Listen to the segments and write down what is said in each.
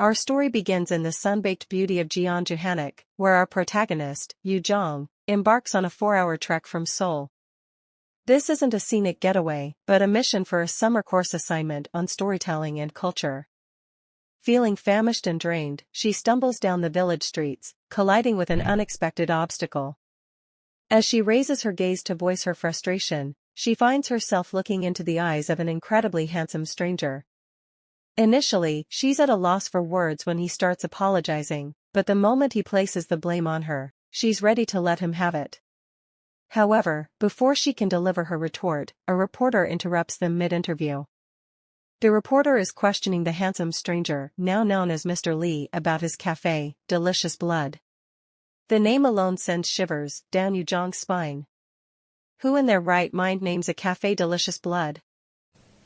Our story begins in the sun-baked beauty of Jeonju, where our protagonist, Yu-Jeong, embarks on a 4-hour trek from Seoul. This isn't a scenic getaway, but a mission for a summer course assignment on storytelling and culture. Feeling famished and drained, she stumbles down the village streets, colliding with an unexpected obstacle. As she raises her gaze to voice her frustration, she finds herself looking into the eyes of an incredibly handsome stranger. Initially, she's at a loss for words when he starts apologizing, but the moment he places the blame on her, she's ready to let him have it. However, before she can deliver her retort, a reporter interrupts them mid-interview. The reporter is questioning the handsome stranger, now known as Mr. Lee, about his café, Delicious Blood. The name alone sends shivers down Yu-Jeong's spine. Who in their right mind names a café Delicious Blood?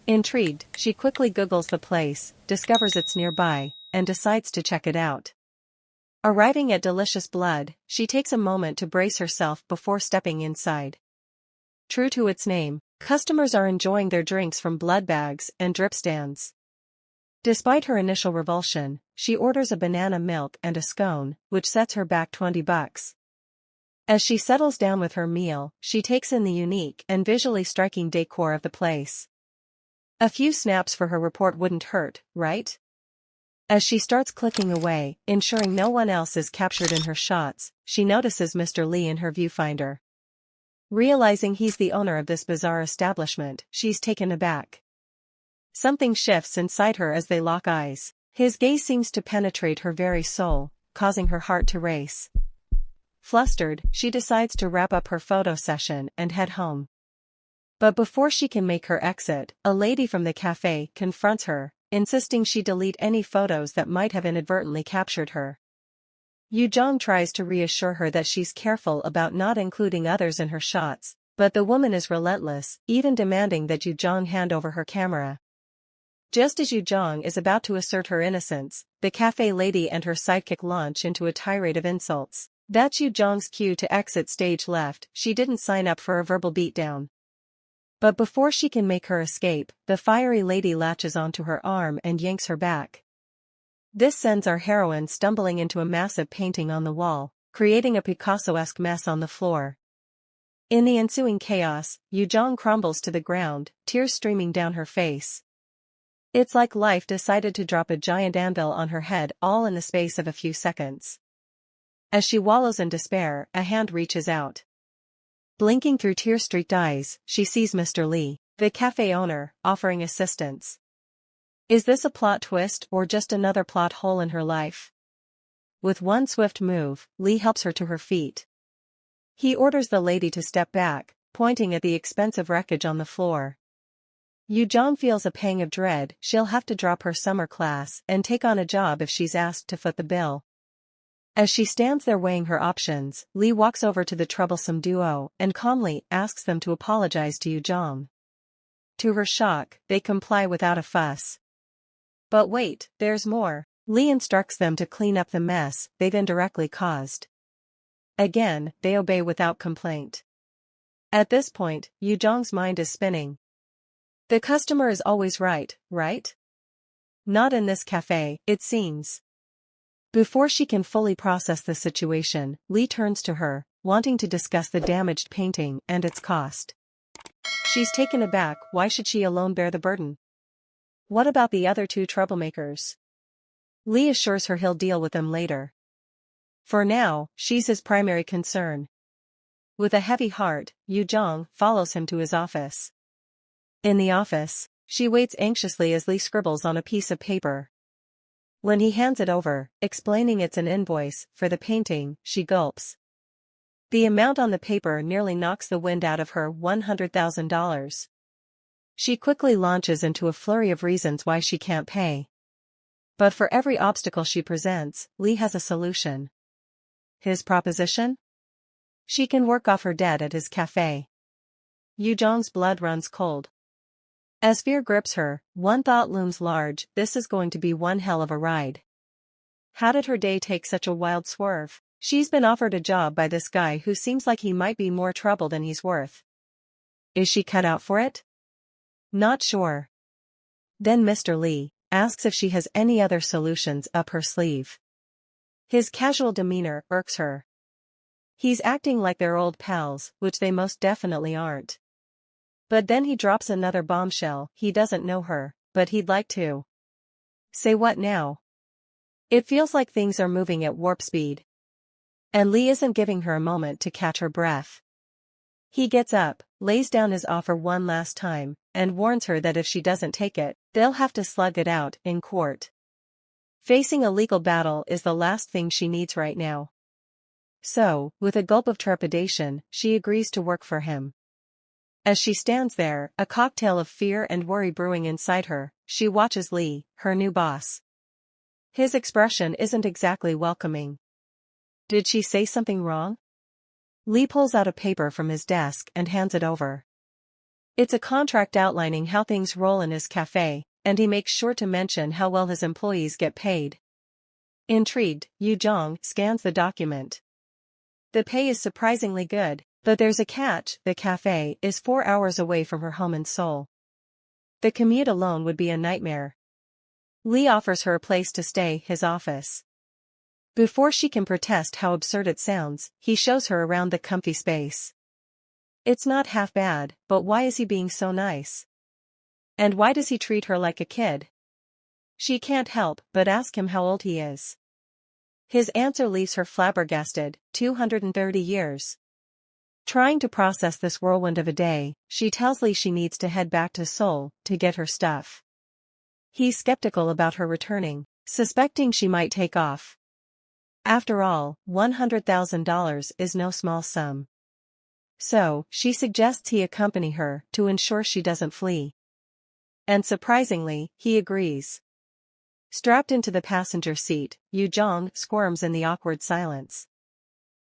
Intrigued, she quickly Googles the place, discovers it's nearby, and decides to check it out. Arriving at Delicious Blood, she takes a moment to brace herself before stepping inside. True to its name, customers are enjoying their drinks from blood bags and drip stands. Despite her initial revulsion, she orders a banana milk and a scone, which sets her back $20. As she settles down with her meal, she takes in the unique and visually striking decor of the place. A few snaps for her report wouldn't hurt, right? As she starts clicking away, ensuring no one else is captured in her shots, she notices Mr. Lee in her viewfinder. Realizing he's the owner of this bizarre establishment, she's taken aback. Something shifts inside her as they lock eyes. His gaze seems to penetrate her very soul, causing her heart to race. Flustered, she decides to wrap up her photo session and head home. But before she can make her exit, a lady from the cafe confronts her, insisting she delete any photos that might have inadvertently captured her. Yu-Jeong tries to reassure her that she's careful about not including others in her shots, but the woman is relentless, even demanding that Yu-Jeong hand over her camera. Just as Yu-Jeong is about to assert her innocence, the cafe lady and her sidekick launch into a tirade of insults. That's Yu-Jeong's cue to exit stage left. She didn't sign up for a verbal beatdown. But before she can make her escape, the fiery lady latches onto her arm and yanks her back. This sends our heroine stumbling into a massive painting on the wall, creating a Picasso-esque mess on the floor. In the ensuing chaos, Yu-Jeong crumbles to the ground, tears streaming down her face. It's like life decided to drop a giant anvil on her head all in the space of a few seconds. As she wallows in despair, a hand reaches out. Blinking through tear-streaked eyes, she sees Mr. Lee, the cafe owner, offering assistance. Is this a plot twist or just another plot hole in her life? With one swift move, Lee helps her to her feet. He orders the lady to step back, pointing at the expensive wreckage on the floor. Yu-Jeong feels a pang of dread. She'll have to drop her summer class and take on a job if she's asked to foot the bill. As she stands there weighing her options, Lee walks over to the troublesome duo and calmly asks them to apologize to Yu-Jeong. To her shock, they comply without a fuss. But wait, there's more. Lee instructs them to clean up the mess they've indirectly caused. Again, they obey without complaint. At this point, Yu-Jeong's mind is spinning. The customer is always right, right? Not in this cafe, it seems. Before she can fully process the situation, Lee turns to her, wanting to discuss the damaged painting and its cost. She's taken aback. Why should she alone bear the burden? What about the other two troublemakers? Lee assures her he'll deal with them later. For now, she's his primary concern. With a heavy heart, Yu-Jeong follows him to his office. In the office, she waits anxiously as Lee scribbles on a piece of paper. When he hands it over, explaining it's an invoice for the painting, she gulps. The amount on the paper nearly knocks the wind out of her $100,000. She quickly launches into a flurry of reasons why she can't pay. But for every obstacle she presents, Lee has a solution. His proposition? She can work off her debt at his cafe. Yu-Jeong's blood runs cold. As fear grips her, one thought looms large: this is going to be one hell of a ride. How did her day take such a wild swerve? She's been offered a job by this guy who seems like he might be more trouble than he's worth. Is she cut out for it? Not sure. Then Mr. Lee, asks if she has any other solutions up her sleeve. His casual demeanor irks her. He's acting like they're old pals, which they most definitely aren't. But then he drops another bombshell: he doesn't know her, but he'd like to. Say what now? It feels like things are moving at warp speed. And Lee isn't giving her a moment to catch her breath. He gets up, lays down his offer one last time, and warns her that if she doesn't take it, they'll have to slug it out in court. Facing a legal battle is the last thing she needs right now. So, with a gulp of trepidation, she agrees to work for him. As she stands there, a cocktail of fear and worry brewing inside her, she watches Lee, her new boss. His expression isn't exactly welcoming. Did she say something wrong? Lee pulls out a paper from his desk and hands it over. It's a contract outlining how things roll in his cafe, and he makes sure to mention how well his employees get paid. Intrigued, Yu-Jeong scans the document. The pay is surprisingly good, but there's a catch: the cafe is 4 hours away from her home in Seoul. The commute alone would be a nightmare. Lee offers her a place to stay, his office. Before she can protest how absurd it sounds, he shows her around the comfy space. It's not half bad, but why is he being so nice? And why does he treat her like a kid? She can't help but ask him how old he is. His answer leaves her flabbergasted: 230 years. Trying to process this whirlwind of a day, she tells Lee she needs to head back to Seoul to get her stuff. He's skeptical about her returning, suspecting she might take off. After all, $100,000 is no small sum. So, she suggests he accompany her to ensure she doesn't flee. And surprisingly, he agrees. Strapped into the passenger seat, Yu-Jeong squirms in the awkward silence.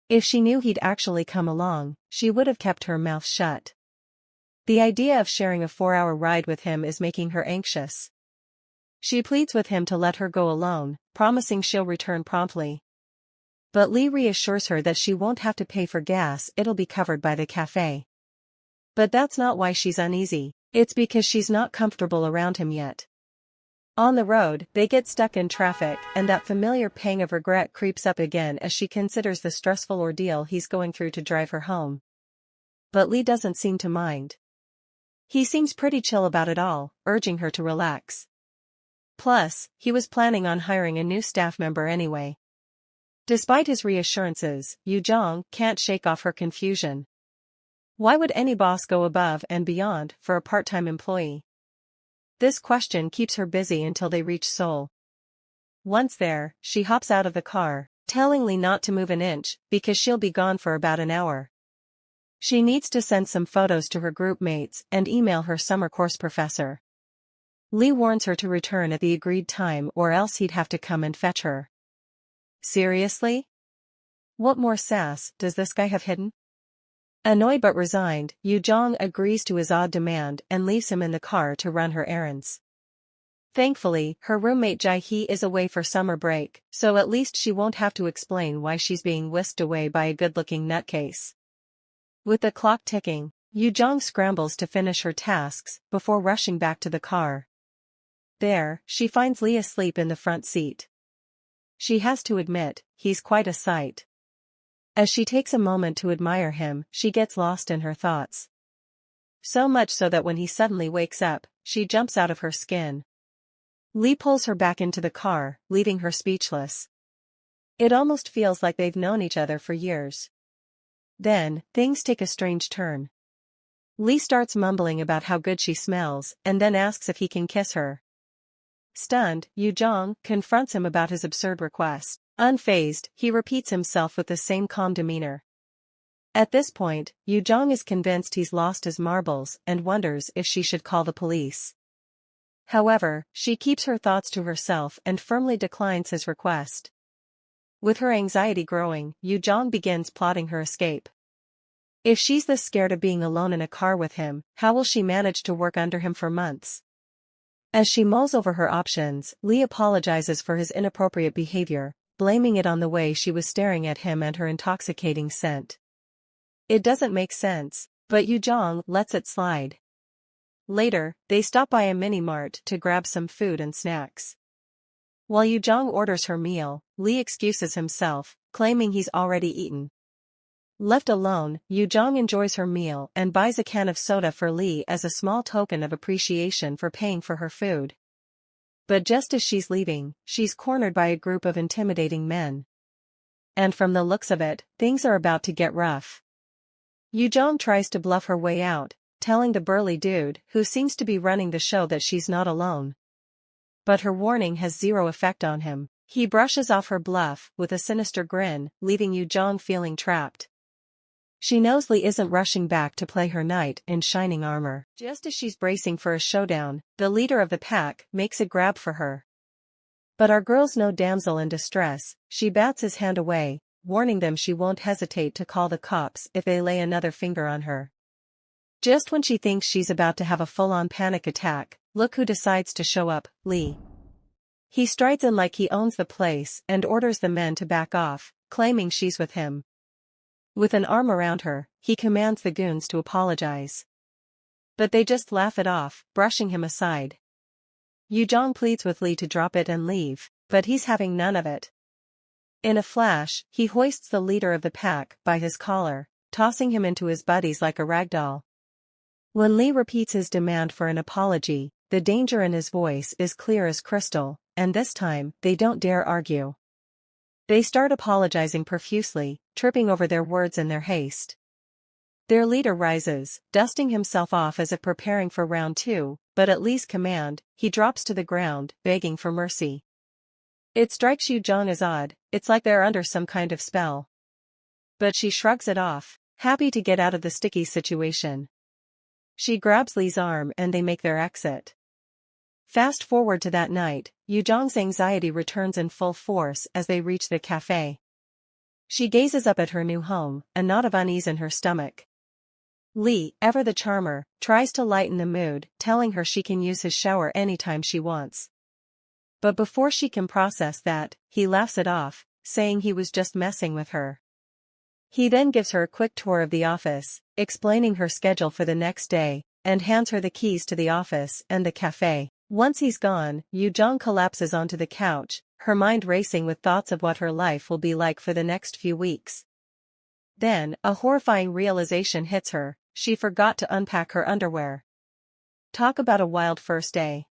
If she knew he'd actually come along, she would have kept her mouth shut. The idea of sharing a 4-hour ride with him is making her anxious. She pleads with him to let her go alone, promising she'll return promptly. But Lee reassures her that she won't have to pay for gas, it'll be covered by the cafe. But that's not why she's uneasy, it's because she's not comfortable around him yet. On the road, they get stuck in traffic, and that familiar pang of regret creeps up again as she considers the stressful ordeal he's going through to drive her home. But Lee doesn't seem to mind. He seems pretty chill about it all, urging her to relax. Plus, he was planning on hiring a new staff member anyway. Despite his reassurances, Yu-Jeong can't shake off her confusion. Why would any boss go above and beyond for a part-time employee? This question keeps her busy until they reach Seoul. Once there, she hops out of the car, telling Lee not to move an inch, because she'll be gone for about an hour. She needs to send some photos to her group mates and email her summer course professor. Lee warns her to return at the agreed time or else he'd have to come and fetch her. Seriously? What more sass does this guy have hidden? Annoyed but resigned, Yu-Jeong agrees to his odd demand and leaves him in the car to run her errands. Thankfully, her roommate Jae-hee is away for summer break, so at least she won't have to explain why she's being whisked away by a good-looking nutcase. With the clock ticking, Yu-Jeong scrambles to finish her tasks before rushing back to the car. There, she finds Lee asleep in the front seat. She has to admit, he's quite a sight. As she takes a moment to admire him, she gets lost in her thoughts. So much so that when he suddenly wakes up, she jumps out of her skin. Lee pulls her back into the car, leaving her speechless. It almost feels like they've known each other for years. Then, things take a strange turn. Lee starts mumbling about how good she smells, and then asks if he can kiss her. Stunned, Yu-Jeong confronts him about his absurd request. Unfazed, he repeats himself with the same calm demeanor. At this point, Yu-Jeong is convinced he's lost his marbles and wonders if she should call the police. However, she keeps her thoughts to herself and firmly declines his request. With her anxiety growing, Yu-Jeong begins plotting her escape. If she's this scared of being alone in a car with him, how will she manage to work under him for months? As she mulls over her options, Lee apologizes for his inappropriate behavior, blaming it on the way she was staring at him and her intoxicating scent. It doesn't make sense, but Yu-Jeong lets it slide. Later, they stop by a mini-mart to grab some food and snacks. While Yu-Jeong orders her meal, Lee excuses himself, claiming he's already eaten. Left alone, Yu-Jeong enjoys her meal and buys a can of soda for Lee as a small token of appreciation for paying for her food. But just as she's leaving, she's cornered by a group of intimidating men. And from the looks of it, things are about to get rough. Yu-Jeong tries to bluff her way out, telling the burly dude who seems to be running the show that she's not alone. But her warning has zero effect on him. He brushes off her bluff with a sinister grin, leaving Yu-Jeong feeling trapped. She knows Lee isn't rushing back to play her knight in shining armor. Just as she's bracing for a showdown, the leader of the pack makes a grab for her. But our girl's no damsel in distress, she bats his hand away, warning them she won't hesitate to call the cops if they lay another finger on her. Just when she thinks she's about to have a full-on panic attack, look who decides to show up, Lee. He strides in like he owns the place and orders the men to back off, claiming she's with him. With an arm around her, he commands the goons to apologize. But they just laugh it off, brushing him aside. Yu-Jeong pleads with Lee to drop it and leave, but he's having none of it. In a flash, he hoists the leader of the pack by his collar, tossing him into his buddies like a ragdoll. When Lee repeats his demand for an apology, the danger in his voice is clear as crystal, and this time, they don't dare argue. They start apologizing profusely, tripping over their words in their haste. Their leader rises, dusting himself off as if preparing for round 2, but at Lee's command, he drops to the ground, begging for mercy. It strikes Yu-Jeong as odd, it's like they're under some kind of spell. But she shrugs it off, happy to get out of the sticky situation. She grabs Lee's arm and they make their exit. Fast forward to that night, Yu-Jeong's anxiety returns in full force as they reach the café. She gazes up at her new home, a knot of unease in her stomach. Lee, ever the charmer, tries to lighten the mood, telling her she can use his shower anytime she wants. But before she can process that, he laughs it off, saying he was just messing with her. He then gives her a quick tour of the office, explaining her schedule for the next day, and hands her the keys to the office and the café. Once he's gone, Yu-Jeong collapses onto the couch, her mind racing with thoughts of what her life will be like for the next few weeks. Then, a horrifying realization hits her, she forgot to unpack her underwear. Talk about a wild first day.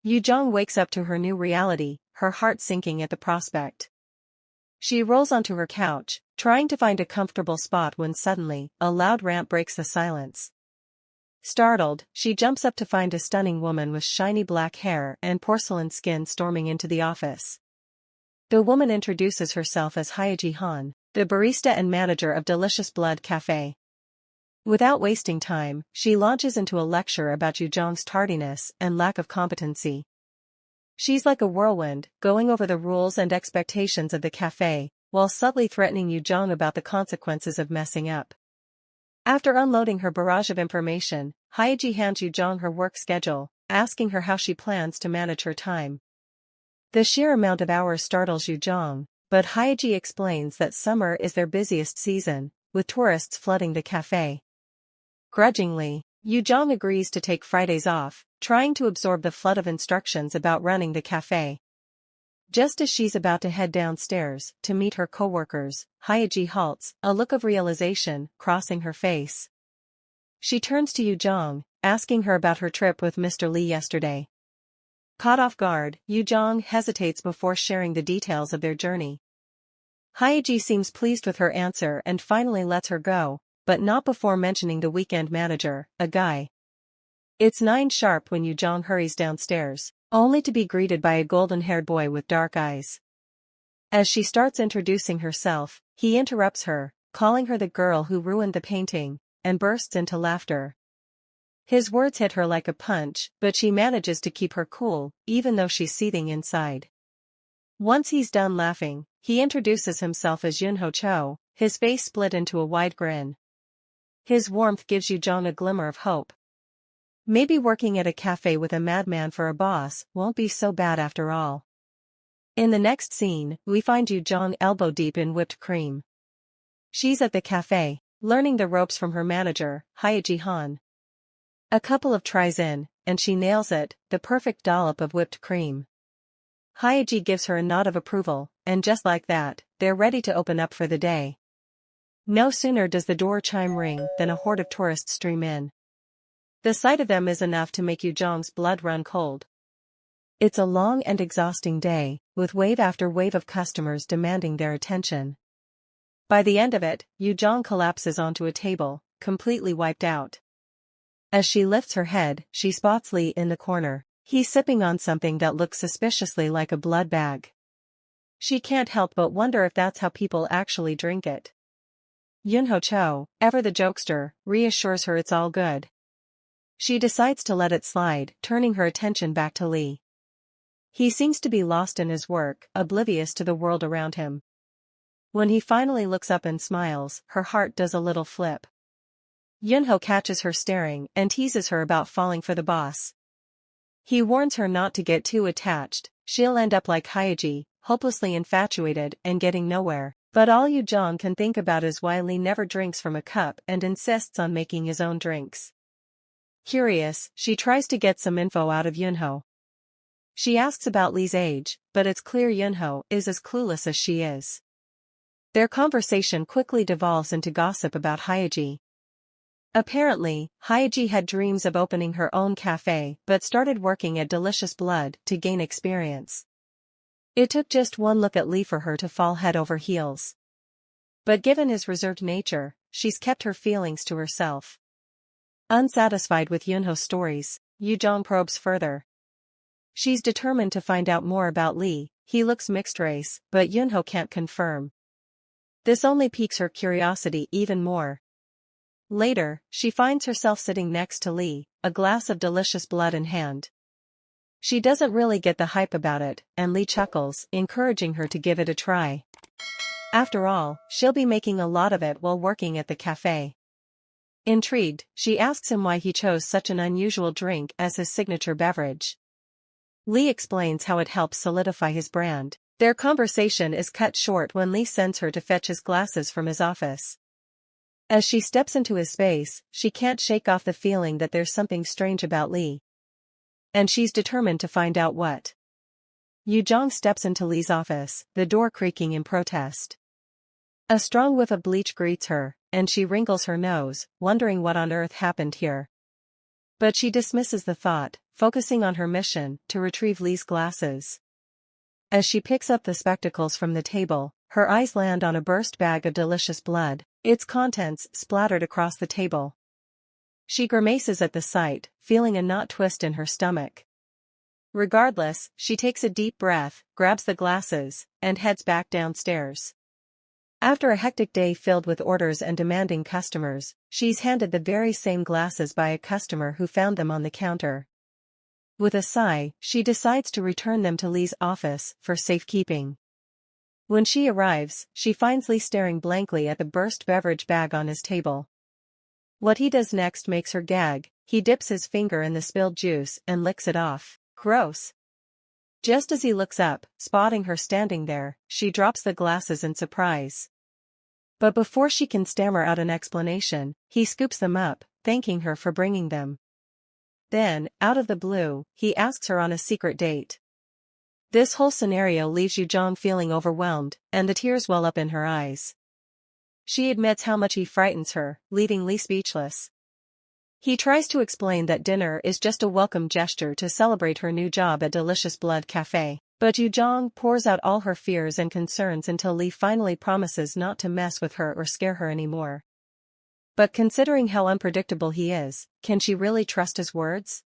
Yu-Jeong wakes up to her new reality, her heart sinking at the prospect. She rolls onto her couch, trying to find a comfortable spot when suddenly, a loud rant breaks the silence. Startled, she jumps up to find a stunning woman with shiny black hair and porcelain skin storming into the office. The woman introduces herself as Hyeji Han, the barista and manager of Delicious Blood Cafe. Without wasting time, she launches into a lecture about Yu-Jeong's tardiness and lack of competency. She's like a whirlwind, going over the rules and expectations of the cafe, while subtly threatening Yu-Jeong about the consequences of messing up. After unloading her barrage of information, Hyeji hands Yu-Jeong her work schedule, asking her how she plans to manage her time. The sheer amount of hours startles Yu-Jeong, but Hyeji explains that summer is their busiest season, with tourists flooding the cafe. Grudgingly, Yu-Jeong agrees to take Fridays off, trying to absorb the flood of instructions about running the cafe. Just as she's about to head downstairs to meet her coworkers, Hyeji halts, a look of realization crossing her face. She turns to Yu-Jeong, asking her about her trip with Mr. Lee yesterday. Caught off guard, Yu-Jeong hesitates before sharing the details of their journey. Hyeji seems pleased with her answer and finally lets her go, but not before mentioning the weekend manager, a guy. It's 9 sharp when Yu-Jeong hurries downstairs, only to be greeted by a golden-haired boy with dark eyes. As she starts introducing herself, he interrupts her, calling her the girl who ruined the painting, and bursts into laughter. His words hit her like a punch, but she manages to keep her cool, even though she's seething inside. Once he's done laughing, he introduces himself as Yunho Cho, his face split into a wide grin. His warmth gives Yu-Jeong a glimmer of hope. Maybe working at a cafe with a madman for a boss won't be so bad after all. In the next scene, we find Yu-Jeong elbow-deep in whipped cream. She's at the cafe, learning the ropes from her manager, Hyeji Han. A couple of tries in, and she nails it, the perfect dollop of whipped cream. Hyeji gives her a nod of approval, and just like that, they're ready to open up for the day. No sooner does the door chime ring than a horde of tourists stream in. The sight of them is enough to make Yu-Jeong's blood run cold. It's a long and exhausting day, with wave after wave of customers demanding their attention. By the end of it, Yu-Jeong collapses onto a table, completely wiped out. As she lifts her head, she spots Lee in the corner. He's sipping on something that looks suspiciously like a blood bag. She can't help but wonder if that's how people actually drink it. Yunho Cho, ever the jokester, reassures her it's all good. She decides to let it slide, turning her attention back to Lee. He seems to be lost in his work, oblivious to the world around him. When he finally looks up and smiles, her heart does a little flip. Yunho catches her staring and teases her about falling for the boss. He warns her not to get too attached, she'll end up like Hyeji, hopelessly infatuated and getting nowhere. But all Yu-Jeong can think about is why Lee never drinks from a cup and insists on making his own drinks. Curious, she tries to get some info out of Yunho. She asks about Lee's age, but it's clear Yunho is as clueless as she is. Their conversation quickly devolves into gossip about Hyeji. Apparently, Hyeji had dreams of opening her own café but started working at Delicious Blood to gain experience. It took just one look at Lee for her to fall head over heels. But given his reserved nature, she's kept her feelings to herself. Unsatisfied with Yunho's stories, Yu-Jeong probes further. She's determined to find out more about Lee. He looks mixed race, but Yunho can't confirm. This only piques her curiosity even more. Later, she finds herself sitting next to Lee, a glass of Delicious Blood in hand. She doesn't really get the hype about it, and Lee chuckles, encouraging her to give it a try. After all, she'll be making a lot of it while working at the cafe. Intrigued, she asks him why he chose such an unusual drink as his signature beverage. Lee explains how it helps solidify his brand. Their conversation is cut short when Lee sends her to fetch his glasses from his office. As she steps into his space, she can't shake off the feeling that there's something strange about Lee. And she's determined to find out what. Yu-Jeong steps into Lee's office, the door creaking in protest. A strong whiff of bleach greets her, and she wrinkles her nose, wondering what on earth happened here. But she dismisses the thought, focusing on her mission to retrieve Lee's glasses. As she picks up the spectacles from the table, her eyes land on a burst bag of Delicious Blood, its contents splattered across the table. She grimaces at the sight, feeling a knot twist in her stomach. Regardless, she takes a deep breath, grabs the glasses, and heads back downstairs. After a hectic day filled with orders and demanding customers, she's handed the very same glasses by a customer who found them on the counter. With a sigh, she decides to return them to Lee's office for safekeeping. When she arrives, she finds Lee staring blankly at the burst beverage bag on his table. What he does next makes her gag. He dips his finger in the spilled juice and licks it off. Gross. Just as he looks up, spotting her standing there, she drops the glasses in surprise. But before she can stammer out an explanation, he scoops them up, thanking her for bringing them. Then, out of the blue, he asks her on a secret date. This whole scenario leaves Yu-Jeong feeling overwhelmed, and the tears well up in her eyes. She admits how much he frightens her, leaving Lee speechless. He tries to explain that dinner is just a welcome gesture to celebrate her new job at Delicious Blood Cafe, but Yu-Jeong pours out all her fears and concerns until Lee finally promises not to mess with her or scare her anymore. But considering how unpredictable he is, can she really trust his words?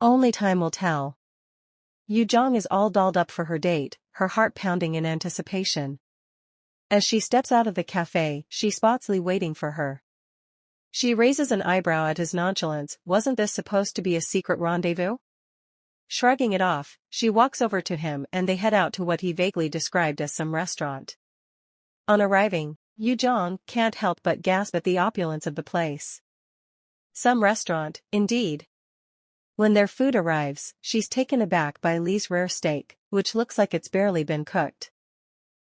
Only time will tell. Yu-Jeong is all dolled up for her date, her heart pounding in anticipation. As she steps out of the cafe, she spots Lee waiting for her. She raises an eyebrow at his nonchalance. Wasn't this supposed to be a secret rendezvous? Shrugging it off, she walks over to him and they head out to what he vaguely described as some restaurant. On arriving, Yu-Jeong can't help but gasp at the opulence of the place. Some restaurant, indeed. When their food arrives, she's taken aback by Lee's rare steak, which looks like it's barely been cooked.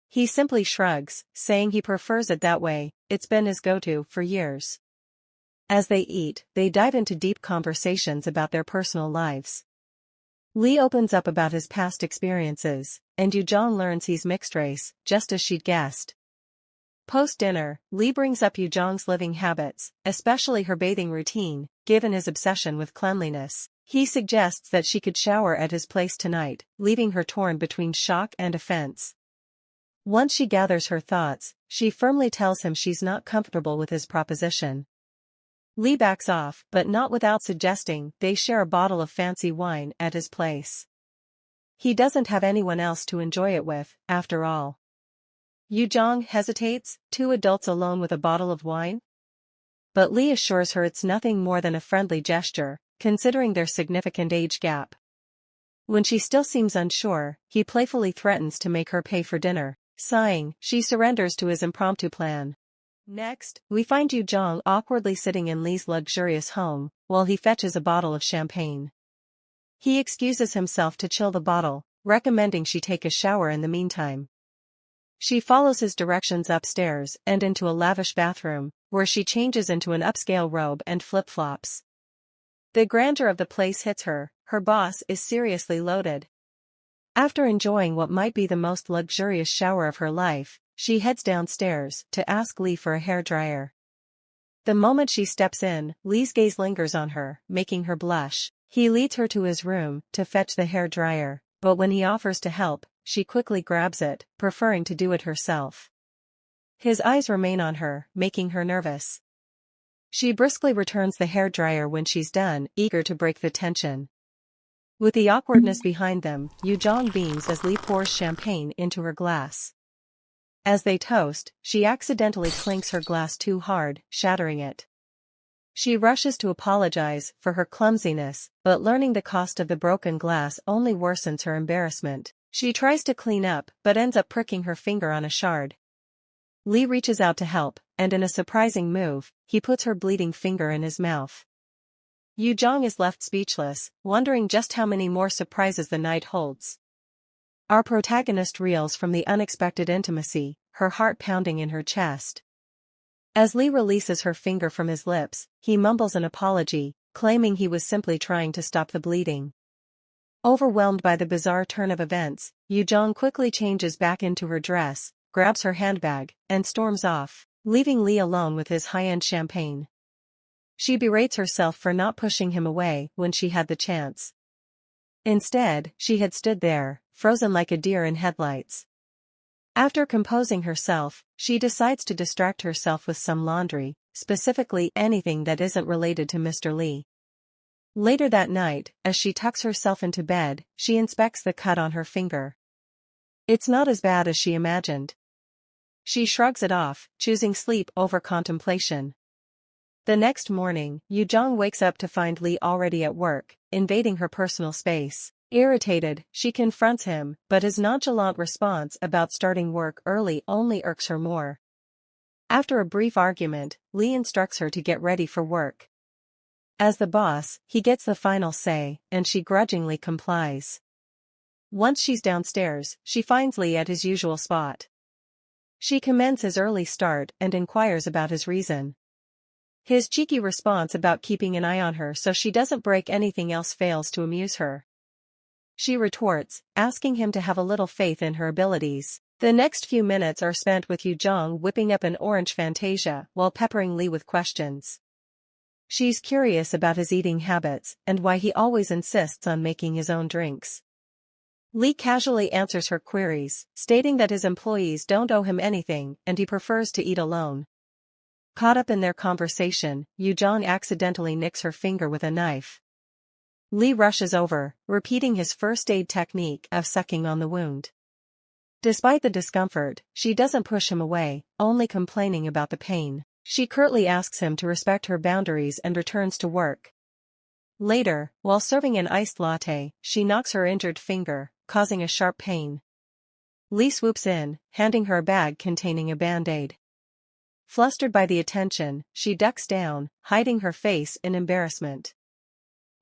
He simply shrugs, saying he prefers it that way. It's been his go-to for years. As they eat, they dive into deep conversations about their personal lives. Lee opens up about his past experiences, and Yu-Jeong learns he's mixed race, just as she'd guessed. Post-dinner, Lee brings up Yu-Jeong's living habits, especially her bathing routine, given his obsession with cleanliness. He suggests that she could shower at his place tonight, leaving her torn between shock and offense. Once she gathers her thoughts, she firmly tells him she's not comfortable with his proposition. Lee backs off, but not without suggesting they share a bottle of fancy wine at his place. He doesn't have anyone else to enjoy it with, after all. Yu-Jeong hesitates, 2 adults alone with a bottle of wine? But Lee assures her it's nothing more than a friendly gesture, considering their significant age gap. When she still seems unsure, he playfully threatens to make her pay for dinner. Sighing, she surrenders to his impromptu plan. Next, we find Yu-Jeong awkwardly sitting in Lee's luxurious home, while he fetches a bottle of champagne. He excuses himself to chill the bottle, recommending she take a shower in the meantime. She follows his directions upstairs and into a lavish bathroom, where she changes into an upscale robe and flip-flops. The grandeur of the place hits her boss is seriously loaded. After enjoying what might be the most luxurious shower of her life, she heads downstairs to ask Lee for a hairdryer. The moment she steps in, Lee's gaze lingers on her, making her blush. He leads her to his room to fetch the hairdryer, but when he offers to help, she quickly grabs it, preferring to do it herself. His eyes remain on her, making her nervous. She briskly returns the hairdryer when she's done, eager to break the tension. With the awkwardness behind them, Yu-Jeong beams as Lee pours champagne into her glass. As they toast, she accidentally clinks her glass too hard, shattering it. She rushes to apologize for her clumsiness, but learning the cost of the broken glass only worsens her embarrassment. She tries to clean up, but ends up pricking her finger on a shard. Lee reaches out to help, and in a surprising move, he puts her bleeding finger in his mouth. Yu-Jeong is left speechless, wondering just how many more surprises the night holds. Our protagonist reels from the unexpected intimacy, her heart pounding in her chest. As Lee releases her finger from his lips, he mumbles an apology, claiming he was simply trying to stop the bleeding. Overwhelmed by the bizarre turn of events, Yu-Jeong quickly changes back into her dress, grabs her handbag, and storms off, leaving Lee alone with his high-end champagne. She berates herself for not pushing him away when she had the chance. Instead, she had stood there, frozen like a deer in headlights. After composing herself, she decides to distract herself with some laundry, specifically anything that isn't related to Mr. Lee. Later that night, as she tucks herself into bed, she inspects the cut on her finger. It's not as bad as she imagined. She shrugs it off, choosing sleep over contemplation. The next morning, Yu-Jeong wakes up to find Lee already at work, invading her personal space. Irritated, she confronts him, but his nonchalant response about starting work early only irks her more. After a brief argument, Lee instructs her to get ready for work. As the boss, he gets the final say, and she grudgingly complies. Once she's downstairs, she finds Lee at his usual spot. She commends his early start and inquires about his reason. His cheeky response about keeping an eye on her so she doesn't break anything else fails to amuse her. She retorts, asking him to have a little faith in her abilities. The next few minutes are spent with Yu-Jeong whipping up an orange Fantasia while peppering Lee with questions. She's curious about his eating habits and why he always insists on making his own drinks. Lee casually answers her queries, stating that his employees don't owe him anything and he prefers to eat alone. Caught up in their conversation, Yu-Jeong accidentally nicks her finger with a knife. Lee rushes over, repeating his first aid technique of sucking on the wound. Despite the discomfort, she doesn't push him away, only complaining about the pain. She curtly asks him to respect her boundaries and returns to work. Later, while serving an iced latte, she knocks her injured finger, causing a sharp pain. Lee swoops in, handing her a bag containing a band-aid. Flustered by the attention, she ducks down, hiding her face in embarrassment.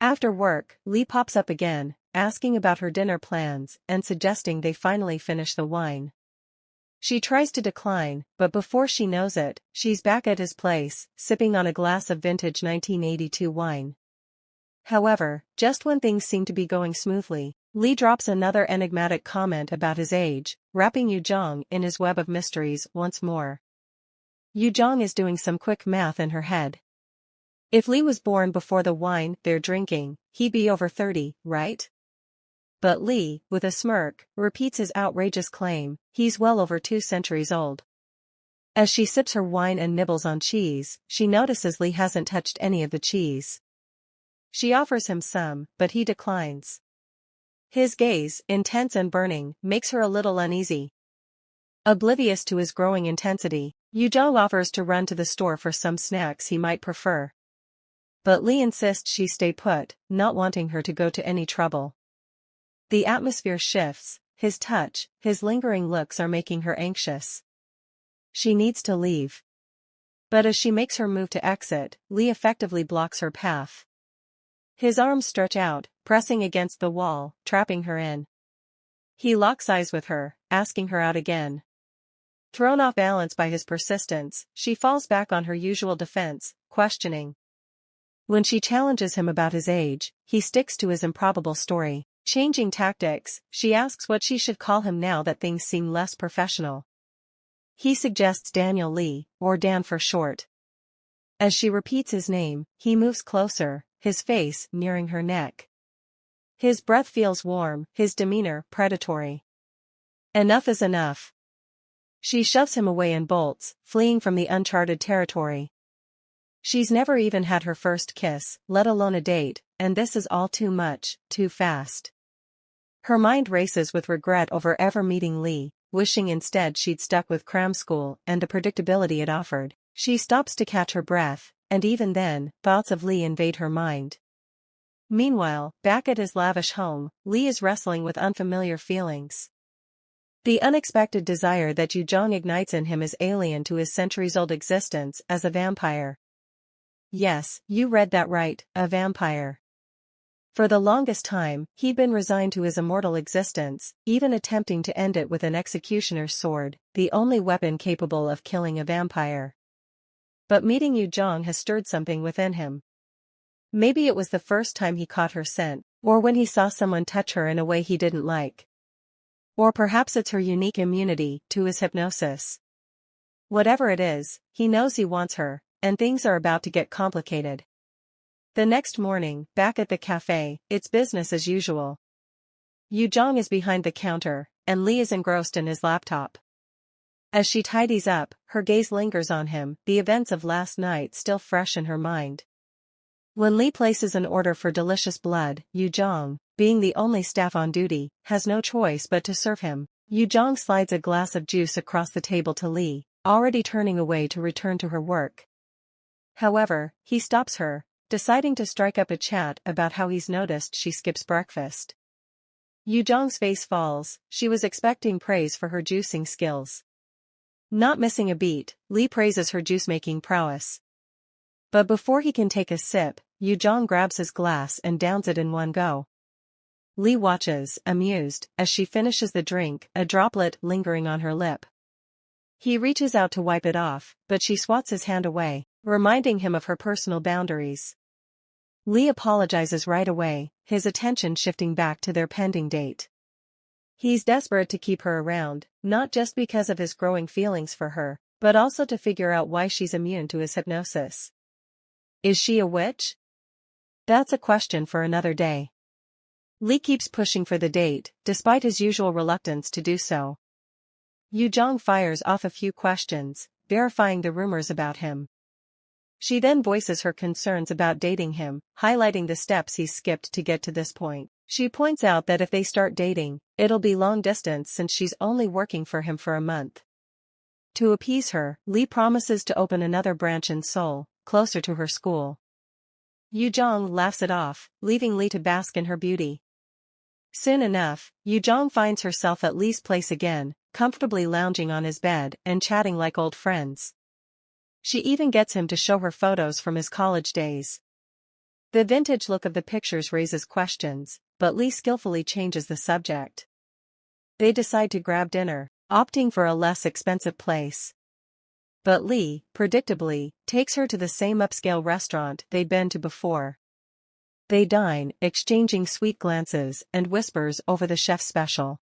After work, Lee pops up again, asking about her dinner plans and suggesting they finally finish the wine. She tries to decline, but before she knows it, she's back at his place, sipping on a glass of vintage 1982 wine. However, just when things seem to be going smoothly, Lee drops another enigmatic comment about his age, wrapping Yu-Jeong in his web of mysteries once more. Yu-Jeong is doing some quick math in her head. If Lee was born before the wine they're drinking, he'd be over 30, right? But Lee, with a smirk, repeats his outrageous claim, he's well over 2 centuries old. As she sips her wine and nibbles on cheese, she notices Lee hasn't touched any of the cheese. She offers him some, but he declines. His gaze, intense and burning, makes her a little uneasy. Oblivious to his growing intensity, Yu-Jeong offers to run to the store for some snacks he might prefer. But Lee insists she stay put, not wanting her to go to any trouble. The atmosphere shifts, his touch, his lingering looks are making her anxious. She needs to leave. But as she makes her move to exit, Lee effectively blocks her path. His arms stretch out, pressing against the wall, trapping her in. He locks eyes with her, asking her out again. Thrown off balance by his persistence, she falls back on her usual defense, questioning. When she challenges him about his age, he sticks to his improbable story. Changing tactics, she asks what she should call him now that things seem less professional. He suggests Daniel Lee, or Dan for short. As she repeats his name, he moves closer, his face nearing her neck. His breath feels warm, his demeanor predatory. Enough is enough. She shoves him away and bolts, fleeing from the uncharted territory. She's never even had her first kiss, let alone a date, and this is all too much, too fast. Her mind races with regret over ever meeting Lee, wishing instead she'd stuck with cram school and the predictability it offered. She stops to catch her breath, and even then, thoughts of Lee invade her mind. Meanwhile, back at his lavish home, Lee is wrestling with unfamiliar feelings. The unexpected desire that Yu-Jeong ignites in him is alien to his centuries-old existence as a vampire. Yes, you read that right, a vampire. For the longest time, he'd been resigned to his immortal existence, even attempting to end it with an executioner's sword, the only weapon capable of killing a vampire. But meeting Yu-Jeong has stirred something within him. Maybe it was the first time he caught her scent, or when he saw someone touch her in a way he didn't like. Or perhaps it's her unique immunity to his hypnosis. Whatever it is, he knows he wants her, and things are about to get complicated. The next morning, back at the café, it's business as usual. Yu-Jeong is behind the counter, and Lee is engrossed in his laptop. As she tidies up, her gaze lingers on him, the events of last night still fresh in her mind. When Lee places an order for delicious blood, Yu-Jeong, being the only staff on duty, has no choice but to serve him. Yu-Jeong slides a glass of juice across the table to Lee, already turning away to return to her work. However, he stops her, deciding to strike up a chat about how he's noticed she skips breakfast. Yu-Jeong's face falls, she was expecting praise for her juicing skills. Not missing a beat, Lee praises her juice-making prowess. But before he can take a sip, Yu-Jeong grabs his glass and downs it in one go. Lee watches, amused, as she finishes the drink, a droplet lingering on her lip. He reaches out to wipe it off, but she swats his hand away, reminding him of her personal boundaries. Lee apologizes right away, his attention shifting back to their pending date. He's desperate to keep her around, not just because of his growing feelings for her, but also to figure out why she's immune to his hypnosis. Is she a witch? That's a question for another day. Lee keeps pushing for the date, despite his usual reluctance to do so. Yu-Jeong fires off a few questions, verifying the rumors about him. She then voices her concerns about dating him, highlighting the steps he's skipped to get to this point. She points out that if they start dating, it'll be long distance since she's only working for him for a month. To appease her, Lee promises to open another branch in Seoul, closer to her school. Yu-Jeong laughs it off, leaving Lee to bask in her beauty. Soon enough, Yu-Jeong finds herself at Lee's place again, comfortably lounging on his bed and chatting like old friends. She even gets him to show her photos from his college days. The vintage look of the pictures raises questions, but Lee skillfully changes the subject. They decide to grab dinner. opting for a less expensive place. But Lee, predictably, takes her to the same upscale restaurant they'd been to before. They dine, exchanging sweet glances and whispers over the chef's special.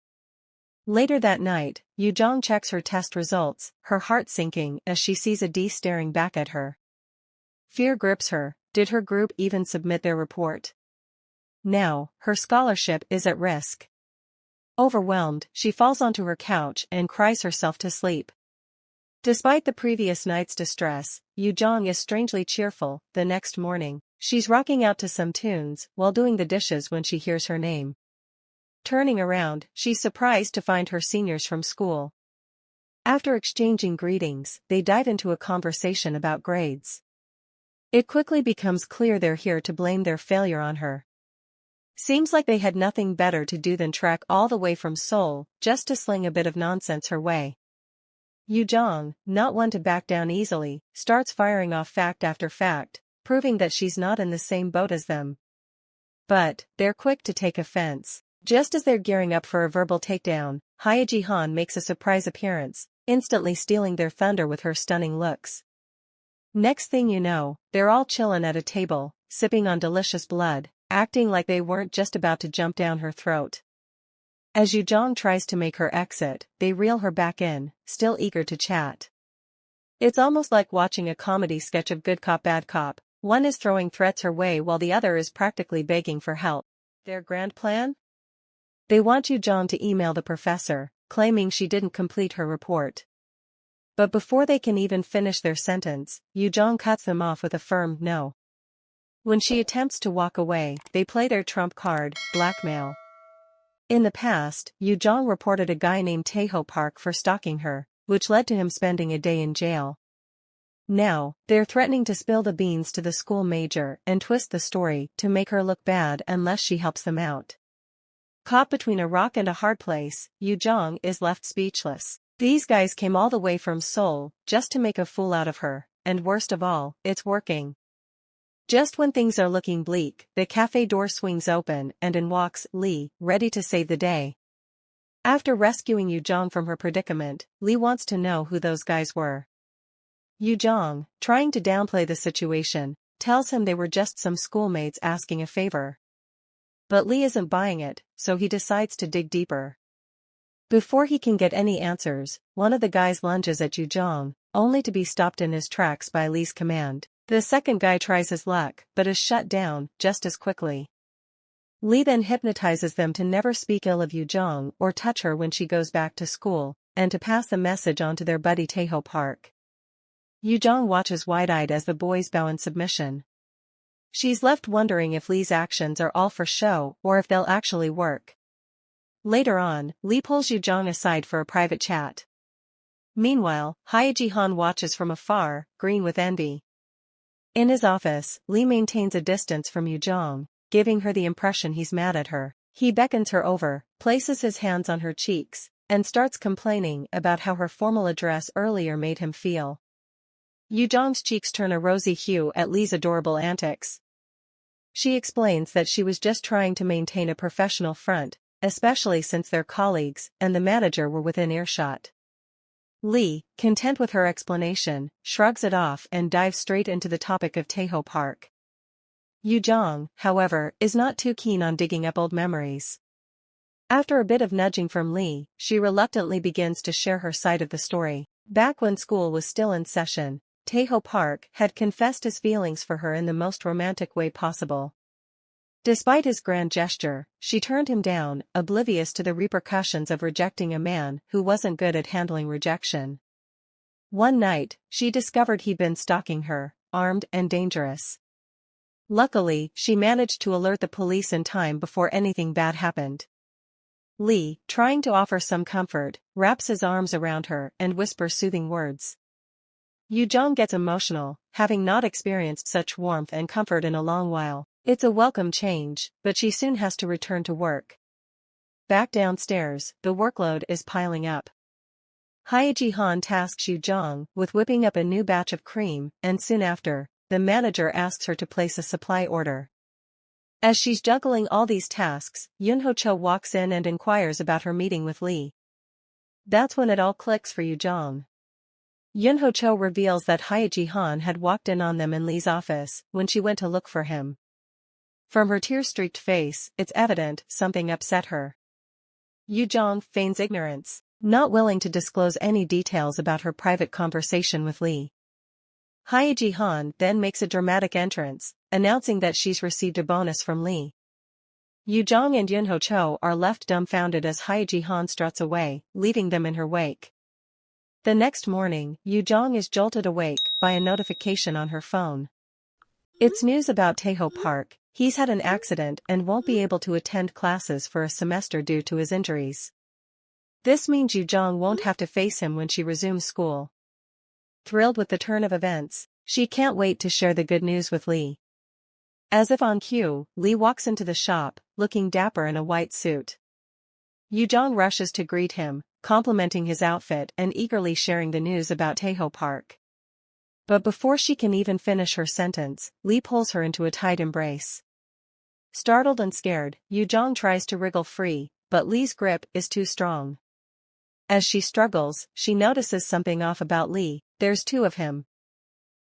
Later that night, Yu-Jeong checks her test results, her heart sinking as she sees a D staring back at her. Fear grips her. Did her group even submit their report? Now, her scholarship is at risk. Overwhelmed, she falls onto her couch and cries herself to sleep. Despite the previous night's distress, Yu-Jeong is strangely cheerful. The next morning, she's rocking out to some tunes while doing the dishes when she hears her name. Turning around, she's surprised to find her seniors from school. After exchanging greetings, they dive into a conversation about grades. It quickly becomes clear they're here to blame their failure on her. Seems like they had nothing better to do than trek all the way from Seoul just to sling a bit of nonsense her way. Yu-Jeong, not one to back down easily, starts firing off fact after fact, proving that she's not in the same boat as them. But they're quick to take offense. Just as they're gearing up for a verbal takedown, Hye-ji-han makes a surprise appearance, instantly stealing their thunder with her stunning looks. Next thing you know, they're all chillin' at a table, sipping on delicious blood, acting like they weren't just about to jump down her throat. As Yu-Jeong tries to make her exit, they reel her back in, still eager to chat. It's almost like watching a comedy sketch of good cop bad cop. One is throwing threats her way while the other is practically begging for help. Their grand plan? They want Yu-Jeong to email the professor, claiming she didn't complete her report. But before they can even finish their sentence, Yu-Jeong cuts them off with a firm no. When she attempts to walk away, they play their trump card, blackmail. In the past, Yu-Jeong reported a guy named Taeho Park for stalking her, which led to him spending a day in jail. Now, they're threatening to spill the beans to the school major and twist the story to make her look bad unless she helps them out. Caught between a rock and a hard place, Yu-Jeong is left speechless. These guys came all the way from Seoul just to make a fool out of her, and worst of all, it's working. Just when things are looking bleak, the cafe door swings open and in walks Lee, ready to save the day. After rescuing Yu-Jeong from her predicament, Lee wants to know who those guys were. Yu-Jeong, trying to downplay the situation, tells him they were just some schoolmates asking a favor. But Lee isn't buying it, so he decides to dig deeper. Before he can get any answers, one of the guys lunges at Yu-Jeong, only to be stopped in his tracks by Lee's command. The second guy tries his luck, but is shut down just as quickly. Lee then hypnotizes them to never speak ill of Yu-Jeong or touch her when she goes back to school, and to pass the message on to their buddy Taeho Park. Yu-Jeong watches wide-eyed as the boys bow in submission. She's left wondering if Lee's actions are all for show or if they'll actually work. Later on, Lee pulls Yu-Jeong aside for a private chat. Meanwhile, Hye-ji-han watches from afar, green with envy. In his office, Lee maintains a distance from Yu-Jeong, giving her the impression he's mad at her. He beckons her over, places his hands on her cheeks, and starts complaining about how her formal address earlier made him feel. Yu-Jeong's cheeks turn a rosy hue at Lee's adorable antics. She explains that she was just trying to maintain a professional front, especially since their colleagues and the manager were within earshot. Lee, content with her explanation, shrugs it off and dives straight into the topic of Taeho Park. Yu-Jeong, however, is not too keen on digging up old memories. After a bit of nudging from Lee, she reluctantly begins to share her side of the story. Back when school was still in session, Taeho Park had confessed his feelings for her in the most romantic way possible. Despite his grand gesture, she turned him down, oblivious to the repercussions of rejecting a man who wasn't good at handling rejection. One night, she discovered he'd been stalking her, armed and dangerous. Luckily, she managed to alert the police in time before anything bad happened. Lee, trying to offer some comfort, wraps his arms around her and whispers soothing words. Yu-Jeong gets emotional, having not experienced such warmth and comfort in a long while. It's a welcome change, but she soon has to return to work. Back downstairs, the workload is piling up. Hye-ji-han tasks Yu-Jeong with whipping up a new batch of cream, and soon after, the manager asks her to place a supply order. As she's juggling all these tasks, Yoon Ho-cho walks in and inquires about her meeting with Lee. That's when it all clicks for Yu-Jeong. Yunho Cho reveals that Hye Ji-han had walked in on them in Lee's office when she went to look for him. From her tear-streaked face, it's evident something upset her. Yu-Jeong feigns ignorance, not willing to disclose any details about her private conversation with Lee. Hye Ji-han then makes a dramatic entrance, announcing that she's received a bonus from Lee. Yu-Jeong and Yunho Cho are left dumbfounded as Hye Ji-han struts away, leaving them in her wake. The next morning, Yu-Jeong is jolted awake by a notification on her phone. It's news about Taeho Park. He's had an accident and won't be able to attend classes for a semester due to his injuries. This means Yu-Jeong won't have to face him when she resumes school. Thrilled with the turn of events, she can't wait to share the good news with Lee. As if on cue, Lee walks into the shop, looking dapper in a white suit. Yu-Jeong rushes to greet him, complimenting his outfit and eagerly sharing the news about Taeho Park. But before she can even finish her sentence, Lee pulls her into a tight embrace. Startled and scared, Yu-Jeong tries to wriggle free, but Lee's grip is too strong. As she struggles, she notices something off about Lee. There's two of him.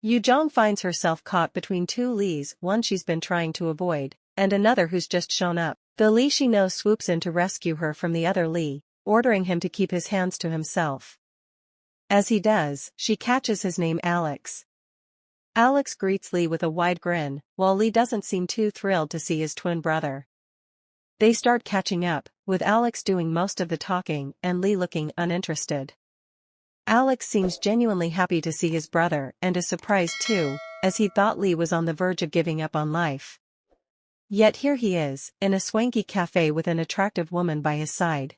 Yu-Jeong finds herself caught between two Lees, one she's been trying to avoid, and another who's just shown up. The Lee she knows swoops in to rescue her from the other Lee, ordering him to keep his hands to himself. As he does, she catches his name Alex. Alex greets Lee with a wide grin, while Lee doesn't seem too thrilled to see his twin brother. They start catching up, with Alex doing most of the talking and Lee looking uninterested. Alex seems genuinely happy to see his brother and is surprised too, as he thought Lee was on the verge of giving up on life. Yet here he is, in a swanky cafe with an attractive woman by his side.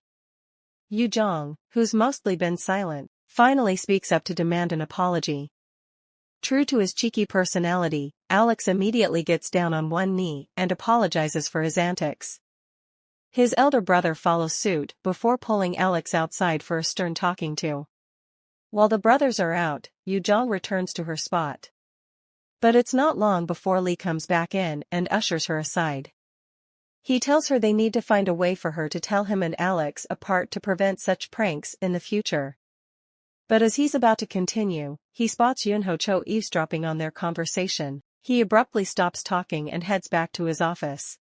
Yu-Jeong, who's mostly been silent, finally speaks up to demand an apology. True to his cheeky personality, Alex immediately gets down on one knee and apologizes for his antics. His elder brother follows suit before pulling Alex outside for a stern talking to. While the brothers are out, Yu-Jeong returns to her spot. But it's not long before Lee comes back in and ushers her aside. He tells her they need to find a way for her to tell him and Alex apart to prevent such pranks in the future. But as he's about to continue, he spots Yunho Cho eavesdropping on their conversation. He abruptly stops talking and heads back to his office.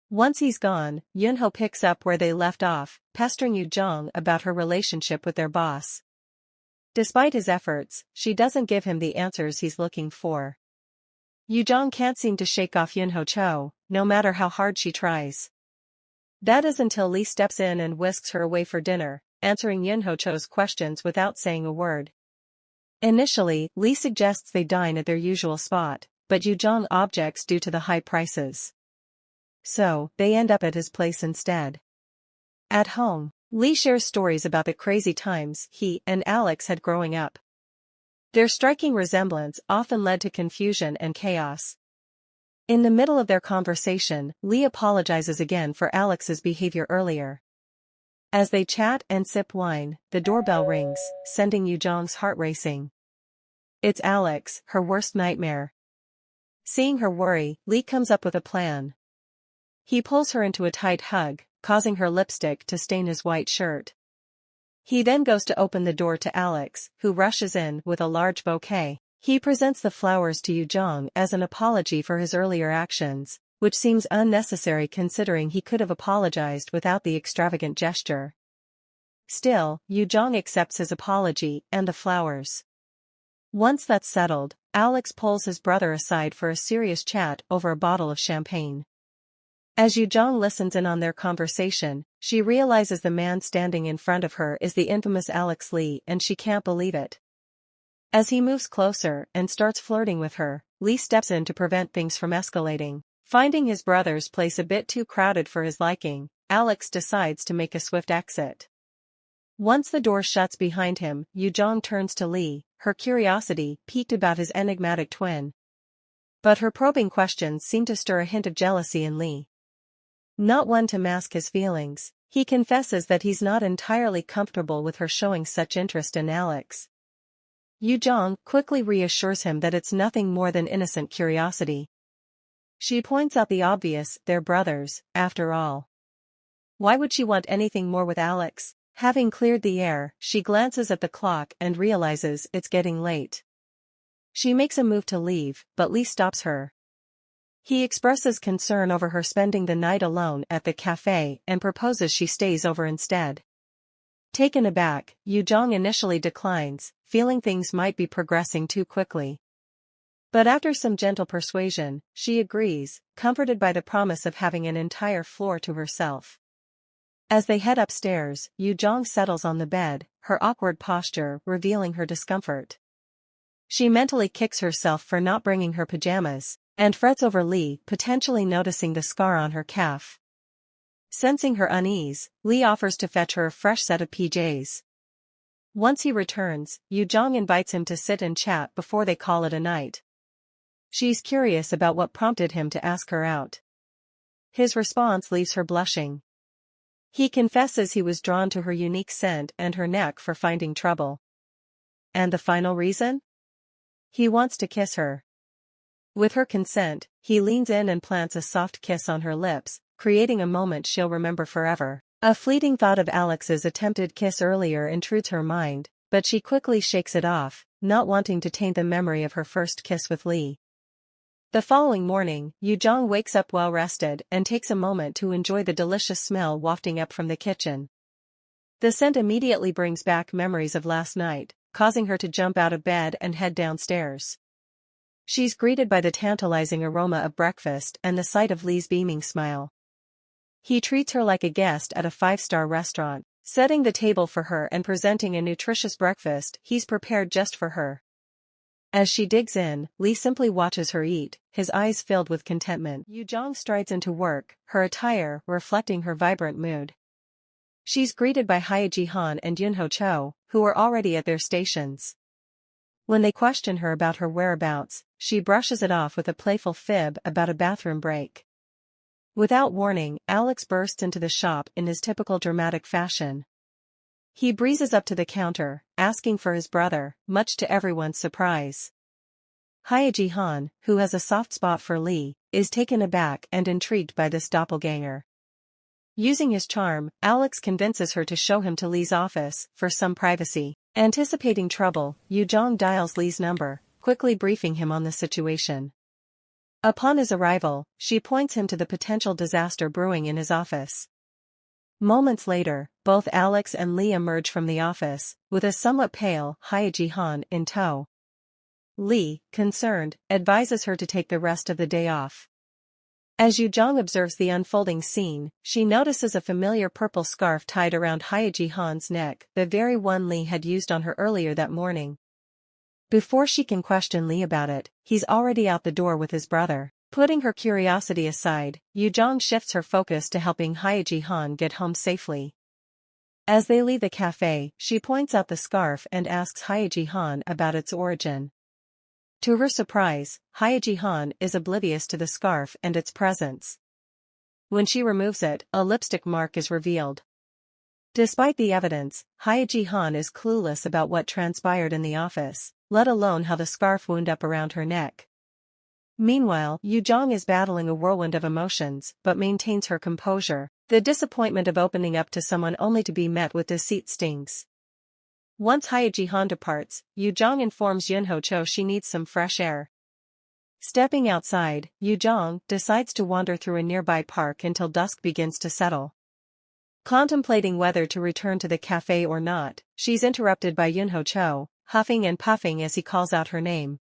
Once he's gone, Yunho picks up where they left off, pestering Yu-Jeong about her relationship with their boss. Despite his efforts, she doesn't give him the answers he's looking for. Yu-Jeong can't seem to shake off Yunho Cho, no matter how hard she tries. That is until Lee steps in and whisks her away for dinner, answering Yunho Cho's questions without saying a word. Initially, Lee suggests they dine at their usual spot, but Yu-Jeong objects due to the high prices. So, they end up at his place instead. At home, Lee shares stories about the crazy times he and Alex had growing up. Their striking resemblance often led to confusion and chaos. In the middle of their conversation, Lee apologizes again for Alex's behavior earlier. As they chat and sip wine, the doorbell rings, sending Yu-Jeong's heart racing. It's Alex, her worst nightmare. Seeing her worry, Lee comes up with a plan. He pulls her into a tight hug, causing her lipstick to stain his white shirt. He then goes to open the door to Alex, who rushes in with a large bouquet. He presents the flowers to Yu-Jeong as an apology for his earlier actions, which seems unnecessary considering he could have apologized without the extravagant gesture. Still, Yu-Jeong accepts his apology and the flowers. Once that's settled, Alex pulls his brother aside for a serious chat over a bottle of champagne. As Yu-Jeong listens in on their conversation, she realizes the man standing in front of her is the infamous Alex Lee and she can't believe it. As he moves closer and starts flirting with her, Lee steps in to prevent things from escalating. Finding his brother's place a bit too crowded for his liking, Alex decides to make a swift exit. Once the door shuts behind him, Yu-Jeong turns to Lee, her curiosity piqued about his enigmatic twin. But her probing questions seem to stir a hint of jealousy in Lee. Not one to mask his feelings, he confesses that he's not entirely comfortable with her showing such interest in Alex. Yu-Jeong quickly reassures him that it's nothing more than innocent curiosity. She points out the obvious, they're brothers, after all. Why would she want anything more with Alex? Having cleared the air, she glances at the clock and realizes it's getting late. She makes a move to leave, but Lee stops her. He expresses concern over her spending the night alone at the café and proposes she stays over instead. Taken aback, Yu-Jeong initially declines, feeling things might be progressing too quickly. But after some gentle persuasion, she agrees, comforted by the promise of having an entire floor to herself. As they head upstairs, Yu-Jeong settles on the bed, her awkward posture revealing her discomfort. She mentally kicks herself for not bringing her pajamas, and frets over Lee potentially noticing the scar on her calf. Sensing her unease, Lee offers to fetch her a fresh set of PJs. Once he returns, Yu-Jeong invites him to sit and chat before they call it a night. She's curious about what prompted him to ask her out. His response leaves her blushing. He confesses he was drawn to her unique scent and her knack for finding trouble. And the final reason? He wants to kiss her. With her consent, he leans in and plants a soft kiss on her lips, creating a moment she'll remember forever. A fleeting thought of Alex's attempted kiss earlier intrudes her mind, but she quickly shakes it off, not wanting to taint the memory of her first kiss with Lee. The following morning, Yu-Jeong wakes up well-rested and takes a moment to enjoy the delicious smell wafting up from the kitchen. The scent immediately brings back memories of last night, causing her to jump out of bed and head downstairs. She's greeted by the tantalizing aroma of breakfast and the sight of Lee's beaming smile. He treats her like a guest at a five-star restaurant, setting the table for her and presenting a nutritious breakfast he's prepared just for her. As she digs in, Lee simply watches her eat, his eyes filled with contentment. Yu-Jeong strides into work, her attire reflecting her vibrant mood. She's greeted by Hye-ji-han and Yun-ho-cho, who are already at their stations. When they question her about her whereabouts, she brushes it off with a playful fib about a bathroom break. Without warning, Alex bursts into the shop in his typical dramatic fashion. He breezes up to the counter, asking for his brother, much to everyone's surprise. Hye-ji-han, who has a soft spot for Lee, is taken aback and intrigued by this doppelganger. Using his charm, Alex convinces her to show him to Lee's office, for some privacy. Anticipating trouble, Yu-Jeong dials Lee's number, quickly briefing him on the situation. Upon his arrival, she points him to the potential disaster brewing in his office. Moments later, both Alex and Lee emerge from the office, with a somewhat pale Hye-ji-han in tow. Lee, concerned, advises her to take the rest of the day off. As Yu-Jeong observes the unfolding scene, she notices a familiar purple scarf tied around Hye-ji-han's neck, the very one Lee had used on her earlier that morning. Before she can question Lee about it, he's already out the door with his brother. Putting her curiosity aside, Yu-Jeong shifts her focus to helping Hye-ji-han get home safely. As they leave the cafe, she points out the scarf and asks Hye-ji-han about its origin. To her surprise, Hye-ji-han is oblivious to the scarf and its presence. When she removes it, a lipstick mark is revealed. Despite the evidence, Hye-ji-han is clueless about what transpired in the office, let alone how the scarf wound up around her neck. Meanwhile, Yu-Jeong is battling a whirlwind of emotions but maintains her composure. The disappointment of opening up to someone only to be met with deceit stings. Once Hye-ji-han departs, Yu-Jeong informs Yun-ho-cho she needs some fresh air. Stepping outside, Yu-Jeong decides to wander through a nearby park until dusk begins to settle. Contemplating whether to return to the cafe or not, she's interrupted by Yun-ho-cho, huffing and puffing as he calls out her name.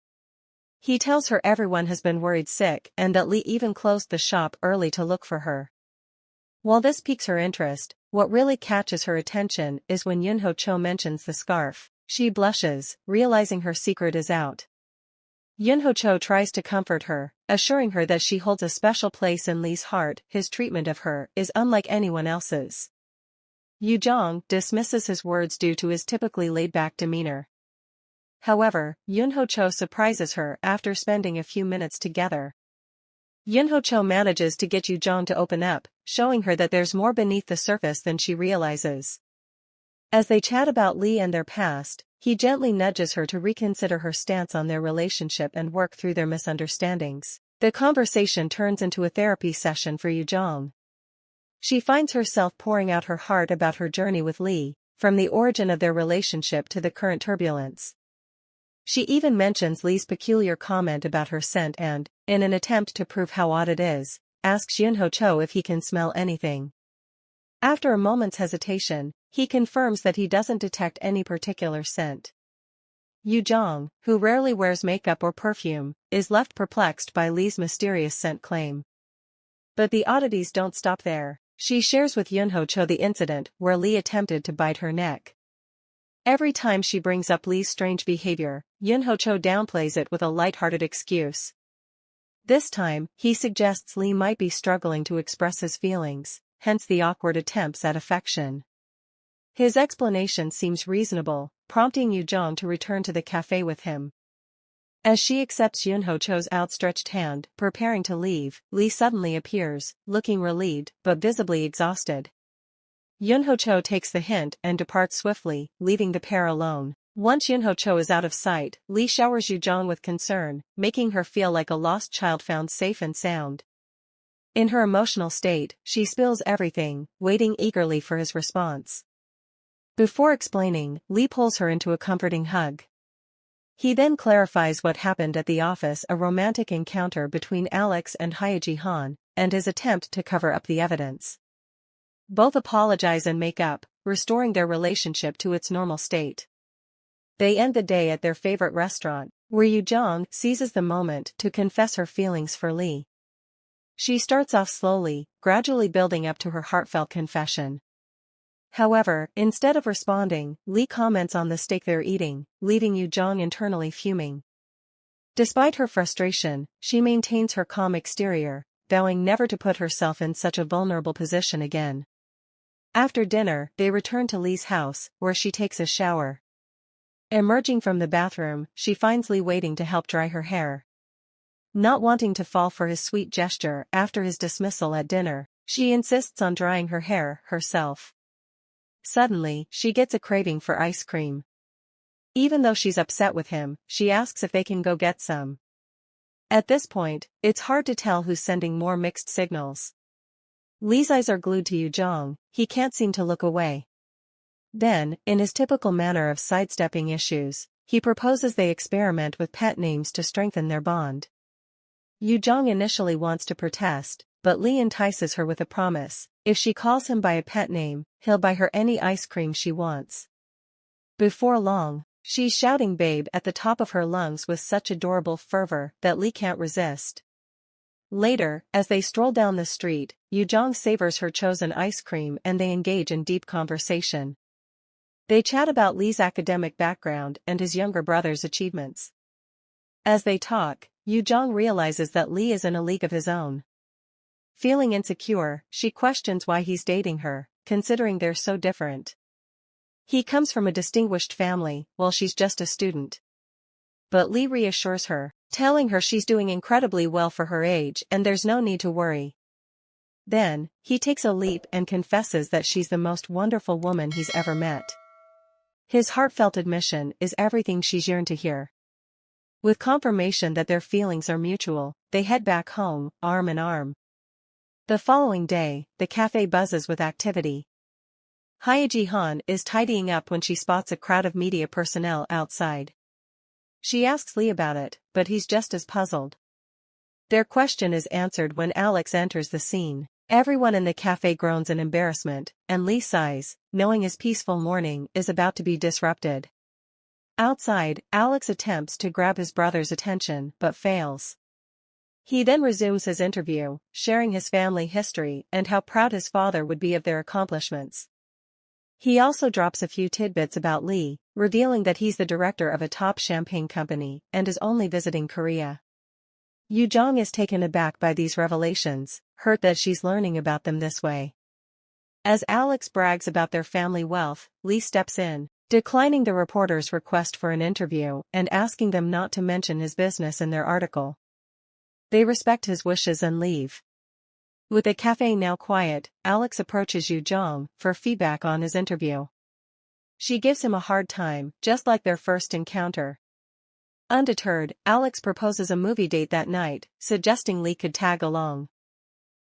He tells her everyone has been worried sick and that Lee even closed the shop early to look for her. While this piques her interest, what really catches her attention is when Yun-ho-cho mentions the scarf. She blushes, realizing her secret is out. Yun-ho-cho tries to comfort her, assuring her that she holds a special place in Lee's heart. His treatment of her is unlike anyone else's. Yu-Jeong dismisses his words due to his typically laid-back demeanor. However, Yun-ho-cho surprises her after spending a few minutes together. Yun-ho-cho manages to get Yu-Jeong to open up, showing her that there's more beneath the surface than she realizes. As they chat about Lee and their past, he gently nudges her to reconsider her stance on their relationship and work through their misunderstandings. The conversation turns into a therapy session for Yu-Jeong. She finds herself pouring out her heart about her journey with Lee, from the origin of their relationship to the current turbulence. She even mentions Lee's peculiar comment about her scent and, in an attempt to prove how odd it is, asks Yunho-cho if he can smell anything. After a moment's hesitation, he confirms that he doesn't detect any particular scent. Yu-Jeong, who rarely wears makeup or perfume, is left perplexed by Lee's mysterious scent claim. But the oddities don't stop there. She shares with Yunho-cho the incident where Lee attempted to bite her neck. Every time she brings up Lee's strange behavior, Yunho-cho downplays it with a lighthearted excuse. This time, he suggests Lee might be struggling to express his feelings, hence the awkward attempts at affection. His explanation seems reasonable, prompting Yu-Jeong to return to the café with him. As she accepts Yunho-cho's outstretched hand, preparing to leave, Lee suddenly appears, looking relieved but visibly exhausted. Yunho-cho takes the hint and departs swiftly, leaving the pair alone. Once Yunho-cho is out of sight, Lee showers Yu-Jeong with concern, making her feel like a lost child found safe and sound. In her emotional state, she spills everything, waiting eagerly for his response. Before explaining, Lee pulls her into a comforting hug. He then clarifies what happened at the office, a romantic encounter between Alex and Hye-ji-han, and his attempt to cover up the evidence. Both apologize and make up, restoring their relationship to its normal state. They end the day at their favorite restaurant, where Yu-Jeong seizes the moment to confess her feelings for Lee. She starts off slowly, gradually building up to her heartfelt confession. However, instead of responding, Lee comments on the steak they're eating, leaving Yu-Jeong internally fuming. Despite her frustration, she maintains her calm exterior, vowing never to put herself in such a vulnerable position again. After dinner, they return to Lee's house, where she takes a shower. Emerging from the bathroom, she finds Lee waiting to help dry her hair. Not wanting to fall for his sweet gesture after his dismissal at dinner, she insists on drying her hair herself. Suddenly, she gets a craving for ice cream. Even though she's upset with him, she asks if they can go get some. At this point, it's hard to tell who's sending more mixed signals. Lee's eyes are glued to Yu-Jeong, he can't seem to look away. Then, in his typical manner of sidestepping issues, he proposes they experiment with pet names to strengthen their bond. Yu-Jeong initially wants to protest, but Lee entices her with a promise: if she calls him by a pet name, he'll buy her any ice cream she wants. Before long, she's shouting "babe" at the top of her lungs with such adorable fervor that Lee can't resist. Later, as they stroll down the street, Yu-Jeong savors her chosen ice cream and they engage in deep conversation. They chat about Lee's academic background and his younger brother's achievements. As they talk, Yu-Jeong realizes that Lee is in a league of his own. Feeling insecure, she questions why he's dating her, considering they're so different. He comes from a distinguished family, while she's just a student. But Lee reassures her, telling her she's doing incredibly well for her age and there's no need to worry. Then, he takes a leap and confesses that she's the most wonderful woman he's ever met. His heartfelt admission is everything she's yearned to hear. With confirmation that their feelings are mutual, they head back home, arm in arm. The following day, the cafe buzzes with activity. Hye-ji-han is tidying up when she spots a crowd of media personnel outside. She asks Lee about it, but he's just as puzzled. Their question is answered when Alex enters the scene. Everyone in the cafe groans in embarrassment, and Lee sighs, knowing his peaceful morning is about to be disrupted. Outside, Alex attempts to grab his brother's attention but fails. He then resumes his interview, sharing his family history and how proud his father would be of their accomplishments. He also drops a few tidbits about Lee, revealing that he's the director of a top champagne company and is only visiting Korea. Yu-Jeong is taken aback by these revelations, hurt that she's learning about them this way. As Alex brags about their family wealth, Lee steps in, declining the reporter's request for an interview and asking them not to mention his business in their article. They respect his wishes and leave. With the cafe now quiet, Alex approaches Yu-Jeong for feedback on his interview. She gives him a hard time, just like their first encounter. Undeterred, Alex proposes a movie date that night, suggesting Lee could tag along.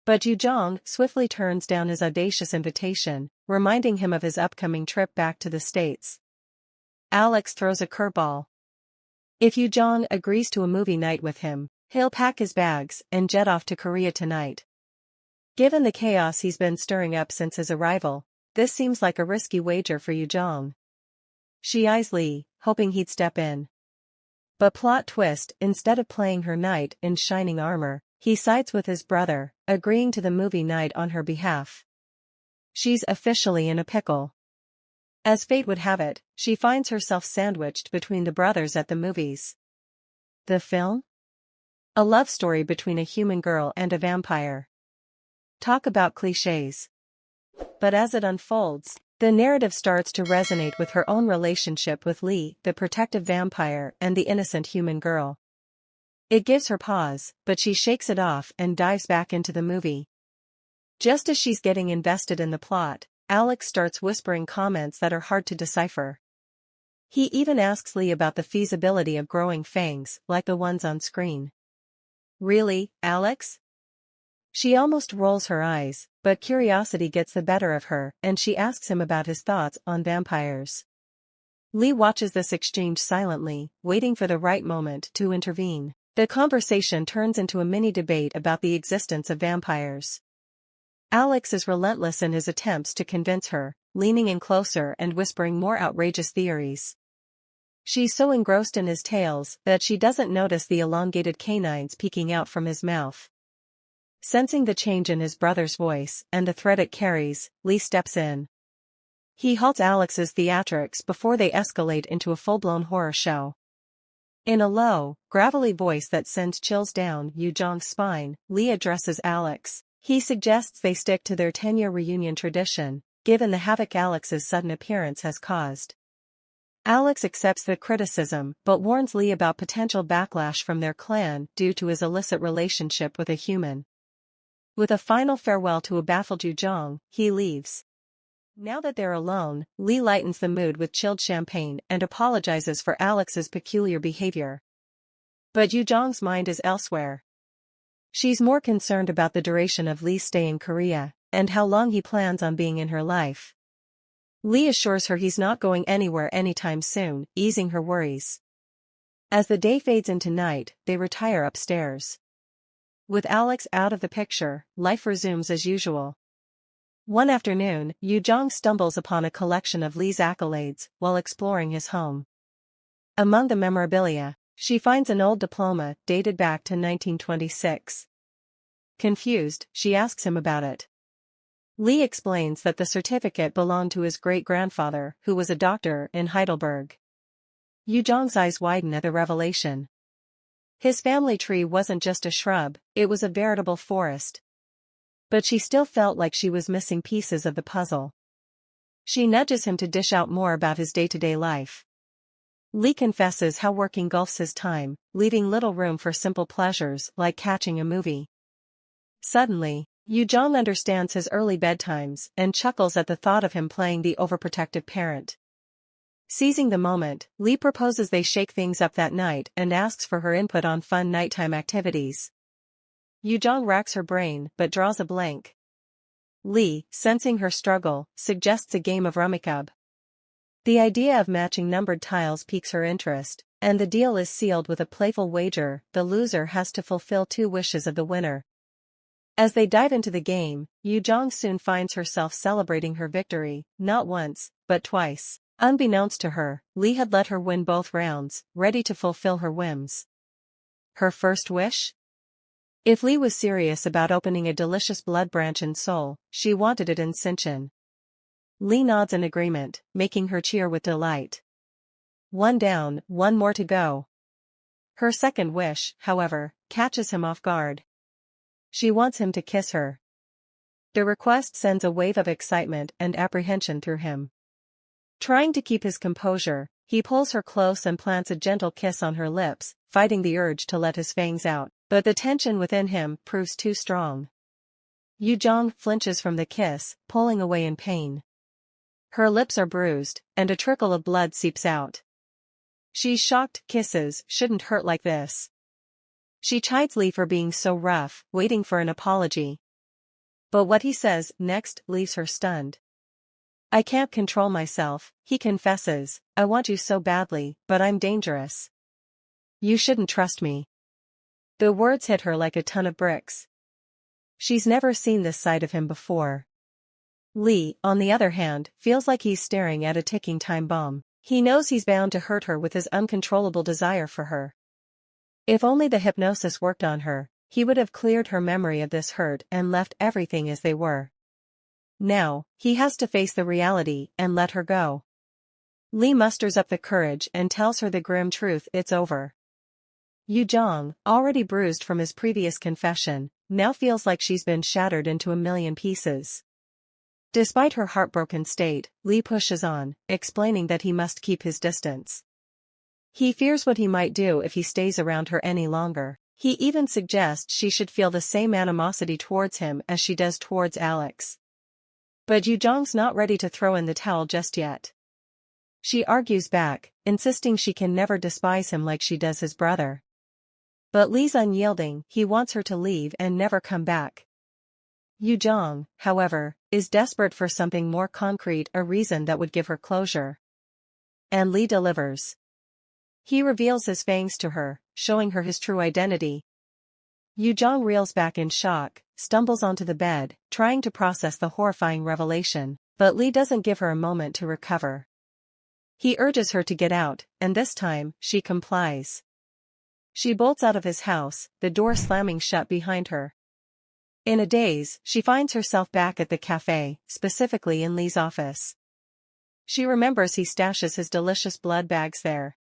But Yu-Jeong swiftly turns down his audacious invitation, reminding him of his upcoming trip back to the States. Alex throws a curveball. If Yu-Jeong agrees to a movie night with him, he'll pack his bags and jet off to Korea tonight. Given the chaos he's been stirring up since his arrival, this seems like a risky wager for Yu-Jeong. She eyes Lee, hoping he'd step in. But plot twist, instead of playing her knight in shining armor, he sides with his brother, agreeing to the movie night on her behalf. She's officially in a pickle. As fate would have it, she finds herself sandwiched between the brothers at the movies. The film? A love story between a human girl and a vampire. Talk about clichés. But as it unfolds, the narrative starts to resonate with her own relationship with Lee, the protective vampire, and the innocent human girl. It gives her pause, but she shakes it off and dives back into the movie. Just as she's getting invested in the plot, Alex starts whispering comments that are hard to decipher. He even asks Lee about the feasibility of growing fangs, like the ones on screen. Really, Alex? She almost rolls her eyes, but curiosity gets the better of her, and she asks him about his thoughts on vampires. Lee watches this exchange silently, waiting for the right moment to intervene. The conversation turns into a mini debate about the existence of vampires. Alex is relentless in his attempts to convince her, leaning in closer and whispering more outrageous theories. She's so engrossed in his tales that she doesn't notice the elongated canines peeking out from his mouth. Sensing the change in his brother's voice and the threat it carries, Lee steps in. He halts Alex's theatrics before they escalate into a full-blown horror show. In a low, gravelly voice that sends chills down Yu-Jeong's spine, Lee addresses Alex. He suggests they stick to their 10-year reunion tradition, given the havoc Alex's sudden appearance has caused. Alex accepts the criticism but warns Lee about potential backlash from their clan due to his illicit relationship with a human. With a final farewell to a baffled Yu-Jeong, he leaves. Now that they're alone, Lee lightens the mood with chilled champagne and apologizes for Alex's peculiar behavior. But Yu-Jeong's mind is elsewhere. She's more concerned about the duration of Lee's stay in Korea, and how long he plans on being in her life. Lee assures her he's not going anywhere anytime soon, easing her worries. As the day fades into night, they retire upstairs. With Alex out of the picture, life resumes as usual. One afternoon, Yu-Jeong stumbles upon a collection of Lee's accolades while exploring his home. Among the memorabilia, she finds an old diploma dated back to 1926. Confused, she asks him about it. Lee explains that the certificate belonged to his great-grandfather, who was a doctor in Heidelberg. Yu-Jeong's eyes widen at the revelation. His family tree wasn't just a shrub, it was a veritable forest. But she still felt like she was missing pieces of the puzzle. She nudges him to dish out more about his day-to-day life. Lee confesses how work engulfs his time, leaving little room for simple pleasures like catching a movie. Suddenly, Yu-Jeong understands his early bedtimes and chuckles at the thought of him playing the overprotective parent. Seizing the moment, Lee proposes they shake things up that night and asks for her input on fun nighttime activities. Yu-Jeong racks her brain but draws a blank. Lee, sensing her struggle, suggests a game of rummikub. The idea of matching numbered tiles piques her interest, and the deal is sealed with a playful wager: the loser has to fulfill 2 wishes of the winner. As they dive into the game, Yu-Jeong soon finds herself celebrating her victory, not once, but twice. Unbeknownst to her, Lee had let her win both rounds, ready to fulfill her whims. Her first wish? If Lee was serious about opening a delicious blood branch in Seoul, she wanted it in Sinchon. Lee nods in agreement, making her cheer with delight. 1 down, 1 more to go. Her second wish, however, catches him off guard. She wants him to kiss her. The request sends a wave of excitement and apprehension through him. Trying to keep his composure, he pulls her close and plants a gentle kiss on her lips, fighting the urge to let his fangs out, but the tension within him proves too strong. Yu-Jeong flinches from the kiss, pulling away in pain. Her lips are bruised, and a trickle of blood seeps out. She's shocked. Kisses shouldn't hurt like this. She chides Lee for being so rough, waiting for an apology. But what he says next leaves her stunned. I can't control myself, he confesses, I want you so badly, but I'm dangerous. You shouldn't trust me. The words hit her like a ton of bricks. She's never seen this side of him before. Lee, on the other hand, feels like he's staring at a ticking time bomb. He knows he's bound to hurt her with his uncontrollable desire for her. If only the hypnosis worked on her, he would have cleared her memory of this hurt and left everything as they were. Now, he has to face the reality and let her go. Lee musters up the courage and tells her the grim truth: it's over. Yu-Jeong, already bruised from his previous confession, now feels like she's been shattered into a million pieces. Despite her heartbroken state, Lee pushes on, explaining that he must keep his distance. He fears what he might do if he stays around her any longer. He even suggests she should feel the same animosity towards him as she does towards Alex. But Yu-Jeong's not ready to throw in the towel just yet. She argues back, insisting she can never despise him like she does his brother. But Lee's unyielding, he wants her to leave and never come back. Yu-Jeong, however, is desperate for something more concrete, a reason that would give her closure. And Lee delivers. He reveals his fangs to her, showing her his true identity. Yu-Jeong reels back in shock, stumbles onto the bed, trying to process the horrifying revelation, but Lee doesn't give her a moment to recover. He urges her to get out, and this time, she complies. She bolts out of his house, the door slamming shut behind her. In a daze, she finds herself back at the café, specifically in Lee's office. She remembers he stashes his delicious blood bags there.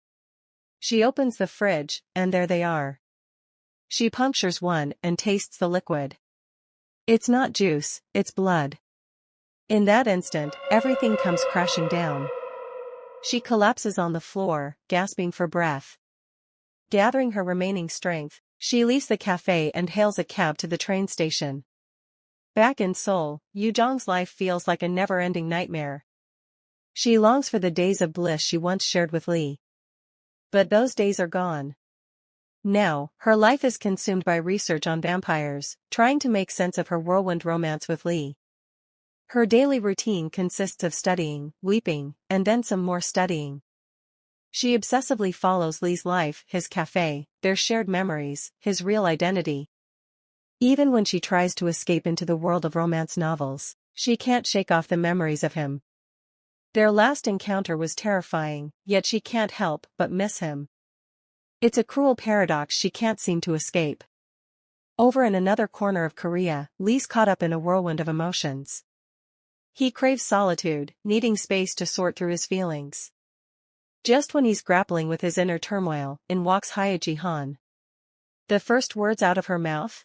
She opens the fridge, and there they are. She punctures one and tastes the liquid. It's not juice, it's blood. In that instant, everything comes crashing down. She collapses on the floor, gasping for breath. Gathering her remaining strength, she leaves the cafe and hails a cab to the train station. Back in Seoul, Yu-Jeong's life feels like a never-ending nightmare. She longs for the days of bliss she once shared with Lee. But those days are gone. Now, her life is consumed by research on vampires, trying to make sense of her whirlwind romance with Lee. Her daily routine consists of studying, weeping, and then some more studying. She obsessively follows Lee's life, his cafe, their shared memories, his real identity. Even when she tries to escape into the world of romance novels, she can't shake off the memories of him. Their last encounter was terrifying, yet she can't help but miss him. It's a cruel paradox she can't seem to escape. Over in another corner of Korea, Lee's caught up in a whirlwind of emotions. He craves solitude, needing space to sort through his feelings. Just when he's grappling with his inner turmoil, in walks Hye-ji-han. The first words out of her mouth?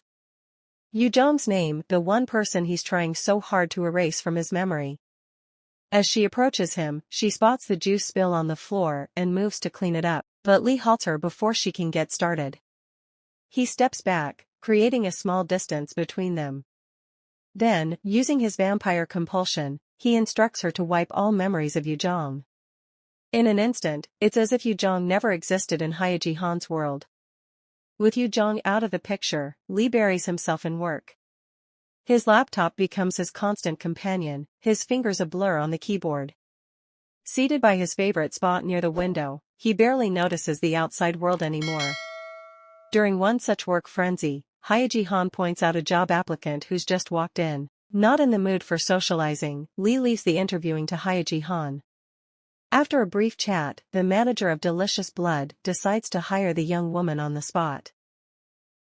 Yu-Jeong's name, the one person he's trying so hard to erase from his memory. As she approaches him, she spots the juice spill on the floor and moves to clean it up, but Lee halts her before she can get started. He steps back, creating a small distance between them. Then, using his vampire compulsion, he instructs her to wipe all memories of Yu-Jeong. In an instant, it's as if Yu-Jeong never existed in Hye-ji-han's world. With Yu-Jeong out of the picture, Lee buries himself in work. His laptop becomes his constant companion, his fingers a blur on the keyboard. Seated by his favorite spot near the window, he barely notices the outside world anymore. During one such work frenzy, Hye-ji-han points out a job applicant who's just walked in. Not in the mood for socializing, Lee leaves the interviewing to Hye-ji-han. After a brief chat, the manager of Delicious Blood decides to hire the young woman on the spot.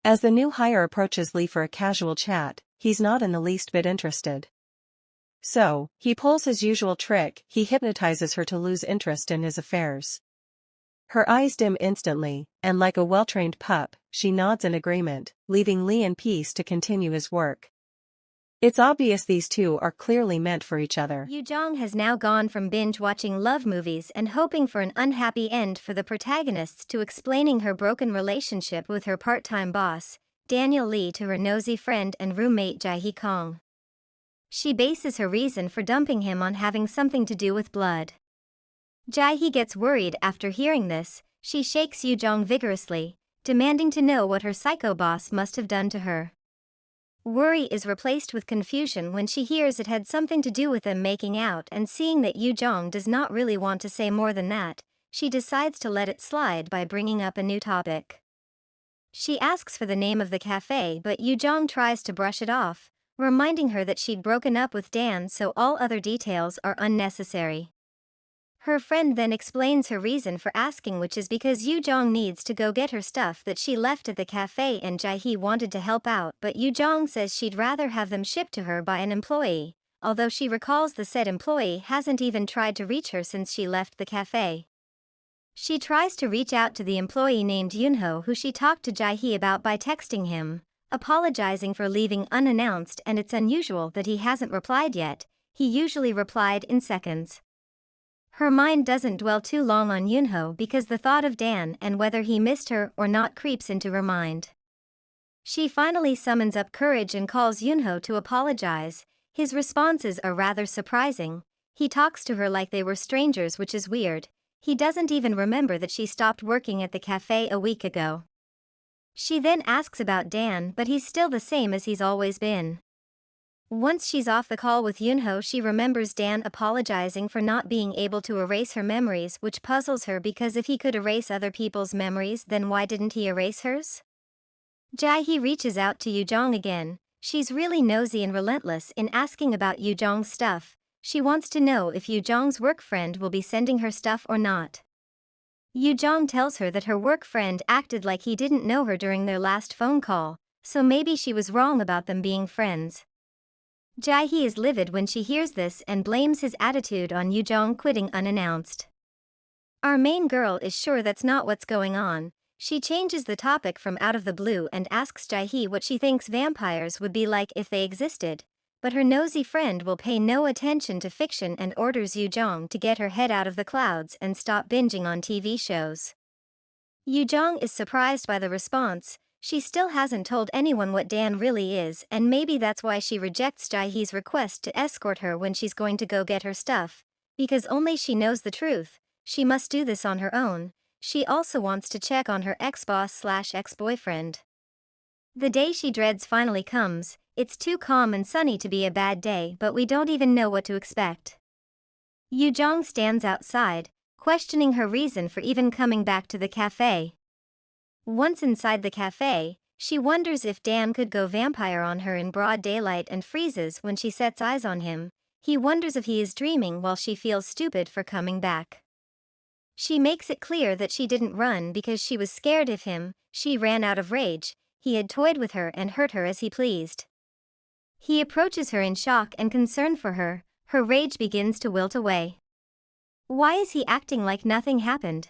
As the new hire approaches Lee for a casual chat, he's not in the least bit interested. So, he pulls his usual trick, he hypnotizes her to lose interest in his affairs. Her eyes dim instantly, and like a well-trained pup, she nods in agreement, leaving Lee in peace to continue his work. It's obvious these two are clearly meant for each other. Yu-Jeong has now gone from binge-watching love movies and hoping for an unhappy end for the protagonists to explaining her broken relationship with her part-time boss, Daniel Lee, to her nosy friend and roommate Jae-hee Kong. She bases her reason for dumping him on having something to do with blood. Jae-hee gets worried after hearing this. She shakes Yu-Jeong vigorously, demanding to know what her psycho boss must have done to her. Worry is replaced with confusion when she hears it had something to do with them making out, and seeing that Yu-Jeong does not really want to say more than that, she decides to let it slide by bringing up a new topic. She asks for the name of the cafe, but Yu-Jeong tries to brush it off, reminding her that she'd broken up with Dan, so all other details are unnecessary. Her friend then explains her reason for asking, which is because Yu-Jeong needs to go get her stuff that she left at the cafe, and Jae-hee wanted to help out, but Yu-Jeong says she'd rather have them shipped to her by an employee, although she recalls the said employee hasn't even tried to reach her since she left the cafe. She tries to reach out to the employee named Yunho, who she talked to Jae-hee about by texting him, apologizing for leaving unannounced, and it's unusual that he hasn't replied yet. He usually replied in seconds. Her mind doesn't dwell too long on Yunho because the thought of Dan and whether he missed her or not creeps into her mind. She finally summons up courage and calls Yunho to apologize. His responses are rather surprising. He talks to her like they were strangers, which is weird. He doesn't even remember that she stopped working at the cafe a week ago. She then asks about Dan, but he's still the same as he's always been. Once she's off the call with Yunho, she remembers Dan apologizing for not being able to erase her memories, which puzzles her because if he could erase other people's memories, then why didn't he erase hers? Jae-hee reaches out to Yu-Jeong again. She's really nosy and relentless in asking about Yu-Jeong's stuff. She wants to know if Yu-Jeong's work friend will be sending her stuff or not. Yu-Jeong tells her that her work friend acted like he didn't know her during their last phone call, so maybe she was wrong about them being friends. Jae-hee is livid when she hears this and blames his attitude on Yu-Jeong quitting unannounced. Our main girl is sure that's not what's going on. She changes the topic from out of the blue and asks Jae-hee what she thinks vampires would be like if they existed, but her nosy friend will pay no attention to fiction and orders Yu-Jeong to get her head out of the clouds and stop binging on TV shows. Yu-Jeong is surprised by the response. She still hasn't told anyone what Dan really is, and maybe that's why she rejects Jae-hee's request to escort her when she's going to go get her stuff, because only she knows the truth. She must do this on her own. She also wants to check on her ex-boss/ex-boyfriend. The day she dreads finally comes. It's too calm and sunny to be a bad day, but we don't even know what to expect. Yu-Jeong stands outside, questioning her reason for even coming back to the cafe. Once inside the cafe, she wonders if Dan could go vampire on her in broad daylight and freezes when she sets eyes on him. He wonders if he is dreaming while she feels stupid for coming back. She makes it clear that she didn't run because she was scared of him. She ran out of rage. He had toyed with her and hurt her as he pleased. He approaches her in shock and concern for her. Her rage begins to wilt away. Why is he acting like nothing happened?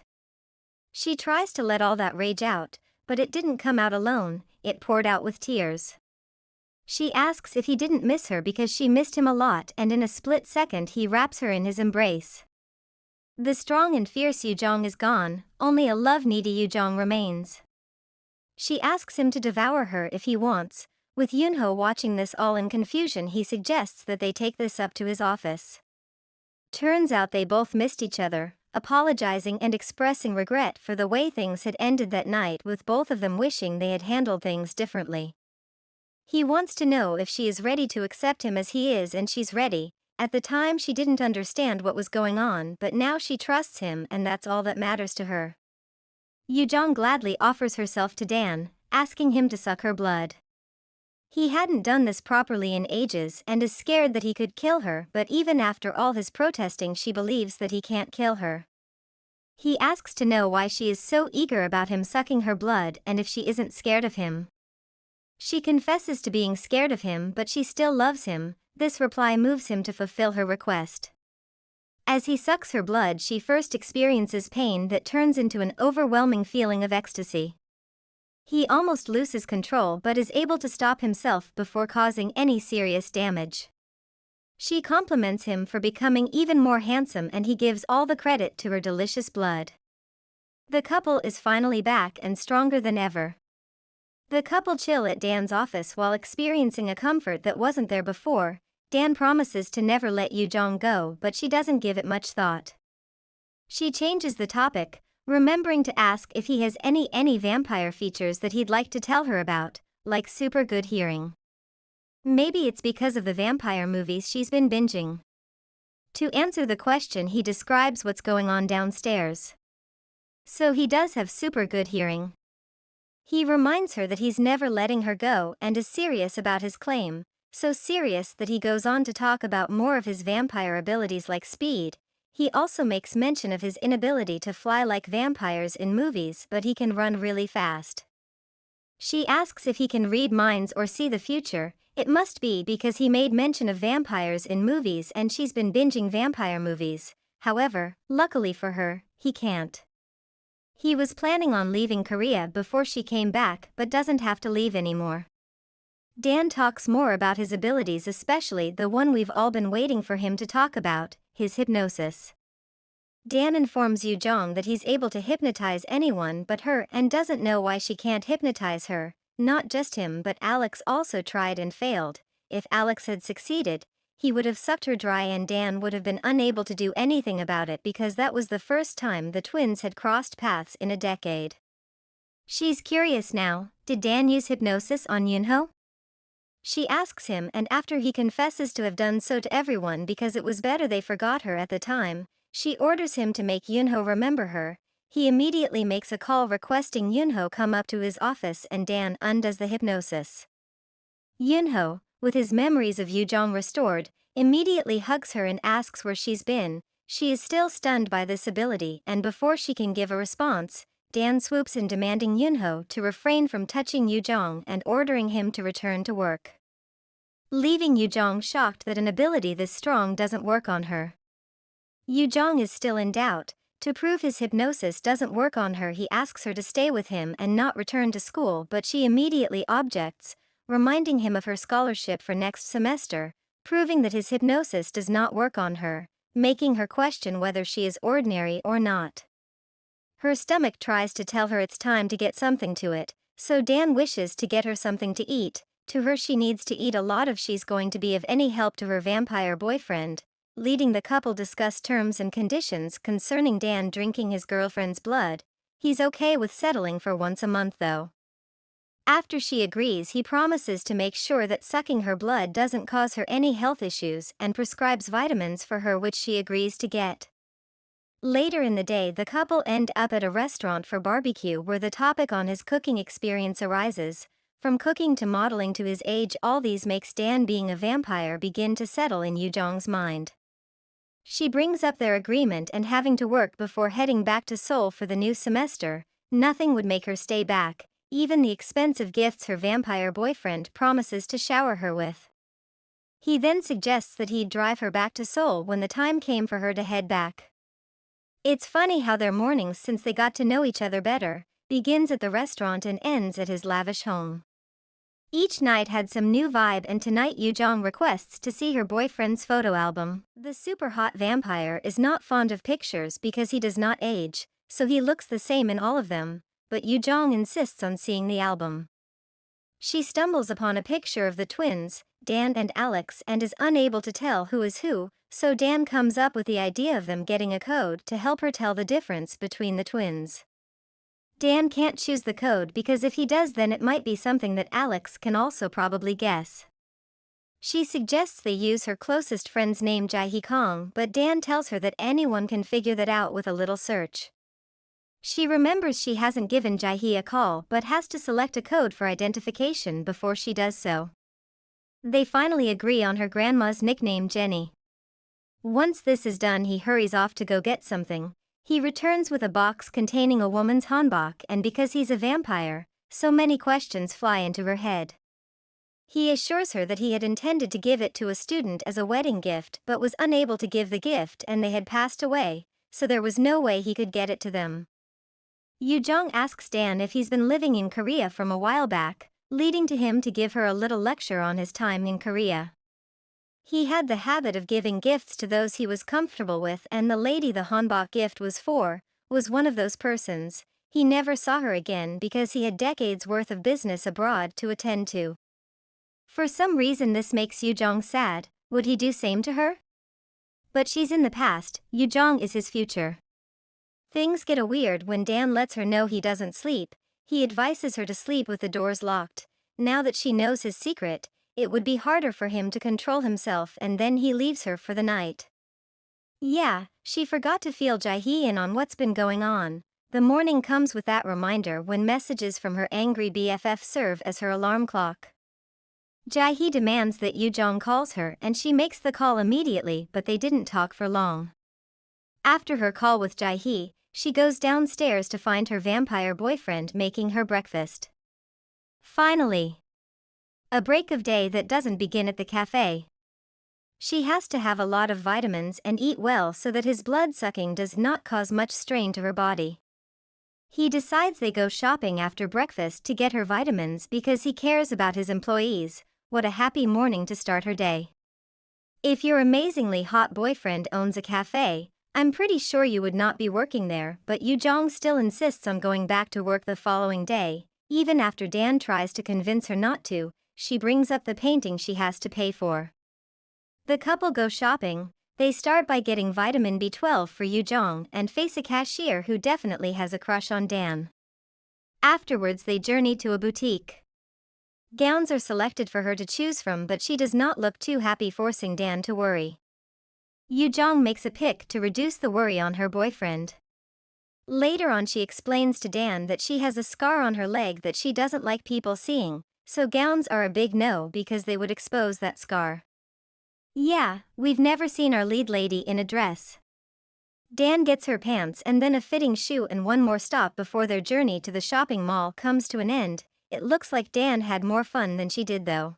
She tries to let all that rage out, but it didn't come out alone, it poured out with tears. She asks if he didn't miss her because she missed him a lot, and in a split second he wraps her in his embrace. The strong and fierce Yu-Jeong is gone, only a love-needy Yu-Jeong remains. She asks him to devour her if he wants. With Yunho watching this all in confusion, he suggests that they take this up to his office. Turns out they both missed each other, apologizing and expressing regret for the way things had ended that night, with both of them wishing they had handled things differently. He wants to know if she is ready to accept him as he is, and she's ready. At the time she didn't understand what was going on, but now she trusts him, and that's all that matters to her. Yu-Jeong gladly offers herself to Dan, asking him to suck her blood. He hadn't done this properly in ages and is scared that he could kill her, but even after all his protesting, she believes that he can't kill her. He asks to know why she is so eager about him sucking her blood and if she isn't scared of him. She confesses to being scared of him, but she still loves him. This reply moves him to fulfill her request. As he sucks her blood, she first experiences pain that turns into an overwhelming feeling of ecstasy. He almost loses control but is able to stop himself before causing any serious damage. She compliments him for becoming even more handsome, and he gives all the credit to her delicious blood. The couple is finally back and stronger than ever. The couple chill at Dan's office while experiencing a comfort that wasn't there before. Dan promises to never let Yu-Jeong go, but she doesn't give it much thought. She changes the topic, remembering to ask if he has any vampire features that he'd like to tell her about, like super good hearing. Maybe it's because of the vampire movies she's been binging. To answer the question, he describes what's going on downstairs. So he does have super good hearing. He reminds her that he's never letting her go and is serious about his claim, so serious that he goes on to talk about more of his vampire abilities like speed. He also makes mention of his inability to fly like vampires in movies, but he can run really fast. She asks if he can read minds or see the future. It must be because he made mention of vampires in movies and she's been binging vampire movies. However, luckily for her, he can't. He was planning on leaving Korea before she came back but doesn't have to leave anymore. Dan talks more about his abilities, especially the one we've all been waiting for him to talk about, his hypnosis. Dan informs Yu-Jeong that he's able to hypnotize anyone but her and doesn't know why she can't hypnotize her. Not just him, but Alex also tried and failed. If Alex had succeeded, he would have sucked her dry and Dan would have been unable to do anything about it because that was the first time the twins had crossed paths in a decade. She's curious now, did Dan use hypnosis on Yunho? She asks him, and after he confesses to have done so to everyone because it was better they forgot her at the time, she orders him to make Yunho remember her. He immediately makes a call requesting Yunho come up to his office and Dan undoes the hypnosis. Yunho, with his memories of Yu-Jeong restored, immediately hugs her and asks where she's been. She is still stunned by this ability, and before she can give a response, Dan swoops in demanding Yunho to refrain from touching Yu-Jeong and ordering him to return to work. Leaving Yu-Jeong shocked that an ability this strong doesn't work on her. Yu-Jeong is still in doubt. To prove his hypnosis doesn't work on her, he asks her to stay with him and not return to school, but she immediately objects, reminding him of her scholarship for next semester, proving that his hypnosis does not work on her, making her question whether she is ordinary or not. Her stomach tries to tell her it's time to get something to it, so Dan wishes to get her something to eat. To her, she needs to eat a lot if she's going to be of any help to her vampire boyfriend. Leading the couple discuss terms and conditions concerning Dan drinking his girlfriend's blood. He's okay with settling for once a month though. After she agrees, he promises to make sure that sucking her blood doesn't cause her any health issues and prescribes vitamins for her, which she agrees to get. Later in the day, the couple end up at a restaurant for barbecue where the topic on his cooking experience arises. From cooking to modeling to his age, all these makes Dan being a vampire begin to settle in Yu-Jeong's mind. She brings up their agreement and having to work before heading back to Seoul for the new semester. Nothing would make her stay back, even the expensive gifts her vampire boyfriend promises to shower her with. He then suggests that he'd drive her back to Seoul when the time came for her to head back. It's funny how their mornings since they got to know each other better begins at the restaurant and ends at his lavish home. Each night had some new vibe, and tonight Yu-Jeong requests to see her boyfriend's photo album. The super hot vampire is not fond of pictures because he does not age, so he looks the same in all of them, but Yu-Jeong insists on seeing the album. She stumbles upon a picture of the twins, Dan and Alex, and is unable to tell who is who, so Dan comes up with the idea of them getting a code to help her tell the difference between the twins. Dan can't choose the code because if he does, then it might be something that Alex can also probably guess. She suggests they use her closest friend's name, Jae-hee Kong, but Dan tells her that anyone can figure that out with a little search. She remembers she hasn't given Jae-hee a call but has to select a code for identification before she does so. They finally agree on her grandma's nickname, Jenny. Once this is done, he hurries off to go get something. He returns with a box containing a woman's hanbok, and because he's a vampire, so many questions fly into her head. He assures her that he had intended to give it to a student as a wedding gift but was unable to give the gift and they had passed away, so there was no way he could get it to them. Yu-Jeong asks Dan if he's been living in Korea from a while back, leading to him to give her a little lecture on his time in Korea. He had the habit of giving gifts to those he was comfortable with, and the lady the hanbok gift was for was one of those persons. He never saw her again because he had decades worth of business abroad to attend to. For some reason this makes Yu-Jeong sad. Would he do same to her? But she's in the past, Yu-Jeong is his future. Things get weird when Dan lets her know he doesn't sleep. He advises her to sleep with the doors locked. Now that she knows his secret, it would be harder for him to control himself, and then he leaves her for the night. Yeah, she forgot to fill Jae-hee in on what's been going on. The morning comes with that reminder when messages from her angry BFF serve as her alarm clock. Jae-hee demands that Yu-Jeong calls her, and she makes the call immediately, but they didn't talk for long. After her call with Jae-hee, she goes downstairs to find her vampire boyfriend making her breakfast. Finally, a break of day that doesn't begin at the cafe. She has to have a lot of vitamins and eat well so that his blood sucking does not cause much strain to her body. He decides they go shopping after breakfast to get her vitamins because he cares about his employees. What a happy morning to start her day. If your amazingly hot boyfriend owns a cafe, I'm pretty sure you would not be working there, but Yu-Jeong still insists on going back to work the following day. Even after Dan tries to convince her not to, she brings up the painting she has to pay for. The couple go shopping. They start by getting vitamin B12 for Yu-Jeong and face a cashier who definitely has a crush on Dan. Afterwards they journey to a boutique. Gowns are selected for her to choose from, but she does not look too happy, forcing Dan to worry. Yu-Jeong makes a pick to reduce the worry on her boyfriend. Later on she explains to Dan that she has a scar on her leg that she doesn't like people seeing, so gowns are a big no because they would expose that scar. Yeah, we've never seen our lead lady in a dress. Dan gets her pants and then a fitting shoe, and one more stop before their journey to the shopping mall comes to an end. It looks like Dan had more fun than she did though.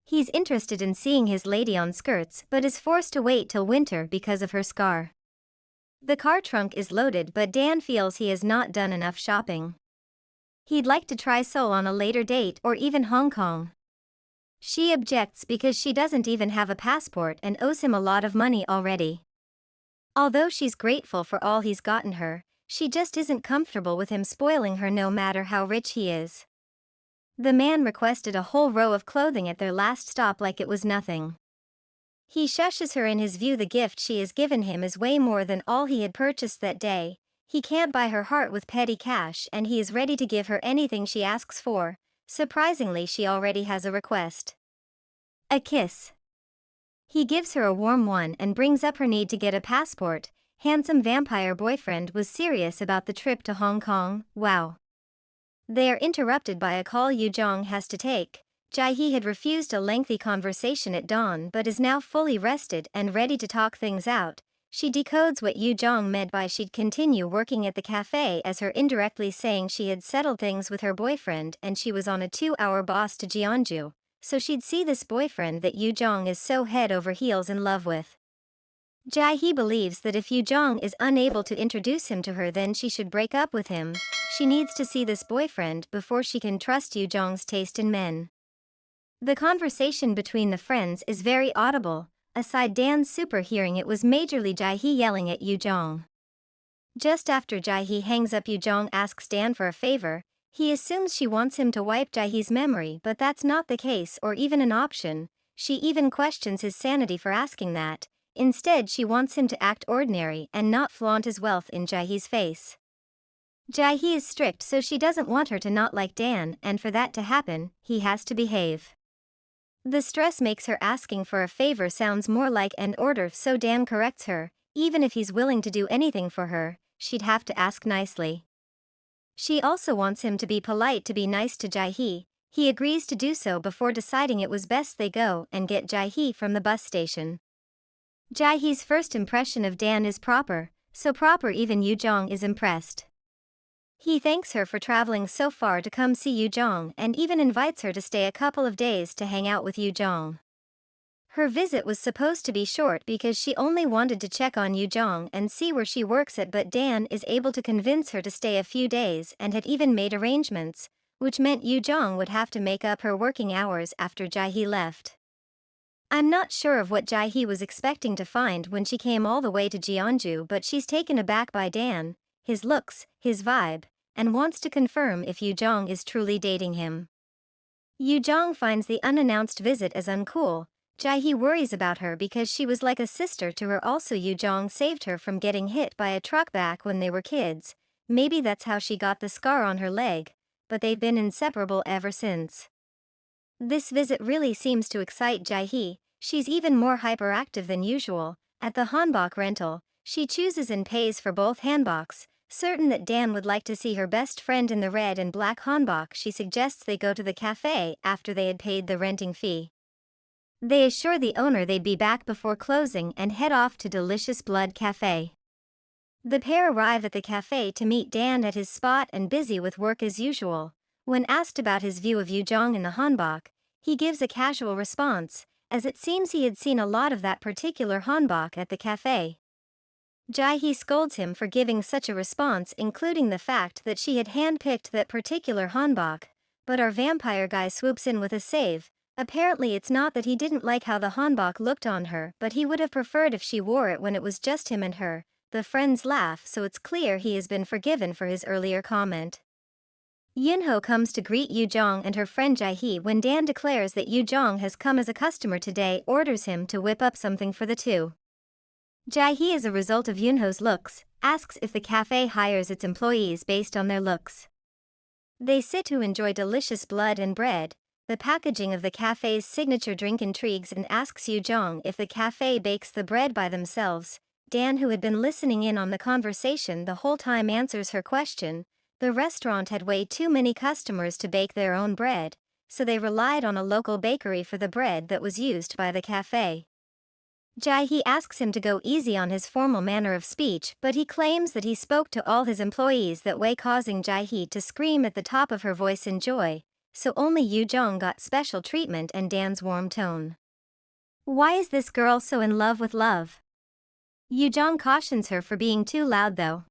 He's interested in seeing his lady on skirts but is forced to wait till winter because of her scar. The car trunk is loaded, but Dan feels he has not done enough shopping. He'd like to try Seoul on a later date or even Hong Kong. She objects because she doesn't even have a passport and owes him a lot of money already. Although she's grateful for all he's gotten her, she just isn't comfortable with him spoiling her no matter how rich he is. The man requested a whole row of clothing at their last stop like it was nothing. He shushes her. In his view, the gift she has given him is way more than all he had purchased that day. He can't buy her heart with petty cash, and he is ready to give her anything she asks for. Surprisingly, she already has a request. A kiss. He gives her a warm one and brings up her need to get a passport. Handsome vampire boyfriend was serious about the trip to Hong Kong. Wow. They are interrupted by a call Yu-Jeong has to take. Jae-hee had refused a lengthy conversation at dawn but is now fully rested and ready to talk things out. She decodes what Yu-Jeong meant by she'd continue working at the cafe as her indirectly saying she had settled things with her boyfriend and she was on a 2-hour bus to Jeonju, so she'd see this boyfriend that Yu-Jeong is so head over heels in love with. Jae-hee believes that if Yu-Jeong is unable to introduce him to her, then she should break up with him. She needs to see this boyfriend before she can trust Yu-Jeong's taste in men. The conversation between the friends is very audible. Aside Dan's super hearing, it was majorly Jae-hee yelling at Yu-Jeong. Just after Jae-hee hangs up, Yu-Jeong asks Dan for a favor. He assumes she wants him to wipe Jae-hee's memory, but that's not the case or even an option. She even questions his sanity for asking that. Instead, she wants him to act ordinary and not flaunt his wealth in Jae-hee's face. Jae-hee is strict, so she doesn't want her to not like Dan, and for that to happen, he has to behave. The stress makes her asking for a favor sounds more like an order, so Dan corrects her. Even if he's willing to do anything for her, she'd have to ask nicely. She also wants him to be polite, to be nice to Jae-hee. He agrees to do so before deciding it was best they go and get Jae-hee from the bus station. Jae-hee's first impression of Dan is proper, so proper even Yu-Jeong is impressed. He thanks her for traveling so far to come see Yu-Jeong and even invites her to stay a couple of days to hang out with Yu-Jeong. Her visit was supposed to be short because she only wanted to check on Yu-Jeong and see where she works at, but Dan is able to convince her to stay a few days and had even made arrangements, which meant Yu-Jeong would have to make up her working hours after Jae-hee left. I'm not sure of what Jae-hee was expecting to find when she came all the way to Jeonju, but she's taken aback by Dan, his looks, his vibe, and wants to confirm if Yu-Jeong is truly dating him. Yu-Jeong finds the unannounced visit as uncool. Jae-hee worries about her because she was like a sister to her. Also, Yu-Jeong saved her from getting hit by a truck back when they were kids. Maybe that's how she got the scar on her leg, but they've been inseparable ever since. This visit really seems to excite Jae-hee. She's even more hyperactive than usual. At the hanbok rental, she chooses and pays for both hanboks. Certain that Dan would like to see her best friend in the red and black hanbok, she suggests they go to the cafe after they had paid the renting fee. They assure the owner they'd be back before closing and head off to Delicious Blood Cafe. The pair arrive at the cafe to meet Dan at his spot and busy with work as usual. When asked about his view of Yu-Jeong in the hanbok, he gives a casual response, as it seems he had seen a lot of that particular hanbok at the cafe. Jae-hee scolds him for giving such a response, including the fact that she had handpicked that particular hanbok, but our vampire guy swoops in with a save. Apparently it's not that he didn't like how the hanbok looked on her, but he would have preferred if she wore it when it was just him and her. The friends laugh, so it's clear he has been forgiven for his earlier comment. Yunho comes to greet Yu-Jeong and her friend Jae-hee when Dan declares that Yu-Jeong has come as a customer today, orders him to whip up something for the two. Jae-hee, as a result of Yunho's looks, asks if the cafe hires its employees based on their looks. They sit to enjoy delicious blood and bread. The packaging of the cafe's signature drink intrigues and asks Yu-Jeong if the cafe bakes the bread by themselves. Dan, who had been listening in on the conversation the whole time, answers her question. The restaurant had way too many customers to bake their own bread, so they relied on a local bakery for the bread that was used by the cafe. Jae-hee asks him to go easy on his formal manner of speech, but he claims that he spoke to all his employees that way, causing Jae-hee to scream at the top of her voice in joy, so only Yu-Jeong got special treatment and Dan's warm tone. Why is this girl so in love with love? Yu-Jeong cautions her for being too loud though.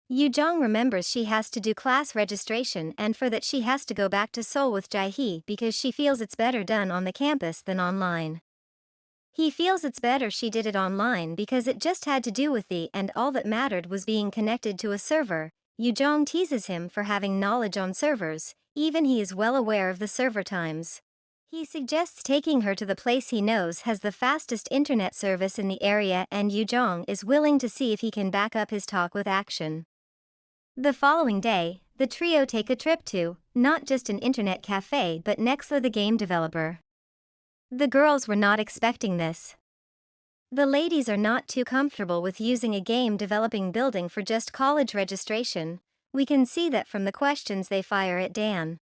Yu-Jeong remembers she has to do class registration and for that she has to go back to Seoul with Jae-hee because she feels it's better done on the campus than online. He feels it's better she did it online because it just had to do with and all that mattered was being connected to a server. Yu-Jeong teases him for having knowledge on servers, even he is well aware of the server times. He suggests taking her to the place he knows has the fastest internet service in the area, and Yu-Jeong is willing to see if he can back up his talk with action. The following day, the trio take a trip to, not just an internet cafe but Nexla, the game developer. The girls were not expecting this. The ladies are not too comfortable with using a game developing building for just college registration. We can see that from the questions they fire at Dan.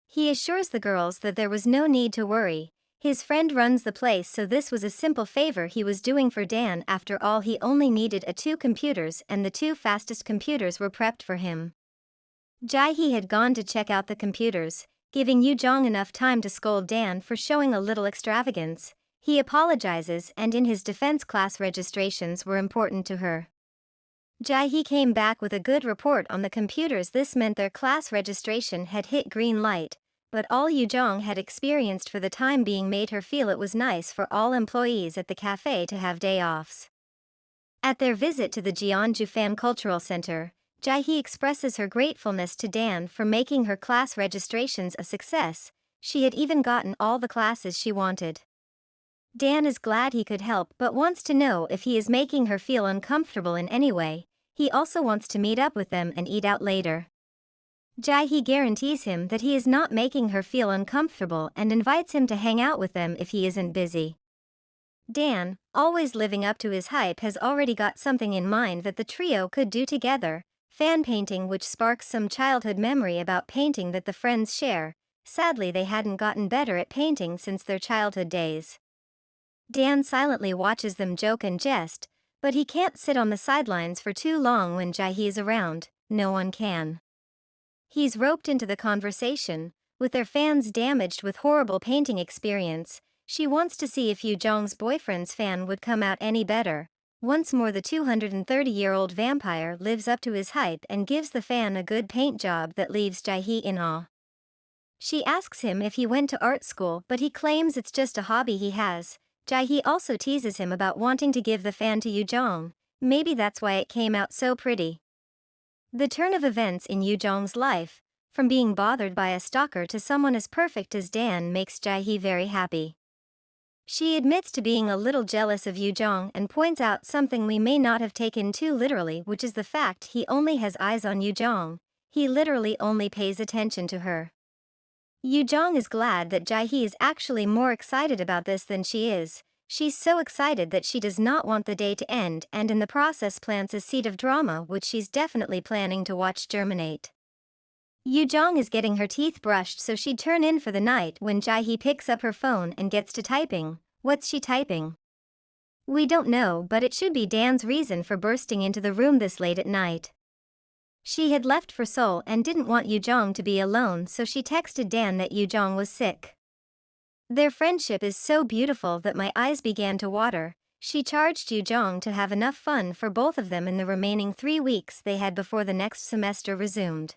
He assures the girls that there was no need to worry. His friend runs the place, so this was a simple favor he was doing for Dan. After all, he only needed 2 computers and the 2 fastest computers were prepped for him. Jae-hee had gone to check out the computers, giving Yu-Jeong enough time to scold Dan for showing a little extravagance. He apologizes, and in his defense, class registrations were important to her. Jae-hee came back with a good report on the computers. This meant their class registration had hit green light, but all Yu-Jeong had experienced for the time being made her feel it was nice for all employees at the cafe to have day offs. At their visit to the Jeonju Fan Cultural Center, Jae-hee expresses her gratefulness to Dan for making her class registrations a success. She had even gotten all the classes she wanted. Dan is glad he could help but wants to know if he is making her feel uncomfortable in any way. He also wants to meet up with them and eat out later. Jae-hee guarantees him that he is not making her feel uncomfortable and invites him to hang out with them if he isn't busy. Dan, always living up to his hype, has already got something in mind that the trio could do together: fan painting, which sparks some childhood memory about painting that the friends share. Sadly, they hadn't gotten better at painting since their childhood days. Dan silently watches them joke and jest, but he can't sit on the sidelines for too long when Jae-hee is around. No one can. He's roped into the conversation. With their fans damaged with horrible painting experience, she wants to see if Yu-Jeong's boyfriend's fan would come out any better. Once more, the 230-year-old vampire lives up to his hype and gives the fan a good paint job that leaves Jae-hee in awe. She asks him if he went to art school, but he claims it's just a hobby he has. Jae-hee also teases him about wanting to give the fan to Yu-Jeong. Maybe that's why it came out so pretty. The turn of events in Yu-Jeong's life, from being bothered by a stalker to someone as perfect as Dan, makes Jae-hee very happy. She admits to being a little jealous of Yu-Jeong and points out something we may not have taken too literally, which is the fact he only has eyes on Yu-Jeong. He literally only pays attention to her. Yu-Jeong is glad that Jae-hee is actually more excited about this than she is. She's so excited that she does not want the day to end and in the process plants a seed of drama which she's definitely planning to watch germinate. Yu-Jeong is getting her teeth brushed so she'd turn in for the night when Jae-hee picks up her phone and gets to typing. What's she typing? We don't know, but it should be Dan's reason for bursting into the room this late at night. She had left for Seoul and didn't want Yu-Jeong to be alone, so she texted Dan that Yu-Jeong was sick. Their friendship is so beautiful that my eyes began to water. She charged Yu-Jeong to have enough fun for both of them in the remaining 3 weeks they had before the next semester resumed.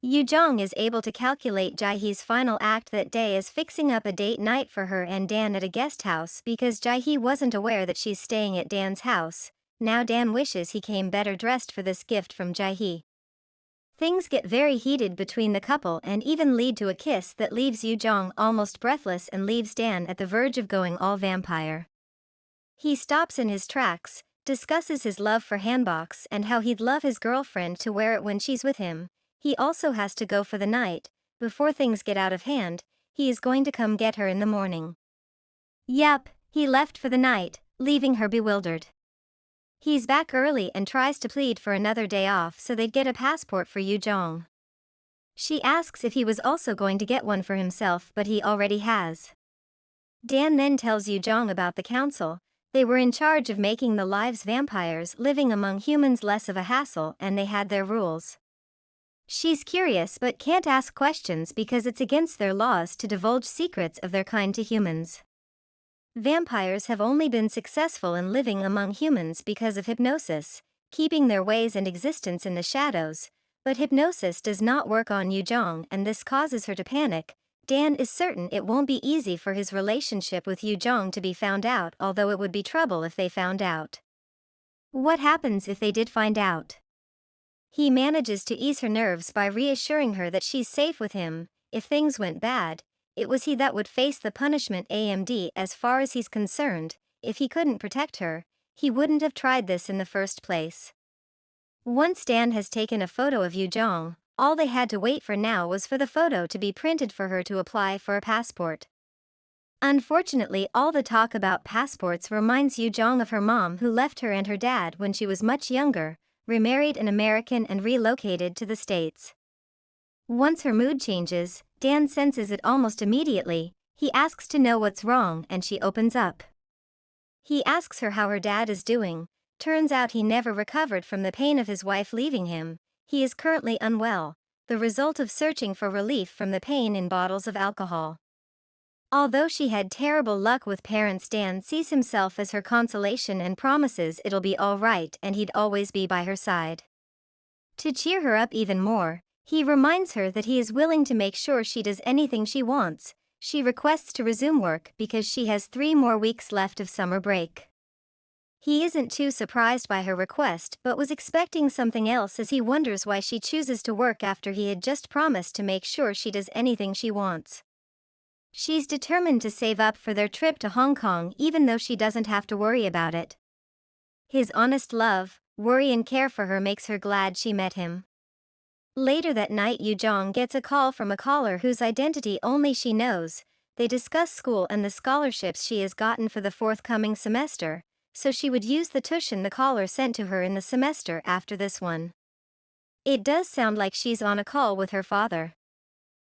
Yu-Jeong is able to calculate Jae-hee's final act that day as fixing up a date night for her and Dan at a guest house because Jae-hee wasn't aware that she's staying at Dan's house. Now Dan wishes he came better dressed for this gift from Jae-hee. Things get very heated between the couple and even lead to a kiss that leaves Yu-Jeong almost breathless and leaves Dan at the verge of going all vampire. He stops in his tracks, discusses his love for hanboks and how he'd love his girlfriend to wear it when she's with him. He also has to go for the night. Before things get out of hand, he is going to come get her in the morning. Yep, he left for the night, leaving her bewildered. He's back early and tries to plead for another day off so they'd get a passport for Yu-Jeong. She asks if he was also going to get one for himself, but he already has. Dan then tells Yu-Jeong about the council. They were in charge of making the lives vampires living among humans less of a hassle and they had their rules. She's curious but can't ask questions because it's against their laws to divulge secrets of their kind to humans. Vampires have only been successful in living among humans because of hypnosis, keeping their ways and existence in the shadows, but hypnosis does not work on Yu-Jeong and this causes her to panic. Dan is certain it won't be easy for his relationship with Yu-Jeong to be found out, although it would be trouble if they found out. What happens if they did find out? He manages to ease her nerves by reassuring her that she's safe with him. If things went bad, it was he that would face the punishment. As far as he's concerned, if he couldn't protect her, he wouldn't have tried this in the first place. Once Dan has taken a photo of Yu-Jeong, all they had to wait for now was for the photo to be printed for her to apply for a passport. Unfortunately, all the talk about passports reminds Yu-Jeong of her mom who left her and her dad when she was much younger, remarried an American and relocated to the States. Once her mood changes, Dan senses it almost immediately. He asks to know what's wrong and she opens up. He asks her how her dad is doing. Turns out he never recovered from the pain of his wife leaving him. He is currently unwell, the result of searching for relief from the pain in bottles of alcohol. Although she had terrible luck with parents, Dan sees himself as her consolation and promises it'll be all right and he'd always be by her side. To cheer her up even more, he reminds her that he is willing to make sure she does anything she wants. She requests to resume work because she has 3 more weeks left of summer break. He isn't too surprised by her request but was expecting something else as he wonders why she chooses to work after he had just promised to make sure she does anything she wants. She's determined to save up for their trip to Hong Kong even though she doesn't have to worry about it. His honest love, worry and care for her makes her glad she met him. Later that night, Yu-Jeong gets a call from a caller whose identity only she knows. They discuss school and the scholarships she has gotten for the forthcoming semester, so she would use the tuition the caller sent to her in the semester after this one. It does sound like she's on a call with her father.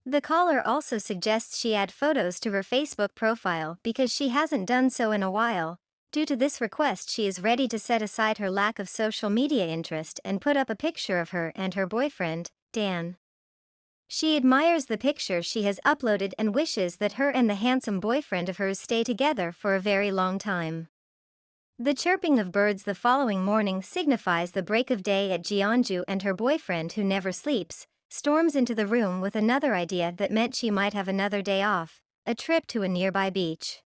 The caller also suggests she add photos to her Facebook profile because she hasn't done so in a while. Due to this request, she is ready to set aside her lack of social media interest and put up a picture of her and her boyfriend, Dan. She admires the picture she has uploaded and wishes that her and the handsome boyfriend of hers stay together for a very long time. The chirping of birds the following morning signifies the break of day at Jeonju, and her boyfriend, who never sleeps, storms into the room with another idea that meant she might have another day off, a trip to a nearby beach.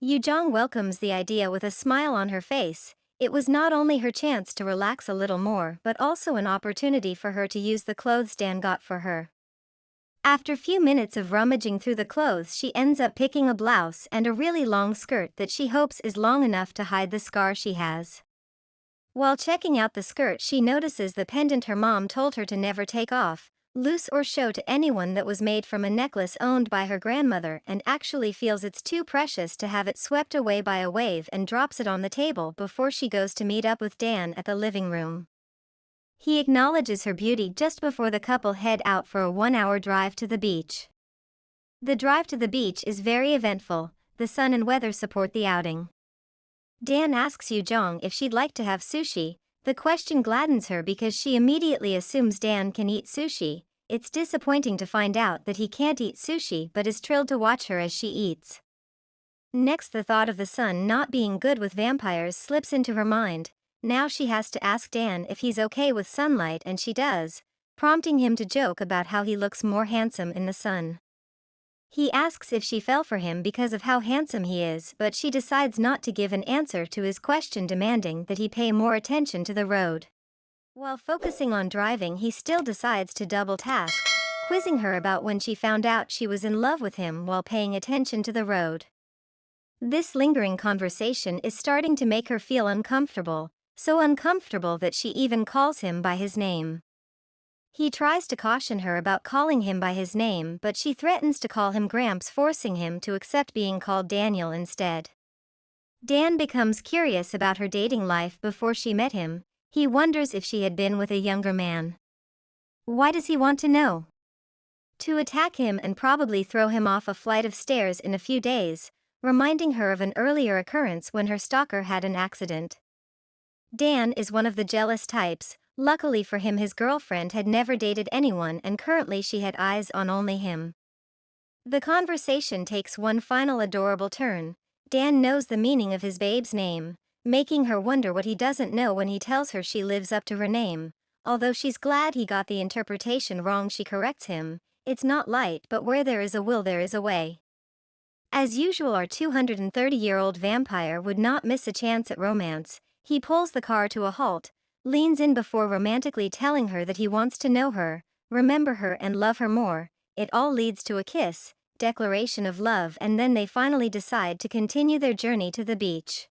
Yu-Jeong welcomes the idea with a smile on her face. It was not only her chance to relax a little more but also an opportunity for her to use the clothes Dan got for her. After few minutes of rummaging through the clothes, she ends up picking a blouse and a really long skirt that she hopes is long enough to hide the scar she has. While checking out the skirt, she notices the pendant her mom told her to never take off. loose or show to anyone that was made from a necklace owned by her grandmother and actually feels it's too precious to have it swept away by a wave and drops it on the table before she goes to meet up with Dan at the living room. He acknowledges her beauty just before the couple head out for a 1-hour drive to the beach. The drive to the beach is very eventful. The sun and weather support the outing. Dan asks Yu-Jeong if she'd like to have sushi. The question gladdens her because she immediately assumes Dan can eat sushi. It's disappointing to find out that he can't eat sushi but is thrilled to watch her as she eats. Next, the thought of the sun not being good with vampires slips into her mind. Now she has to ask Dan if he's okay with sunlight, and she does, prompting him to joke about how he looks more handsome in the sun. He asks if she fell for him because of how handsome he is, but she decides not to give an answer to his question, demanding that he pay more attention to the road. While focusing on driving, he still decides to double task, quizzing her about when she found out she was in love with him while paying attention to the road. This lingering conversation is starting to make her feel uncomfortable, so uncomfortable that she even calls him by his name. He tries to caution her about calling him by his name, but she threatens to call him Gramps, forcing him to accept being called Daniel instead. Dan becomes curious about her dating life before she met him. He wonders if she had been with a younger man. Why does he want to know? To attack him and probably throw him off a flight of stairs in a few days, reminding her of an earlier occurrence when her stalker had an accident. Dan is one of the jealous types. Luckily for him, his girlfriend had never dated anyone and currently she had eyes on only him. The conversation takes one final adorable turn. Dan knows the meaning of his babe's name, making her wonder what he doesn't know when he tells her she lives up to her name. Although she's glad he got the interpretation wrong, she corrects him. It's not light, but where there is a will there is a way. As usual, our 230-year-old vampire would not miss a chance at romance. He pulls the car to a halt, leans in before romantically telling her that he wants to know her, remember her and love her more. It all leads to a kiss, declaration of love, and then they finally decide to continue their journey to the beach.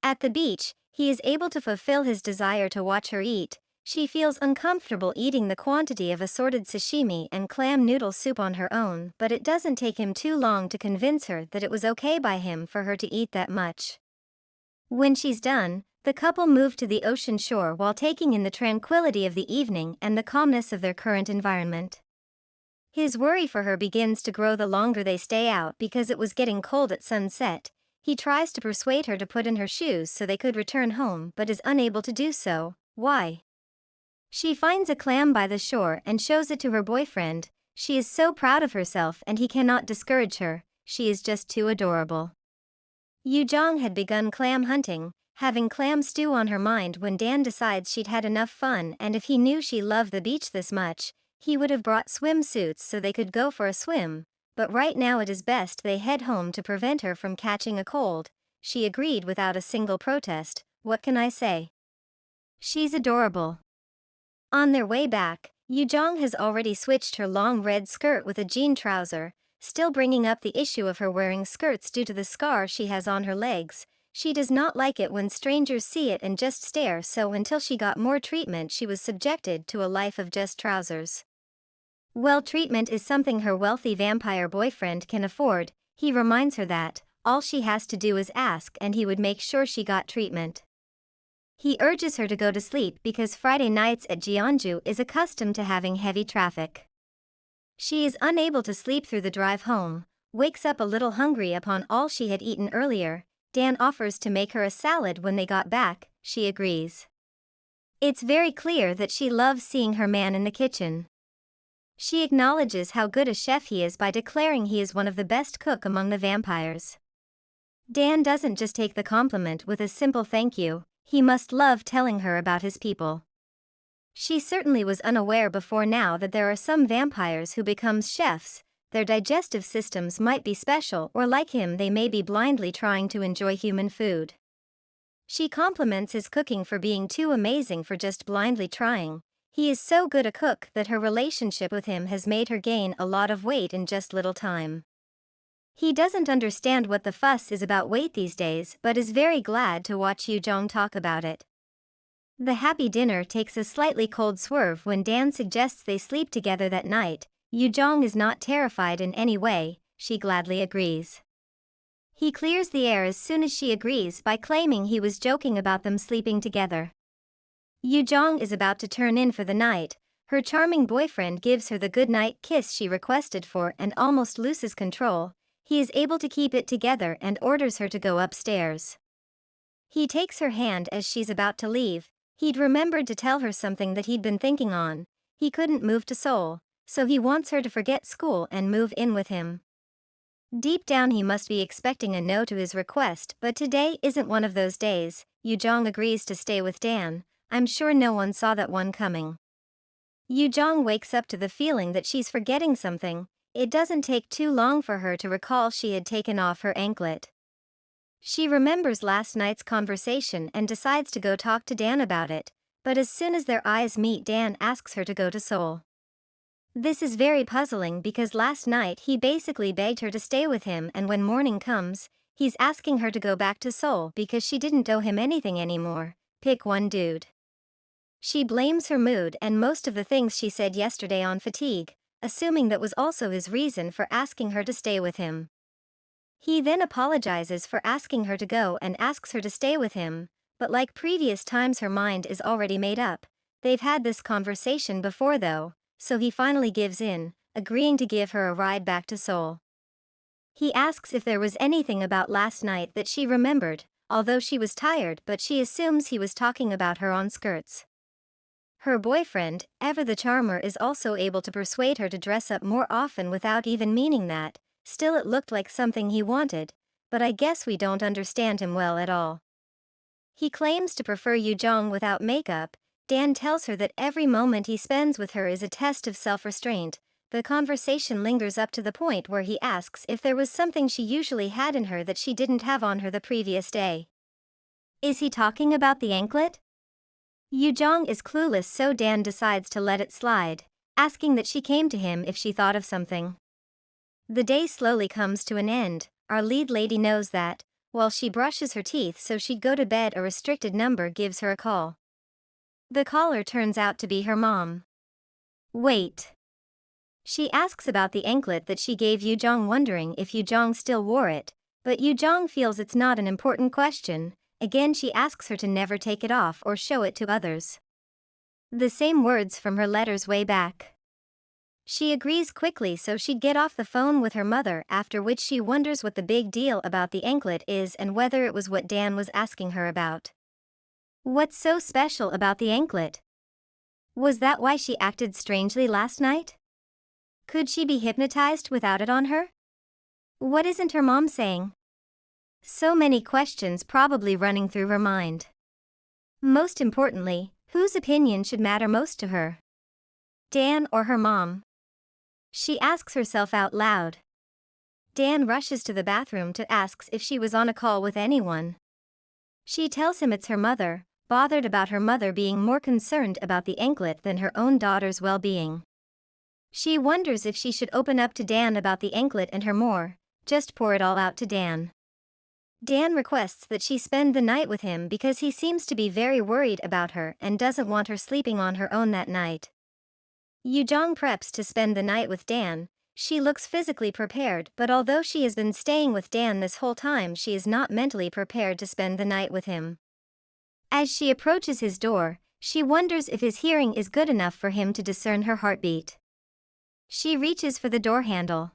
At the beach, he is able to fulfill his desire to watch her eat. She feels uncomfortable eating the quantity of assorted sashimi and clam noodle soup on her own, but it doesn't take him too long to convince her that it was okay by him for her to eat that much. When she's done, the couple move to the ocean shore while taking in the tranquility of the evening and the calmness of their current environment. His worry for her begins to grow the longer they stay out because it was getting cold at sunset. He tries to persuade her to put in her shoes so they could return home but is unable to do so. Why? She finds a clam by the shore and shows it to her boyfriend. She is so proud of herself and he cannot discourage her. She is just too adorable. Yu-Jeong had begun clam hunting, having clam stew on her mind when Dan decides she'd had enough fun, and if he knew she loved the beach this much, he would have brought swimsuits so they could go for a swim, but right now it is best they head home to prevent her from catching a cold. She agreed without a single protest. What can I say? She's adorable. On their way back, Yu-Jeong has already switched her long red skirt with a jean trouser, still bringing up the issue of her wearing skirts due to the scar she has on her legs. She does not like it when strangers see it and just stare, so until she got more treatment she was subjected to a life of just trousers. Well, treatment is something her wealthy vampire boyfriend can afford. He reminds her that all she has to do is ask and he would make sure she got treatment. He urges her to go to sleep because Friday nights at Jeonju is accustomed to having heavy traffic. She is unable to sleep through the drive home, wakes up a little hungry upon all she had eaten earlier. Dan offers to make her a salad when they got back. She agrees. It's very clear that she loves seeing her man in the kitchen. She acknowledges how good a chef he is by declaring he is one of the best cook among the vampires. Dan doesn't just take the compliment with a simple thank you, he must love telling her about his people. She certainly was unaware before now that there are some vampires who become chefs. Their digestive systems might be special, or like him they may be blindly trying to enjoy human food. She compliments his cooking for being too amazing for just blindly trying. He is so good a cook that her relationship with him has made her gain a lot of weight in just little time. He doesn't understand what the fuss is about weight these days but is very glad to watch Yu-Jeong talk about it. The happy dinner takes a slightly cold swerve when Dan suggests they sleep together that night. Yu-Jeong is not terrified in any way, she gladly agrees. He clears the air as soon as she agrees by claiming he was joking about them sleeping together. Yu-Jeong is about to turn in for the night. Her charming boyfriend gives her the goodnight kiss she requested for and almost loses control. He is able to keep it together and orders her to go upstairs. He takes her hand as she's about to leave. He'd remembered to tell her something that he'd been thinking on. He couldn't move to Seoul, so he wants her to forget school and move in with him. Deep down he must be expecting a no to his request, but today isn't one of those days. Yu-Jeong agrees to stay with Dan. I'm sure no one saw that one coming. Yu-Jeong wakes up to the feeling that she's forgetting something. It doesn't take too long for her to recall she had taken off her anklet. She remembers last night's conversation and decides to go talk to Dan about it, but as soon as their eyes meet, Dan asks her to go to Seoul. This is very puzzling because last night he basically begged her to stay with him, and when morning comes, he's asking her to go back to Seoul because she didn't owe him anything anymore. Pick one, dude. She blames her mood and most of the things she said yesterday on fatigue, assuming that was also his reason for asking her to stay with him. He then apologizes for asking her to go and asks her to stay with him, but like previous times her mind is already made up. They've had this conversation before though, so he finally gives in, agreeing to give her a ride back to Seoul. He asks if there was anything about last night that she remembered, although she was tired, but she assumes he was talking about her on skirts. Her boyfriend, ever the charmer, is also able to persuade her to dress up more often without even meaning that. Still, it looked like something he wanted, but I guess we don't understand him well at all. He claims to prefer Yu-Jeong without makeup. Dan tells her that every moment he spends with her is a test of self-restraint. The conversation lingers up to the point where he asks if there was something she usually had in her that she didn't have on her the previous day. Is he talking about the anklet? Yu-Jeong is clueless, so Dan decides to let it slide, asking that she came to him if she thought of something. The day slowly comes to an end. Our lead lady knows that, while she brushes her teeth so she'd go to bed, a restricted number gives her a call. The caller turns out to be her mom. Wait. She asks about the anklet that she gave Yu-Jeong, wondering if Yu-Jeong still wore it, but Yu-Jeong feels it's not an important question. Again she asks her to never take it off or show it to others. The same words from her letters way back. She agrees quickly so she'd get off the phone with her mother, after which she wonders what the big deal about the anklet is and whether it was what Dan was asking her about. What's so special about the anklet? Was that why she acted strangely last night? Could she be hypnotized without it on her? What isn't her mom saying? So many questions probably running through her mind. Most importantly, whose opinion should matter most to her? Dan or her mom? She asks herself out loud. Dan rushes to the bathroom to ask if she was on a call with anyone. She tells him it's her mother, bothered about her mother being more concerned about the anklet than her own daughter's well-being. She wonders if she should open up to Dan about the anklet and her more, just pour it all out to Dan. Dan requests that she spend the night with him because he seems to be very worried about her and doesn't want her sleeping on her own that night. Yu-Jeong preps to spend the night with Dan. She looks physically prepared, but although she has been staying with Dan this whole time, she is not mentally prepared to spend the night with him. As she approaches his door, she wonders if his hearing is good enough for him to discern her heartbeat. She reaches for the door handle.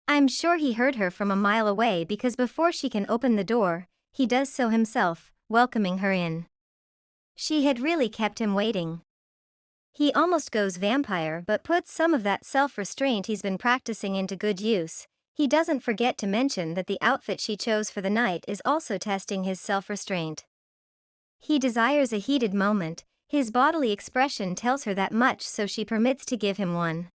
I'm sure he heard her from a mile away because before she can open the door, he does so himself, welcoming her in. She had really kept him waiting. He almost goes vampire but puts some of that self-restraint he's been practicing into good use. He doesn't forget to mention that the outfit she chose for the night is also testing his self-restraint. He desires a heated moment. His bodily expression tells her that much, so she permits to give him one.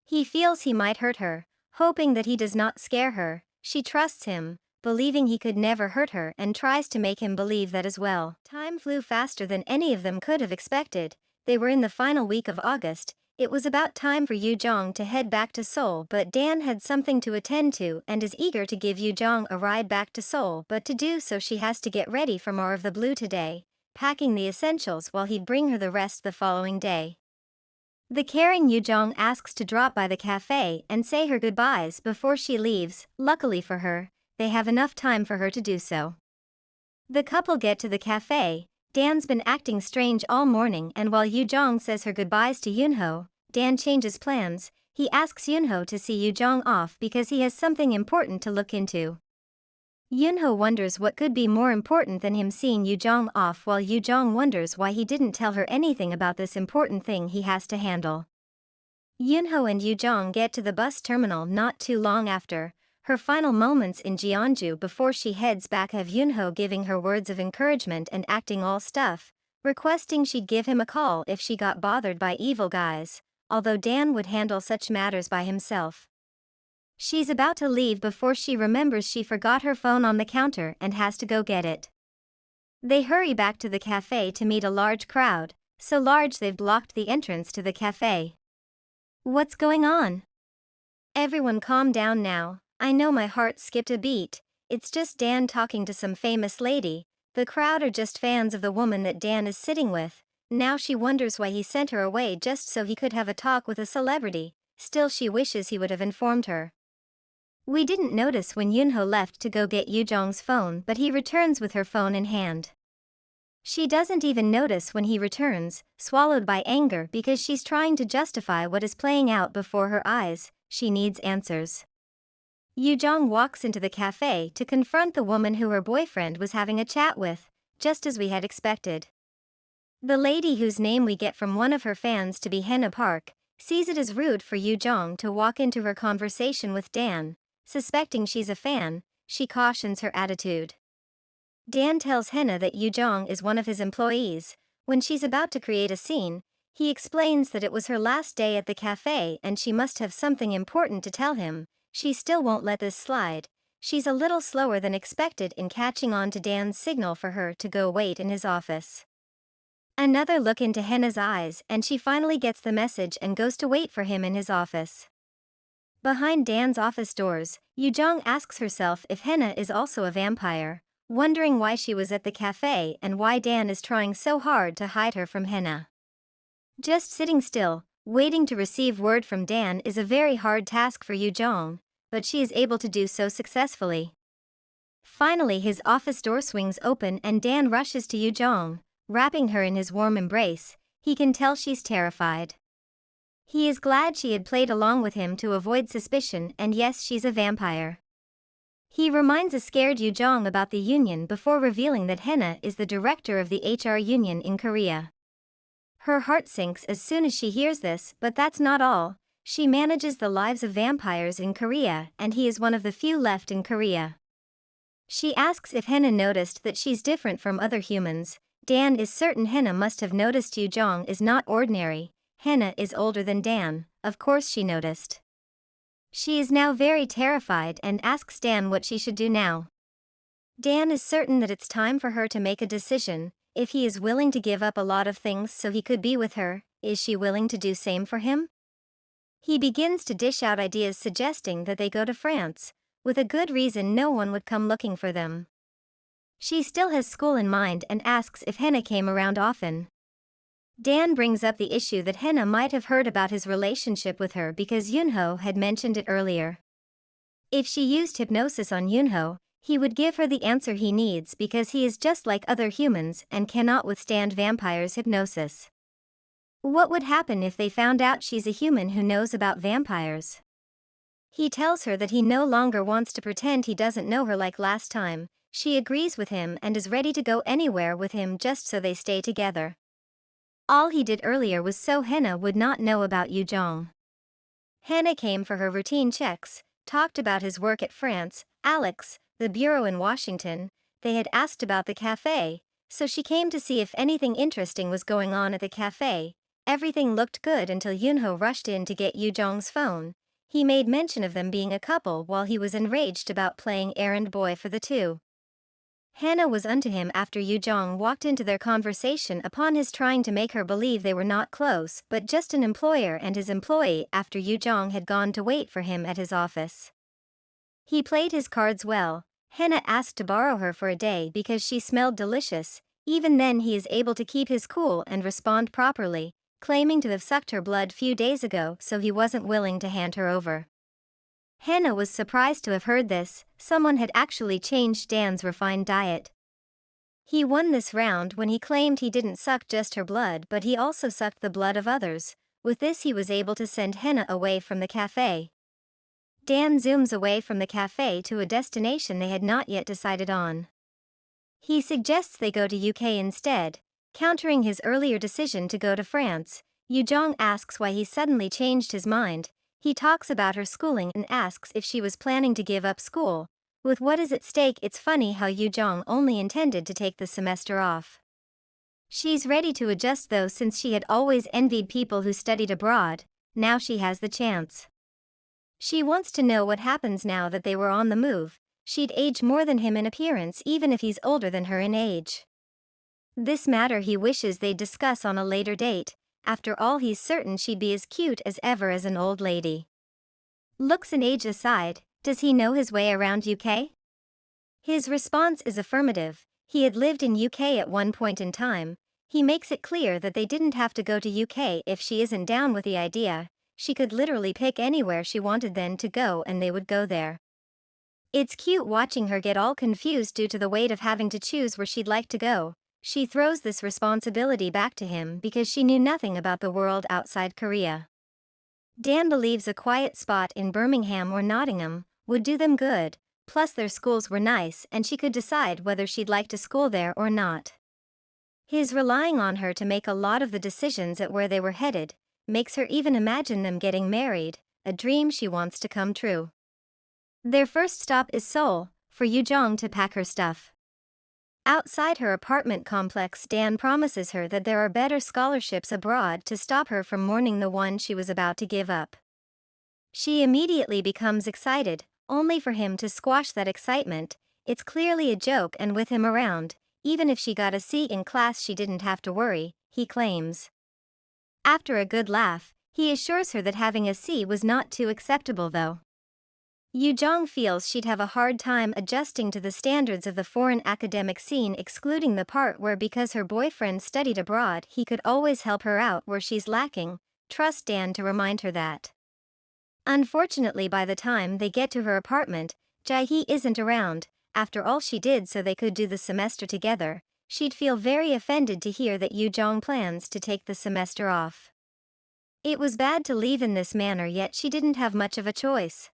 He feels he might hurt her, hoping that he does not scare her. She trusts him, believing he could never hurt her, and tries to make him believe that as well. Time flew faster than any of them could have expected. They were in the final week of August. It was about time for Yu-Jeong to head back to Seoul, but Dan had something to attend to and is eager to give Yu-Jeong a ride back to Seoul, but to do so she has to get ready for more of the blue today. packing the essentials while he'd bring her the rest the following day. The caring Yu-Jeong asks to drop by the cafe and say her goodbyes before she leaves. Luckily for her, they have enough time for her to do so. The couple get to the cafe. Dan's been acting strange all morning, and while Yu-Jeong says her goodbyes to Yoonho, Dan changes plans. He asks Yoonho to see Yu-Jeong off because he has something important to look into. Yoonho wonders what could be more important than him seeing Yu-Jeong off, while Yu-Jeong wonders why he didn't tell her anything about this important thing he has to handle. Yoonho and Yu-Jeong get to the bus terminal not too long after. Her final moments in Jeonju before she heads back have Yoonho giving her words of encouragement and acting all stuff, requesting she'd give him a call if she got bothered by evil guys, although Dan would handle such matters by himself. She's about to leave before she remembers she forgot her phone on the counter and has to go get it. They hurry back to the cafe to meet a large crowd, so large they've blocked the entrance to the cafe. What's going on? Everyone calm down now. I know my heart skipped a beat. It's just Dan talking to some famous lady. The crowd are just fans of the woman that Dan is sitting with. Now she wonders why he sent her away just so he could have a talk with a celebrity. Still, she wishes he would have informed her. We didn't notice when Yoonho left to go get Yu-Jeong's phone, but he returns with her phone in hand. She doesn't even notice when he returns, swallowed by anger because she's trying to justify what is playing out before her eyes. She needs answers. Yu-Jeong walks into the cafe to confront the woman who her boyfriend was having a chat with, just as we had expected. The lady, whose name we get from one of her fans to be Hena Park, sees it as rude for Yu-Jeong to walk into her conversation with Dan. Suspecting she's a fan, she cautions her attitude. Dan tells Hena that Yu-Jeong is one of his employees. When she's about to create a scene, he explains that it was her last day at the cafe and she must have something important to tell him. She still won't let this slide. She's a little slower than expected in catching on to Dan's signal for her to go wait in his office. Another look into Hena's eyes and she finally gets the message and goes to wait for him in his office. Behind Dan's office doors, Yu-Jeong asks herself if Hena is also a vampire, wondering why she was at the cafe and why Dan is trying so hard to hide her from Hena. Just sitting still, waiting to receive word from Dan is a very hard task for Yu-Jeong, but she is able to do so successfully. Finally, his office door swings open and Dan rushes to Yu-Jeong, wrapping her in his warm embrace. He can tell she's terrified. He is glad she had played along with him to avoid suspicion, and yes, she's a vampire. He reminds a scared Yu-Jeong about the union before revealing that Hena is the director of the HR union in Korea. Her heart sinks as soon as she hears this, but that's not all. She manages the lives of vampires in Korea, and he is one of the few left in Korea. She asks if Hena noticed that she's different from other humans. Dan is certain Hena must have noticed Yu-Jeong is not ordinary. Hena is older than Dan, of course she noticed. She is now very terrified and asks Dan what she should do now. Dan is certain that it's time for her to make a decision. If he is willing to give up a lot of things so he could be with her, is she willing to do same for him? He begins to dish out ideas suggesting that they go to France. With a good reason no one would come looking for them. She still has school in mind and asks if Hena came around often. Dan brings up the issue that Hena might have heard about his relationship with her because Yoonho had mentioned it earlier. If she used hypnosis on Yoonho, he would give her the answer he needs because he is just like other humans and cannot withstand vampires' hypnosis. What would happen if they found out she's a human who knows about vampires? He tells her that he no longer wants to pretend he doesn't know her like last time. She agrees with him and is ready to go anywhere with him just so they stay together. All he did earlier was so Hena would not know about Yu-Jeong. Hena came for her routine checks, talked about his work at France, Alex, the bureau in Washington. They had asked about the cafe, so she came to see if anything interesting was going on at the cafe. Everything looked good until Yoonho rushed in to get Yu-Jeong's phone. He made mention of them being a couple while he was enraged about playing errand boy for the two. Hena was unto him after Yu-Jeong walked into their conversation upon his trying to make her believe they were not close but just an employer and his employee after Yu-Jeong had gone to wait for him at his office. He played his cards well. Hena asked to borrow her for a day because she smelled delicious. Even then he is able to keep his cool and respond properly, claiming to have sucked her blood few days ago so he wasn't willing to hand her over. Hannah was surprised to have heard this. Someone had actually changed Dan's refined diet. He won this round when he claimed he didn't suck just her blood but he also sucked the blood of others. With this he was able to send Hannah away from the cafe. Dan zooms away from the cafe to a destination they had not yet decided on. He suggests they go to UK instead, countering his earlier decision to go to France. Yu-Jeong asks why he suddenly changed his mind. He talks about her schooling and asks if she was planning to give up school. With what is at stake, it's funny how Yu-Jeong only intended to take the semester off. She's ready to adjust though, since she had always envied people who studied abroad. Now she has the chance. She wants to know what happens now that they were on the move. She'd age more than him in appearance even if he's older than her in age. This matter he wishes they'd discuss on a later date. After all, he's certain she'd be as cute as ever as an old lady. Looks and age aside, does he know his way around UK? His response is affirmative. He had lived in UK at one point in time. He makes it clear that they didn't have to go to UK if she isn't down with the idea. She could literally pick anywhere she wanted then to go and they would go there. It's cute watching her get all confused due to the weight of having to choose where she'd like to go. She throws this responsibility back to him because she knew nothing about the world outside Korea. Dan believes a quiet spot in Birmingham or Nottingham would do them good, plus their schools were nice and she could decide whether she'd like to school there or not. His relying on her to make a lot of the decisions at where they were headed makes her even imagine them getting married, a dream she wants to come true. Their first stop is Seoul, for Yu-Jeong to pack her stuff. Outside her apartment complex, Dan promises her that there are better scholarships abroad to stop her from mourning the one she was about to give up. She immediately becomes excited, only for him to squash that excitement. It's clearly a joke, and with him around, even if she got a C in class she didn't have to worry, he claims. After a good laugh, he assures her that having a C was not too acceptable though. Yu-Jeong feels she'd have a hard time adjusting to the standards of the foreign academic scene, excluding the part where because her boyfriend studied abroad he could always help her out where she's lacking. Trust Dan to remind her that. Unfortunately, by the time they get to her apartment, Jae-hee isn't around. After all she did so they could do the semester together, she'd feel very offended to hear that Yu-Jeong plans to take the semester off. It was bad to leave in this manner, yet she didn't have much of a choice.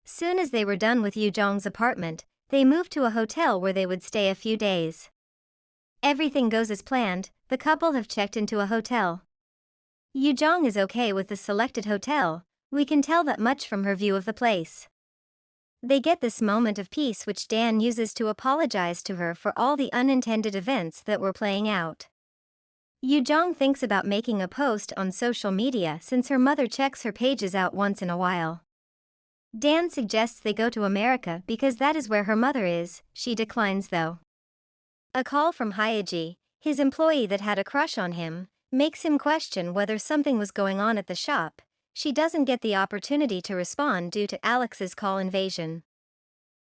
Soon as they were done with Yu-Jeong's apartment, they moved to a hotel where they would stay a few days. Everything goes as planned. The couple have checked into a hotel. Yu-Jeong is okay with the selected hotel. We can tell that much from her view of the place. They get this moment of peace which Dan uses to apologize to her for all the unintended events that were playing out. Yu-Jeong thinks about making a post on social media since her mother checks her pages out once in a while. Dan suggests they go to America because that is where her mother is. She declines though. A call from Hyeji, his employee that had a crush on him, makes him question whether something was going on at the shop. She doesn't get the opportunity to respond due to Alex's call invasion.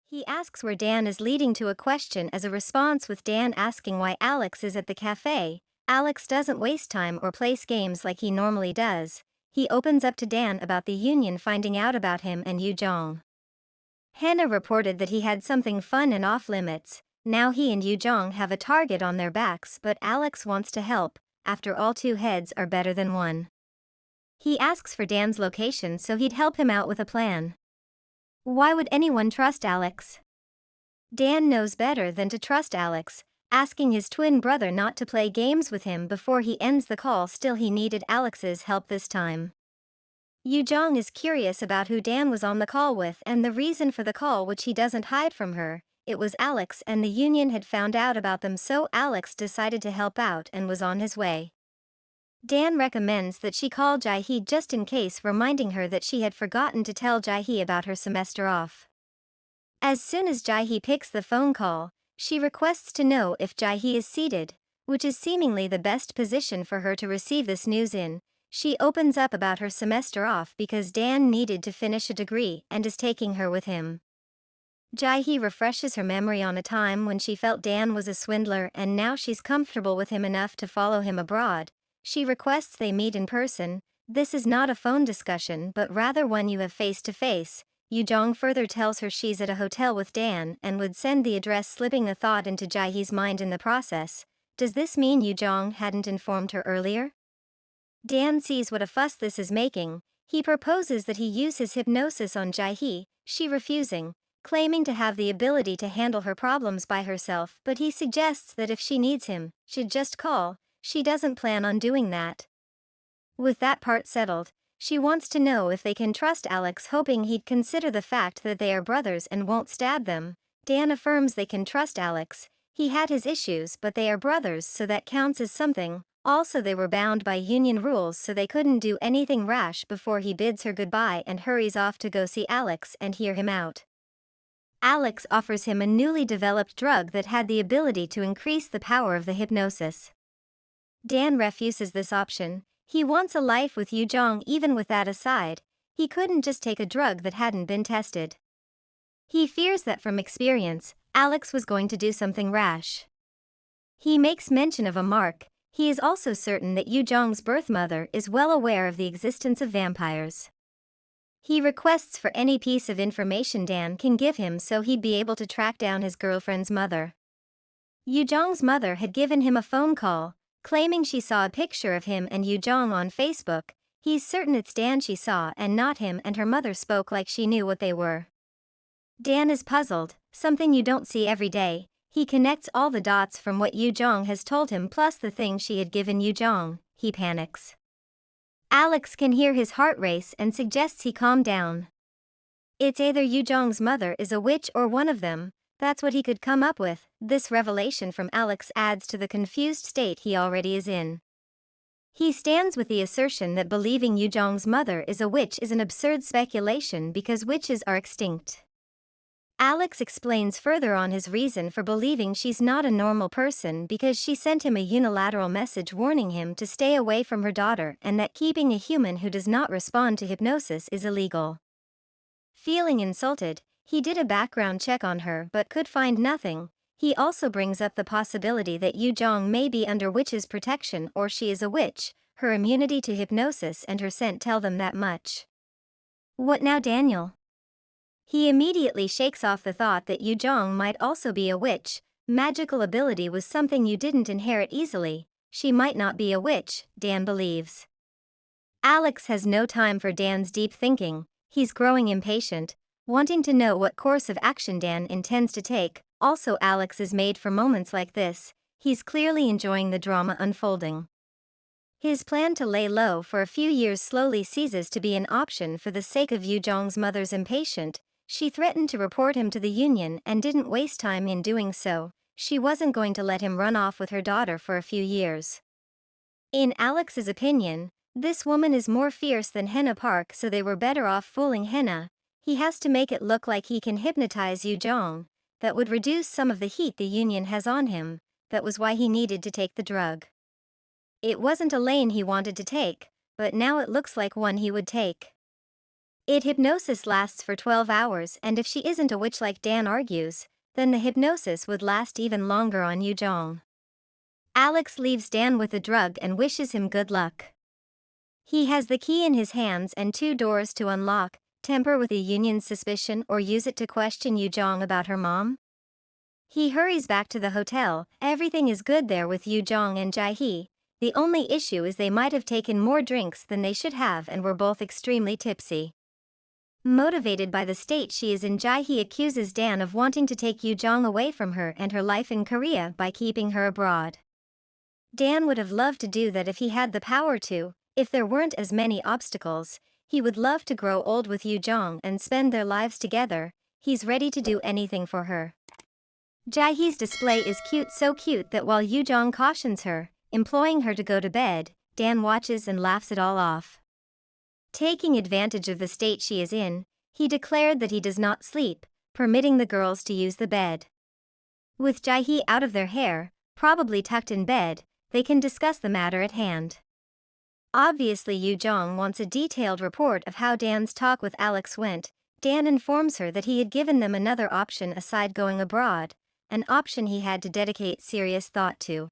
He asks where Dan is, leading to a question as a response with Dan asking why Alex is at the cafe. Alex doesn't waste time or place games like he normally does. He opens up to Dan about the union finding out about him and Yu-Jeong. Hannah reported that he had something fun and off limits. Now he and Yu-Jeong have a target on their backs, but Alex wants to help. After all, two heads are better than one. He asks for Dan's location so he'd help him out with a plan. Why would anyone trust Alex? Dan knows better than to trust Alex, asking his twin brother not to play games with him before he ends the call. Still, he needed Alex's help this time. Yu-Jeong is curious about who Dan was on the call with and the reason for the call, which he doesn't hide from her. It was Alex, and the union had found out about them, so Alex decided to help out and was on his way. Dan recommends that she call Jae-hee just in case, reminding her that she had forgotten to tell Jae-hee about her semester off. As soon as Jae-hee picks the phone call, she requests to know if Jae-hee is seated, which is seemingly the best position for her to receive this news in. She opens up about her semester off because Dan needed to finish a degree and is taking her with him. Jae-hee refreshes her memory on a time when she felt Dan was a swindler and now she's comfortable with him enough to follow him abroad. She requests they meet in person. This is not a phone discussion but rather one you have face to face. Yu-Jeong further tells her she's at a hotel with Dan and would send the address, slipping a thought into Jae-hee's mind in the process. Does this mean Yu-Jeong hadn't informed her earlier? Dan sees what a fuss this is making. He proposes that he use his hypnosis on Jae-hee, she refusing, claiming to have the ability to handle her problems by herself, but he suggests that if she needs him, she'd just call. She doesn't plan on doing that. With that part settled, she wants to know if they can trust Alex, hoping he'd consider the fact that they are brothers and won't stab them. Dan affirms they can trust Alex. He had his issues but they are brothers, so that counts as something. Also, they were bound by union rules, so they couldn't do anything rash before he bids her goodbye and hurries off to go see Alex and hear him out. Alex offers him a newly developed drug that had the ability to increase the power of the hypnosis. Dan refuses this option. He wants a life with Yu-Jeong. Even with that aside, he couldn't just take a drug that hadn't been tested. He fears that from experience, Alex was going to do something rash. He makes mention of a mark. He is also certain that Yu-Jeong's birth mother is well aware of the existence of vampires. He requests for any piece of information Dan can give him so he'd be able to track down his girlfriend's mother. Yu-Jeong's mother had given him a phone call, claiming she saw a picture of him and Yu-Jeong on Facebook. He's certain it's Dan she saw and not him, and her mother spoke like she knew what they were. Dan is puzzled, something you don't see every day. He connects all the dots from what Yu-Jeong has told him plus the thing she had given Yu-Jeong. He panics. Alex can hear his heart race and suggests he calm down. It's either Yu-Jeong's mother is a witch or one of them. That's what he could come up with. This revelation from Alex adds to the confused state he already is in. He stands with the assertion that believing Yu-Jeong's mother is a witch is an absurd speculation because witches are extinct. Alex explains further on his reason for believing she's not a normal person because she sent him a unilateral message warning him to stay away from her daughter and that keeping a human who does not respond to hypnosis is illegal. Feeling insulted, he did a background check on her but could find nothing. He also brings up the possibility that Yu-Jeong may be under witch's protection or she is a witch. Her immunity to hypnosis and her scent tell them that much. What now, Daniel? He immediately shakes off the thought that Yu-Jeong might also be a witch. Magical ability was something you didn't inherit easily. She might not be a witch, Dan believes. Alex has no time for Dan's deep thinking. He's growing impatient, wanting to know what course of action Dan intends to take. Also, Alex is made for moments like this. He's clearly enjoying the drama unfolding. His plan to lay low for a few years slowly ceases to be an option for the sake of Yu-Jeong's mother's impatient. She threatened to report him to the union and didn't waste time in doing so. She wasn't going to let him run off with her daughter for a few years. In Alex's opinion, this woman is more fierce than Henna Park, so they were better off fooling Henna. He has to make it look like he can hypnotize Yu-Jeong. That would reduce some of the heat the union has on him. That was why he needed to take the drug. It wasn't a lane he wanted to take, but now it looks like one he would take. Hypnosis lasts for 12 hours, and if she isn't a witch like Dan argues, then the hypnosis would last even longer on Yu-Jeong. Alex leaves Dan with the drug and wishes him good luck. He has the key in his hands and 2 doors to unlock: temper with the union's suspicion or use it to question Yu-Jeong about her mom. He hurries back to the hotel. Everything is good there with Yu-Jeong and Jae-hee. The only issue is they might have taken more drinks than they should have and were both extremely tipsy. Motivated by the state she is in, Jae-hee accuses Dan of wanting to take Yu-Jeong away from her and her life in Korea by keeping her abroad. Dan would have loved to do that if he had the power to. If there weren't as many obstacles, he would love to grow old with Yu-Jeong and spend their lives together. He's ready to do anything for her. Jae-hee's display is cute, so cute that while Yu-Jeong cautions her, imploring her to go to bed, Dan watches and laughs it all off. Taking advantage of the state she is in, he declared that he does not sleep, permitting the girls to use the bed. With Jae-hee out of their hair, probably tucked in bed, they can discuss the matter at hand. Obviously Yu-Jeong wants a detailed report of how Dan's talk with Alex went. Dan informs her that he had given them another option aside going abroad, an option he had to dedicate serious thought to.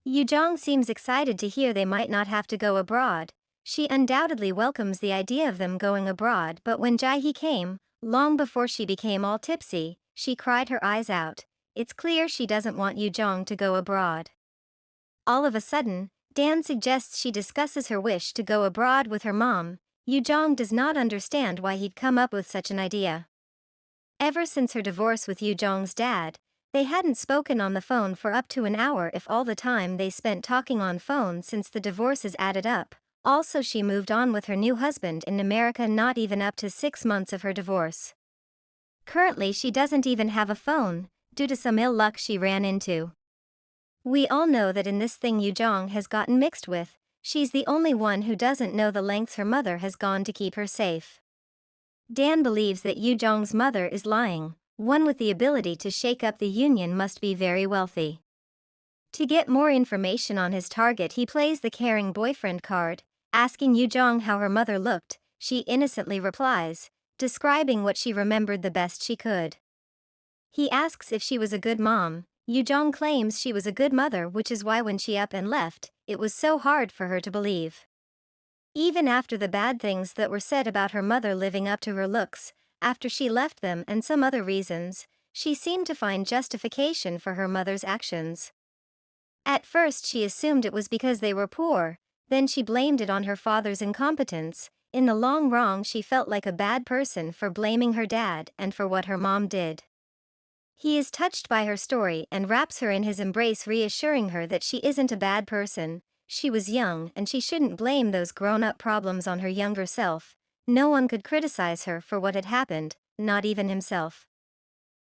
Yu-Jeong seems excited to hear they might not have to go abroad. She undoubtedly welcomes the idea of them going abroad, but when Jae-hee came, long before she became all tipsy, she cried her eyes out. It's clear she doesn't want Yu-Jeong to go abroad. All of a sudden, Dan suggests she discusses her wish to go abroad with her mom. Yu-Jeong does not understand why he'd come up with such an idea. Ever since her divorce with Yu-Jeong's dad, they hadn't spoken on the phone for up to an hour if all the time they spent talking on phone since the divorces added up. Also, she moved on with her new husband in America not even up to 6 months of her divorce. Currently she doesn't even have a phone, due to some ill luck she ran into. We all know that in this thing Yu-Jeong has gotten mixed with, she's the only one who doesn't know the lengths her mother has gone to keep her safe. Dan believes that Yu-Jeong's mother is lying. One with the ability to shake up the union must be very wealthy. To get more information on his target, he plays the caring boyfriend card, asking Yu-Jeong how her mother looked. She innocently replies, describing what she remembered the best she could. He asks if she was a good mom. Yu-Jeong claims she was a good mother, which is why when she up and left, it was so hard for her to believe. Even after the bad things that were said about her mother living up to her looks, after she left them and some other reasons, she seemed to find justification for her mother's actions. At first she assumed it was because they were poor, then she blamed it on her father's incompetence. In the long run she felt like a bad person for blaming her dad and for what her mom did. He is touched by her story and wraps her in his embrace, reassuring her that she isn't a bad person. She was young and she shouldn't blame those grown-up problems on her younger self. No one could criticize her for what had happened, not even himself.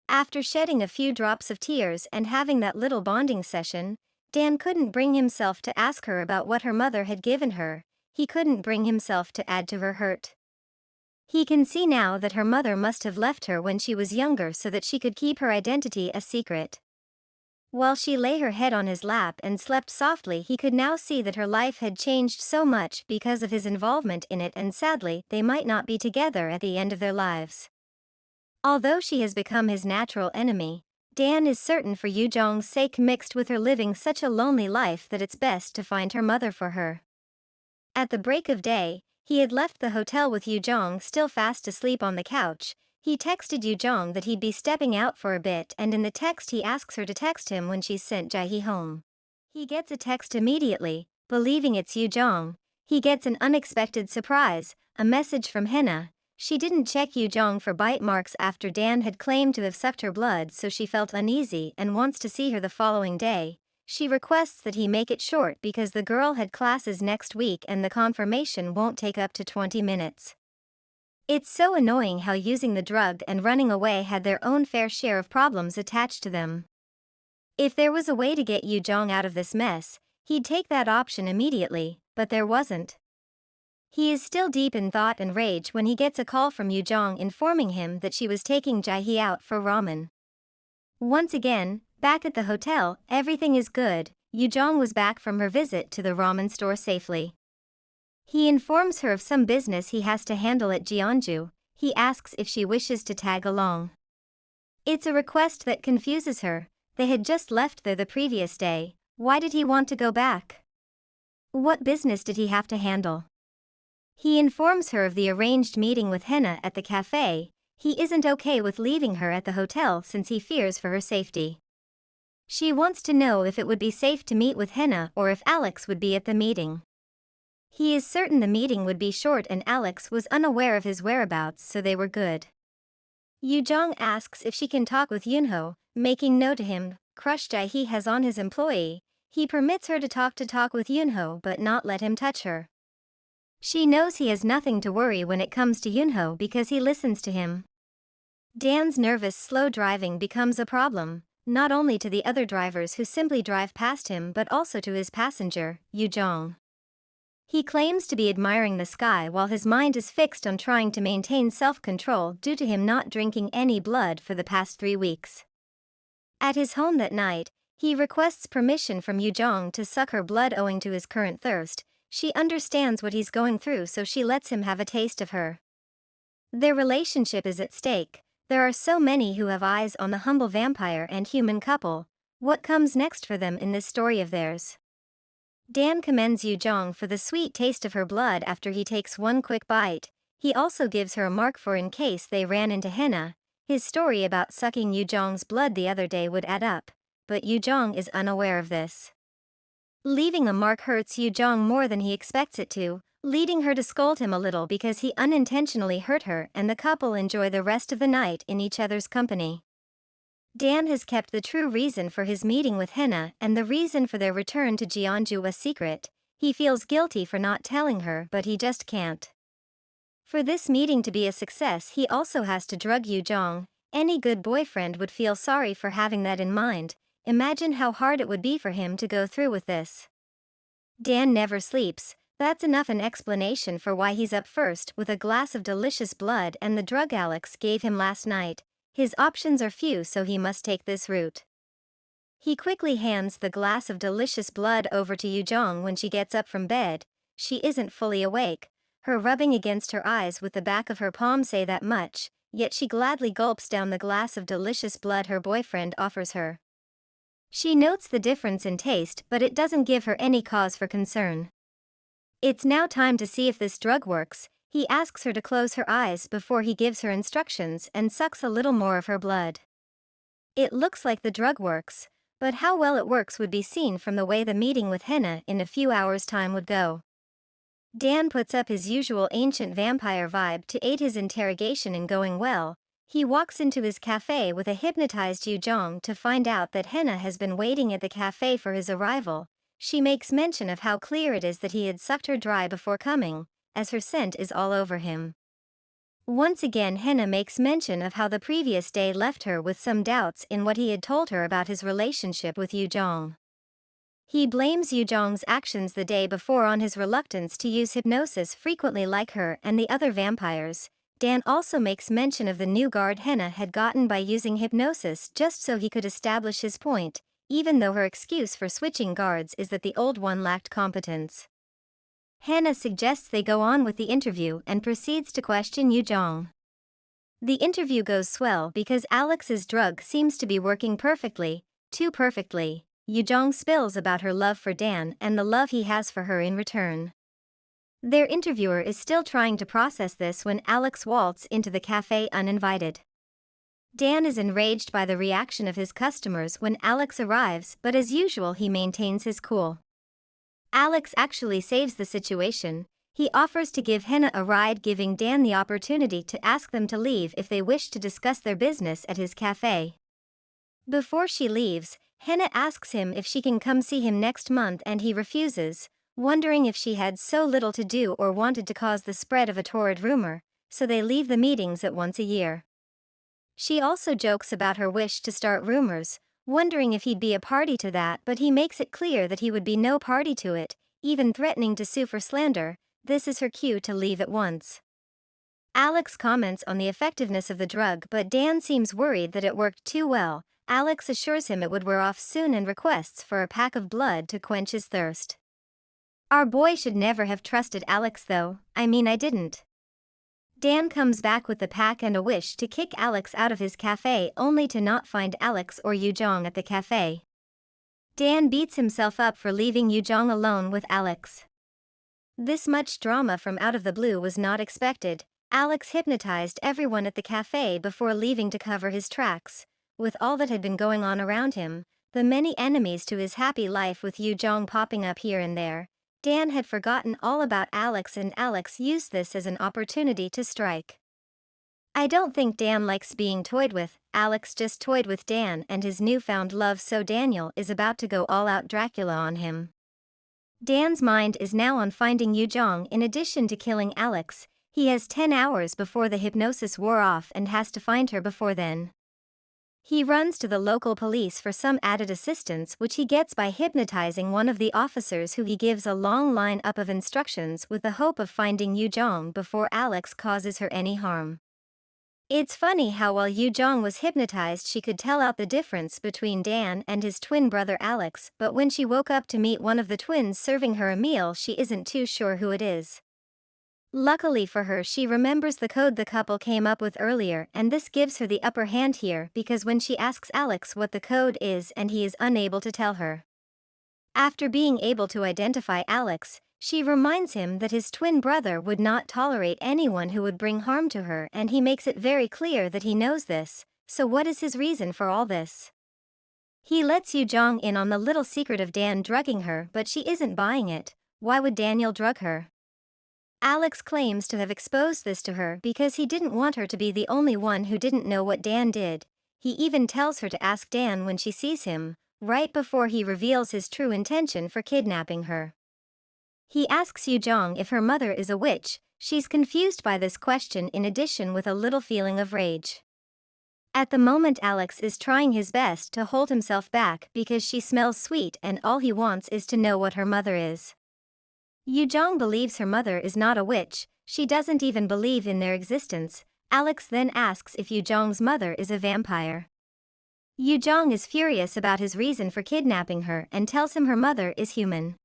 After shedding a few drops of tears and having that little bonding session, Dan couldn't bring himself to ask her about what her mother had given her. He couldn't bring himself to add to her hurt. He can see now that her mother must have left her when she was younger so that she could keep her identity a secret. While she lay her head on his lap and slept softly, he could now see that her life had changed so much because of his involvement in it, and sadly, they might not be together at the end of their lives. Although she has become his natural enemy, Dan is certain for Yu-Jeong's sake, mixed with her living such a lonely life, that it's best to find her mother for her. At the break of day, he had left the hotel with Yu-Jeong still fast asleep on the couch. He texted Yu-Jeong that he'd be stepping out for a bit, and in the text he asks her to text him when she's sent Jae-hee home. He gets a text immediately, believing it's Yu-Jeong. He gets an unexpected surprise, a message from Hena. She didn't check Yu-Jeong for bite marks after Dan had claimed to have sucked her blood, so she felt uneasy and wants to see her the following day. She requests that he make it short because the girl had classes next week and the confirmation won't take up to 20 minutes. It's so annoying how using the drug and running away had their own fair share of problems attached to them. If there was a way to get Yu-Jeong out of this mess, he'd take that option immediately, but there wasn't. He is still deep in thought and rage when he gets a call from Yu-Jeong informing him that she was taking Jae-hee out for ramen. Once again, back at the hotel, everything is good. Yu-Jeong was back from her visit to the ramen store safely. He informs her of some business he has to handle at Jeonju. He asks if she wishes to tag along. It's a request that confuses her. They had just left there the previous day. Why did he want to go back? What business did he have to handle? He informs her of the arranged meeting with Hena at the café. He isn't okay with leaving her at the hotel since he fears for her safety. She wants to know if it would be safe to meet with Hena or if Alex would be at the meeting. He is certain the meeting would be short and Alex was unaware of his whereabouts, so they were good. Yu-Jeong asks if she can talk with Yunho, making no to him crush Jae-hee has on his employee. He permits her to talk with Yunho but not let him touch her. She knows he has nothing to worry when it comes to Yunho because he listens to him. Dan's nervous slow driving becomes a problem, not only to the other drivers who simply drive past him but also to his passenger, Yu-Jeong. He claims to be admiring the sky while his mind is fixed on trying to maintain self-control due to him not drinking any blood for the past 3 weeks. At his home that night, he requests permission from Yu-Jeong to suck her blood owing to his current thirst. She understands what he's going through, so she lets him have a taste of her. Their relationship is at stake. There are so many who have eyes on the humble vampire and human couple. What comes next for them in this story of theirs? Dan commends Yu-Jeong for the sweet taste of her blood after he takes one quick bite. He also gives her a mark for in case they ran into Hina. His story about sucking Yu-Jeong's blood the other day would add up, but Yu-Jeong is unaware of this. Leaving a mark hurts Yu-Jeong more than he expects it to, leading her to scold him a little because he unintentionally hurt her, and the couple enjoy the rest of the night in each other's company. Dan has kept the true reason for his meeting with Hina and the reason for their return to Jeonju a secret. He feels guilty for not telling her, but he just can't. For this meeting to be a success, he also has to drug Yu-Jeong. Any good boyfriend would feel sorry for having that in mind. Imagine how hard it would be for him to go through with this. Dan never sleeps. That's enough an explanation for why he's up first with a glass of delicious blood and the drug Alex gave him last night. His options are few, so he must take this route. He quickly hands the glass of delicious blood over to Yu-Jeong when she gets up from bed. She isn't fully awake. Her rubbing against her eyes with the back of her palm say that much, yet she gladly gulps down the glass of delicious blood her boyfriend offers her. She notes the difference in taste, but it doesn't give her any cause for concern. It's now time to see if this drug works. He asks her to close her eyes before he gives her instructions and sucks a little more of her blood. It looks like the drug works, but how well it works would be seen from the way the meeting with Hina in a few hours' time would go. Dan puts up his usual ancient vampire vibe to aid his interrogation in going well. He walks into his cafe with a hypnotized Yu-Jeong to find out that Hina has been waiting at the cafe for his arrival. She makes mention of how clear it is that he had sucked her dry before coming, as her scent is all over him. Once again Hina makes mention of how the previous day left her with some doubts in what he had told her about his relationship with Yu-Jeong. He blames Yu-Jeong's actions the day before on his reluctance to use hypnosis frequently like her and the other vampires. Dan also makes mention of the new guard Hina had gotten by using hypnosis just so he could establish his point, even though her excuse for switching guards is that the old one lacked competence. Hina suggests they go on with the interview and proceeds to question Yu-Jeong. The interview goes swell because Alex's drug seems to be working perfectly, too perfectly. Yu-Jeong spills about her love for Dan and the love he has for her in return. Their interviewer is still trying to process this when Alex waltzes into the cafe uninvited. Dan is enraged by the reaction of his customers when Alex arrives, but as usual he maintains his cool. Alex actually saves the situation. He offers to give Hina a ride, giving Dan the opportunity to ask them to leave if they wish to discuss their business at his cafe. Before she leaves, Hina asks him if she can come see him next month and he refuses, wondering if she had so little to do or wanted to cause the spread of a torrid rumor, so they leave the meetings at once a year. She also jokes about her wish to start rumors, wondering if he'd be a party to that, but he makes it clear that he would be no party to it, even threatening to sue for slander. This is her cue to leave at once. Alex comments on the effectiveness of the drug, but Dan seems worried that it worked too well. Alex assures him it would wear off soon and requests for a pack of blood to quench his thirst. Our boy should never have trusted Alex though. I didn't. Dan comes back with the pack and a wish to kick Alex out of his cafe, only to not find Alex or Yu-Jeong at the cafe. Dan beats himself up for leaving Yu-Jeong alone with Alex. This much drama from out of the blue was not expected. Alex hypnotized everyone at the cafe before leaving to cover his tracks. With all that had been going on around him, the many enemies to his happy life with Yu-Jeong popping up here and there, Dan had forgotten all about Alex, and Alex used this as an opportunity to strike. I don't think Dan likes being toyed with. Alex just toyed with Dan and his newfound love, so Daniel is about to go all-out Dracula on him. Dan's mind is now on finding Yu-Jeong. In addition to killing Alex, he has 10 hours before the hypnosis wore off and has to find her before then. He runs to the local police for some added assistance, which he gets by hypnotizing one of the officers, who he gives a long line-up of instructions with the hope of finding Yu-Jeong before Alex causes her any harm. It's funny how while Yu-Jeong was hypnotized she could tell out the difference between Dan and his twin brother Alex, but when she woke up to meet one of the twins serving her a meal she isn't too sure who it is. Luckily for her, she remembers the code the couple came up with earlier, and this gives her the upper hand here because when she asks Alex what the code is and he is unable to tell her. After being able to identify Alex, she reminds him that his twin brother would not tolerate anyone who would bring harm to her, and he makes it very clear that he knows this. So what is his reason for all this? He lets Yu-Jeong in on the little secret of Dan drugging her, but she isn't buying it. Why would Daniel drug her? Alex claims to have exposed this to her because he didn't want her to be the only one who didn't know what Dan did. He even tells her to ask Dan when she sees him, right before he reveals his true intention for kidnapping her. He asks Yu-Jeong if her mother is a witch. She's confused by this question in addition with a little feeling of rage. At the moment, Alex is trying his best to hold himself back because she smells sweet and all he wants is to know what her mother is. Yu-Jeong believes her mother is not a witch, she doesn't even believe in their existence. Alex then asks if Yu-Jeong's mother is a vampire. Yu-Jeong is furious about his reason for kidnapping her and tells him her mother is human.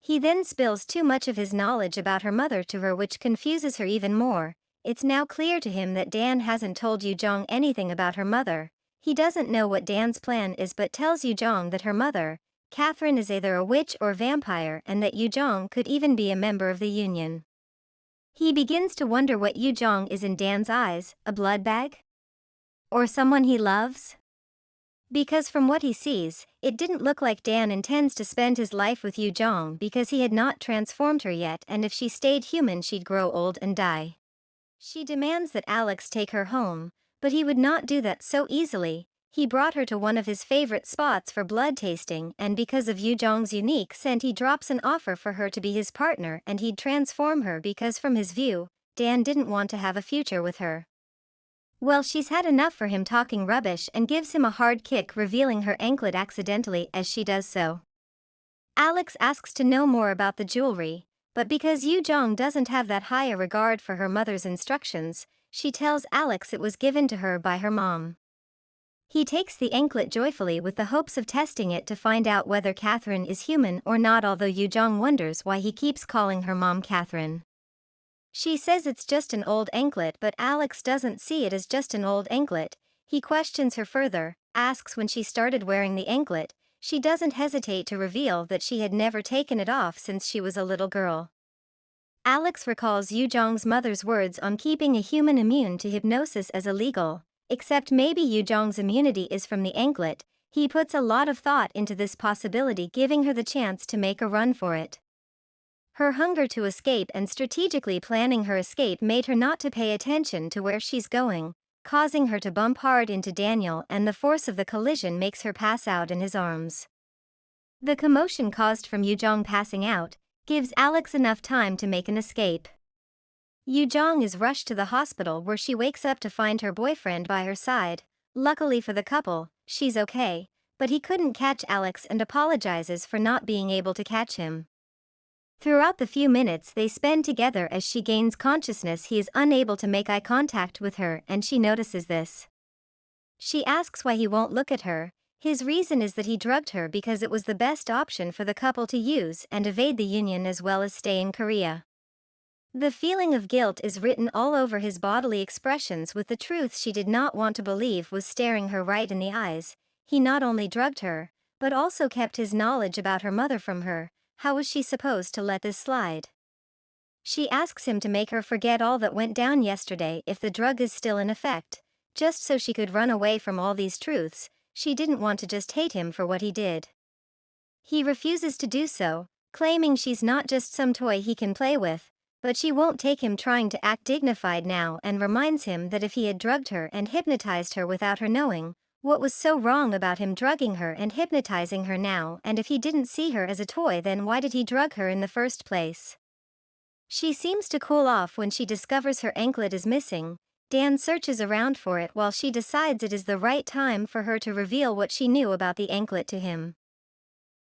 He then spills too much of his knowledge about her mother to her, which confuses her even more. It's now clear to him that Dan hasn't told Yu-Jeong anything about her mother. He doesn't know what Dan's plan is but tells Yu-Jeong that her mother, Catherine, is either a witch or vampire and that Yu-Jeong could even be a member of the Union. He begins to wonder what Yu-Jeong is in Dan's eyes, a blood bag? Or someone he loves? Because from what he sees, it didn't look like Dan intends to spend his life with Yu-Jeong because he had not transformed her yet, and if she stayed human she'd grow old and die. She demands that Alex take her home, but he would not do that so easily. He brought her to one of his favorite spots for blood tasting, and because of Yu-Jeong's unique scent he drops an offer for her to be his partner and he'd transform her because from his view, Dan didn't want to have a future with her. Well, she's had enough for him talking rubbish and gives him a hard kick, revealing her anklet accidentally as she does so. Alex asks to know more about the jewelry, but because Yu-Jeong doesn't have that high a regard for her mother's instructions, she tells Alex it was given to her by her mom. He takes the anklet joyfully with the hopes of testing it to find out whether Catherine is human or not, although Yu-Jeong wonders why he keeps calling her mom Catherine. She says it's just an old anklet, but Alex doesn't see it as just an old anklet. He questions her further, asks when she started wearing the anklet. She doesn't hesitate to reveal that she had never taken it off since she was a little girl. Alex recalls Yu-Jeong's mother's words on keeping a human immune to hypnosis as illegal, except maybe Yu-Jeong's immunity is from the anklet. He puts a lot of thought into this possibility, giving her the chance to make a run for it. Her hunger to escape and strategically planning her escape made her not to pay attention to where she's going, causing her to bump hard into Daniel, and the force of the collision makes her pass out in his arms. The commotion caused from Yu-Jeong passing out gives Alex enough time to make an escape. Yu-Jeong is rushed to the hospital where she wakes up to find her boyfriend by her side. Luckily for the couple, she's okay, but he couldn't catch Alex and apologizes for not being able to catch him. Throughout the few minutes they spend together as she gains consciousness, he is unable to make eye contact with her and she notices this. She asks why he won't look at her. His reason is that he drugged her because it was the best option for the couple to use and evade the Union as well as stay in Korea. The feeling of guilt is written all over his bodily expressions, with the truth she did not want to believe was staring her right in the eyes. He not only drugged her, but also kept his knowledge about her mother from her. How was she supposed to let this slide? She asks him to make her forget all that went down yesterday if the drug is still in effect, just so she could run away from all these truths. She didn't want to just hate him for what he did. He refuses to do so, claiming she's not just some toy he can play with, but she won't take him trying to act dignified now, and reminds him that if he had drugged her and hypnotized her without her knowing, what was so wrong about him drugging her and hypnotizing her now? And if he didn't see her as a toy, then why did he drug her in the first place? She seems to cool off when she discovers her anklet is missing. Dan searches around for it while she decides it is the right time for her to reveal what she knew about the anklet to him.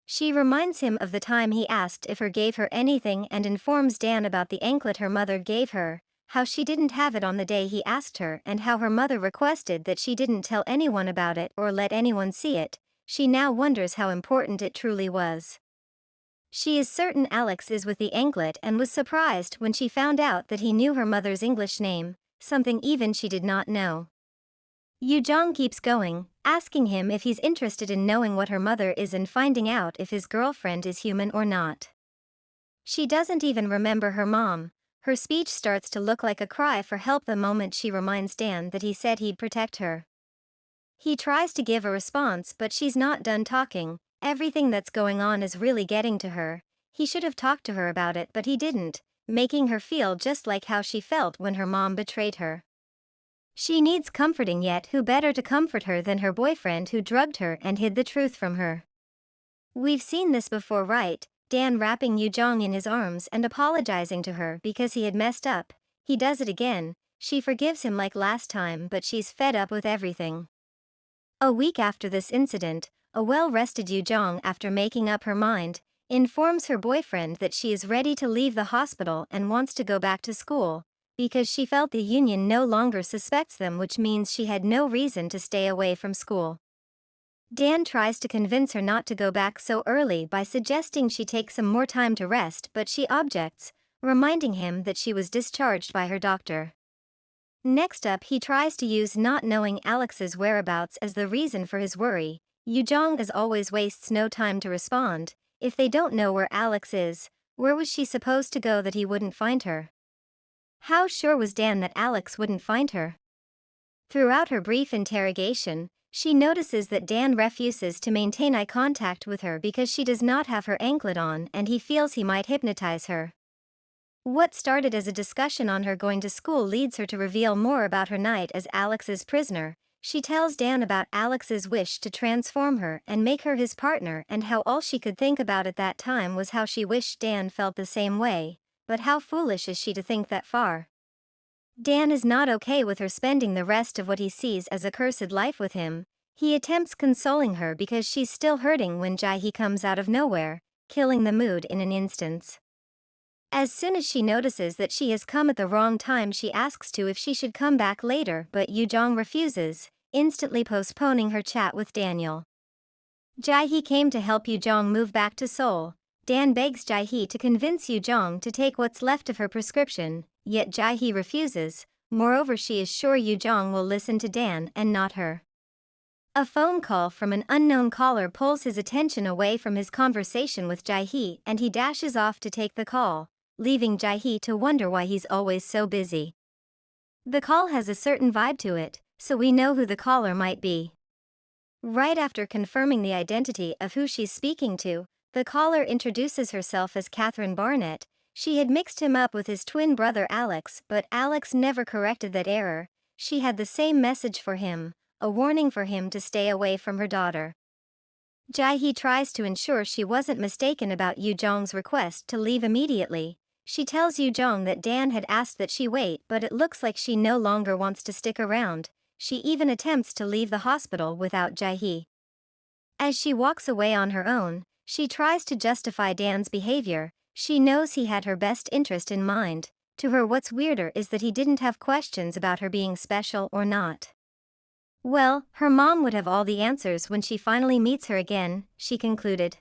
She reminds him of the time he asked if her gave her anything and informs Dan about the anklet her mother gave her, how she didn't have it on the day he asked her, and how her mother requested that she didn't tell anyone about it or let anyone see it. She now wonders how important it truly was. She is certain Alex is with the anklet and was surprised when she found out that he knew her mother's English name, something even she did not know. Yu-Jeong keeps going, asking him if he's interested in knowing what her mother is and finding out if his girlfriend is human or not. She doesn't even remember her mom. Her speech starts to look like a cry for help the moment she reminds Dan that he said he'd protect her. He tries to give a response, but she's not done talking. Everything that's going on is really getting to her. He should have talked to her about it, but he didn't, making her feel just like how she felt when her mom betrayed her. She needs comforting, yet who better to comfort her than her boyfriend who drugged her and hid the truth from her? We've seen this before, right? Dan wrapping Yu-Jeong in his arms and apologizing to her because he had messed up. He does it again. She forgives him like last time, but she's fed up with everything. A week after this incident, a well-rested Yu-Jeong, after making up her mind, informs her boyfriend that she is ready to leave the hospital and wants to go back to school, because she felt the union no longer suspects them, which means she had no reason to stay away from school. Dan tries to convince her not to go back so early by suggesting she take some more time to rest, but she objects, reminding him that she was discharged by her doctor. Next up, he tries to use not knowing Alex's whereabouts as the reason for his worry. Yu-Jeong, as always, wastes no time to respond. If they don't know where Alex is, where was she supposed to go that he wouldn't find her? How sure was Dan that Alex wouldn't find her? Throughout her brief interrogation, she notices that Dan refuses to maintain eye contact with her because she does not have her anklet on, and he feels he might hypnotize her. What started as a discussion on her going to school leads her to reveal more about her night as Alex's prisoner. She tells Dan about Alex's wish to transform her and make her his partner, and how all she could think about at that time was how she wished Dan felt the same way. But how foolish is she to think that far? Dan is not okay with her spending the rest of what he sees as a cursed life with him. He attempts consoling her because she's still hurting when Jae-hee comes out of nowhere, killing the mood in an instant. As soon as she notices that she has come at the wrong time, she asks if she should come back later, but Yu-Jeong refuses, instantly postponing her chat with Daniel. Jae-hee came to help Yu-Jeong move back to Seoul. Dan begs Jae-hee to convince Yu-Jeong to take what's left of her prescription, yet Jae-hee refuses. Moreover, she is sure Yu-Jeong will listen to Dan and not her. A phone call from an unknown caller pulls his attention away from his conversation with Jae-hee, and he dashes off to take the call, leaving Jae-hee to wonder why he's always so busy. The call has a certain vibe to it, so we know who the caller might be. Right after confirming the identity of who she's speaking to, the caller introduces herself as Catherine Barnett. She had mixed him up with his twin brother Alex, but Alex never corrected that error. She had the same message for him, a warning for him to stay away from her daughter. Jae-hee tries to ensure she wasn't mistaken about Yu-Jeong's request to leave immediately. She tells Yu-Jeong that Dan had asked that she wait, but it looks like she no longer wants to stick around. She even attempts to leave the hospital without Jae-hee. As she walks away on her own, she tries to justify Dan's behavior. She knows he had her best interest in mind. To her, what's weirder is that he didn't have questions about her being special or not. Well, her mom would have all the answers when she finally meets her again, she concluded.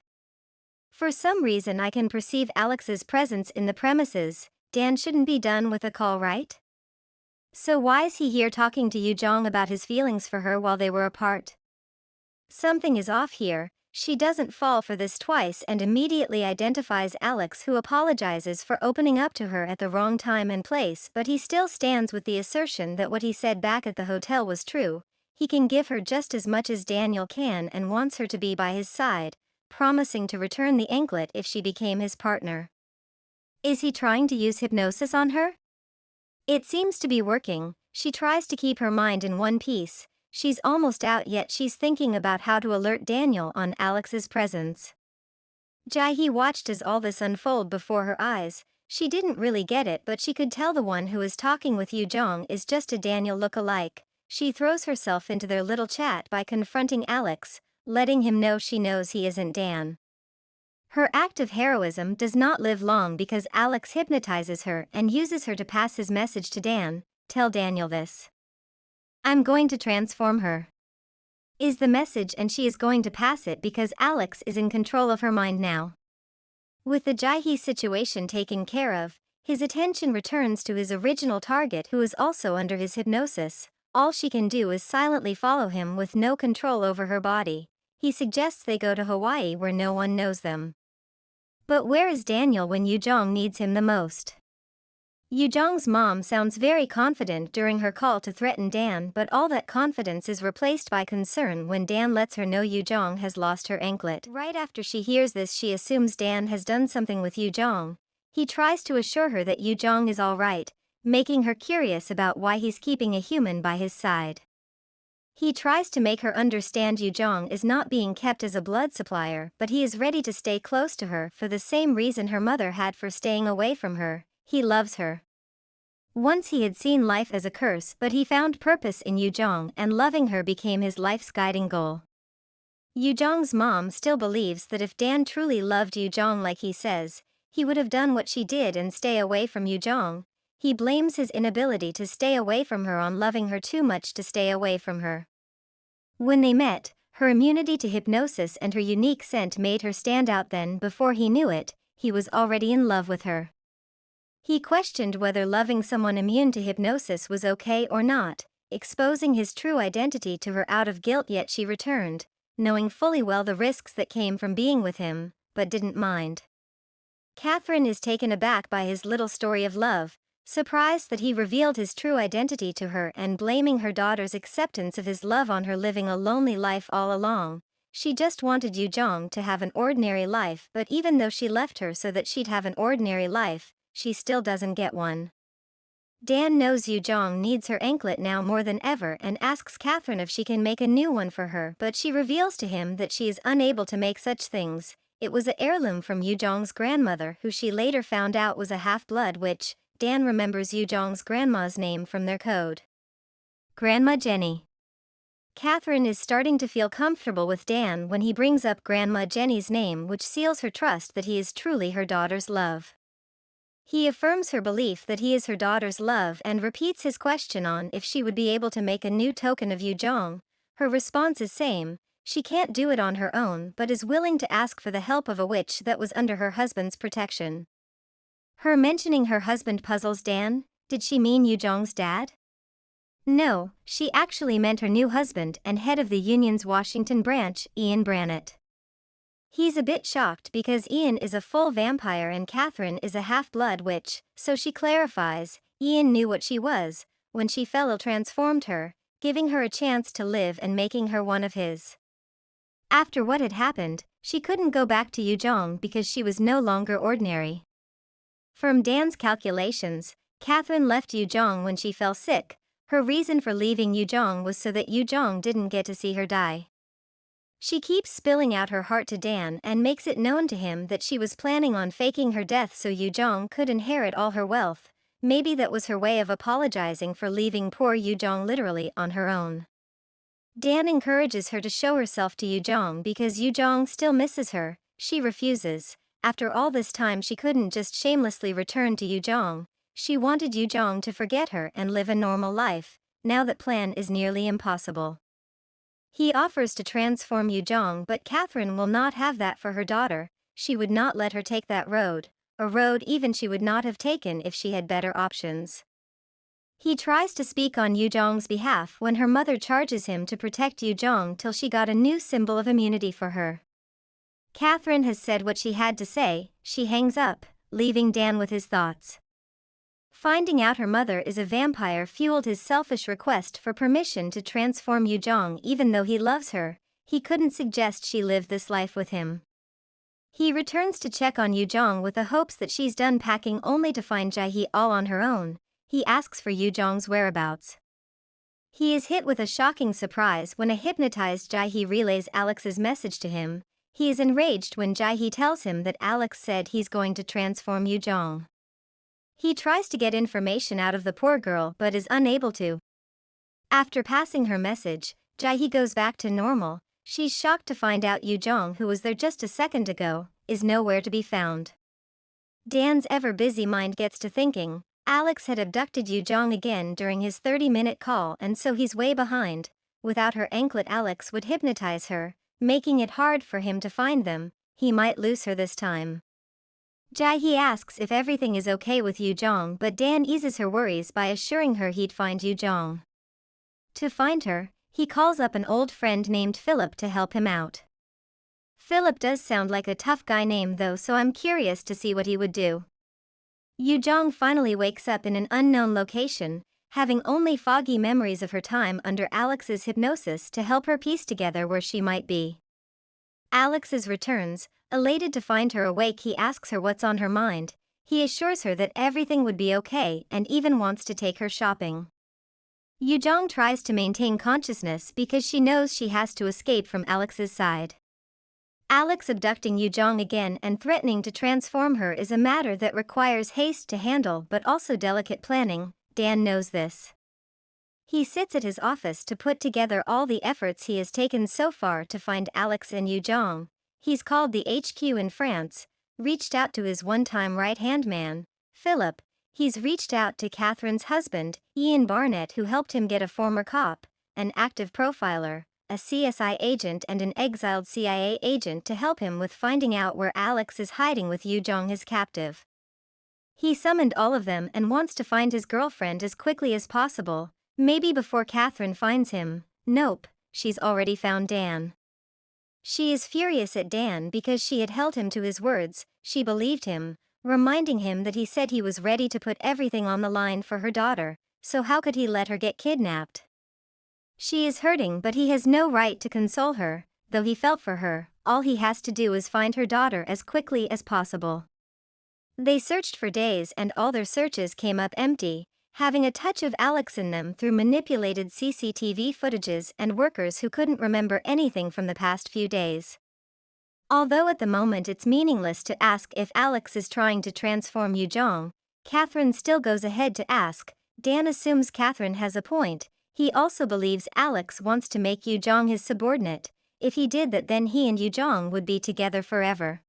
For some reason I can perceive Alex's presence in the premises. Dan shouldn't be done with a call, right? So why is he here talking to Yu-Jeong about his feelings for her while they were apart? Something is off here. She doesn't fall for this twice and immediately identifies Alex, who apologizes for opening up to her at the wrong time and place, but he still stands with the assertion that what he said back at the hotel was true. He can give her just as much as Daniel can and wants her to be by his side, promising to return the anklet if she became his partner. Is he trying to use hypnosis on her? It seems to be working. She tries to keep her mind in one piece. She's almost out, yet she's thinking about how to alert Daniel on Alex's presence. Jae-hee watched as all this unfold before her eyes. She didn't really get it, but she could tell the one who is talking with Yu-Jeong is just a Daniel look-alike. She throws herself into their little chat by confronting Alex, letting him know she knows he isn't Dan. Her act of heroism does not live long because Alex hypnotizes her and uses her to pass his message to Dan. Tell Daniel this. I'm going to transform her. Is the message, and she is going to pass it because Alex is in control of her mind now. With the Jae-hee situation taken care of, his attention returns to his original target who is also under his hypnosis. All she can do is silently follow him with no control over her body. He suggests they go to Hawaii where no one knows them. But where is Daniel when Yu-Jeong needs him the most? Yu-Jeong's mom sounds very confident during her call to threaten Dan, but all that confidence is replaced by concern when Dan lets her know Yu-Jeong has lost her anklet. Right after she hears this, she assumes Dan has done something with Yu-Jeong. He tries to assure her that Yu-Jeong is alright, making her curious about why he's keeping a human by his side. He tries to make her understand Yu-Jeong is not being kept as a blood supplier, but he is ready to stay close to her for the same reason her mother had for staying away from her. He loves her. Once he had seen life as a curse, but he found purpose in Yu-Jeong, and loving her became his life's guiding goal. Yu-Jeong's mom still believes that if Dan truly loved Yu-Jeong like he says, he would have done what she did and stay away from Yu-Jeong. He blames his inability to stay away from her on loving her too much to stay away from her. When they met, her immunity to hypnosis and her unique scent made her stand out. Then, before he knew it, he was already in love with her. He questioned whether loving someone immune to hypnosis was okay or not, exposing his true identity to her out of guilt, yet she returned, knowing fully well the risks that came from being with him, but didn't mind. Catherine is taken aback by his little story of love, surprised that he revealed his true identity to her and blaming her daughter's acceptance of his love on her living a lonely life all along. She just wanted Yu-Jeong to have an ordinary life, but even though she left her so that she'd have an ordinary life, she still doesn't get one. Dan knows Yu-Jeong needs her anklet now more than ever and asks Catherine if she can make a new one for her, but she reveals to him that she is unable to make such things. It was an heirloom from Yu-Jeong's grandmother, who she later found out was a half-blood, which Dan remembers Yu-Jeong's grandma's name from their code. Grandma Jenny. Catherine is starting to feel comfortable with Dan when he brings up Grandma Jenny's name, which seals her trust that he is truly her daughter's love. He affirms her belief that he is her daughter's love and repeats his question on if she would be able to make a new token of Yu-Jeong. Her response is same. She can't do it on her own but is willing to ask for the help of a witch that was under her husband's protection. Her mentioning her husband puzzles Dan. Did she mean Yu-Jeong's dad? No, she actually meant her new husband and head of the union's Washington branch, Ian Brannett. He's a bit shocked because Ian is a full vampire and Catherine is a half-blood witch, so she clarifies, Ian knew what she was when she fell ill, transformed her, giving her a chance to live and making her one of his. After what had happened, she couldn't go back to Yu-Jeong because she was no longer ordinary. From Dan's calculations, Catherine left Yu-Jeong when she fell sick. Her reason for leaving Yu-Jeong was so that Yu-Jeong didn't get to see her die. She keeps spilling out her heart to Dan and makes it known to him that she was planning on faking her death so Yu-Jeong could inherit all her wealth. Maybe that was her way of apologizing for leaving poor Yu-Jeong literally on her own. Dan encourages her to show herself to Yu-Jeong because Yu-Jeong still misses her. She refuses. After all this time she couldn't just shamelessly return to Yu-Jeong. She wanted Yu-Jeong to forget her and live a normal life. Now that plan is nearly impossible. He offers to transform Yu-Jeong, but Catherine will not have that for her daughter. She would not let her take that road, a road even she would not have taken if she had better options. He tries to speak on Yu-Jeong's behalf when her mother charges him to protect Yu-Jeong till she got a new symbol of immunity for her. Catherine has said what she had to say. She hangs up, leaving Dan with his thoughts. Finding out her mother is a vampire fueled his selfish request for permission to transform Yu-Jeong. Even though he loves her, he couldn't suggest she live this life with him. He returns to check on Yu-Jeong with the hopes that she's done packing, only to find Jae-hee all on her own. He asks for Yu-Jeong's whereabouts. He is hit with a shocking surprise when a hypnotized Jae-hee relays Alex's message to him. He is enraged when Jae-hee tells him that Alex said he's going to transform Yu-Jeong. He tries to get information out of the poor girl but is unable to. After passing her message, Jae-hee goes back to normal. She's shocked to find out Yu-Jeong, who was there just a second ago, is nowhere to be found. Dan's ever-busy mind gets to thinking. Alex had abducted Yu-Jeong again during his 30-minute call, and so he's way behind. Without her anklet, Alex would hypnotize her, making it hard for him to find them. He might lose her this time. Jae-hee asks if everything is okay with Yu-Jeong, but Dan eases her worries by assuring her he'd find Yu-Jeong. To find her, he calls up an old friend named Philip to help him out. Philip does sound like a tough guy name though, so I'm curious to see what he would do. Yu-Jeong finally wakes up in an unknown location, having only foggy memories of her time under Alex's hypnosis to help her piece together where she might be. Alex's returns. Elated to find her awake, he asks her what's on her mind. He assures her that everything would be okay and even wants to take her shopping. Yu-Jeong tries to maintain consciousness because she knows she has to escape from Alex's side. Alex abducting Yu-Jeong again and threatening to transform her is a matter that requires haste to handle but also delicate planning. Dan knows this. He sits at his office to put together all the efforts he has taken so far to find Alex and Yu-Jeong. He's called the HQ in France, reached out to his one-time right-hand man, Philip. He's reached out to Catherine's husband, Ian Barnett, who helped him get a former cop, an active profiler, a CSI agent and an exiled CIA agent to help him with finding out where Alex is hiding with Yu-Jeong his captive. He summoned all of them and wants to find his girlfriend as quickly as possible, maybe before Catherine finds him. Nope, she's already found Dan. She is furious at Dan because she had held him to his words. She believed him, reminding him that he said he was ready to put everything on the line for her daughter, so how could he let her get kidnapped? She is hurting, but he has no right to console her. Though he felt for her, all he has to do is find her daughter as quickly as possible. They searched for days and all their searches came up empty, having a touch of Alex in them through manipulated CCTV footages and workers who couldn't remember anything from the past few days. Although at the moment it's meaningless to ask if Alex is trying to transform Yu-Jeong, Catherine still goes ahead to ask. Dan assumes Catherine has a point. He also believes Alex wants to make Yu-Jeong his subordinate. If he did that, then he and Yu-Jeong would be together forever.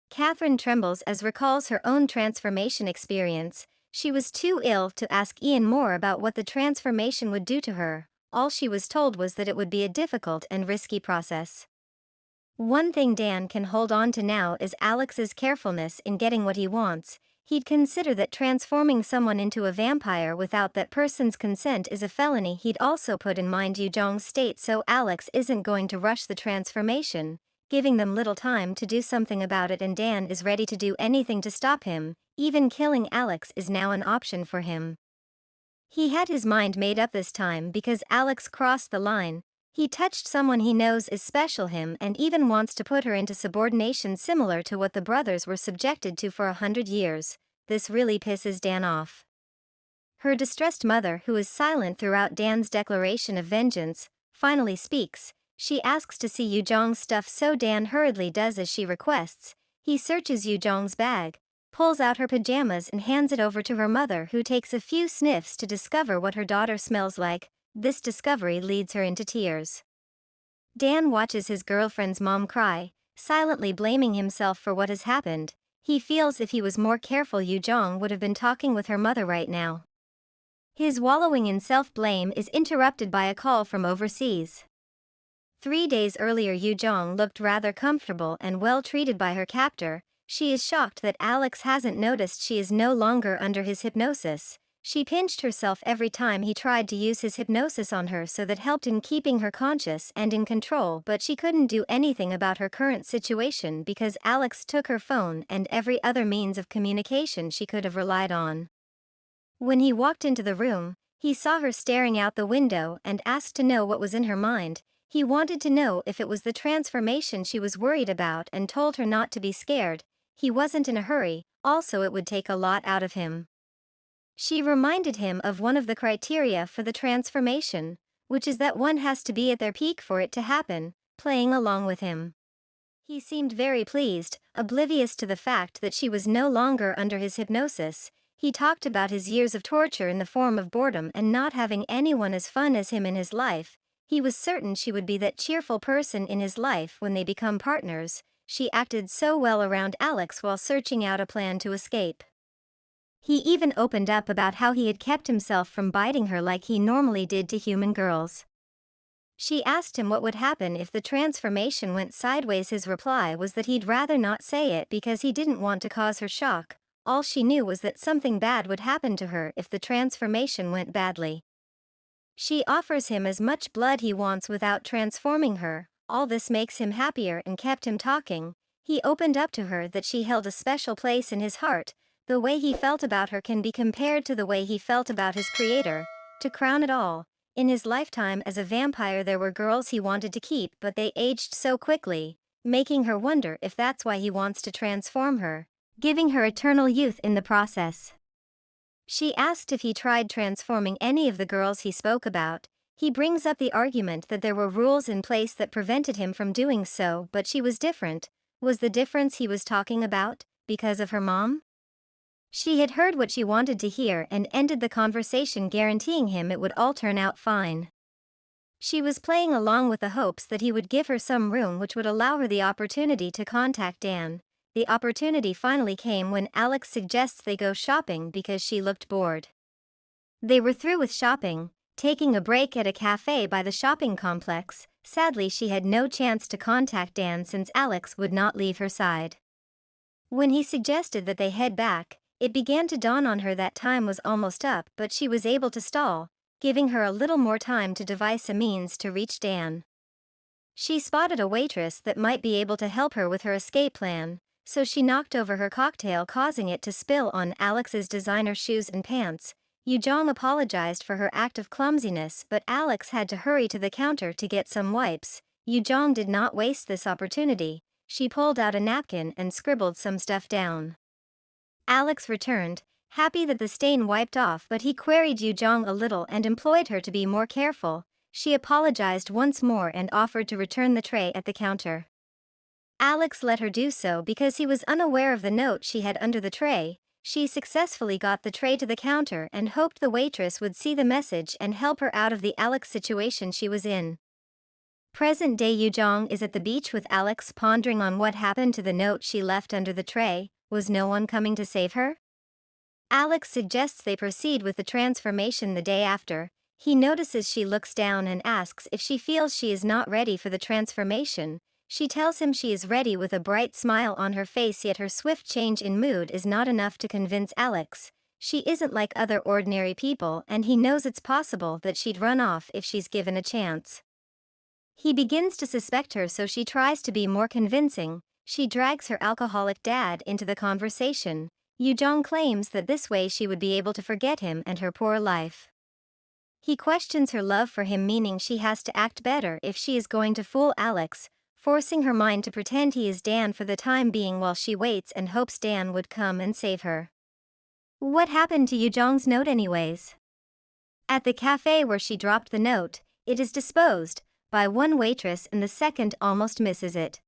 Catherine trembles as recalls her own transformation experience. She was too ill to ask Ian more about what the transformation would do to her. All she was told was that it would be a difficult and risky process. One thing Dan can hold on to now is Alex's carefulness in getting what he wants. He'd consider that transforming someone into a vampire without that person's consent is a felony. He'd also put in mind Yu-Jeong's state, so Alex isn't going to rush the transformation, giving them little time to do something about it, and Dan is ready to do anything to stop him. Even killing Alex is now an option for him. He had his mind made up this time because Alex crossed the line. He touched someone he knows is special him and even wants to put her into subordination similar to what the brothers were subjected to for 100 years. This really pisses Dan off. Her distressed mother, who is silent throughout Dan's declaration of vengeance, finally speaks. She asks to see Yu-Jeong's stuff, so Dan hurriedly does as she requests. He searches Yu-Jeong's bag, pulls out her pajamas and hands it over to her mother, who takes a few sniffs to discover what her daughter smells like. This discovery leads her into tears. Dan watches his girlfriend's mom cry, silently blaming himself for what has happened. He feels if he was more careful, Yu-Jeong would have been talking with her mother right now. His wallowing in self-blame is interrupted by a call from overseas. 3 days earlier, Yu-Jeong looked rather comfortable and well treated by her captor. She is shocked that Alex hasn't noticed she is no longer under his hypnosis. She pinched herself every time he tried to use his hypnosis on her, so that helped in keeping her conscious and in control, but she couldn't do anything about her current situation because Alex took her phone and every other means of communication she could have relied on. When he walked into the room, he saw her staring out the window and asked to know what was in her mind. He wanted to know if it was the transformation she was worried about and told her not to be scared. He wasn't in a hurry, also it would take a lot out of him. She reminded him of one of the criteria for the transformation, which is that one has to be at their peak for it to happen, playing along with him. He seemed very pleased, oblivious to the fact that she was no longer under his hypnosis. He talked about his years of torture in the form of boredom and not having anyone as fun as him in his life. He was certain she would be that cheerful person in his life when they become partners. She acted so well around Alex while searching out a plan to escape. He even opened up about how he had kept himself from biting her like he normally did to human girls. She asked him what would happen if the transformation went sideways. His reply was that he'd rather not say it because he didn't want to cause her shock. All she knew was that something bad would happen to her if the transformation went badly. She offers him as much blood he wants without transforming her. All this makes him happier and kept him talking. He opened up to her that she held a special place in his heart. The way he felt about her can be compared to the way he felt about his creator. To crown it all, in his lifetime as a vampire there were girls he wanted to keep, but they aged so quickly, making her wonder if that's why he wants to transform her, giving her eternal youth in the process. She asked if he tried transforming any of the girls he spoke about. He brings up the argument that there were rules in place that prevented him from doing so, but she was different. Was the difference he was talking about because of her mom? She had heard what she wanted to hear and ended the conversation, guaranteeing him it would all turn out fine. She was playing along with the hopes that he would give her some room which would allow her the opportunity to contact Dan. The opportunity finally came when Alex suggests they go shopping because she looked bored. They were through with shopping, taking a break at a café by the shopping complex. Sadly, she had no chance to contact Dan since Alex would not leave her side. When he suggested that they head back, it began to dawn on her that time was almost up, but she was able to stall, giving her a little more time to devise a means to reach Dan. She spotted a waitress that might be able to help her with her escape plan, so she knocked over her cocktail, causing it to spill on Alex's designer shoes and pants. Yu-Jeong apologized for her act of clumsiness, but Alex had to hurry to the counter to get some wipes. Yu-Jeong did not waste this opportunity. She pulled out a napkin and scribbled some stuff down. Alex returned, happy that the stain wiped off, but he queried Yu-Jeong a little and implored her to be more careful. She apologized once more and offered to return the tray at the counter. Alex let her do so because he was unaware of the note she had under the tray. She successfully got the tray to the counter and hoped the waitress would see the message and help her out of the Alex situation she was in. Present-day Yu-Jeong is at the beach with Alex, pondering on what happened to the note she left under the tray. Was no one coming to save her? Alex suggests they proceed with the transformation the day after. He notices she looks down and asks if she feels she is not ready for the transformation. She tells him she is ready with a bright smile on her face, yet her swift change in mood is not enough to convince Alex. She isn't like other ordinary people, and he knows it's possible that she'd run off if she's given a chance. He begins to suspect her, so she tries to be more convincing. She drags her alcoholic dad into the conversation. Yu-Jeong claims that this way she would be able to forget him and her poor life. He questions her love for him, meaning she has to act better if she is going to fool Alex, forcing her mind to pretend he is Dan for the time being while she waits and hopes Dan would come and save her. What happened to Yu-Jeong's note anyways? At the cafe where she dropped the note, it is disposed by one waitress and the second almost misses it.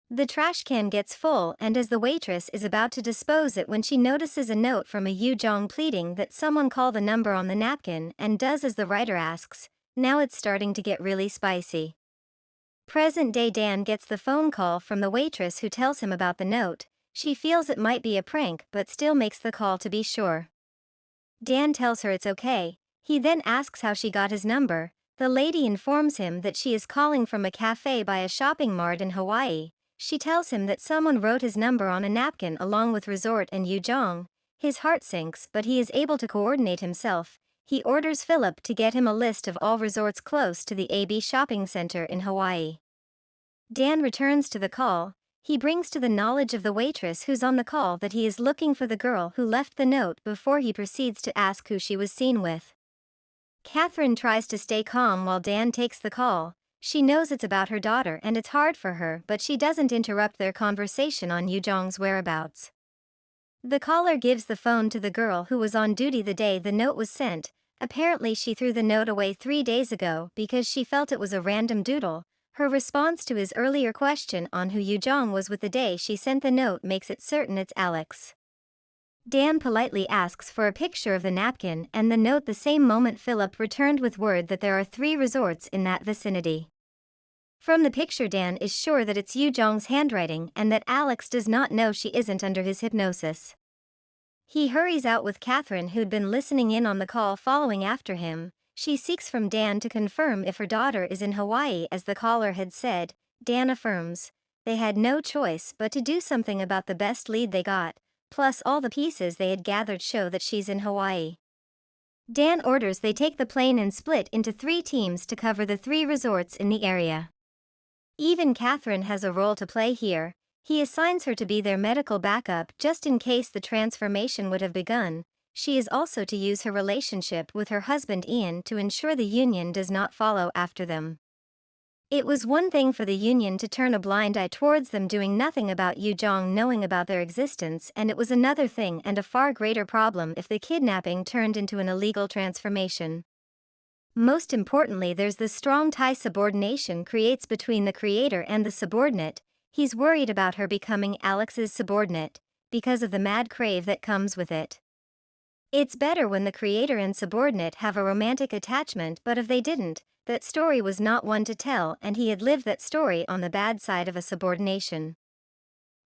The trash can gets full, and as the waitress is about to dispose it when she notices a note from a Yu-Jeong pleading that someone call the number on the napkin and does as the writer asks. Now it's starting to get really spicy. Present-day Dan gets the phone call from the waitress who tells him about the note. She feels it might be a prank but still makes the call to be sure. Dan tells her it's okay. He then asks how she got his number. The lady informs him that she is calling from a cafe by a shopping mart in Hawaii. She tells him that someone wrote his number on a napkin along with resort and Yu-Jeong. His heart sinks, but he is able to coordinate himself. He orders Philip to get him a list of all resorts close to the AB shopping center in Hawaii. Dan returns to the call. He brings to the knowledge of the waitress who's on the call that he is looking for the girl who left the note before he proceeds to ask who she was seen with. Catherine tries to stay calm while Dan takes the call. She knows it's about her daughter and it's hard for her, but she doesn't interrupt their conversation on Yu-Jeong's whereabouts. The caller gives the phone to the girl who was on duty the day the note was sent. Apparently she threw the note away 3 days ago because she felt it was a random doodle. Her response to his earlier question on who Yu-Jeong was with the day she sent the note makes it certain it's Alex. Dan politely asks for a picture of the napkin and the note. The same moment Philip returned with word that there are 3 resorts in that vicinity. From the picture Dan is sure that it's Yu-Jeong's handwriting and that Alex does not know she isn't under his hypnosis. He hurries out with Catherine, who'd been listening in on the call, following after him. She seeks from Dan to confirm if her daughter is in Hawaii as the caller had said. Dan affirms. They had no choice but to do something about the best lead they got, plus all the pieces they had gathered show that she's in Hawaii. Dan orders they take the plane and split into 3 teams to cover the 3 resorts in the area. Even Catherine has a role to play here. He assigns her to be their medical backup just in case the transformation would have begun. She is also to use her relationship with her husband Ian to ensure the union does not follow after them. It was one thing for the union to turn a blind eye towards them doing nothing about Yu-Jeong knowing about their existence, and it was another thing and a far greater problem if the kidnapping turned into an illegal transformation. Most importantly, there's the strong tie subordination creates between the creator and the subordinate. He's worried about her becoming Alex's subordinate, because of the mad crave that comes with it. It's better when the creator and subordinate have a romantic attachment, but if they didn't, that story was not one to tell, and he had lived that story on the bad side of a subordination.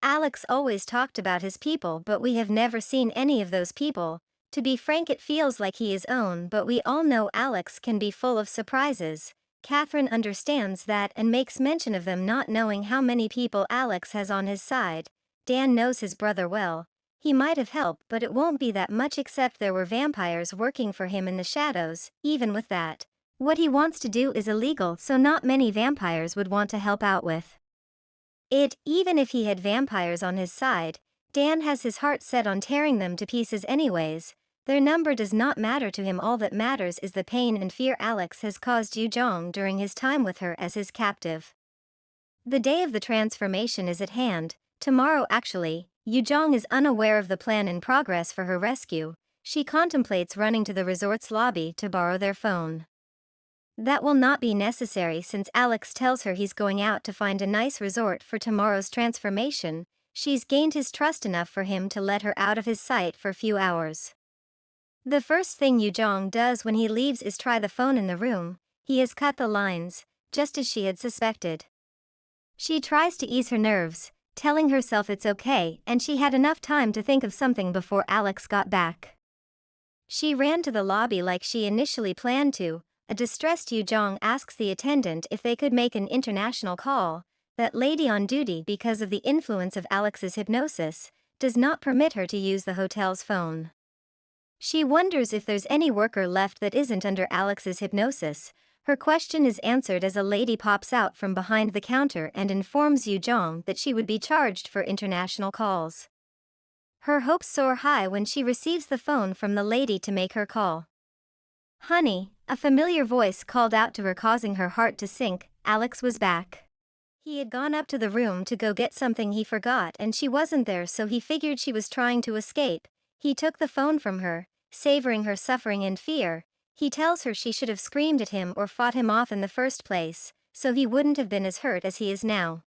Alex always talked about his people, but we have never seen any of those people. To be frank, it feels like he is own, but we all know Alex can be full of surprises. Catherine understands that and makes mention of them not knowing how many people Alex has on his side. Dan knows his brother well. He might have helped, but it won't be that much, except there were vampires working for him in the shadows. Even with that, what he wants to do is illegal, so not many vampires would want to help out with it. Even if he had vampires on his side, Dan has his heart set on tearing them to pieces anyways. Their number does not matter to him. All that matters is the pain and fear Alex has caused Yu-Jeong during his time with her as his captive. The day of the transformation is at hand, tomorrow actually. Yu-Jeong is unaware of the plan in progress for her rescue. She contemplates running to the resort's lobby to borrow their phone. That will not be necessary since Alex tells her he's going out to find a nice resort for tomorrow's transformation. She's gained his trust enough for him to let her out of his sight for a few hours. The first thing Yu-Jeong does when he leaves is try the phone in the room. He has cut the lines, just as she had suspected. She tries to ease her nerves, telling herself it's okay and she had enough time to think of something before Alex got back. She ran to the lobby like she initially planned to. A distressed Yu-Jeong asks the attendant if they could make an international call. That lady on duty, because of the influence of Alex's hypnosis, does not permit her to use the hotel's phone. She wonders if there's any worker left that isn't under Alex's hypnosis. Her question is answered as a lady pops out from behind the counter and informs Yu-Jeong that she would be charged for international calls. Her hopes soar high when she receives the phone from the lady to make her call. "Honey," a familiar voice called out to her, causing her heart to sink. Alex was back. He had gone up to the room to go get something he forgot and she wasn't there, so he figured she was trying to escape. He took the phone from her, savoring her suffering and fear. He tells her she should have screamed at him or fought him off in the first place, so he wouldn't have been as hurt as he is now.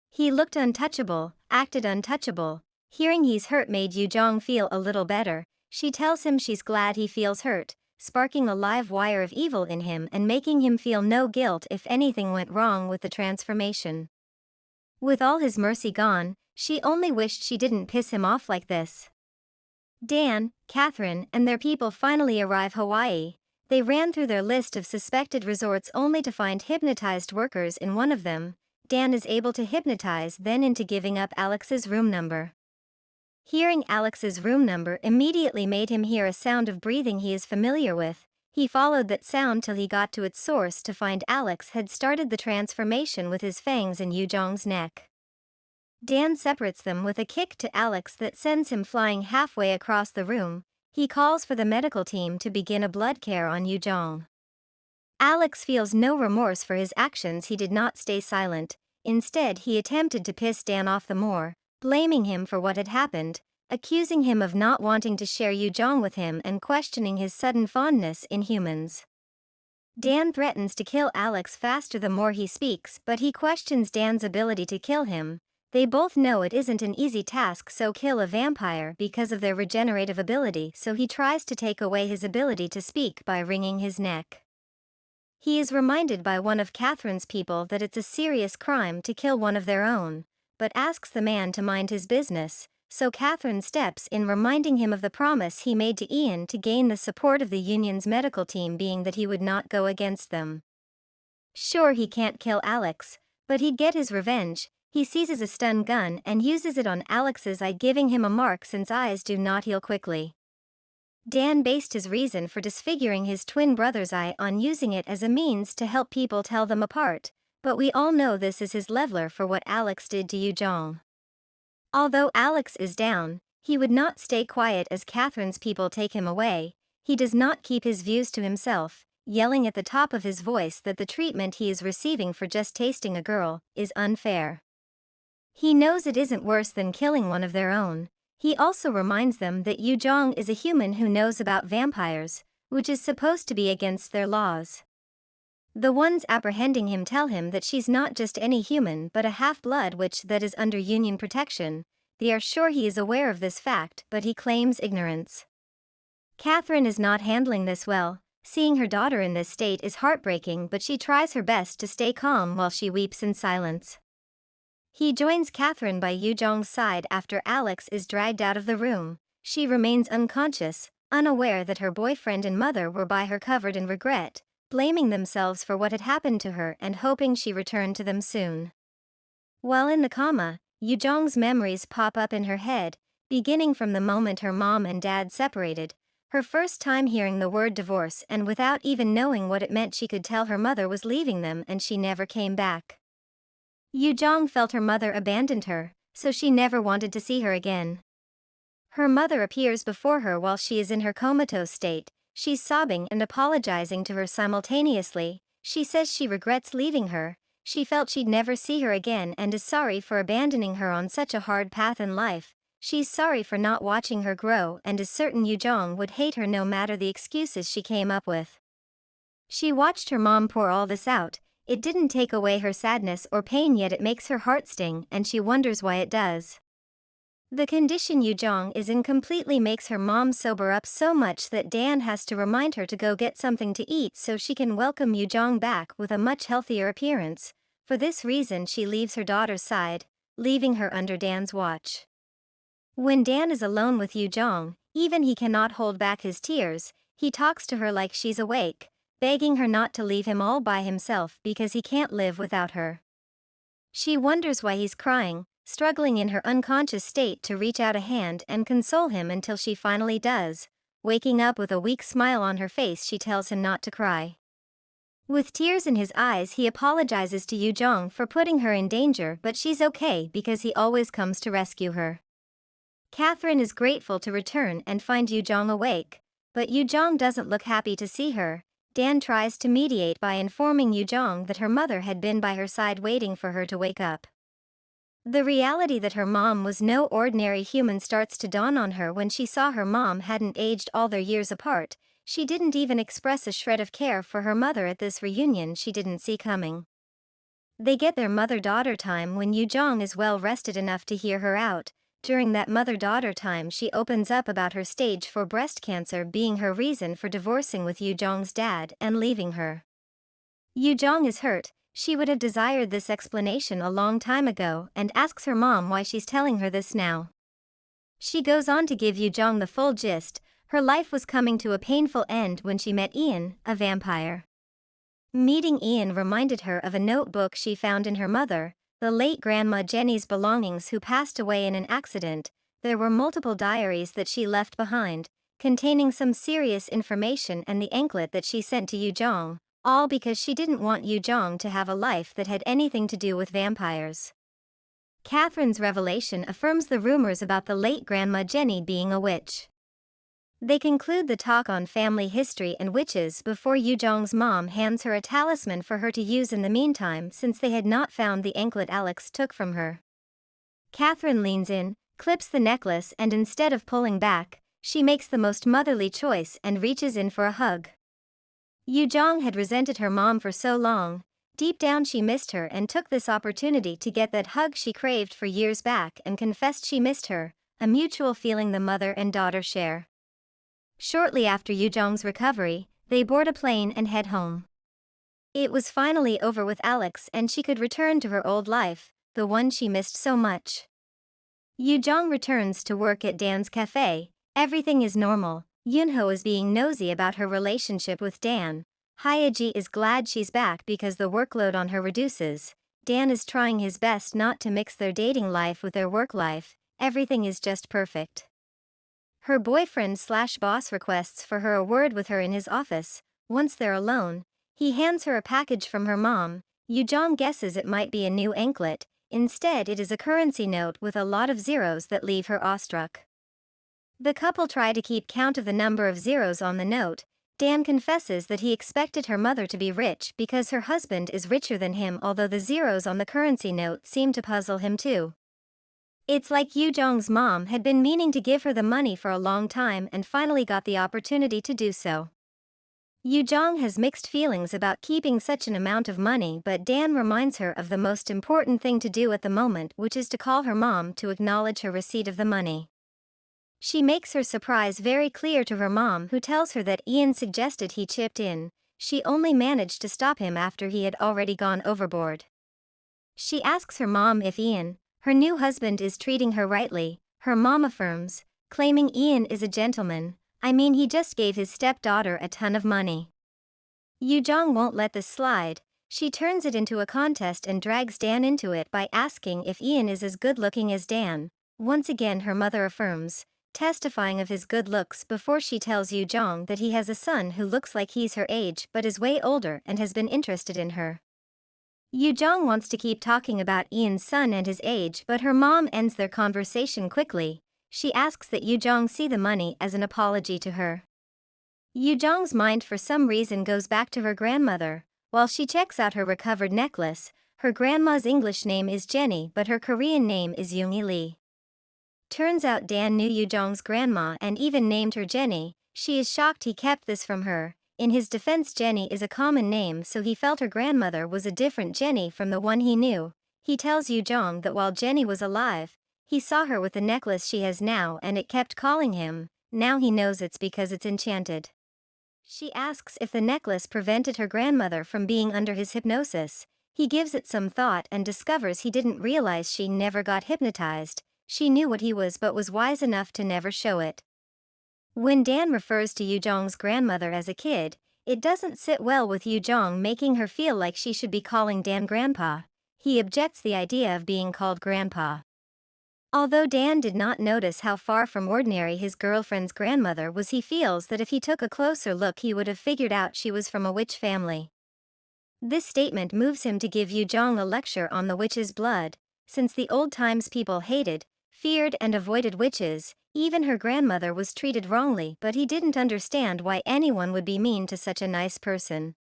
He looked untouchable, acted untouchable. Hearing he's hurt made Yu-Jeong feel a little better. She tells him she's glad he feels hurt, sparking a live wire of evil in him and making him feel no guilt if anything went wrong with the transformation. With all his mercy gone, she only wished she didn't piss him off like this. Dan, Catherine, and their people finally arrive Hawaii. They ran through their list of suspected resorts only to find hypnotized workers in one of them. Dan is able to hypnotize then into giving up Alex's room number. Hearing Alex's room number immediately made him hear a sound of breathing he is familiar with. He followed that sound till he got to its source to find Alex had started the transformation with his fangs in Yu-Jeong's neck. Dan separates them with a kick to Alex that sends him flying halfway across the room. He calls for the medical team to begin a blood care on Yu-Jeong. Alex feels no remorse for his actions. He did not stay silent. Instead, he attempted to piss Dan off the more, blaming him for what had happened, accusing him of not wanting to share Yu-Jeong with him and questioning his sudden fondness in humans. Dan threatens to kill Alex faster the more he speaks, but he questions Dan's ability to kill him. They both know it isn't an easy task, so kill a vampire because of their regenerative ability, so he tries to take away his ability to speak by wringing his neck. He is reminded by one of Catherine's people that it's a serious crime to kill one of their own, but asks the man to mind his business. so Catherine steps in, reminding him of the promise he made to Ian to gain the support of the union's medical team, being that he would not go against them. Sure, he can't kill Alex, but he'd get his revenge. He seizes a stun gun and uses it on Alex's eye, giving him a mark since eyes do not heal quickly. Dan based his reason for disfiguring his twin brother's eye on using it as a means to help people tell them apart, but we all know this is his leveler for what Alex did to Yu-Jeong. Although Alex is down, he would not stay quiet as Catherine's people take him away. He does not keep his views to himself, yelling at the top of his voice that the treatment he is receiving for just tasting a girl is unfair. He knows it isn't worse than killing one of their own. He also reminds them that Yu-Jeong is a human who knows about vampires, which is supposed to be against their laws. The ones apprehending him tell him that she's not just any human but a half-blood witch that is under Union protection. They are sure he is aware of this fact, but he claims ignorance. Catherine is not handling this well. Seeing her daughter in this state is heartbreaking, but she tries her best to stay calm while she weeps in silence. He joins Catherine by Yu-Jeong's side after Alex is dragged out of the room. She remains unconscious, unaware that her boyfriend and mother were by her, covered in regret, blaming themselves for what had happened to her and hoping she returned to them soon. While in the coma, Yu-Jeong's memories pop up in her head, beginning from the moment her mom and dad separated, her first time hearing the word divorce, and without even knowing what it meant she could tell her mother was leaving them and she never came back. Yu-Jeong felt her mother abandoned her, so she never wanted to see her again. Her mother appears before her while she is in her comatose state. She's sobbing and apologizing to her simultaneously. She says she regrets leaving her. She felt she'd never see her again and is sorry for abandoning her on such a hard path in life. She's sorry for not watching her grow and is certain Yu-Jeong would hate her no matter the excuses she came up with. She watched her mom pour all this out. It didn't take away her sadness or pain, yet it makes her heart sting, and she wonders why it does. The condition Yu-Jeong is in completely makes her mom sober up so much that Dan has to remind her to go get something to eat so she can welcome Yu-Jeong back with a much healthier appearance. For this reason she leaves her daughter's side, leaving her under Dan's watch. When Dan is alone with Yu-Jeong, even he cannot hold back his tears. He talks to her like she's awake, begging her not to leave him all by himself because he can't live without her. She wonders why he's crying, struggling in her unconscious state to reach out a hand and console him until she finally does. Waking up with a weak smile on her face, she tells him not to cry. With tears in his eyes, he apologizes to Yu-Jeong for putting her in danger, but she's okay because he always comes to rescue her. Catherine is grateful to return and find Yu-Jeong awake, but Yu-Jeong doesn't look happy to see her. Dan tries to mediate by informing Yu-Jeong that her mother had been by her side waiting for her to wake up. The reality that her mom was no ordinary human starts to dawn on her when she saw her mom hadn't aged all their years apart. She didn't even express a shred of care for her mother at this reunion she didn't see coming. They get their mother-daughter time when Yu-Jeong is well rested enough to hear her out. During that mother-daughter time, she opens up about her stage 4 breast cancer being her reason for divorcing with Yu-Jeong's dad and leaving her. Yu-Jeong is hurt. She would have desired this explanation a long time ago and asks her mom why she's telling her this now. She goes on to give Yu-Jeong the full gist. Her life was coming to a painful end when she met Ian, a vampire. Meeting Ian reminded her of a notebook she found in her mother, the late Grandma Jenny's belongings, who passed away in an accident. There were multiple diaries that she left behind, containing some serious information, and the anklet that she sent to Yu-Jeong, all because she didn't want Yu-Jeong to have a life that had anything to do with vampires. Catherine's revelation affirms the rumors about the late Grandma Jenny being a witch. They conclude the talk on family history and witches before Yu-Jeong's mom hands her a talisman for her to use in the meantime, since they had not found the anklet Alex took from her. Catherine leans in, clips the necklace, and instead of pulling back, she makes the most motherly choice and reaches in for a hug. Yu-Jeong had resented her mom for so long. Deep down she missed her and took this opportunity to get that hug she craved for years back and confessed she missed her, a mutual feeling the mother and daughter share. Shortly after Yu-Jeong's recovery, they board a plane and head home. It was finally over with Alex and she could return to her old life, the one she missed so much. Yu-Jeong returns to work at Dan's café. Everything is normal. Yunho is being nosy about her relationship with Dan. Hyeji is glad she's back because the workload on her reduces. Dan is trying his best not to mix their dating life with their work life. Everything is just perfect. Her boyfriend/boss requests for her a word with her in his office. Once they're alone, he hands her a package from her mom. Yu-Jeong guesses it might be a new anklet. Instead, it is a currency note with a lot of zeros that leave her awestruck. The couple try to keep count of the number of zeros on the note. Dan confesses that he expected her mother to be rich because her husband is richer than him, although the zeros on the currency note seem to puzzle him too. It's like Yu-Jeong's mom had been meaning to give her the money for a long time and finally got the opportunity to do so. Yu-Jeong has mixed feelings about keeping such an amount of money, but Dan reminds her of the most important thing to do at the moment, which is to call her mom to acknowledge her receipt of the money. She makes her surprise very clear to her mom, who tells her that Ian suggested he chipped in. She only managed to stop him after he had already gone overboard. She asks her mom if Ian, her new husband, is treating her rightly. Her mom affirms, claiming Ian is a gentleman. I mean, he just gave his stepdaughter a ton of money. Yu-Jeong won't let this slide. She turns it into a contest and drags Dan into it by asking if Ian is as good-looking as Dan. Once again her mother affirms, testifying of his good looks before she tells Yu-Jeong that he has a son who looks like he's her age but is way older and has been interested in her. Yu-Jeong wants to keep talking about Ian's son and his age, but her mom ends their conversation quickly. She asks that Yu-Jeong see the money as an apology to her. Yu-Jeong's mind for some reason goes back to her grandmother. While she checks out her recovered necklace, her grandma's English name is Jenny but her Korean name is Yoongi Lee. Turns out Dan knew Yu-Jeong's grandma and even named her Jenny. She is shocked he kept this from her. In his defense, Jenny is a common name, so he felt her grandmother was a different Jenny from the one he knew. He tells Yu-Jeong that while Jenny was alive, he saw her with the necklace she has now and it kept calling him. Now he knows it's because it's enchanted. She asks if the necklace prevented her grandmother from being under his hypnosis. He gives it some thought and discovers he didn't realize she never got hypnotized. She knew what he was but was wise enough to never show it. When Dan refers to Yu-Jeong's grandmother as a kid, it doesn't sit well with Yu-Jeong, making her feel like she should be calling Dan grandpa. He objects the idea of being called grandpa. Although Dan did not notice how far from ordinary his girlfriend's grandmother was, he feels that if he took a closer look he would have figured out she was from a witch family. This statement moves him to give Yu-Jeong a lecture on the witch's blood. Since the old times people hated, feared and avoided witches, even her grandmother was treated wrongly, but he didn't understand why anyone would be mean to such a nice person.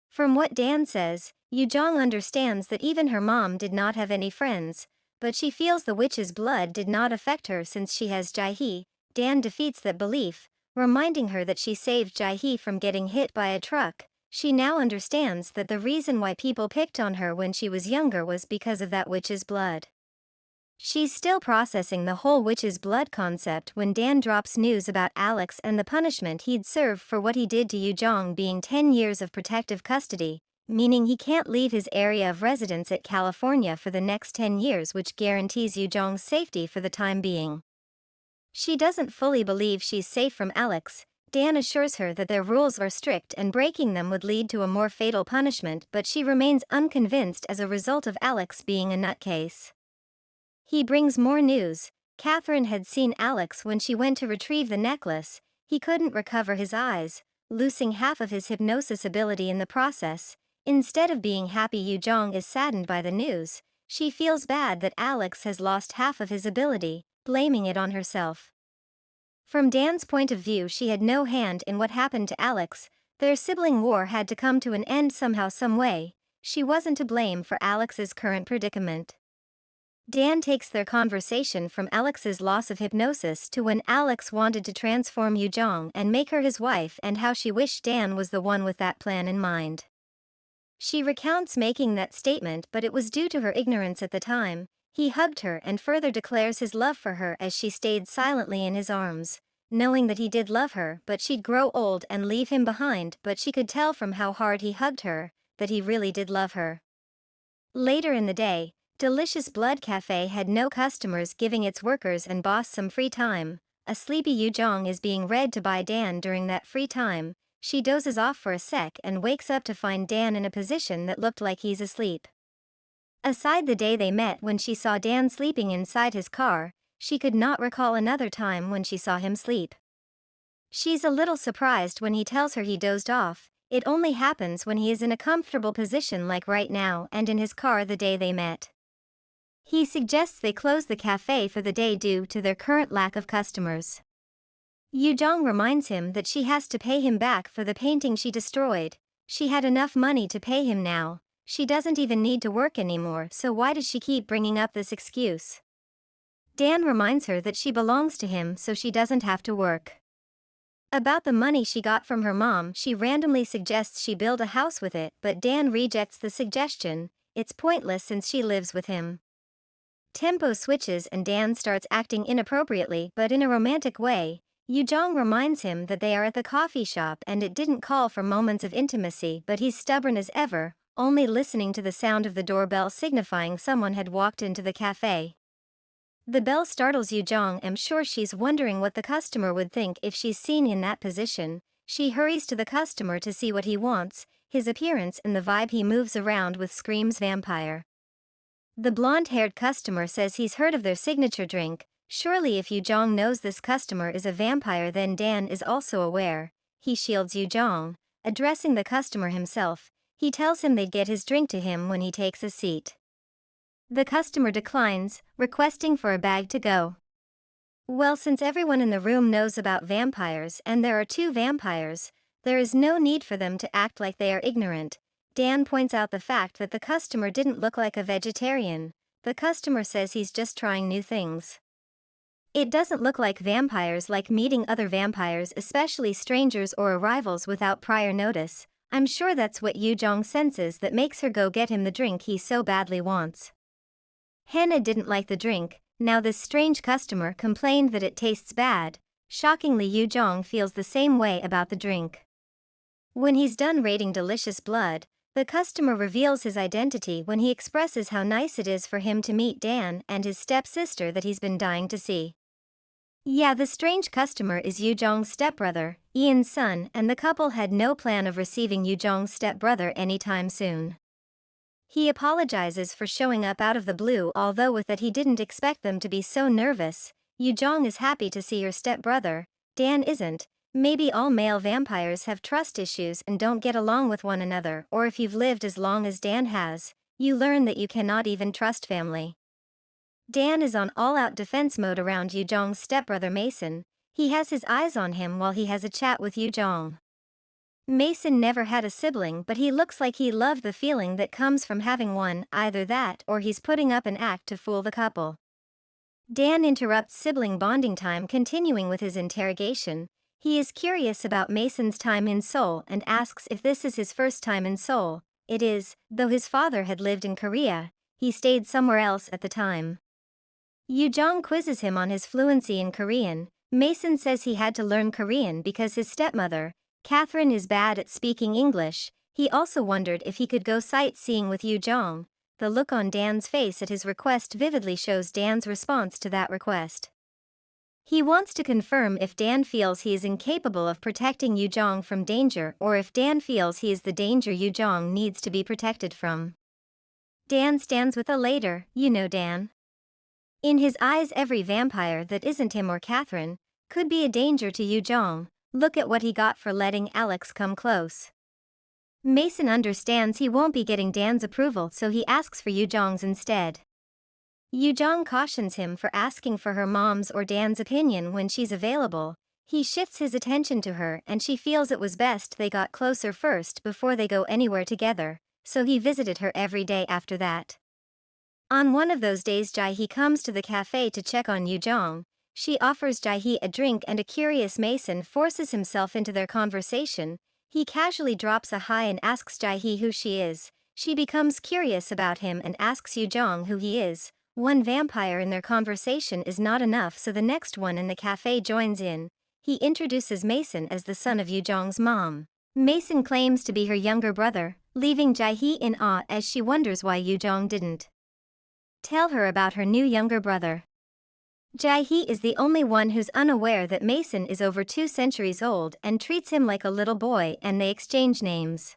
From what Dan says, Yu-Jeong understands that even her mom did not have any friends, but she feels the witch's blood did not affect her since she has Jae-hee. Dan defeats that belief, reminding her that she saved Jae-hee from getting hit by a truck. She now understands that the reason why people picked on her when she was younger was because of that witch's blood. She's still processing the whole witch's blood concept when Dan drops news about Alex and the punishment he'd serve for what he did to Yu-Jeong, being 10 years of protective custody, meaning he can't leave his area of residence at California for the next 10 years, which guarantees Yu-Jeong's safety for the time being. She doesn't fully believe she's safe from Alex. Dan assures her that their rules are strict and breaking them would lead to a more fatal punishment, but she remains unconvinced as a result of Alex being a nutcase. He brings more news. Catherine had seen Alex when she went to retrieve the necklace. He couldn't recover his eyes, losing half of his hypnosis ability in the process. Instead of being happy, Yu-Jeong is saddened by the news. She feels bad that Alex has lost half of his ability, blaming it on herself. From Dan's point of view, she had no hand in what happened to Alex. Their sibling war had to come to an end somehow, some way. She wasn't to blame for Alex's current predicament. Dan takes their conversation from Alex's loss of hypnosis to when Alex wanted to transform Yu-Jeong and make her his wife, and how she wished Dan was the one with that plan in mind. She recounts making that statement, but it was due to her ignorance at the time. He hugged her and further declares his love for her as she stayed silently in his arms, knowing that he did love her, but she'd grow old and leave him behind. But she could tell from how hard he hugged her that he really did love her. Later in the day, Delicious Blood Cafe had no customers, giving its workers and boss some free time. A sleepy Yu-Jeong is being read to by Dan during that free time. She dozes off for a sec and wakes up to find Dan in a position that looked like he's asleep. Aside the day they met when she saw Dan sleeping inside his car, she could not recall another time when she saw him sleep. She's a little surprised when he tells her he dozed off. It only happens when he is in a comfortable position like right now and in his car the day they met. He suggests they close the cafe for the day due to their current lack of customers. Yu-Jeong reminds him that she has to pay him back for the painting she destroyed. She had enough money to pay him now. She doesn't even need to work anymore, so why does she keep bringing up this excuse? Dan reminds her that she belongs to him so she doesn't have to work. About the money she got from her mom, she randomly suggests she build a house with it, but Dan rejects the suggestion. It's pointless since she lives with him. Tempo switches and Dan starts acting inappropriately but in a romantic way. Yu-Jeong reminds him that they are at the coffee shop and it didn't call for moments of intimacy, but he's stubborn as ever, only listening to the sound of the doorbell signifying someone had walked into the cafe. The bell startles Yu-Jeong. I'm sure she's wondering what the customer would think if she's seen in that position. She hurries to the customer to see what he wants. His appearance and the vibe he moves around with screams vampire. The blonde-haired customer says he's heard of their signature drink. Surely if Yu-Jeong knows this customer is a vampire, then Dan is also aware. He shields Yu-Jeong. Addressing the customer himself, he tells him they'd get his drink to him when he takes a seat. The customer declines, requesting for a bag to go. Well, since everyone in the room knows about vampires and there are two vampires, there is no need for them to act like they are ignorant. Dan points out the fact that the customer didn't look like a vegetarian. The customer says he's just trying new things. It doesn't look like vampires like meeting other vampires, especially strangers or arrivals without prior notice. I'm sure that's what Yu-Jeong senses that makes her go get him the drink he so badly wants. Hannah didn't like the drink. Now this strange customer complained that it tastes bad. Shockingly, Yu-Jeong feels the same way about the drink. When he's done rating Delicious Blood, the customer reveals his identity when he expresses how nice it is for him to meet Dan and his stepsister that he's been dying to see. Yeah, the strange customer is Yu-Jeong's stepbrother, Ian's son, and the couple had no plan of receiving Yu-Jeong's stepbrother anytime soon. He apologizes for showing up out of the blue, although with that he didn't expect them to be so nervous. Yu-Jeong is happy to see her stepbrother. Dan isn't. Maybe all male vampires have trust issues and don't get along with one another, or if you've lived as long as Dan has, you learn that you cannot even trust family. Dan is on all-out defense mode around Yu-Jeong's stepbrother Mason. He has his eyes on him while he has a chat with Yu-Jeong. Mason never had a sibling, but he looks like he loved the feeling that comes from having one. Either that or he's putting up an act to fool the couple. Dan interrupts sibling bonding time, continuing with his interrogation. He is curious about Mason's time in Seoul and asks if this is his first time in Seoul. It is, though his father had lived in Korea. He stayed somewhere else at the time. Yu-Jeong quizzes him on his fluency in Korean. Mason says he had to learn Korean because his stepmother, Catherine, is bad at speaking English. He also wondered if he could go sightseeing with Yu-Jeong. The look on Dan's face at his request vividly shows Dan's response to that request. He wants to confirm if Dan feels he is incapable of protecting Yu-Jeong from danger or if Dan feels he is the danger Yu-Jeong needs to be protected from. Dan stands with a later, "You know Dan." In his eyes, every vampire that isn't him or Catherine could be a danger to Yu-Jeong. Look at what he got for letting Alex come close. Mason understands he won't be getting Dan's approval, so he asks for Yu-Jeong's instead. Yu-Jeong cautions him for asking for her mom's or Dan's opinion when she's available. He shifts his attention to her and she feels it was best they got closer first before they go anywhere together, so he visited her every day after that. On one of those days, Jae-hee comes to the cafe to check on Yu-Jeong. She offers Jae-hee a drink and a curious Mason forces himself into their conversation. He casually drops a hi and asks Jae-hee who she is. She becomes curious about him and asks Yu-Jeong who he is. One vampire in their conversation is not enough, so the next one in the cafe joins in. He introduces Mason as the son of Yu-Jeong's mom. Mason claims to be her younger brother, leaving Jae-hee in awe as she wonders why Yu-Jeong didn't tell her about her new younger brother. Jae-hee is the only one who's unaware that Mason is over 2 centuries old and treats him like a little boy, and they exchange names.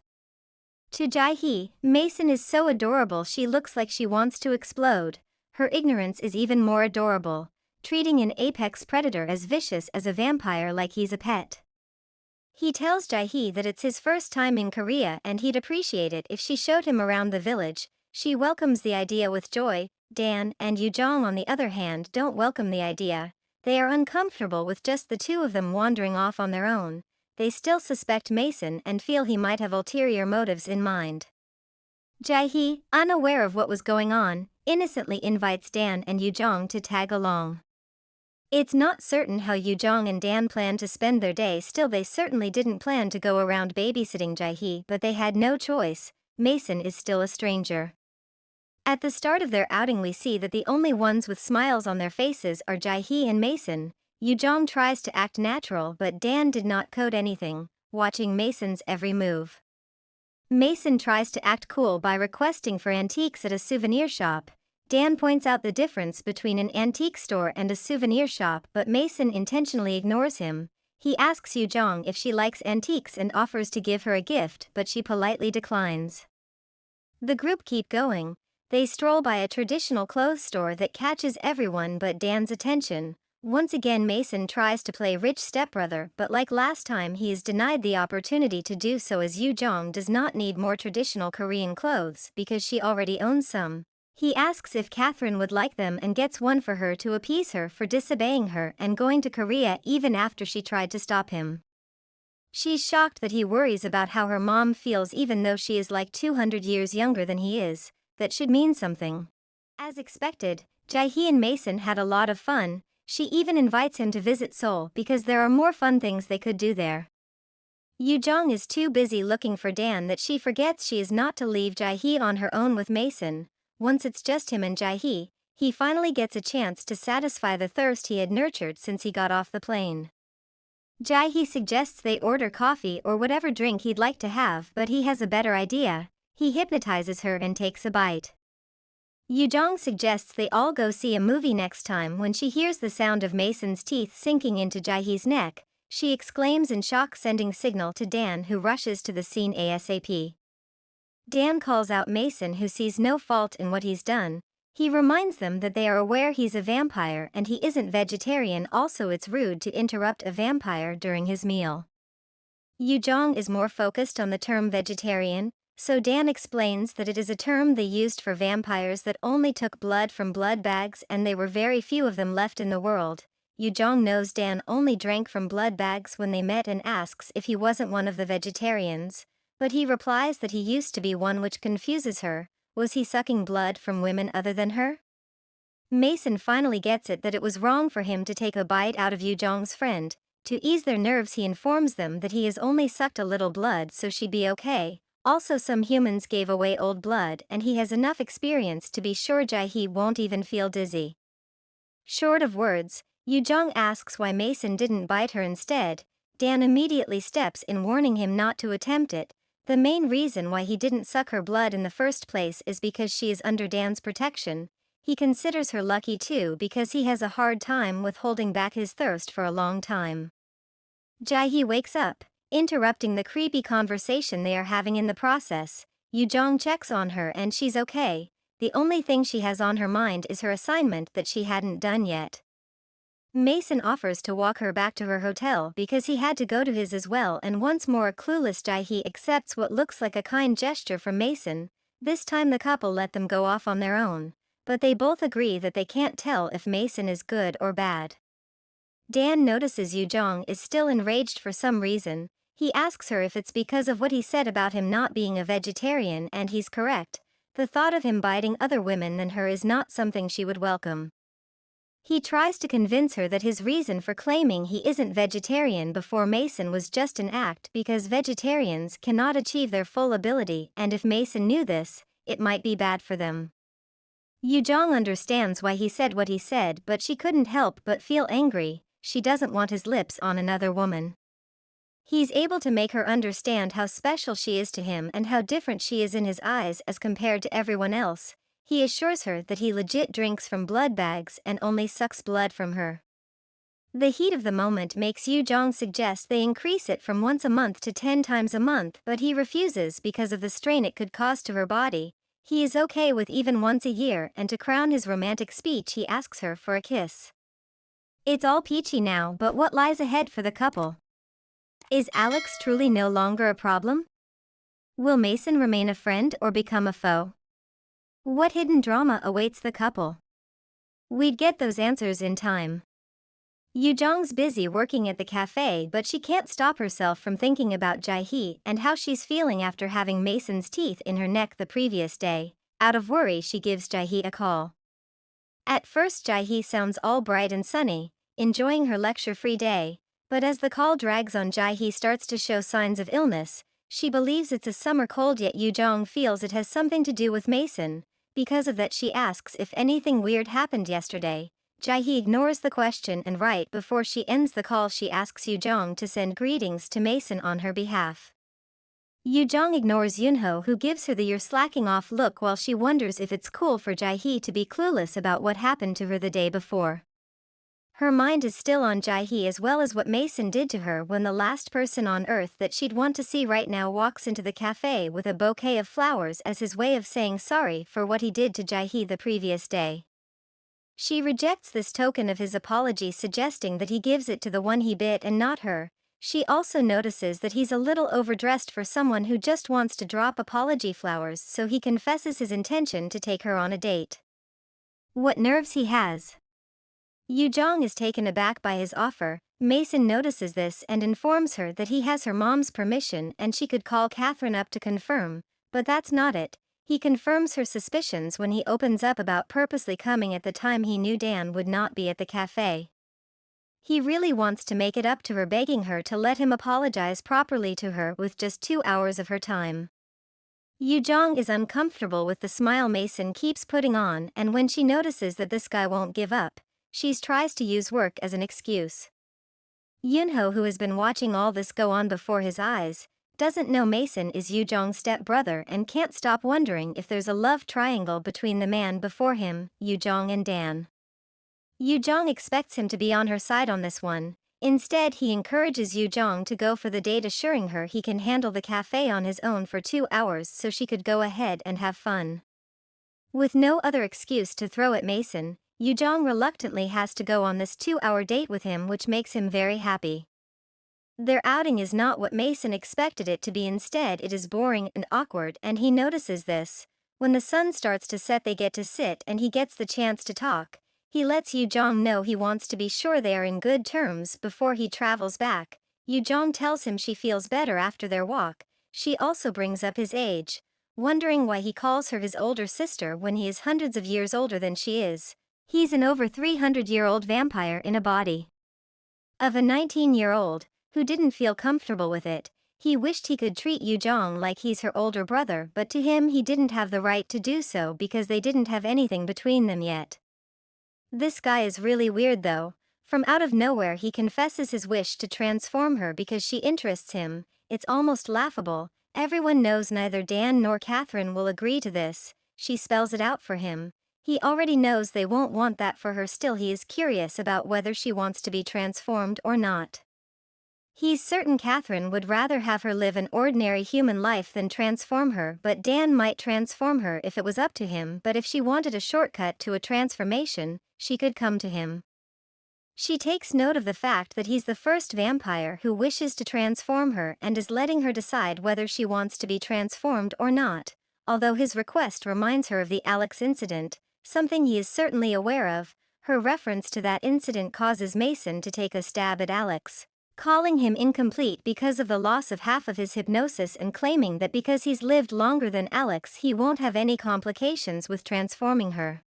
To Jae-hee, Mason is so adorable she looks like she wants to explode. Her ignorance is even more adorable, treating an apex predator as vicious as a vampire like he's a pet. He tells Jae-hee that it's his first time in Korea and he'd appreciate it if she showed him around the village. She welcomes the idea with joy. Dan and Yu-Jeong on the other hand don't welcome the idea. They are uncomfortable with just the two of them wandering off on their own. They still suspect Mason and feel he might have ulterior motives in mind. Jae-hee, unaware of what was going on, innocently invites Dan and Yu-Jeong to tag along. It's not certain how Yu-Jeong and Dan plan to spend their day. Still, they certainly didn't plan to go around babysitting Jae-hee, but they had no choice. Mason is still a stranger. At the start of their outing we see that the only ones with smiles on their faces are Jae-hee and Mason. Yu-Jeong tries to act natural but Dan did not code anything, watching Mason's every move. Mason tries to act cool by requesting for antiques at a souvenir shop. Dan points out the difference between an antique store and a souvenir shop, but Mason intentionally ignores him. He asks Yu-Jeong if she likes antiques and offers to give her a gift, but she politely declines. The group keep going. They stroll by a traditional clothes store that catches everyone but Dan's attention. Once again Mason tries to play rich stepbrother, but like last time he is denied the opportunity to do so as Yu-Jeong does not need more traditional Korean clothes because she already owns some. He asks if Catherine would like them and gets one for her to appease her for disobeying her and going to Korea even after she tried to stop him. She's shocked that he worries about how her mom feels even though she is like 200 years younger than he is. That should mean something. As expected, Jae-hee and Mason had a lot of fun. She even invites him to visit Seoul because there are more fun things they could do there. Yu-Jeong is too busy looking for Dan that she forgets she is not to leave Jae-hee on her own with Mason. Once it's just him and Jae-hee, he finally gets a chance to satisfy the thirst he had nurtured since he got off the plane. Jae-hee suggests they order coffee or whatever drink he'd like to have, but he has a better idea. He hypnotizes her and takes a bite. Yu-Jeong suggests they all go see a movie next time. When she hears the sound of Mason's teeth sinking into Jae-hee's neck, she exclaims in shock, sending signal to Dan, who rushes to the scene ASAP. Dan calls out Mason, who sees no fault in what he's done. He reminds them that they are aware he's a vampire and he isn't vegetarian. Also, it's rude to interrupt a vampire during his meal. Yu-Jeong is more focused on the term vegetarian, so Dan explains that it is a term they used for vampires that only took blood from blood bags and there were very few of them left in the world. Yu-Jeong knows Dan only drank from blood bags when they met and asks if he wasn't one of the vegetarians, but he replies that he used to be one, which confuses her. Was he sucking blood from women other than her? Mason finally gets it that it was wrong for him to take a bite out of Yu-Jeong's friend. To ease their nerves he informs them that he has only sucked a little blood so she'd be okay. Also, some humans gave away old blood and he has enough experience to be sure Jae-hee won't even feel dizzy. Short of words, Yu-Jeong asks why Mason didn't bite her instead. Dan immediately steps in, warning him not to attempt it. The main reason why he didn't suck her blood in the first place is because she is under Dan's protection. He considers her lucky too because he has a hard time with holding back his thirst for a long time. Jae-hee wakes up, interrupting the creepy conversation they are having in the process. Yu-Jeong checks on her and she's okay. The only thing she has on her mind is her assignment that she hadn't done yet. Mason offers to walk her back to her hotel because he had to go to his as well, and once more clueless Jae-hee accepts what looks like a kind gesture from Mason. This time the couple let them go off on their own, but they both agree that they can't tell if Mason is good or bad. Dan notices Yu-Jeong is still enraged for some reason. He asks her if it's because of what he said about him not being a vegetarian, and he's correct. The thought of him biting other women than her is not something she would welcome. He tries to convince her that his reason for claiming he isn't vegetarian before Mason was just an act because vegetarians cannot achieve their full ability, and if Mason knew this, it might be bad for them. Yu-Jeong understands why he said what he said, but she couldn't help but feel angry. She doesn't want his lips on another woman. He's able to make her understand how special she is to him and how different she is in his eyes as compared to everyone else. he assures her that he legit drinks from blood bags and only sucks blood from her. The heat of the moment makes Yu-Jeong suggest they increase it from once a month to 10 times a month, but he refuses because of the strain it could cause to her body. He is okay with even once a year, and to crown his romantic speech he asks her for a kiss. It's all peachy now, but what lies ahead for the couple? Is Alex truly no longer a problem? Will Mason remain a friend or become a foe? What hidden drama awaits the couple? We'd get those answers in time. Yu-Jeong's busy working at the cafe, but she can't stop herself from thinking about Jae-hee and how she's feeling after having Mason's teeth in her neck the previous day. Out of worry, she gives Jae-hee a call. At first, Jae-hee sounds all bright and sunny, enjoying her lecture-free day, but as the call drags on, Jae-hee starts to show signs of illness. She believes it's a summer cold, yet Yu-Jeong feels it has something to do with Mason. Because of that, she asks if anything weird happened yesterday. Jae-hee ignores the question, and right before she ends the call she asks Yu-Jeong to send greetings to Mason on her behalf. Yu-Jeong ignores Yunho, who gives her the "you're slacking off" look while she wonders if it's cool for Jae-hee to be clueless about what happened to her the day before. Her mind is still on Jae-hee as well as what Mason did to her when the last person on earth that she'd want to see right now walks into the cafe with a bouquet of flowers as his way of saying sorry for what he did to Jae-hee the previous day. She rejects this token of his apology, suggesting that he gives it to the one he bit and not her. She also notices that he's a little overdressed for someone who just wants to drop apology flowers, so he confesses his intention to take her on a date. What nerves he has! Yu-Jeong is taken aback by his offer. Mason notices this and informs her that he has her mom's permission and she could call Catherine up to confirm, but that's not it. He confirms her suspicions when he opens up about purposely coming at the time he knew Dan would not be at the cafe. He really wants to make it up to her, begging her to let him apologize properly to her with just 2 hours of her time. Yu-Jeong is uncomfortable with the smile Mason keeps putting on, and when she notices that this guy won't give up, she tries to use work as an excuse. Yunho, who has been watching all this go on before his eyes, doesn't know Mason is Yu-Jeong's step-brother and can't stop wondering if there's a love triangle between the man before him, Yu-Jeong, and Dan. Yu-Jeong expects him to be on her side on this one. Instead, he encourages Yu-Jeong to go for the date, assuring her he can handle the cafe on his own for 2 hours so she could go ahead and have fun. With no other excuse to throw at Mason, Yu-Jeong reluctantly has to go on this 2-hour date with him, which makes him very happy. Their outing is not what Mason expected it to be. Instead, it is boring and awkward, and he notices this. When the sun starts to set, they get to sit and he gets the chance to talk. He lets Yu-Jeong know he wants to be sure they are in good terms before he travels back. Yu-Jeong tells him she feels better after their walk. She also brings up his age, wondering why he calls her his older sister when he is hundreds of years older than she is. He's an over 300-year-old vampire in a body of a 19-year-old. Who didn't feel comfortable with it. He wished he could treat Yu-Jeong like he's her older brother, but to him he didn't have the right to do so because they didn't have anything between them yet. This guy is really weird though. From out of nowhere he confesses his wish to transform her because she interests him. It's almost laughable. Everyone knows neither Dan nor Catherine will agree to this. She spells it out for him. He already knows they won't want that for her. Still, he is curious about whether she wants to be transformed or not. He's certain Catherine would rather have her live an ordinary human life than transform her, but Dan might transform her if it was up to him. But if she wanted a shortcut to a transformation, she could come to him. She takes note of the fact that he's the first vampire who wishes to transform her and is letting her decide whether she wants to be transformed or not. Although his request reminds her of the Alex incident, something he is certainly aware of, her reference to that incident causes Mason to take a stab at Alex, calling him incomplete because of the loss of half of his hypnosis and claiming that because he's lived longer than Alex he won't have any complications with transforming her.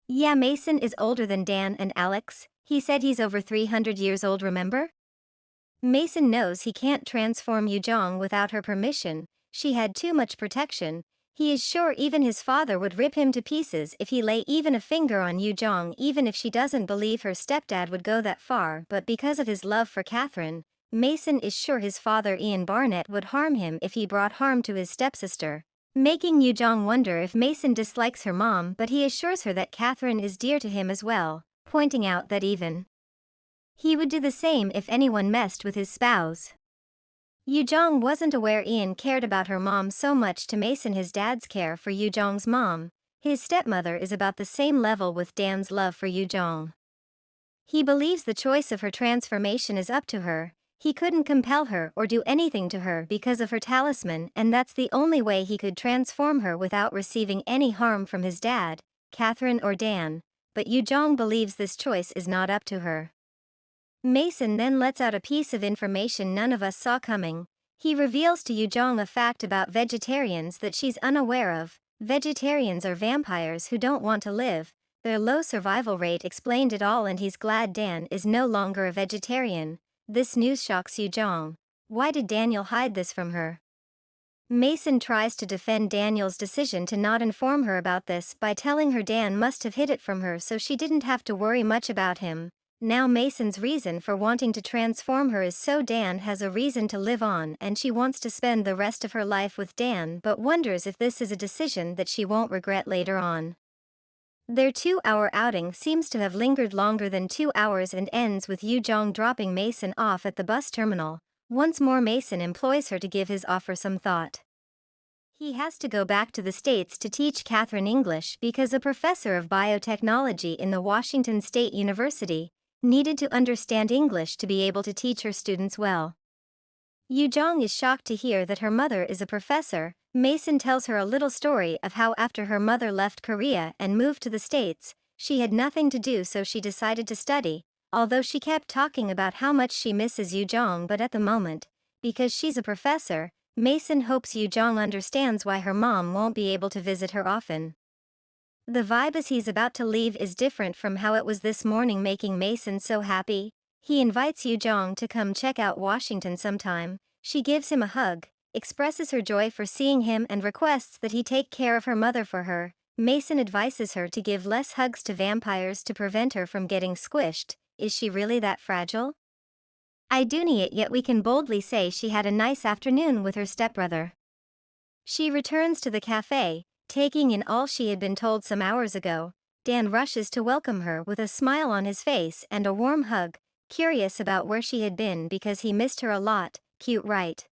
Yeah, Mason is older than Dan and Alex. He said he's over 300 years old, remember? Mason knows he can't transform Yu-Jeong without her permission. She had too much protection. He is sure even his father would rip him to pieces if he lay even a finger on Yu-Jeong, even if she doesn't believe her stepdad would go that far. But because of his love for Catherine, Mason is sure his father Ian Barnett would harm him if he brought harm to his stepsister. making Yu-Jeong wonder if Mason dislikes her mom, but he assures her that Catherine is dear to him as well, pointing out that even he would do the same if anyone messed with his spouse. Yu-Jeong wasn't aware Ian cared about her mom so much to Mason his dad's care for Yu-Jeong's mom. His stepmother is about the same level with Dan's love for Yu-Jeong. He believes the choice of her transformation is up to her. He couldn't compel her or do anything to her because of her talisman, and that's the only way he could transform her without receiving any harm from his dad, Catherine or Dan, but Yu-Jeong believes this choice is not up to her. Mason then lets out a piece of information none of us saw coming. He reveals to Yu-Jeong a fact about vegetarians that she's unaware of. Vegetarians are vampires who don't want to live. Their low survival rate explained it all, and he's glad Dan is no longer a vegetarian. This news shocks Yu-Jeong. Why did Daniel hide this from her? Mason tries to defend Daniel's decision to not inform her about this by telling her Dan must have hid it from her so she didn't have to worry much about him. Now Mason's reason for wanting to transform her is so Dan has a reason to live on, and she wants to spend the rest of her life with Dan but wonders if this is a decision that she won't regret later on. Their 2-hour outing seems to have lingered longer than 2 hours and ends with Yu-Jeong dropping Mason off at the bus terminal. Once more Mason employs her to give his offer some thought. He has to go back to the States to teach Catherine English because a professor of biotechnology in the Washington State University needed to understand English to be able to teach her students well. Yu-Jeong is shocked to hear that her mother is a professor. Mason tells her a little story of how after her mother left Korea and moved to the States, she had nothing to do so she decided to study, although she kept talking about how much she misses Yu-Jeong, but at the moment, because she's a professor, Mason hopes Yu-Jeong understands why her mom won't be able to visit her often. The vibe as he's about to leave is different from how it was this morning, making Mason so happy. He invites Yu-Jeong to come check out Washington sometime. She gives him a hug, expresses her joy for seeing him and requests that he take care of her mother for her. Mason advises her to give less hugs to vampires to prevent her from getting squished. Is she really that fragile? I do it, yet we can boldly say she had a nice afternoon with her stepbrother. She returns to the café, taking in all she had been told some hours ago. Dan rushes to welcome her with a smile on his face and a warm hug, curious about where she had been because he missed her a lot. Cute, right?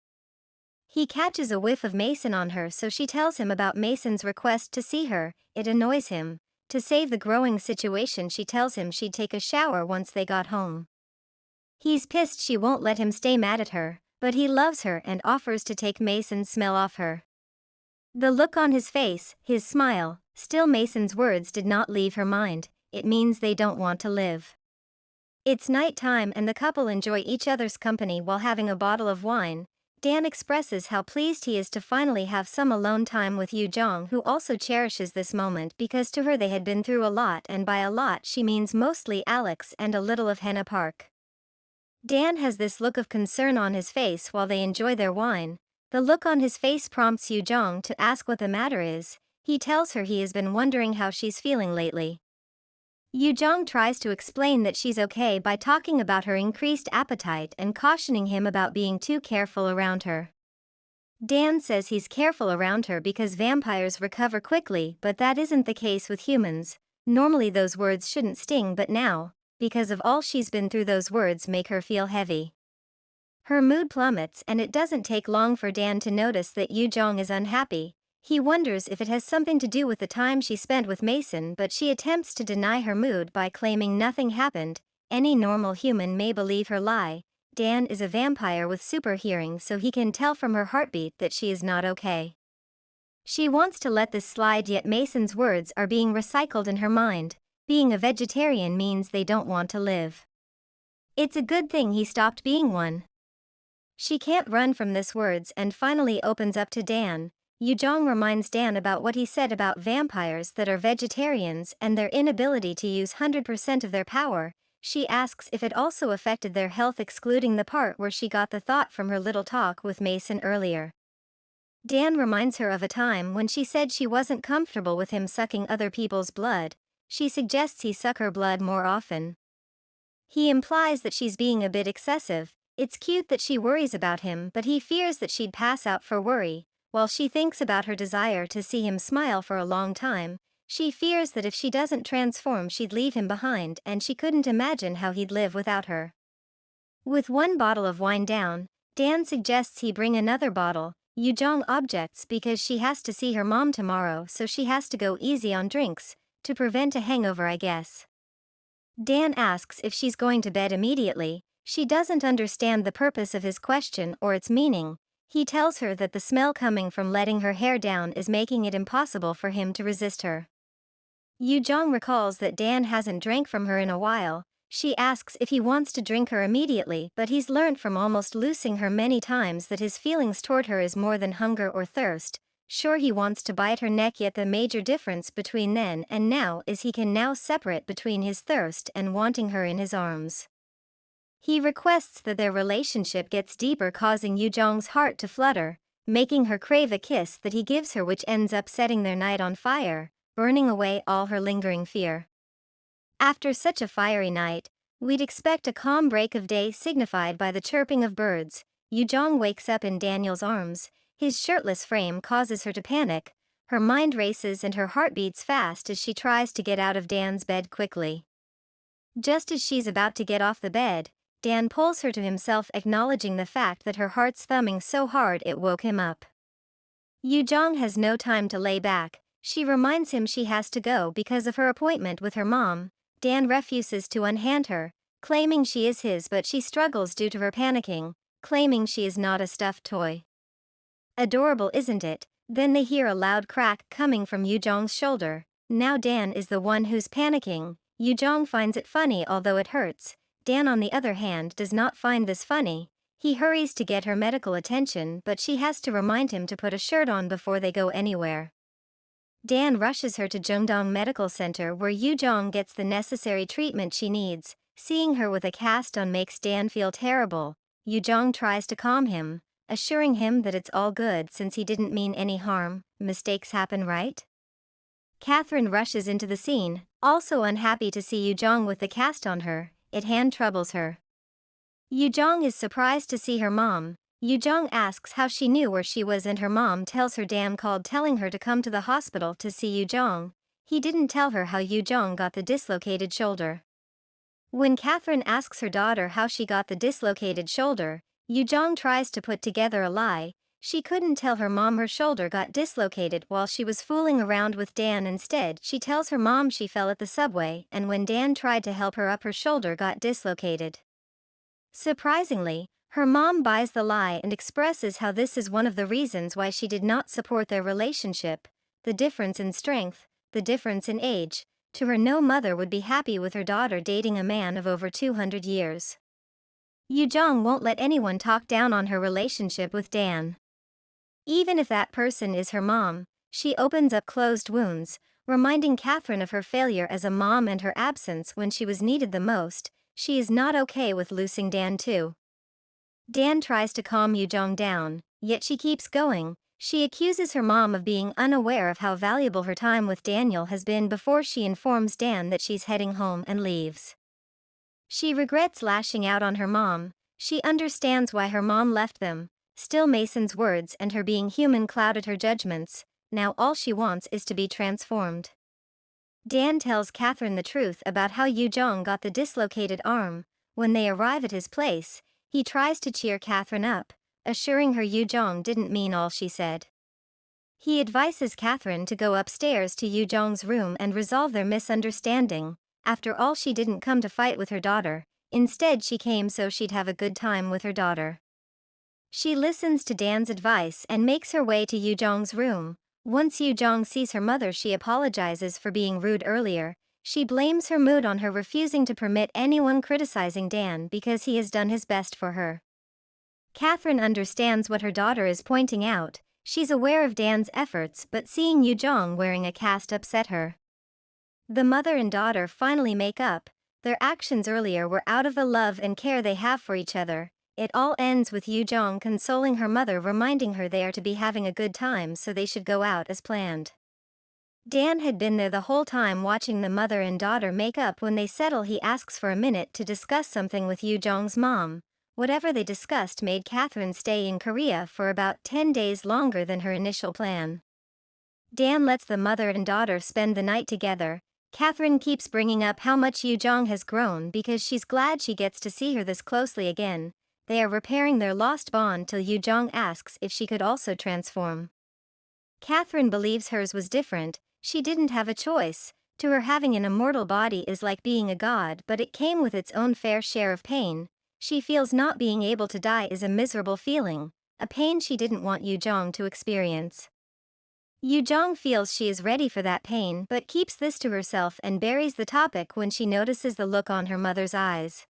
He catches a whiff of Mason on her, so she tells him about Mason's request to see her. It annoys him. To save the growing situation, she tells him she'd take a shower once they got home. He's pissed she won't let him stay mad at her, but he loves her and offers to take Mason's smell off her. The look on his face, his smile, still Mason's words did not leave her mind. It means they don't want to live. It's night time and the couple enjoy each other's company while having a bottle of wine. Dan expresses how pleased he is to finally have some alone time with Yu-Jeong, who also cherishes this moment because to her they had been through a lot, and by a lot she means mostly Alex and a little of Henna Park. Dan has this look of concern on his face while they enjoy their wine. The look on his face prompts Yu-Jeong to ask what the matter is. He tells her he has been wondering how she's feeling lately. Yu-Jeong tries to explain that she's okay by talking about her increased appetite and cautioning him about being too careful around her. Dan says he's careful around her because vampires recover quickly, but that isn't the case with humans. Normally those words shouldn't sting, but now, because of all she's been through, those words make her feel heavy. Her mood plummets, and it doesn't take long for Dan to notice that Yu-Jeong is unhappy. He wonders if it has something to do with the time she spent with Mason, but she attempts to deny her mood by claiming nothing happened. Any normal human may believe her lie. Dan is a vampire with super hearing, so he can tell from her heartbeat that she is not okay. She wants to let this slide, yet Mason's words are being recycled in her mind. Being a vegetarian means they don't want to live. It's a good thing he stopped being one. She can't run from this words and finally opens up to Dan. Yu-Jeong reminds Dan about what he said about vampires that are vegetarians and their inability to use 100% of their power. She asks if it also affected their health, excluding the part where she got the thought from her little talk with Mason earlier. Dan reminds her of a time when she said she wasn't comfortable with him sucking other people's blood. She suggests he suck her blood more often. He implies that she's being a bit excessive. It's cute that she worries about him, but he fears that she'd pass out for worry. While she thinks about her desire to see him smile for a long time, she fears that if she doesn't transform she'd leave him behind and she couldn't imagine how he'd live without her. With one bottle of wine down, Dan suggests he bring another bottle. Yu-Jeong objects because she has to see her mom tomorrow, so she has to go easy on drinks, to prevent a hangover, I guess. Dan asks if she's going to bed immediately. She doesn't understand the purpose of his question or its meaning. He tells her that the smell coming from letting her hair down is making it impossible for him to resist her. Yu-Jeong recalls that Dan hasn't drank from her in a while. She asks if he wants to drink her immediately, but he's learnt from almost losing her many times that his feelings toward her is more than hunger or thirst. Sure, he wants to bite her neck, yet the major difference between then and now is he can now separate between his thirst and wanting her in his arms. He requests that their relationship gets deeper, causing Yu-Jeong's heart to flutter, making her crave a kiss that he gives her, which ends up setting their night on fire, burning away all her lingering fear. After such a fiery night, we'd expect a calm break of day signified by the chirping of birds. Yu-Jeong wakes up in Daniel's arms. His shirtless frame causes her to panic. Her mind races and her heart beats fast as she tries to get out of Dan's bed quickly. Just as she's about to get off the bed, Dan pulls her to himself, acknowledging the fact that her heart's thumping so hard it woke him up. Yu-Jeong has no time to lay back. She reminds him she has to go because of her appointment with her mom. Dan refuses to unhand her, claiming she is his, but she struggles due to her panicking, claiming she is not a stuffed toy. Adorable, isn't it? Then they hear a loud crack coming from Yu-Jeong's shoulder. Now Dan is the one who's panicking. Yu-Jeong finds it funny, although it hurts. Dan, on the other hand, does not find this funny. He hurries to get her medical attention, but she has to remind him to put a shirt on before they go anywhere. Dan rushes her to Jeongdong Medical Center, where Yu-Jeong gets the necessary treatment she needs. Seeing her with a cast on makes Dan feel terrible. Yu-Jeong tries to calm him, assuring him that it's all good since he didn't mean any harm. Mistakes happen, right? Catherine rushes into the scene, also unhappy to see Yu-Jeong with the cast on her. It hand troubles her. Yu-Jeong is surprised to see her mom. Yu-Jeong asks how she knew where she was, and her mom tells her Dan called telling her to come to the hospital to see Yu-Jeong. He didn't tell her how Yu-Jeong got the dislocated shoulder. When Catherine asks her daughter how she got the dislocated shoulder, Yu-Jeong tries to put together a lie. She couldn't tell her mom her shoulder got dislocated while she was fooling around with Dan. Instead, she tells her mom she fell at the subway, and when Dan tried to help her up, her shoulder got dislocated. Surprisingly, her mom buys the lie and expresses how this is one of the reasons why she did not support their relationship: the difference in strength, the difference in age. To her, no mother would be happy with her daughter dating a man of over 200 years. Yu-Jeong won't let anyone talk down on her relationship with Dan. Even if that person is her mom, she opens up closed wounds, reminding Catherine of her failure as a mom and her absence when she was needed the most. She is not okay with losing Dan too. Dan tries to calm Yu-Jeong down, yet she keeps going. She accuses her mom of being unaware of how valuable her time with Daniel has been before she informs Dan that she's heading home and leaves. She regrets lashing out on her mom. She understands why her mom left them. Still, Mason's words and her being human clouded her judgments. Now all she wants is to be transformed. Dan tells Catherine the truth about how Yu-Jeong got the dislocated arm. When they arrive at his place, he tries to cheer Catherine up, assuring her Yu-Jeong didn't mean all she said. He advises Catherine to go upstairs to Yu-Jeong's room and resolve their misunderstanding. After all, she didn't come to fight with her daughter. Instead, she came so she'd have a good time with her daughter. She listens to Dan's advice and makes her way to Yu-Jeong's room. Once Yu-Jeong sees her mother, she apologizes for being rude earlier. She blames her mood on her refusing to permit anyone criticizing Dan because he has done his best for her. Catherine understands what her daughter is pointing out. She's aware of Dan's efforts, but seeing Yu-Jeong wearing a cast upset her. The mother and daughter finally make up. Their actions earlier were out of the love and care they have for each other. It all ends with Yu-Jeong consoling her mother, reminding her they are to be having a good time, so they should go out as planned. Dan had been there the whole time watching the mother and daughter make up. When they settle, he asks for a minute to discuss something with Yu-Jeong's mom. Whatever they discussed made Catherine stay in Korea for about 10 days longer than her initial plan. Dan lets the mother and daughter spend the night together. Catherine keeps bringing up how much Yu-Jeong has grown because she's glad she gets to see her this closely again. They are repairing their lost bond till Yu-Jeong asks if she could also transform. Catherine believes hers was different. She didn't have a choice. To her, having an immortal body is like being a god, but it came with its own fair share of pain. She feels not being able to die is a miserable feeling, a pain she didn't want Yu-Jeong to experience. Yu-Jeong feels she is ready for that pain but keeps this to herself and buries the topic when she notices the look on her mother's eyes.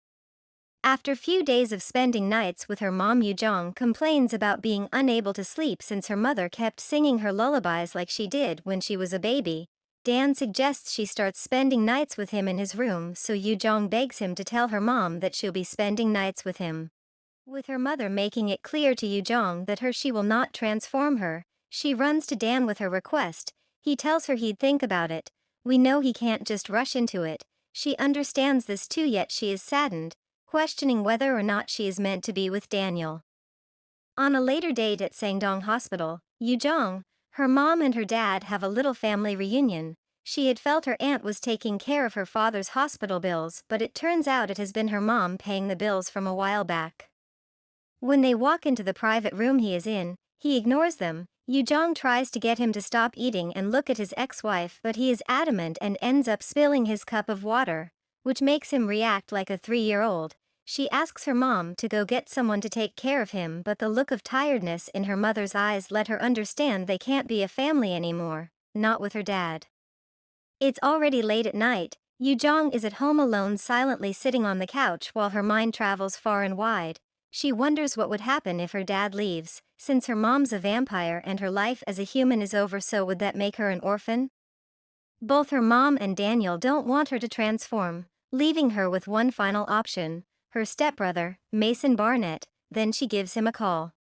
After few days of spending nights with her mom, Yu-Jeong complains about being unable to sleep since her mother kept singing her lullabies like she did when she was a baby. Dan suggests she starts spending nights with him in his room, so Yu-Jeong begs him to tell her mom that she'll be spending nights with him. With her mother making it clear to Yu-Jeong that she will not transform her, she runs to Dan with her request. He tells her he'd think about it. We know he can't just rush into it. She understands this too, yet she is saddened, questioning whether or not she is meant to be with Daniel. On a later date at Sangdong Hospital, Yu-Jeong, her mom and her dad have a little family reunion. She had felt her aunt was taking care of her father's hospital bills, but it turns out it has been her mom paying the bills from a while back. When they walk into the private room he is in, he ignores them. Yu-Jeong tries to get him to stop eating and look at his ex-wife, but he is adamant and ends up spilling his cup of water, which makes him react like a 3-year-old. She asks her mom to go get someone to take care of him, but the look of tiredness in her mother's eyes let her understand they can't be a family anymore, not with her dad. It's already late at night. Yu-Jeong is at home alone, silently sitting on the couch while her mind travels far and wide. She wonders what would happen if her dad leaves. Since her mom's a vampire and her life as a human is over, so would that make her an orphan? Both her mom and Daniel don't want her to transform, leaving her with one final option, her stepbrother, Mason Barnett. Then she gives him a call.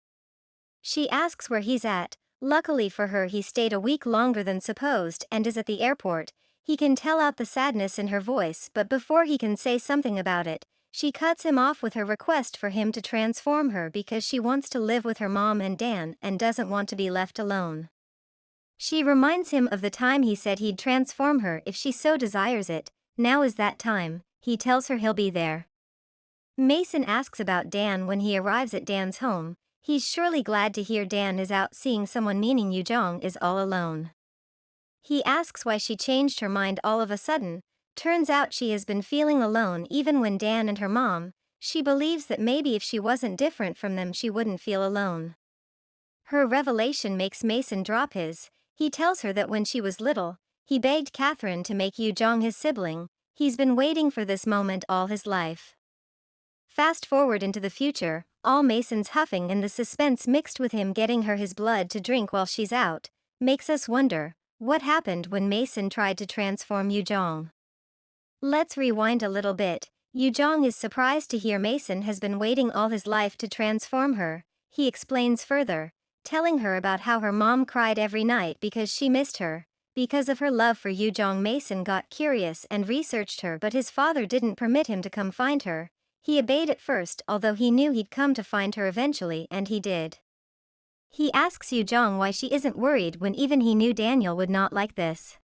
She asks where he's at. Luckily for her, he stayed a week longer than supposed and is at the airport. He can tell out the sadness in her voice, but before he can say something about it, she cuts him off with her request for him to transform her because she wants to live with her mom and Dan and doesn't want to be left alone. She reminds him of the time he said he'd transform her if she so desires it. Now is that time. He tells her he'll be there. Mason asks about Dan when he arrives at Dan's home. He's surely glad to hear Dan is out seeing someone, meaning Yu-Jeong is all alone. He asks why she changed her mind all of a sudden. Turns out she has been feeling alone even when Dan and her mom. She believes that maybe if she wasn't different from them she wouldn't feel alone. Her revelation makes Mason drop his. He tells her that when she was little, he begged Catherine to make Yu-Jeong his sibling. He's been waiting for this moment all his life. Fast forward into the future, all Mason's huffing and the suspense mixed with him getting her his blood to drink while she's out, makes us wonder, what happened when Mason tried to transform Yu-Jeong? Let's rewind a little bit. Yu-Jeong is surprised to hear Mason has been waiting all his life to transform her. He explains further, telling her about how her mom cried every night because she missed her. Because of her love for Yu-Jeong, Mason got curious and researched her, but his father didn't permit him to come find her. He obeyed at first, although he knew he'd come to find her eventually, and he did. He asks Yu-Jeong why she isn't worried when even he knew Daniel would not like this.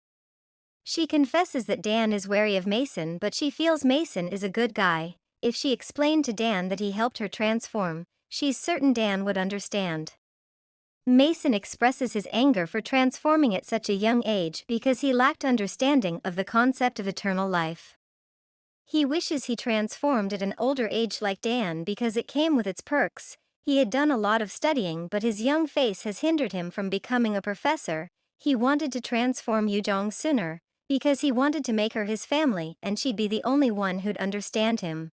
She confesses that Dan is wary of Mason, but she feels Mason is a good guy. If she explained to Dan that he helped her transform, she's certain Dan would understand. Mason expresses his anger for transforming at such a young age because he lacked understanding of the concept of eternal life. He wishes he transformed at an older age like Dan because it came with its perks. He had done a lot of studying, but his young face has hindered him from becoming a professor. He wanted to transform Yu-Jeong sooner, because he wanted to make her his family and she'd be the only one who'd understand him.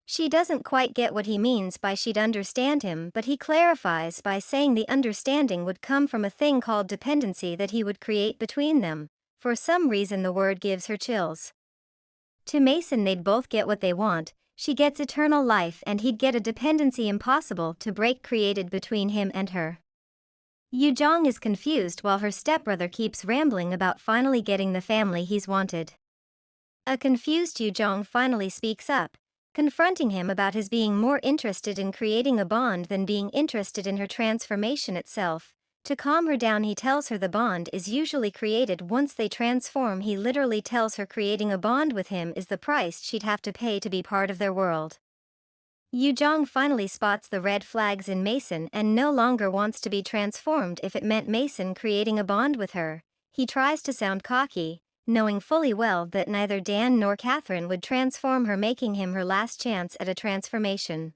She doesn't quite get what he means by she'd understand him, but he clarifies by saying the understanding would come from a thing called dependency that he would create between them. For some reason the word gives her chills. To Mason, they'd both get what they want. She gets eternal life and he'd get a dependency impossible to break created between him and her. Yu-Jeong is confused while her stepbrother keeps rambling about finally getting the family he's wanted. A confused Yu-Jeong finally speaks up. confronting him about his being more interested in creating a bond than being interested in her transformation itself. To calm her down, he tells her the bond is usually created once they transform. He literally tells her creating a bond with him is the price she'd have to pay to be part of their world. Yu-Jeong finally spots the red flags in Mason and no longer wants to be transformed if it meant Mason creating a bond with her. He tries to sound cocky, knowing fully well that neither Dan nor Catherine would transform her, making him her last chance at a transformation.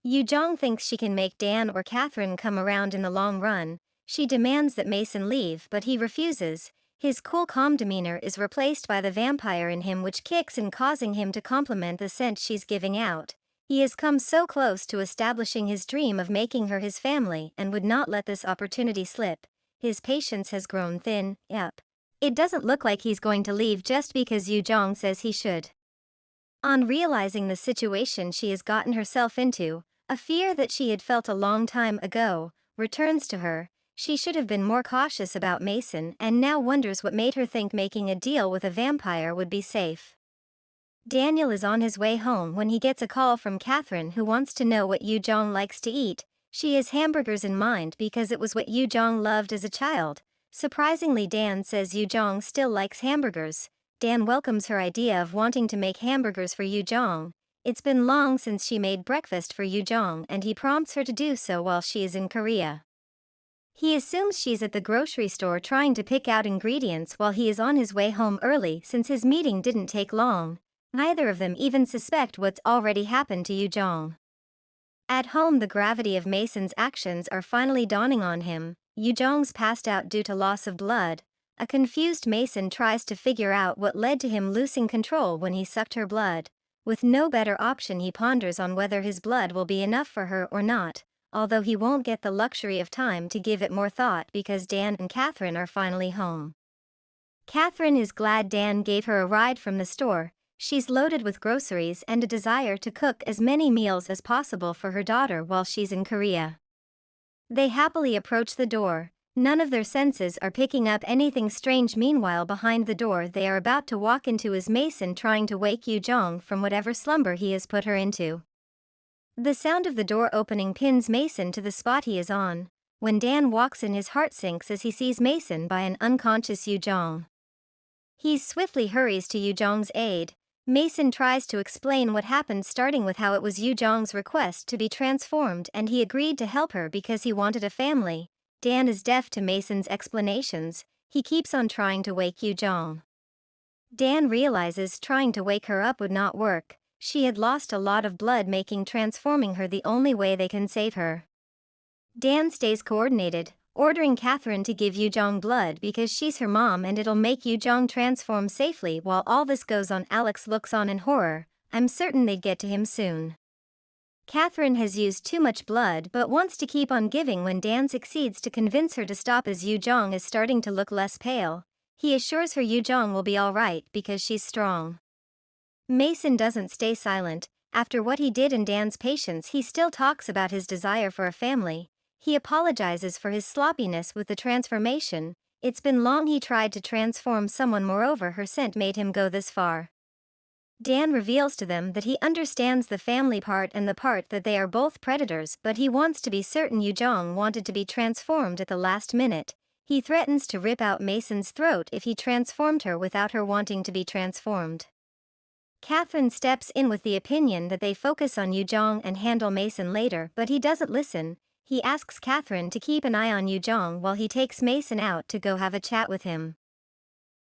Yu-Jeong thinks she can make Dan or Catherine come around in the long run. She demands that Mason leave, but he refuses. His cool, calm demeanor is replaced by the vampire in him, which kicks in, causing him to compliment the scent she's giving out. He has come so close to establishing his dream of making her his family and would not let this opportunity slip. His patience has grown thin. It doesn't look like he's going to leave just because Yu-Jeong says he should. On realizing the situation she has gotten herself into, a fear that she had felt a long time ago returns to her. She should have been more cautious about Mason and now wonders what made her think making a deal with a vampire would be safe. Daniel is on his way home when he gets a call from Catherine, who wants to know what Yu-Jeong likes to eat. She has hamburgers in mind because it was what Yu-Jeong loved as a child. Surprisingly, Dan says Yu-Jeong still likes hamburgers. Dan welcomes her idea of wanting to make hamburgers for Yu-Jeong. It's been long since she made breakfast for Yu-Jeong and he prompts her to do so while she is in Korea. He assumes she's at the grocery store trying to pick out ingredients while he is on his way home early, since his meeting didn't take long. Neither of them even suspect what's already happened to Yu-Jeong. At home, the gravity of Mason's actions are finally dawning on him. Yu-Jeong's passed out due to loss of blood. A confused Mason tries to figure out what led to him losing control when he sucked her blood. With no better option, he ponders on whether his blood will be enough for her or not, although he won't get the luxury of time to give it more thought because Dan and Catherine are finally home. Catherine is glad Dan gave her a ride from the store. She's loaded with groceries and a desire to cook as many meals as possible for her daughter while she's in Korea. They happily approach the door. None of their senses are picking up anything strange. Meanwhile, behind the door they are about to walk into is Mason trying to wake Yu-Jeong from whatever slumber he has put her into. The sound of the door opening pins Mason to the spot he is on. When Dan walks in, his heart sinks as he sees Mason by an unconscious Yu-Jeong. He swiftly hurries to Yu-Jeong's aid. Mason tries to explain what happened, starting with how it was Yu-Jeong's request to be transformed and he agreed to help her because he wanted a family. Dan is deaf to Mason's explanations. He keeps on trying to wake Yu-Jeong. Dan realizes trying to wake her up would not work. She had lost a lot of blood, making transforming her the only way they can save her. Dan stays coordinated, ordering Catherine to give Yu-Jeong blood because she's her mom and it'll make Yu-Jeong transform safely. While all this goes on, Alex looks on in horror. I'm certain they'd get to him soon. Catherine has used too much blood but wants to keep on giving when Dan succeeds to convince her to stop as Yu-Jeong is starting to look less pale. He assures her Yu-Jeong will be alright because she's strong. Mason doesn't stay silent. After what he did in Dan's patience, he still talks about his desire for a family. He apologizes for his sloppiness with the transformation. It's been long he tried to transform someone, moreover her scent made him go this far. Dan reveals to them that he understands the family part and the part that they are both predators, but he wants to be certain Yu-Jeong wanted to be transformed at the last minute. He threatens to rip out Mason's throat if he transformed her without her wanting to be transformed. Catherine steps in with the opinion that they focus on Yu-Jeong and handle Mason later, but he doesn't listen. He asks Catherine to keep an eye on Yu-Jeong while he takes Mason out to go have a chat with him.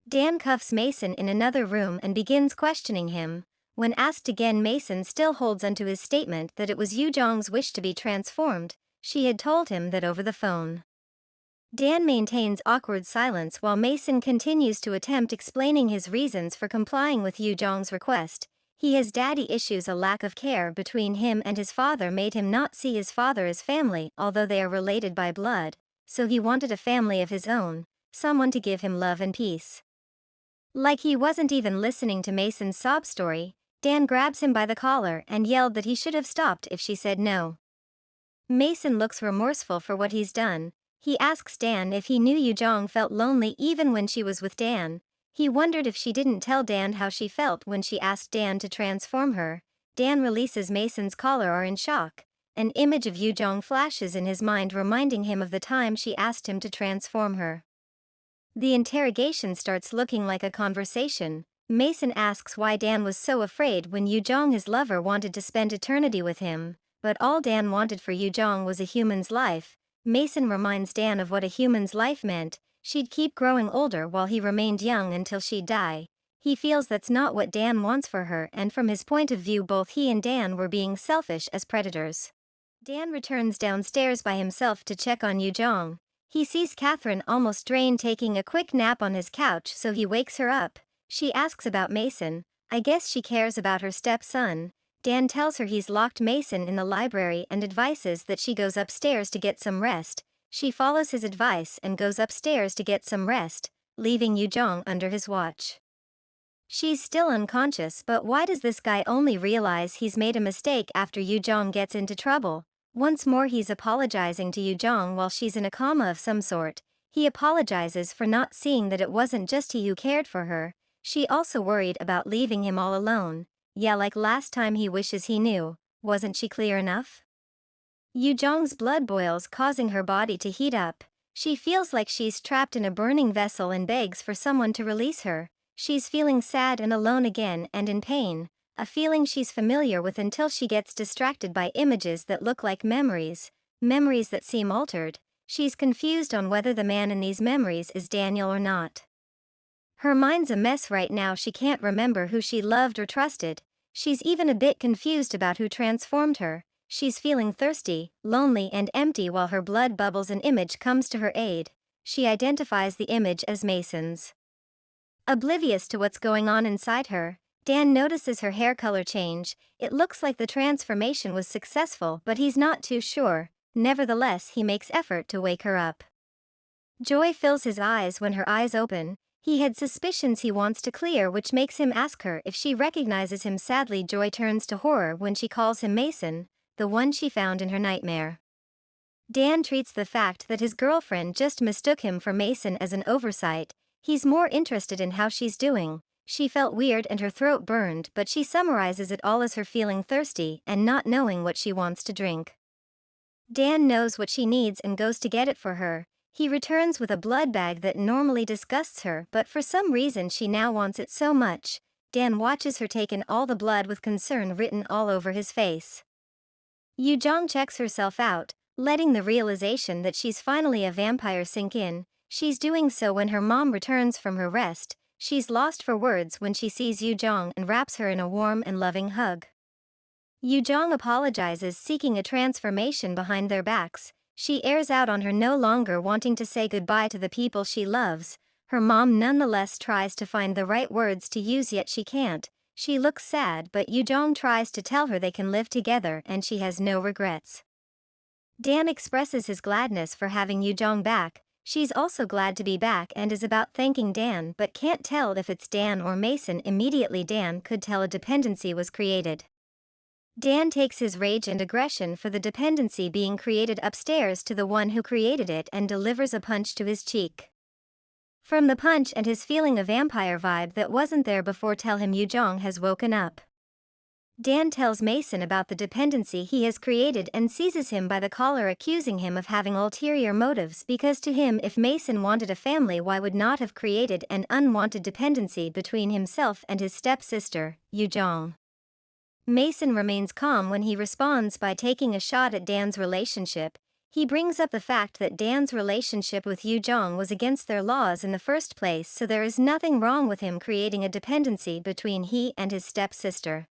Dan cuffs Mason in another room and begins questioning him. When asked again, Mason still holds onto his statement that it was Yu-Jeong's wish to be transformed. She had told him that over the phone. Dan maintains awkward silence while Mason continues to attempt explaining his reasons for complying with Yu-Jeong's request. He has daddy issues. A lack of care between him and his father made him not see his father as family, although they are related by blood. So he wanted a family of his own, someone to give him love and peace. Like he wasn't even listening to Mason's sob story, Dan grabs him by the collar and yelled that he should have stopped if she said no. Mason looks remorseful for what he's done. He asks Dan if he knew Yu-Jeong felt lonely even when she was with Dan. He wondered if she didn't tell Dan how she felt when she asked Dan to transform her. Dan releases Mason's collar are in shock. An image of Yu-Jeong flashes in his mind reminding him of the time she asked him to transform her. The interrogation starts looking like a conversation. Mason asks why Dan was so afraid when Yu-Jeong, his lover, wanted to spend eternity with him, but all Dan wanted for Yu-Jeong was a human's life. Mason reminds Dan of what a human's life meant. She'd keep growing older while he remained young until she'd die. He feels that's not what Dan wants for her, and from his point of view both he and Dan were being selfish as predators. Dan returns downstairs by himself to check on Yu-Jeong. He sees Catherine almost drained taking a quick nap on his couch, so he wakes her up. She asks about Mason. I guess she cares about her stepson. Dan tells her he's locked Mason in the library and advises that she goes upstairs to get some rest. She follows his advice and goes upstairs to get some rest, leaving Yu-Jeong under his watch. She's still unconscious, but why does this guy only realize he's made a mistake after Yu-Jeong gets into trouble? Once more he's apologizing to Yu-Jeong while she's in a coma of some sort. He apologizes for not seeing that it wasn't just he who cared for her. She also worried about leaving him all alone. Yeah, like last time he wishes he knew. Wasn't she clear enough? Yu-Jeong's blood boils, causing her body to heat up. She feels like she's trapped in a burning vessel and begs for someone to release her. She's feeling sad and alone again and in pain, a feeling she's familiar with until she gets distracted by images that look like memories that seem altered. She's confused on whether the man in these memories is Daniel or not. Her mind's a mess right now. She can't remember who she loved or trusted. She's even a bit confused about who transformed her. She's feeling thirsty, lonely and empty while her blood bubbles. An image comes to her aid. She identifies the image as Mason's. Oblivious to what's going on inside her, Dan notices her hair color change. It looks like the transformation was successful, but he's not too sure. Nevertheless, he makes effort to wake her up. Joy fills his eyes when her eyes open. He had suspicions he wants to clear, which makes him ask her if she recognizes him. Sadly, Joy turns to horror when she calls him Mason, the one she found in her nightmare. Dan treats the fact that his girlfriend just mistook him for Mason as an oversight. He's more interested in how she's doing. She felt weird and her throat burned, but she summarizes it all as her feeling thirsty and not knowing what she wants to drink. Dan knows what she needs and goes to get it for her. He returns with a blood bag that normally disgusts her, but for some reason she now wants it so much. Dan watches her take in all the blood with concern written all over his face. Yu-Jeong checks herself out, letting the realization that she's finally a vampire sink in. She's doing so when her mom returns from her rest. She's lost for words when she sees Yu-Jeong and wraps her in a warm and loving hug. Yu-Jeong apologizes, seeking a transformation behind their backs. She airs out on her no longer wanting to say goodbye to the people she loves. Her mom nonetheless tries to find the right words to use, yet she can't. She looks sad, but Yu-Jeong tries to tell her they can live together and she has no regrets. Dan expresses his gladness for having Yu-Jeong back. She's also glad to be back and is about thanking Dan, but can't tell if it's Dan or Mason. Immediately Dan could tell a dependency was created. Dan takes his rage and aggression for the dependency being created upstairs to the one who created it and delivers a punch to his cheek. From the punch and his feeling a vampire vibe that wasn't there before tell him Yu-Jeong has woken up. Dan tells Mason about the dependency he has created and seizes him by the collar, accusing him of having ulterior motives because to him, if Mason wanted a family, why would not have created an unwanted dependency between himself and his stepsister, Yu-Jeong. Mason remains calm when he responds by taking a shot at Dan's relationship. He brings up the fact that Dan's relationship with Yu-Jeong was against their laws in the first place, so there is nothing wrong with him creating a dependency between he and his stepsister.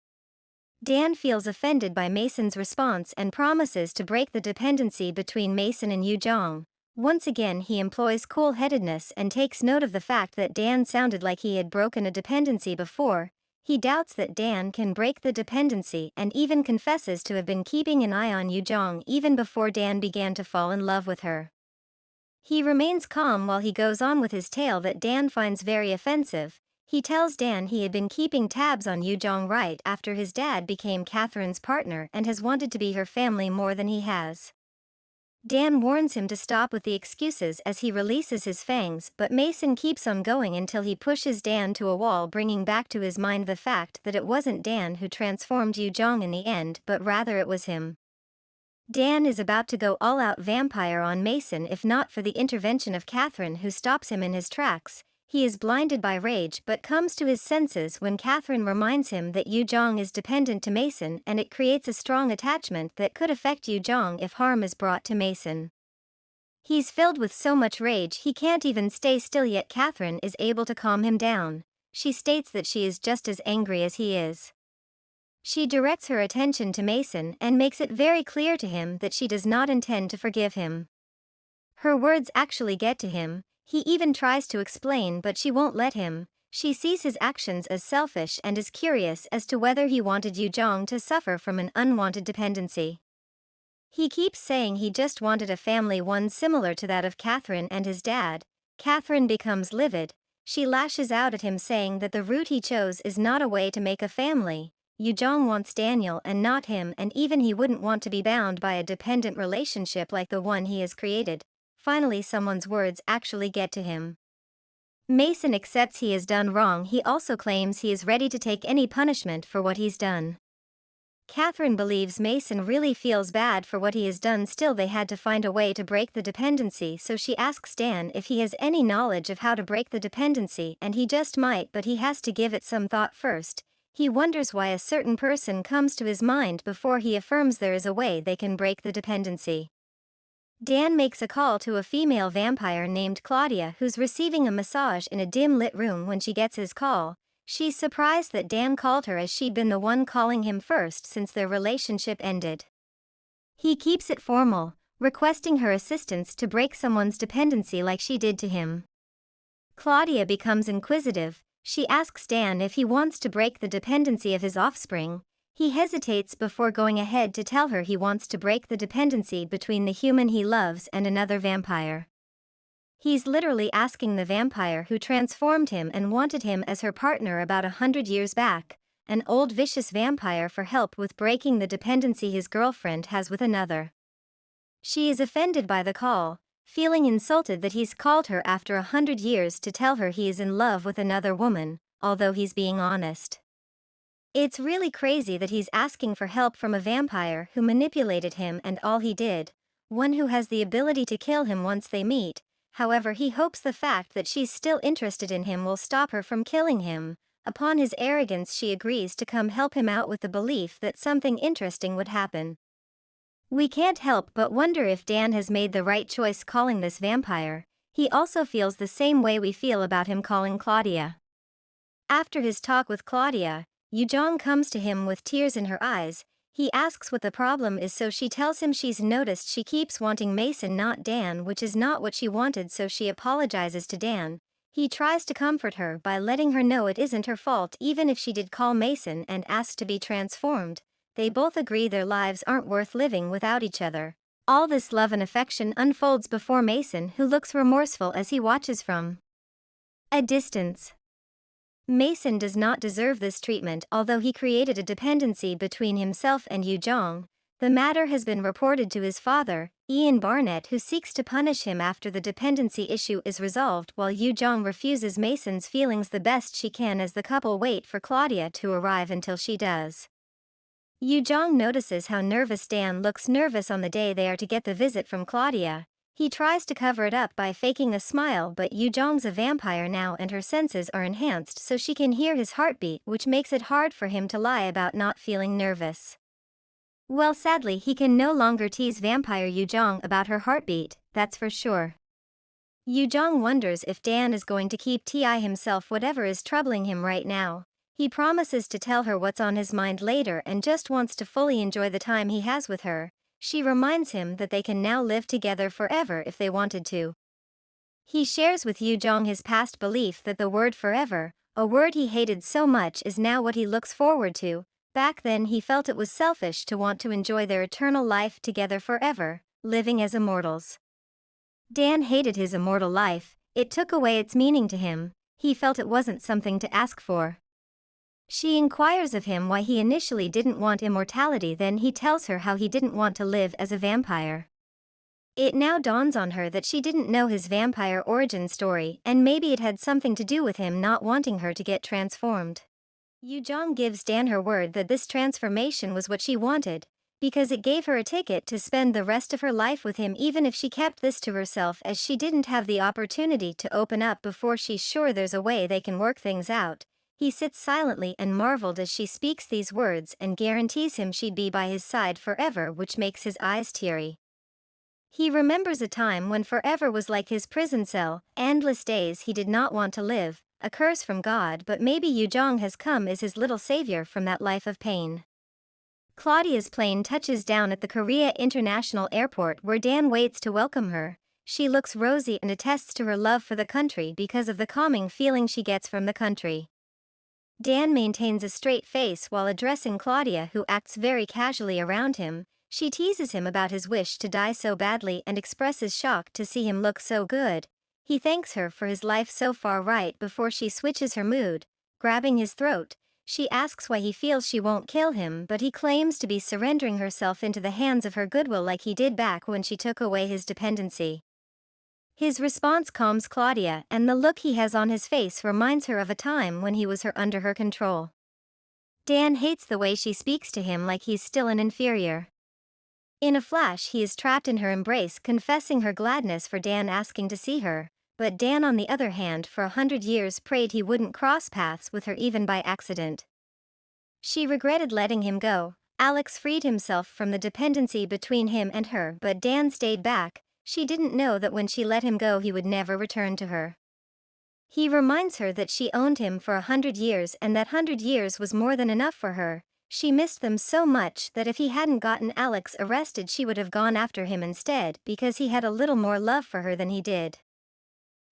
Dan feels offended by Mason's response and promises to break the dependency between Mason and Yu-Jeong. Once again he employs cool-headedness and takes note of the fact that Dan sounded like he had broken a dependency before. He doubts that Dan can break the dependency and even confesses to have been keeping an eye on Yu-Jeong even before Dan began to fall in love with her. He remains calm while he goes on with his tale that Dan finds very offensive. He tells Dan he had been keeping tabs on Yu-Jeong right after his dad became Catherine's partner and has wanted to be her family more than he has. Dan warns him to stop with the excuses as he releases his fangs, but Mason keeps on going until he pushes Dan to a wall, bringing back to his mind the fact that it wasn't Dan who transformed Yu-Jeong in the end, but rather it was him. Dan is about to go all-out vampire on Mason if not for the intervention of Catherine, who stops him in his tracks. He is blinded by rage but comes to his senses when Catherine reminds him that Yu-Jeong is dependent to Mason, and it creates a strong attachment that could affect Yu-Jeong if harm is brought to Mason. He's filled with so much rage he can't even stay still, yet Catherine is able to calm him down. She states that she is just as angry as he is. She directs her attention to Mason and makes it very clear to him that she does not intend to forgive him. Her words actually get to him. He even tries to explain, but she won't let him. She sees his actions as selfish and is curious as to whether he wanted Yu-Jeong to suffer from an unwanted dependency. He keeps saying he just wanted a family, one similar to that of Catherine and his dad. Catherine becomes livid. She lashes out at him, saying that the route he chose is not a way to make a family. Yu-Jeong wants Daniel and not him, and even he wouldn't want to be bound by a dependent relationship like the one he has created. Finally, someone's words actually get to him. Mason accepts he has done wrong. He also claims he is ready to take any punishment for what he's done. Catherine believes Mason really feels bad for what he has done. Still, they had to find a way to break the dependency, so she asks Dan if he has any knowledge of how to break the dependency, and he just might, but he has to give it some thought first. He wonders why a certain person comes to his mind before he affirms there is a way they can break the dependency. Dan makes a call to a female vampire named Claudia, who's receiving a massage in a dim-lit room. When she gets his call, she's surprised that Dan called her, as she'd been the one calling him first since their relationship ended. He keeps it formal, requesting her assistance to break someone's dependency like she did to him. Claudia becomes inquisitive. She asks Dan if he wants to break the dependency of his offspring. He hesitates before going ahead to tell her he wants to break the dependency between the human he loves and another vampire. He's literally asking the vampire who transformed him and wanted him as her partner about 100 years back, an old vicious vampire, for help with breaking the dependency his girlfriend has with another. She is offended by the call, feeling insulted that he's called her after 100 years to tell her he is in love with another woman, although he's being honest. It's really crazy that he's asking for help from a vampire who manipulated him and all he did, one who has the ability to kill him once they meet. However, he hopes the fact that she's still interested in him will stop her from killing him. Upon his arrogance, she agrees to come help him out with the belief that something interesting would happen. We can't help but wonder if Dan has made the right choice calling this vampire. He also feels the same way we feel about him calling Claudia. After his talk with Claudia, Yu-Jeong comes to him with tears in her eyes. He asks what the problem is, so she tells him she's noticed she keeps wanting Mason, not Dan, which is not what she wanted, so she apologizes to Dan. He tries to comfort her by letting her know it isn't her fault even if she did call Mason and ask to be transformed. They both agree their lives aren't worth living without each other. All this love and affection unfolds before Mason, who looks remorseful as he watches from a distance. Mason does not deserve this treatment, although he created a dependency between himself and Yu-Jeong. The matter has been reported to his father, Ian Barnett, who seeks to punish him after the dependency issue is resolved, while Yu-Jeong refuses Mason's feelings the best she can as the couple wait for Claudia to arrive until she does. Yu-Jeong notices how nervous Dan looks, nervous on the day they are to get the visit from Claudia. He tries to cover it up by faking a smile, but Yu-Jeong's a vampire now and her senses are enhanced so she can hear his heartbeat, which makes it hard for him to lie about not feeling nervous. Well, sadly, he can no longer tease vampire Yu-Jeong about her heartbeat, that's for sure. Yu-Jeong wonders if Dan is going to keep TI himself whatever is troubling him right now. He promises to tell her what's on his mind later and just wants to fully enjoy the time he has with her. She reminds him that they can now live together forever if they wanted to. He shares with Yu-Jeong his past belief that the word forever, a word he hated so much, is now what he looks forward to. Back then he felt it was selfish to want to enjoy their eternal life together forever, living as immortals. Dan hated his immortal life. It took away its meaning to him. He felt it wasn't something to ask for. She inquires of him why he initially didn't want immortality, then he tells her how he didn't want to live as a vampire. It now dawns on her that she didn't know his vampire origin story, and maybe it had something to do with him not wanting her to get transformed. Yu-Jeong gives Dan her word that this transformation was what she wanted, because it gave her a ticket to spend the rest of her life with him, even if she kept this to herself, as she didn't have the opportunity to open up before she's sure there's a way they can work things out. He sits silently and marveled as she speaks these words and guarantees him she'd be by his side forever, which makes his eyes teary. He remembers a time when forever was like his prison cell, endless days he did not want to live, a curse from God, but maybe Yu-Jeong has come as his little savior from that life of pain. Claudia's plane touches down at the Korea International Airport where Dan waits to welcome her. She looks rosy and attests to her love for the country because of the calming feeling she gets from the country. Dan maintains a straight face while addressing Claudia, who acts very casually around him. She teases him about his wish to die so badly and expresses shock to see him look so good. He thanks her for his life so far right before she switches her mood, grabbing his throat. She asks why he feels she won't kill him, but he claims to be surrendering herself into the hands of her goodwill like he did back when she took away his dependency. His response calms Claudia, and the look he has on his face reminds her of a time when he was under her control. Dan hates the way she speaks to him like he's still an inferior. In a flash he is trapped in her embrace, confessing her gladness for Dan asking to see her, but Dan on the other hand for 100 years prayed he wouldn't cross paths with her even by accident. She regretted letting him go. Alex freed himself from the dependency between him and her, but Dan stayed back. She didn't know that when she let him go he would never return to her. He reminds her that she owned him for 100 years and that 100 years was more than enough for her. She missed them so much that if he hadn't gotten Alex arrested she would have gone after him instead, because he had a little more love for her than he did.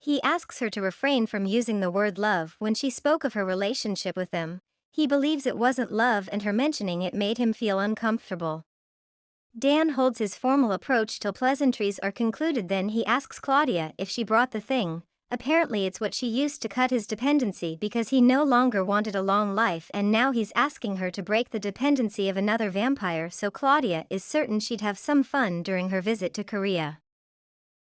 He asks her to refrain from using the word love when she spoke of her relationship with him. He believes it wasn't love and her mentioning it made him feel uncomfortable. Dan holds his formal approach till pleasantries are concluded, then he asks Claudia if she brought the thing. Apparently it's what she used to cut his dependency because he no longer wanted a long life, and now he's asking her to break the dependency of another vampire, so Claudia is certain she'd have some fun during her visit to Korea.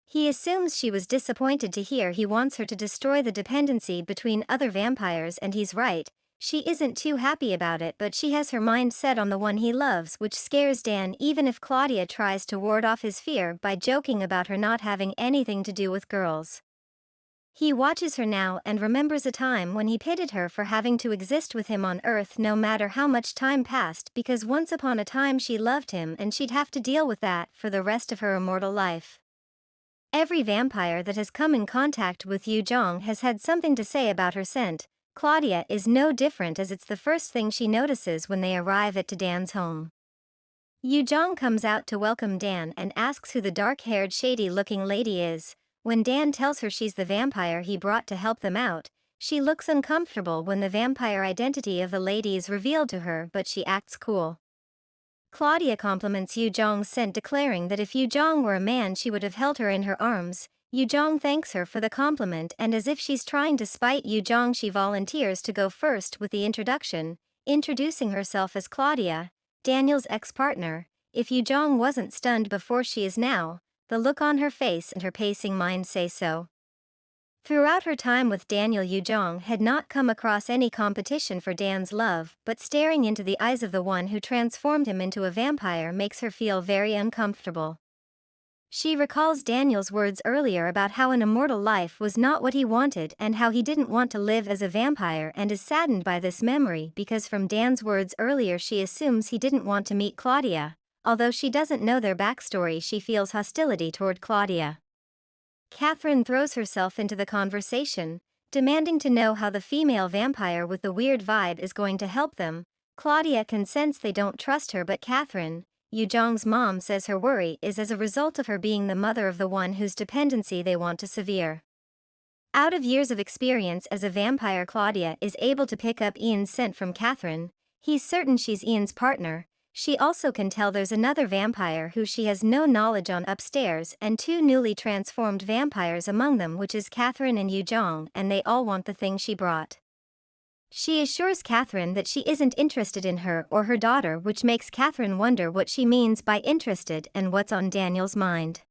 He assumes she was disappointed to hear he wants her to destroy the dependency between other vampires, and he's right. She isn't too happy about it, but she has her mind set on the one he loves, which scares Dan even if Claudia tries to ward off his fear by joking about her not having anything to do with girls. He watches her now and remembers a time when he pitied her for having to exist with him on Earth no matter how much time passed, because once upon a time she loved him and she'd have to deal with that for the rest of her immortal life. Every vampire that has come in contact with Yu-Jeong has had something to say about her scent. Claudia is no different, as it's the first thing she notices when they arrive at Dan's home. Yu-Jeong comes out to welcome Dan and asks who the dark-haired shady-looking lady is. When Dan tells her she's the vampire he brought to help them out, she looks uncomfortable when the vampire identity of the lady is revealed to her, but she acts cool. Claudia compliments Yu-Jeong's scent, declaring that if Yu-Jeong were a man she would have held her in her arms. Yu-Jeong thanks her for the compliment, and as if she's trying to spite Yu-Jeong she volunteers to go first with the introduction, introducing herself as Claudia, Daniel's ex-partner. If Yu-Jeong wasn't stunned before, she is now. The look on her face and her pacing mind say so. Throughout her time with Daniel, Yu-Jeong had not come across any competition for Dan's love, but staring into the eyes of the one who transformed him into a vampire makes her feel very uncomfortable. She recalls Daniel's words earlier about how an immortal life was not what he wanted and how he didn't want to live as a vampire, and is saddened by this memory because from Dan's words earlier she assumes he didn't want to meet Claudia. Although she doesn't know their backstory, she feels hostility toward Claudia. Catherine throws herself into the conversation, demanding to know how the female vampire with the weird vibe is going to help them. Claudia can sense they don't trust her, but Catherine, Yu-Jeong's mom, says her worry is as a result of her being the mother of the one whose dependency they want to sever. Out of years of experience as a vampire, Claudia is able to pick up Ian's scent from Catherine. He's certain she's Ian's partner. She also can tell there's another vampire who she has no knowledge on upstairs, and two newly transformed vampires among them, which is Catherine and Yu-Jeong, and they all want the thing she brought. She assures Catherine that she isn't interested in her or her daughter, which makes Catherine wonder what she means by interested and what's on Daniel's mind.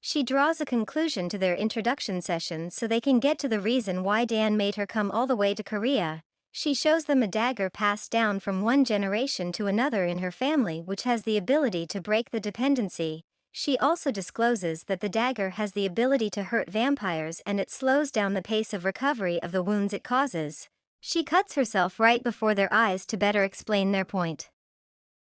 She draws a conclusion to their introduction session so they can get to the reason why Dan made her come all the way to Korea. She shows them a dagger passed down from one generation to another in her family which has the ability to break the dependency. She also discloses that the dagger has the ability to hurt vampires and it slows down the pace of recovery of the wounds it causes. She cuts herself right before their eyes to better explain their point.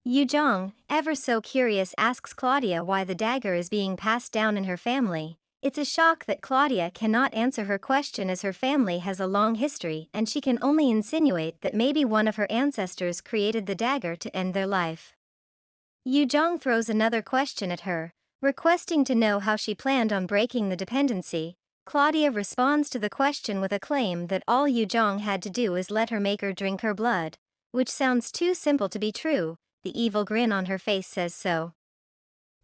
Yu-Jeong, ever so curious, asks Claudia why the dagger is being passed down in her family. It's a shock that Claudia cannot answer her question as her family has a long history and she can only insinuate that maybe one of her ancestors created the dagger to end their life. Yu-Jeong throws another question at her, requesting to know how she planned on breaking the dependency. Claudia responds to the question with a claim that all Yu-Jeong had to do is let her maker drink her blood, which sounds too simple to be true. The evil grin on her face says so.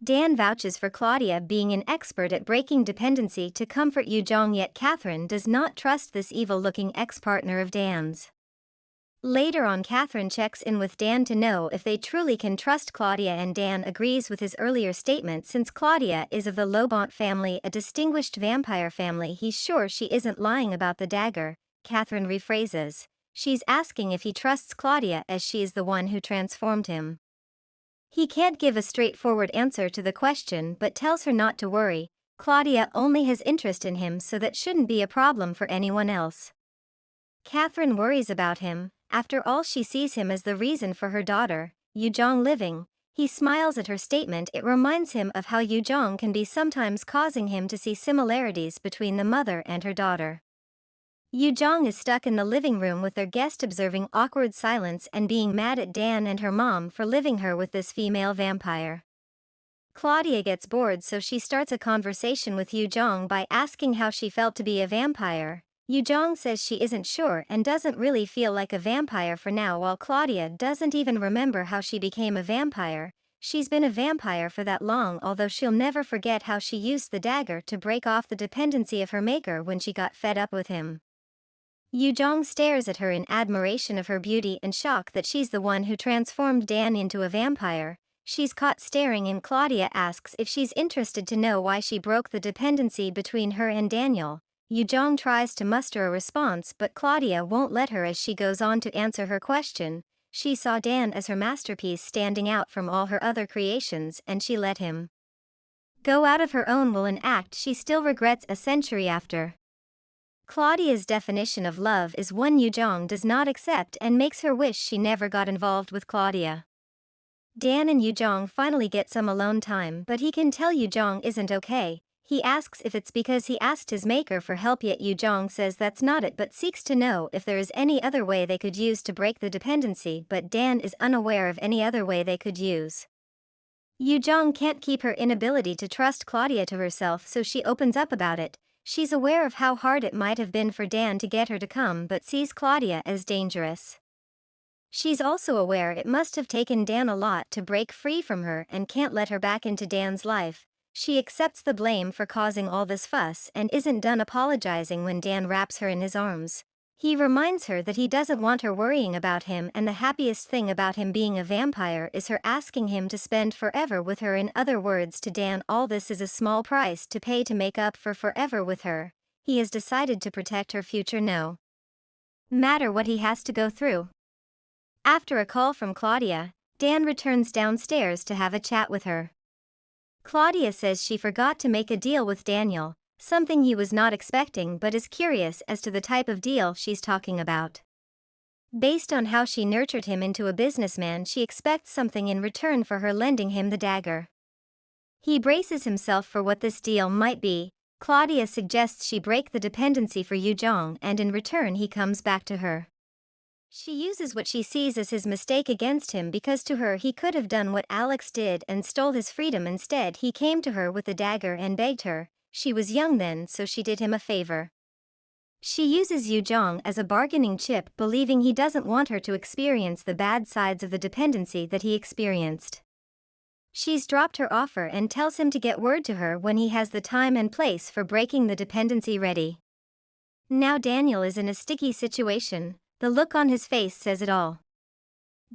Dan vouches for Claudia being an expert at breaking dependency to comfort Yu-Jeong, yet Catherine does not trust this evil-looking ex-partner of Dan's. Later on, Catherine checks in with Dan to know if they truly can trust Claudia, and Dan agrees with his earlier statement. Since Claudia is of the Lobont family, a distinguished vampire family, he's sure she isn't lying about the dagger. Catherine rephrases. She's asking if he trusts Claudia as she is the one who transformed him. He can't give a straightforward answer to the question but tells her not to worry. Claudia only has interest in him, so that shouldn't be a problem for anyone else. Catherine worries about him. After all, she sees him as the reason for her daughter, Yu-Jeong, living. He smiles at her statement. It reminds him of how Yu-Jeong can be sometimes, causing him to see similarities between the mother and her daughter. Yu-Jeong is stuck in the living room with their guest, observing awkward silence and being mad at Dan and her mom for leaving her with this female vampire. Claudia gets bored, so she starts a conversation with Yu-Jeong by asking how she felt to be a vampire. Yu-Jeong says she isn't sure and doesn't really feel like a vampire for now, while Claudia doesn't even remember how she became a vampire. She's been a vampire for that long, although she'll never forget how she used the dagger to break off the dependency of her maker when she got fed up with him. Yu-Jeong stares at her in admiration of her beauty and shock that she's the one who transformed Dan into a vampire. She's caught staring, and Claudia asks if she's interested to know why she broke the dependency between her and Daniel. Yu-Jeong tries to muster a response, but Claudia won't let her as she goes on to answer her question. She saw Dan as her masterpiece, standing out from all her other creations, and she let him go out of her own will and act she still regrets a century after. Claudia's definition of love is one Yu-Jeong does not accept and makes her wish she never got involved with Claudia. Dan and Yu-Jeong finally get some alone time, but he can tell Yu-Jeong isn't okay. He asks if it's because he asked his maker for help, yet Yu-Jeong says that's not it, but seeks to know if there is any other way they could use to break the dependency, but Dan is unaware of any other way they could use. Yu-Jeong can't keep her inability to trust Claudia to herself, so she opens up about it. She's aware of how hard it might have been for Dan to get her to come, but sees Claudia as dangerous. She's also aware it must have taken Dan a lot to break free from her and can't let her back into Dan's life. She accepts the blame for causing all this fuss and isn't done apologizing when Dan wraps her in his arms. He reminds her that he doesn't want her worrying about him, and the happiest thing about him being a vampire is her asking him to spend forever with her. In other words, to Dan, all this is a small price to pay to make up for forever with her. He has decided to protect her future no matter what he has to go through. After a call from Claudia, Dan returns downstairs to have a chat with her. Claudia says she forgot to make a deal with Daniel, something he was not expecting, but is curious as to the type of deal she's talking about. Based on how she nurtured him into a businessman, she expects something in return for her lending him the dagger. He braces himself for what this deal might be. Claudia suggests she break the dependency for Yu-Jeong, and in return he comes back to her. She uses what she sees as his mistake against him, because to her he could have done what Alex did and stole his freedom. Instead, he came to her with the dagger and begged her. She was young then, so she did him a favor. She uses Yu-Jeong as a bargaining chip, believing he doesn't want her to experience the bad sides of the dependency that he experienced. She's dropped her offer and tells him to get word to her when he has the time and place for breaking the dependency ready. Now Daniel is in a sticky situation. The look on his face says it all.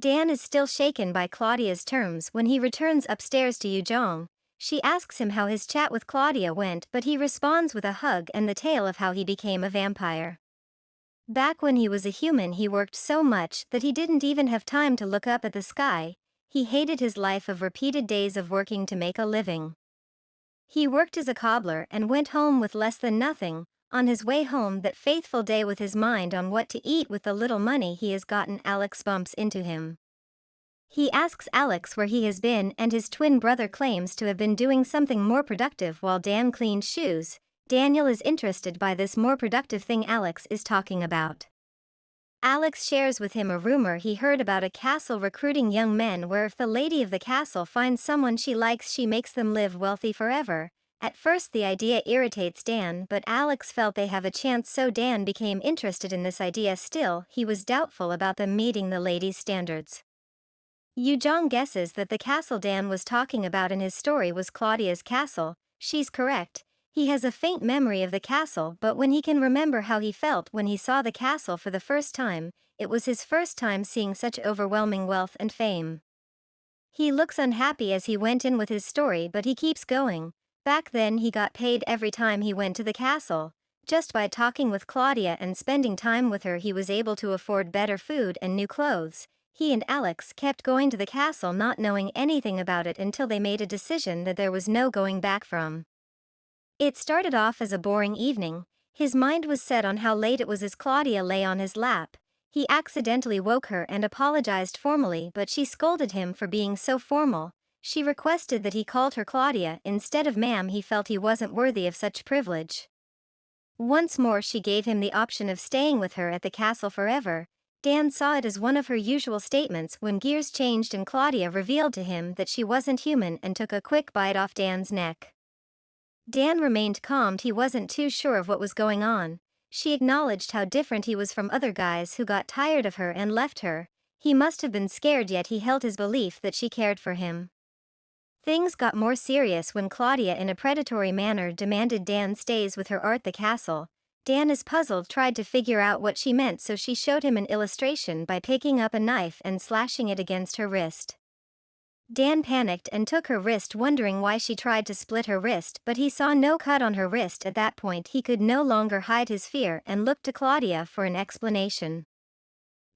Dan is still shaken by Claudia's terms when he returns upstairs to Yu-Jeong. She asks him how his chat with Claudia went, but he responds with a hug and the tale of how he became a vampire. Back when he was a human, he worked so much that he didn't even have time to look up at the sky. He hated his life of repeated days of working to make a living. He worked as a cobbler and went home with less than nothing. On his way home that faithful day with his mind on what to eat with the little money he has gotten, Alex bumps into him. He asks Alex where he has been, and his twin brother claims to have been doing something more productive while Dan cleaned shoes. Daniel is interested by this more productive thing Alex is talking about. Alex shares with him a rumor he heard about a castle recruiting young men where if the lady of the castle finds someone she likes, she makes them live wealthy forever. At first the idea irritates Dan, but Alex felt they have a chance, so Dan became interested in this idea. Still, he was doubtful about them meeting the lady's standards. Yu-Jeong guesses that the castle Dan was talking about in his story was Claudia's castle. She's correct. He has a faint memory of the castle, but when he can remember how he felt when he saw the castle for the first time, it was his first time seeing such overwhelming wealth and fame. He looks unhappy as he went in with his story, but he keeps going. Back then he got paid every time he went to the castle. Just by talking with Claudia and spending time with her, he was able to afford better food and new clothes. He and Alex kept going to the castle not knowing anything about it until they made a decision that there was no going back from. It started off as a boring evening. His mind was set on how late it was as Claudia lay on his lap. He accidentally woke her and apologized formally, but she scolded him for being so formal. She requested that he called her Claudia instead of ma'am. He felt he wasn't worthy of such privilege. Once more she gave him the option of staying with her at the castle forever. Dan saw it as one of her usual statements when gears changed and Claudia revealed to him that she wasn't human and took a quick bite off Dan's neck. Dan remained calm. He wasn't too sure of what was going on. She acknowledged how different he was from other guys who got tired of her and left her. He must have been scared, yet he held his belief that she cared for him. Things got more serious when Claudia in a predatory manner demanded Dan stays with her at the castle. Dan, is puzzled, tried to figure out what she meant, so she showed him an illustration by picking up a knife and slashing it against her wrist. Dan panicked and took her wrist, wondering why she tried to split her wrist, but he saw no cut on her wrist. At that point he could no longer hide his fear and looked to Claudia for an explanation.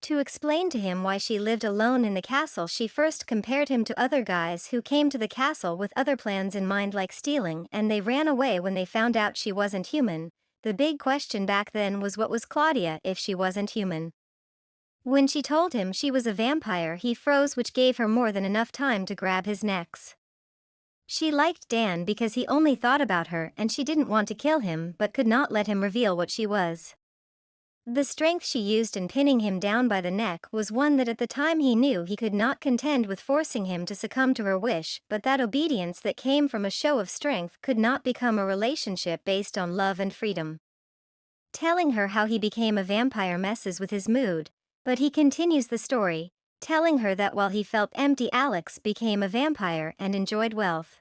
To explain to him why she lived alone in the castle, she first compared him to other guys who came to the castle with other plans in mind, like stealing, and they ran away when they found out she wasn't human. The big question back then was, what was Claudia if she wasn't human? When she told him she was a vampire, he froze, which gave her more than enough time to grab his necks. She liked Dan because he only thought about her, and she didn't want to kill him but could not let him reveal what she was. The strength she used in pinning him down by the neck was one that at the time he knew he could not contend with forcing him to succumb to her wish, but that obedience that came from a show of strength could not become a relationship based on love and freedom. Telling her how he became a vampire messes with his mood, but he continues the story, telling her that while he felt empty, Alex became a vampire and enjoyed wealth.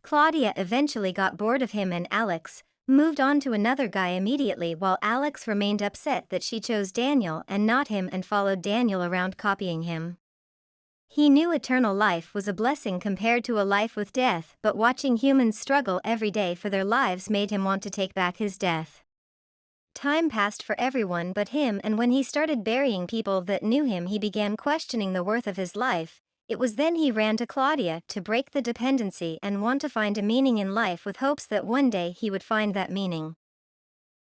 Claudia eventually got bored of him and Alex moved on to another guy immediately, while Alex remained upset that she chose Daniel and not him and followed Daniel around copying him. He knew eternal life was a blessing compared to a life with death, but watching humans struggle every day for their lives made him want to take back his death. Time passed for everyone but him, and when he started burying people that knew him, he began questioning the worth of his life. It was then he ran to Claudia to break the dependency and want to find a meaning in life, with hopes that one day he would find that meaning.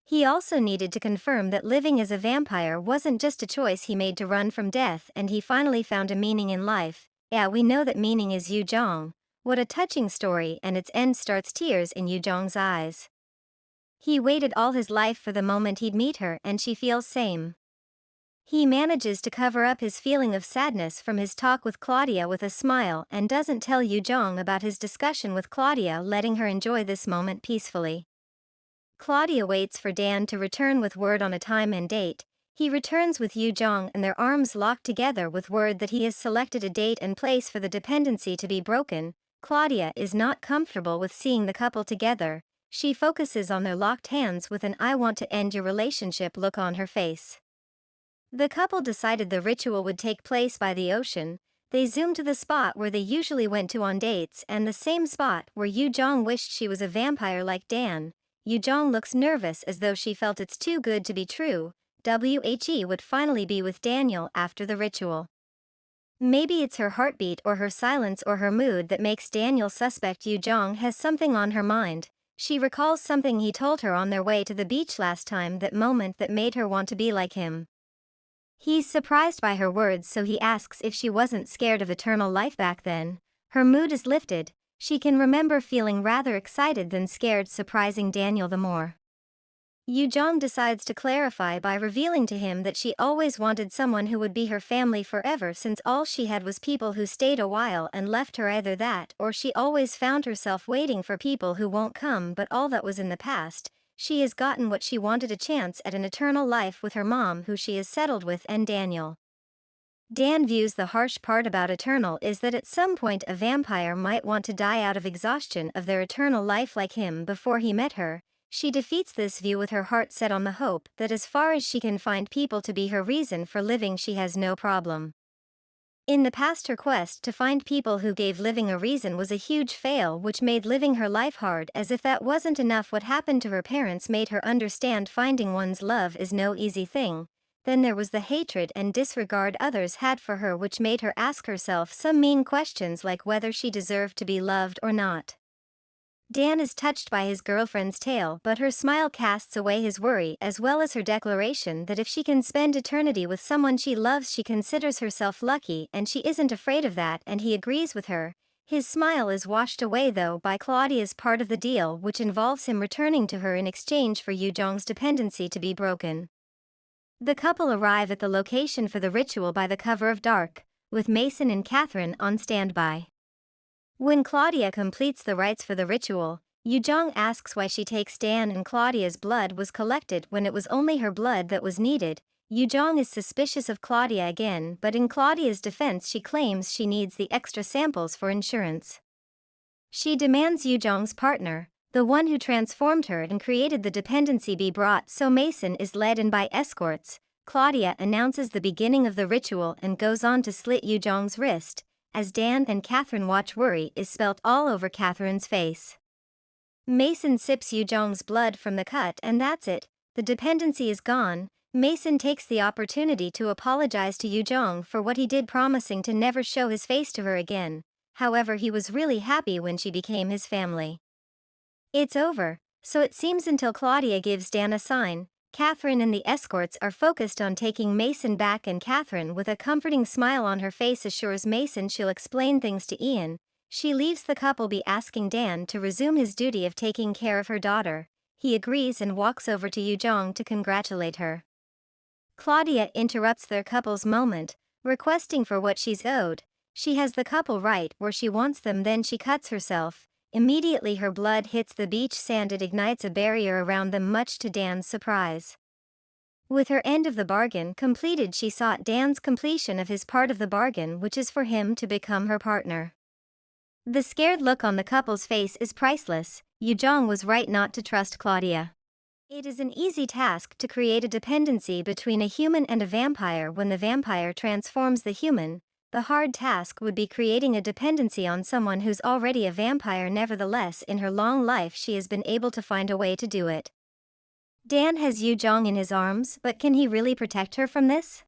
He also needed to confirm that living as a vampire wasn't just a choice he made to run from death, and he finally found a meaning in life. Yeah, we know that meaning is Yu-Jeong. What a touching story, and its end starts tears in Yu-Jeong's eyes. He waited all his life for the moment he'd meet her, and she feels same. He manages to cover up his feeling of sadness from his talk with Claudia with a smile and doesn't tell Yu-Jeong about his discussion with Claudia, letting her enjoy this moment peacefully. Claudia waits for Dan to return with word on a time and date. He returns with Yu-Jeong and their arms locked together with word that he has selected a date and place for the dependency to be broken. Claudia is not comfortable with seeing the couple together. She focuses on their locked hands with an "I want to end your relationship" look on her face. The couple decided the ritual would take place by the ocean. They zoom to the spot where they usually went to on dates and the same spot where Yu-Jeong wished she was a vampire like Dan. Yu-Jeong looks nervous as though she felt it's too good to be true. He would finally be with Daniel after the ritual. Maybe it's her heartbeat or her silence or her mood that makes Daniel suspect Yu-Jeong has something on her mind. She recalls something he told her on their way to the beach last time, that moment that made her want to be like him. He's surprised by her words, so he asks if she wasn't scared of eternal life back then. Her mood is lifted. She can remember feeling rather excited than scared, surprising Daniel the more. Yu-Jeong decides to clarify by revealing to him that she always wanted someone who would be her family forever, since all she had was people who stayed a while and left her. Either that or she always found herself waiting for people who won't come, but all that was in the past. She has gotten what she wanted, a chance at an eternal life with her mom, who she is settled with, and Daniel. Dan views the harsh part about eternal is that at some point a vampire might want to die out of exhaustion of their eternal life like him before he met her. She defeats this view with her heart set on the hope that as far as she can find people to be her reason for living, she has no problem. In the past, her quest to find people who gave living a reason was a huge fail, which made living her life hard. As if that wasn't enough, what happened to her parents made her understand finding one's love is no easy thing. Then there was the hatred and disregard others had for her, which made her ask herself some mean questions like whether she deserved to be loved or not. Dan is touched by his girlfriend's tale, but her smile casts away his worry, as well as her declaration that if she can spend eternity with someone she loves, she considers herself lucky, and she isn't afraid of that, and he agrees with her. His smile is washed away though by Claudia's part of the deal, which involves him returning to her in exchange for Yu-Jeong's dependency to be broken. The couple arrive at the location for the ritual by the cover of dark, with Mason and Catherine on standby. When Claudia completes the rites for the ritual, Yu-Jeong asks why she takes Dan and Claudia's blood was collected when it was only her blood that was needed. Yu-Jeong is suspicious of Claudia again, but in Claudia's defense she claims she needs the extra samples for insurance. She demands Yu-Jeong's partner, the one who transformed her and created the dependency, be brought, so Mason is led in by escorts. Claudia announces the beginning of the ritual and goes on to slit Yu-Jeong's wrist. As Dan and Catherine watch, worry is spelt all over Catherine's face. Mason sips Yu-Jeong's blood from the cut, and that's it. The dependency is gone. Mason takes the opportunity to apologize to Yu-Jeong for what he did, promising to never show his face to her again. However, he was really happy when she became his family. It's over, so it seems, until Claudia gives Dan a sign. Catherine and the escorts are focused on taking Mason back, and Catherine, with a comforting smile on her face, assures Mason she'll explain things to Ian. She leaves the couple be, asking Dan to resume his duty of taking care of her daughter. He agrees and walks over to Yu-Jeong to congratulate her. Claudia interrupts their couple's moment, requesting for what she's owed. She has the couple right where she wants them, then she cuts herself. Immediately her blood hits the beach sand. It ignites a barrier around them, much to Dan's surprise. With her end of the bargain completed, she sought Dan's completion of his part of the bargain, which is for him to become her partner. The scared look on the couple's face is priceless. Yu-Jeong was right not to trust Claudia. It is an easy task to create a dependency between a human and a vampire when the vampire transforms the human. The hard task would be creating a dependency on someone who's already a vampire. Nevertheless, in her long life she has been able to find a way to do it. Dan has Yu-Jeong in his arms, but can he really protect her from this?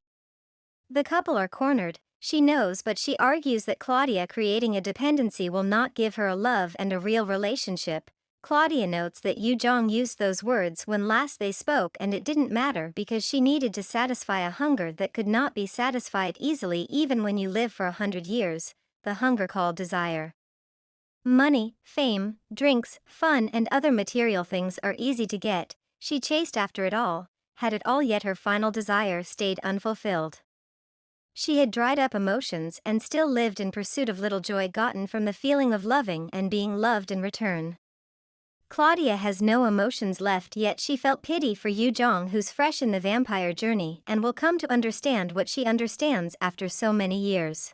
The couple are cornered. She knows, but she argues that Claudia creating a dependency will not give her a love and a real relationship. Claudia notes that Yu-Jeong used those words when last they spoke, and it didn't matter because she needed to satisfy a hunger that could not be satisfied easily even when you live for 100 years, the hunger called desire. Money, fame, drinks, fun and other material things are easy to get. She chased after it all, had it all, yet her final desire stayed unfulfilled. She had dried up emotions and still lived in pursuit of little joy gotten from the feeling of loving and being loved in return. Claudia has no emotions left, yet she felt pity for Yu-Jeong, who's fresh in the vampire journey and will come to understand what she understands after so many years.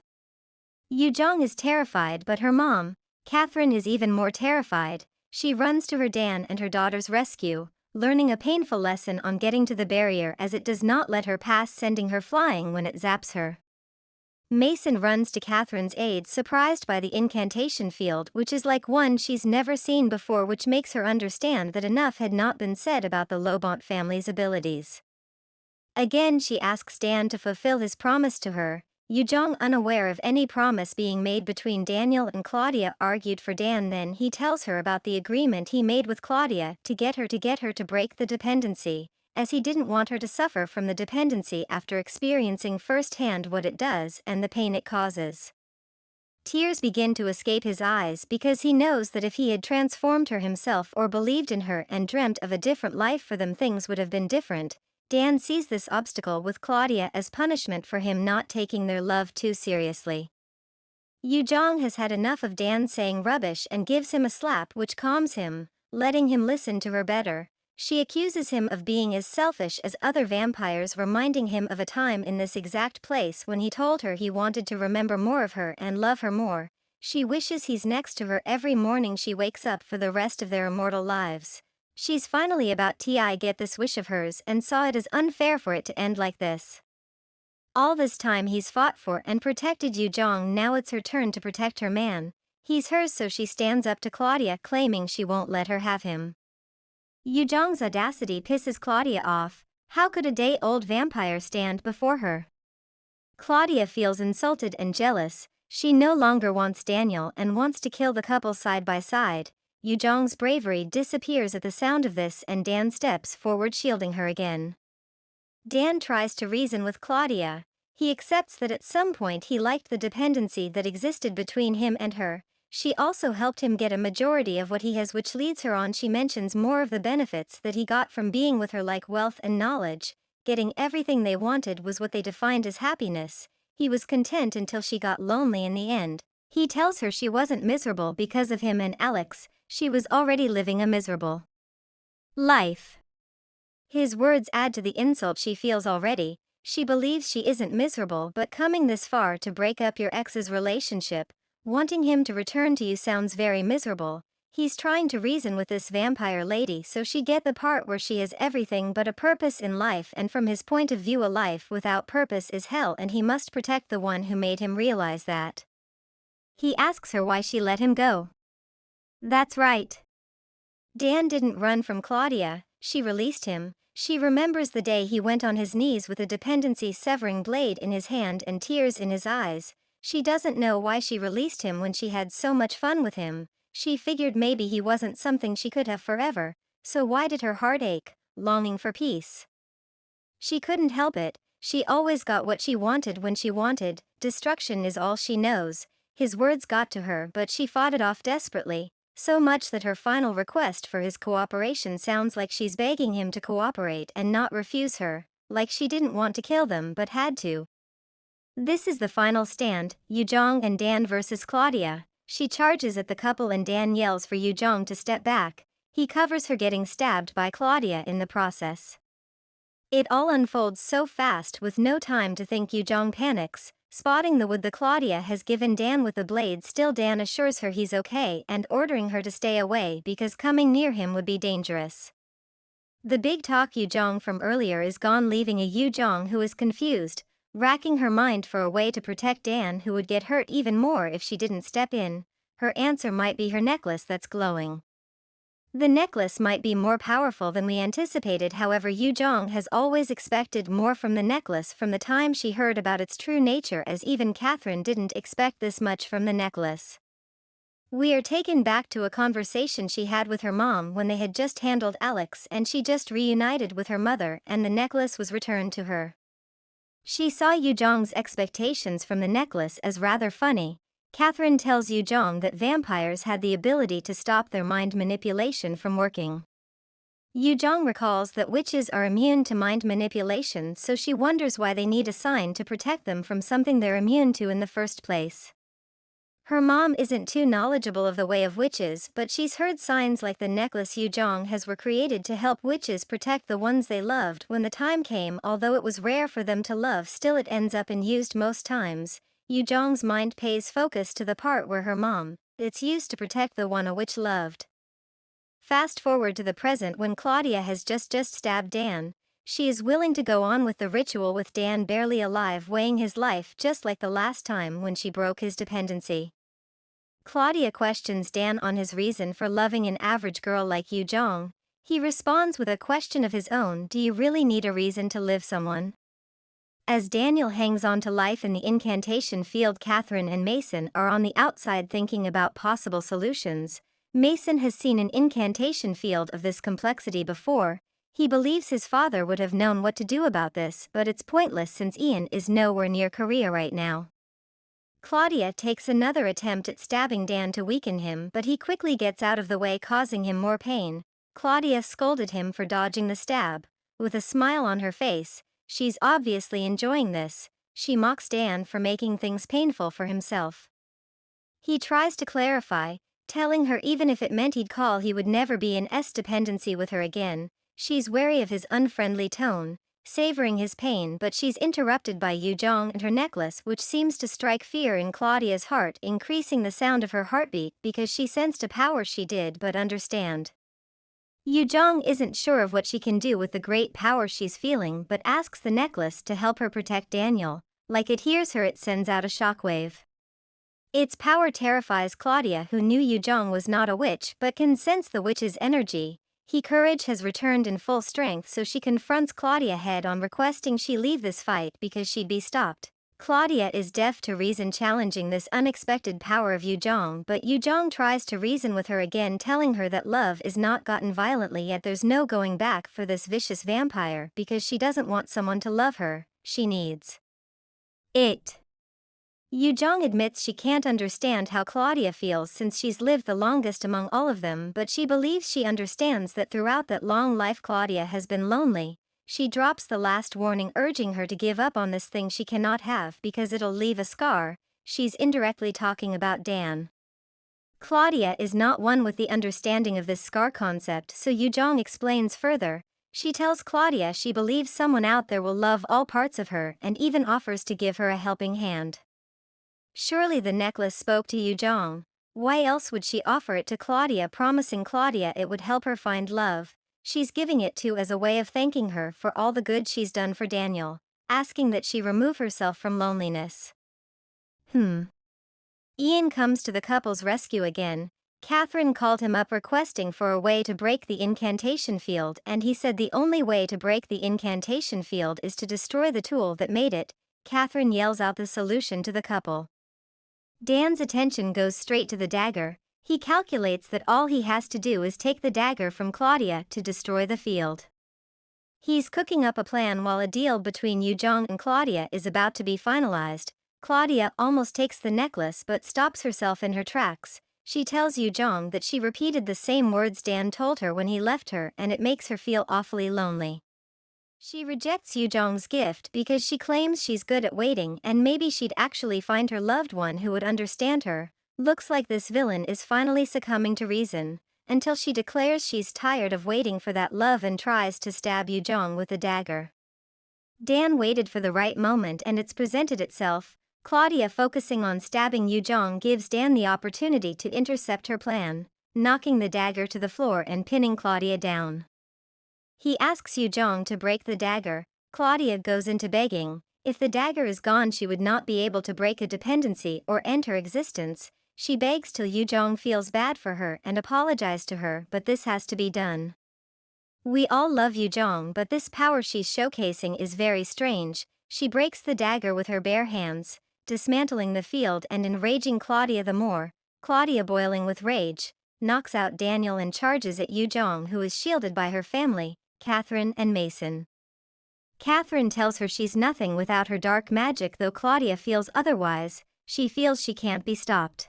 Yu-Jeong is terrified, but her mom, Catherine, is even more terrified. She runs to her Dan and her daughter's rescue, learning a painful lesson on getting to the barrier as it does not let her pass, sending her flying when it zaps her. Mason runs to Catherine's aid, surprised by the incantation field, which is like one she's never seen before, which makes her understand that enough had not been said about the Lobont family's abilities. Again she asks Dan to fulfill his promise to her. Yu-Jeong, unaware of any promise being made between Daniel and Claudia, argued for Dan. Then he tells her about the agreement he made with Claudia to get her to break the dependency, as he didn't want her to suffer from the dependency after experiencing firsthand what it does and the pain it causes. Tears begin to escape his eyes because he knows that if he had transformed her himself or believed in her and dreamt of a different life for them, things would have been different. Dan sees this obstacle with Claudia as punishment for him not taking their love too seriously. Yu-Jeong has had enough of Dan saying rubbish and gives him a slap, which calms him, letting him listen to her better. She accuses him of being as selfish as other vampires, reminding him of a time in this exact place when he told her he wanted to remember more of her and love her more. She wishes he's next to her every morning she wakes up for the rest of their immortal lives. She's finally about to get this wish of hers and saw it as unfair for it to end like this. All this time he's fought for and protected Yu-Jeong. Now it's her turn to protect her man. He's hers, so she stands up to Claudia, claiming she won't let her have him. Yu-Jeong's audacity pisses Claudia off. How could a day-old vampire stand before her? Claudia feels insulted and jealous. She no longer wants Daniel and wants to kill the couple side by side. Yu-Jeong's bravery disappears at the sound of this, and Dan steps forward, shielding her again. Dan tries to reason with Claudia. He accepts that at some point he liked the dependency that existed between him and her. She also helped him get a majority of what he has, which leads her on. She mentions more of the benefits that he got from being with her, like wealth and knowledge. Getting everything they wanted was what they defined as happiness. He was content until she got lonely in the end. He tells her she wasn't miserable because of him and Alex. She was already living a miserable life. His words add to the insult she feels already. She believes she isn't miserable, but coming this far to break up your ex's relationship, wanting him to return to you, sounds very miserable. He's trying to reason with this vampire lady so she get the part where she has everything but a purpose in life, and from his point of view a life without purpose is hell, and he must protect the one who made him realize that. He asks her why she let him go. That's right. Dan didn't run from Claudia, she released him. She remembers the day he went on his knees with a dependency-severing blade in his hand and tears in his eyes. She doesn't know why she released him when she had so much fun with him. She figured maybe he wasn't something she could have forever, so why did her heart ache, longing for peace? She couldn't help it. She always got what she wanted when she wanted. Destruction is all she knows. His words got to her, but she fought it off desperately, so much that her final request for his cooperation sounds like she's begging him to cooperate and not refuse her, like she didn't want to kill them but had to. This is the final stand, Yu-Jeong and Dan versus Claudia. She charges at the couple and Dan yells for Yu-Jeong to step back. He covers her getting stabbed by Claudia in the process. It all unfolds so fast with no time to think. Yu-Jeong panics, spotting the wood the Claudia has given Dan with the blade. Still, Dan assures her he's okay and ordering her to stay away because coming near him would be dangerous. The big talk Yu-Jeong from earlier is gone, leaving a Yu-Jeong who is confused, racking her mind for a way to protect Dan, who would get hurt even more if she didn't step in. Her answer might be her necklace that's glowing. The necklace might be more powerful than we anticipated. However, Yu-Jeong has always expected more from the necklace from the time she heard about its true nature, as even Catherine didn't expect this much from the necklace. We are taken back to a conversation she had with her mom when they had just handled Alex and she just reunited with her mother, and the necklace was returned to her. She saw Yu-Jeong's expectations from the necklace as rather funny. Catherine tells Yu-Jeong that vampires had the ability to stop their mind manipulation from working. Yu-Jeong recalls that witches are immune to mind manipulation, so she wonders why they need a sign to protect them from something they're immune to in the first place. Her mom isn't too knowledgeable of the way of witches, but she's heard signs like the necklace Yu-Jeong has were created to help witches protect the ones they loved when the time came. Although it was rare for them to love, still it ends up in used most times. Yu-Jeong's mind pays focus to the part where her mom, it's used to protect the one a witch loved. Fast forward to the present when Claudia has just stabbed Dan. She is willing to go on with the ritual with Dan barely alive weighing his life just like the last time when she broke his dependency. Claudia questions Dan on his reason for loving an average girl like Yu-Jeong. He responds with a question of his own: do you really need a reason to live someone? As Daniel hangs on to life in the incantation field, Catherine and Mason are on the outside thinking about possible solutions. Mason has seen an incantation field of this complexity before. He believes his father would have known what to do about this, but it's pointless since Ian is nowhere near Korea right now. Claudia takes another attempt at stabbing Dan to weaken him, but he quickly gets out of the way, causing him more pain. Claudia scolded him for dodging the stab. With a smile on her face, she's obviously enjoying this. She mocks Dan for making things painful for himself. He tries to clarify, telling her even if it meant he'd call, he would never be in dependency with her again. She's wary of his unfriendly tone, savoring his pain, but she's interrupted by Yu-Jeong and her necklace, which seems to strike fear in Claudia's heart, increasing the sound of her heartbeat because she sensed a power she did but understand. Yu-Jeong isn't sure of what she can do with the great power she's feeling but asks the necklace to help her protect Daniel. Like it hears her, it sends out a shockwave. Its power terrifies Claudia, who knew Yu-Jeong was not a witch but can sense the witch's energy. Her courage has returned in full strength, so she confronts Claudia head-on, requesting she leave this fight because she'd be stopped. Claudia is deaf to reason, challenging this unexpected power of Yu-Jeong, but Yu-Jeong tries to reason with her again, telling her that love is not gotten violently, yet there's no going back for this vicious vampire because she doesn't want someone to love her, she needs it. Yu-Jeong admits she can't understand how Claudia feels since she's lived the longest among all of them, but she believes she understands that throughout that long life Claudia has been lonely. She drops the last warning, urging her to give up on this thing she cannot have because it'll leave a scar. She's indirectly talking about Dan. Claudia is not one with the understanding of this scar concept, so Yu-Jeong explains further. She tells Claudia she believes someone out there will love all parts of her and even offers to give her a helping hand. Surely the necklace spoke to Yu-Jeong. Why else would she offer it to Claudia, promising Claudia it would help her find love? She's giving it to as a way of thanking her for all the good she's done for Daniel, asking that she remove herself from loneliness. Ian comes to the couple's rescue again. Catherine called him up requesting for a way to break the incantation field, and he said the only way to break the incantation field is to destroy the tool that made it. Catherine yells out the solution to the couple. Dan's attention goes straight to the dagger. He calculates that all he has to do is take the dagger from Claudia to destroy the field. He's cooking up a plan while a deal between Yu-Jeong and Claudia is about to be finalized. Claudia almost takes the necklace but stops herself in her tracks. She tells Yu-Jeong that she repeated the same words Dan told her when he left her, and it makes her feel awfully lonely. She rejects Yu-Jeong's gift because she claims she's good at waiting and maybe she'd actually find her loved one who would understand her. Looks like this villain is finally succumbing to reason, until she declares she's tired of waiting for that love and tries to stab Yu-Jeong with the dagger. Dan waited for the right moment and it's presented itself. Claudia, focusing on stabbing Yu-Jeong, gives Dan the opportunity to intercept her plan, knocking the dagger to the floor and pinning Claudia down. He asks Yu-Jeong to break the dagger. Claudia goes into begging. If the dagger is gone, she would not be able to break a dependency or end her existence. She begs till Yu-Jeong feels bad for her and apologizes to her, but this has to be done. We all love Yu-Jeong, but this power she's showcasing is very strange. She breaks the dagger with her bare hands, dismantling the field and enraging Claudia the more. Claudia, boiling with rage, knocks out Daniel and charges at Yu-Jeong, who is shielded by her family, Catherine and Mason. Catherine tells her she's nothing without her dark magic, though Claudia feels otherwise. She feels she can't be stopped.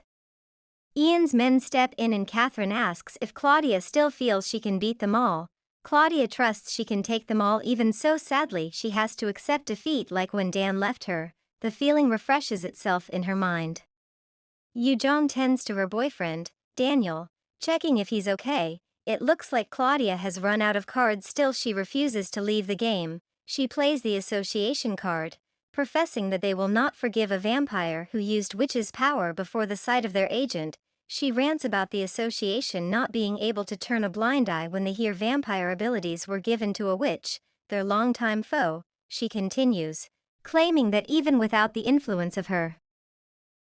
Ian's men step in and Catherine asks if Claudia still feels she can beat them all. Claudia trusts she can take them all, even so sadly she has to accept defeat like when Dan left her. The feeling refreshes itself in her mind. Yu-Jeong tends to her boyfriend, Daniel, checking if he's okay. It looks like Claudia has run out of cards, still she refuses to leave the game. She plays the association card, professing that they will not forgive a vampire who used witch's power before the sight of their agent. She rants about the association not being able to turn a blind eye when they hear vampire abilities were given to a witch. their longtime foe, she continues, claiming that even without the influence of her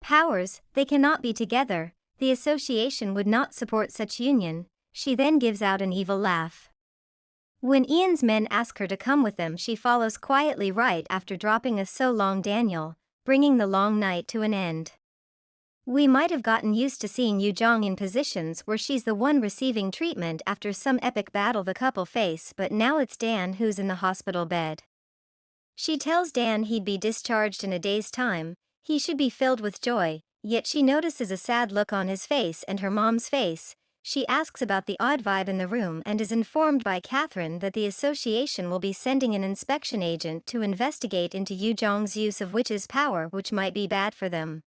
powers, they cannot be together, the association would not support such union. She then gives out an evil laugh. When Ian's men ask her to come with them, she follows quietly right after dropping a "so long Daniel," bringing the long night to an end. We might have gotten used to seeing Yu-Jeong in positions where she's the one receiving treatment after some epic battle the couple face, but now it's Dan who's in the hospital bed. She tells Dan he'd be discharged in a day's time, he should be filled with joy, yet she notices a sad look on his face and her mom's face. She asks about the odd vibe in the room and is informed by Catherine that the association will be sending an inspection agent to investigate into Yu-Jeong's use of witch's power, which might be bad for them.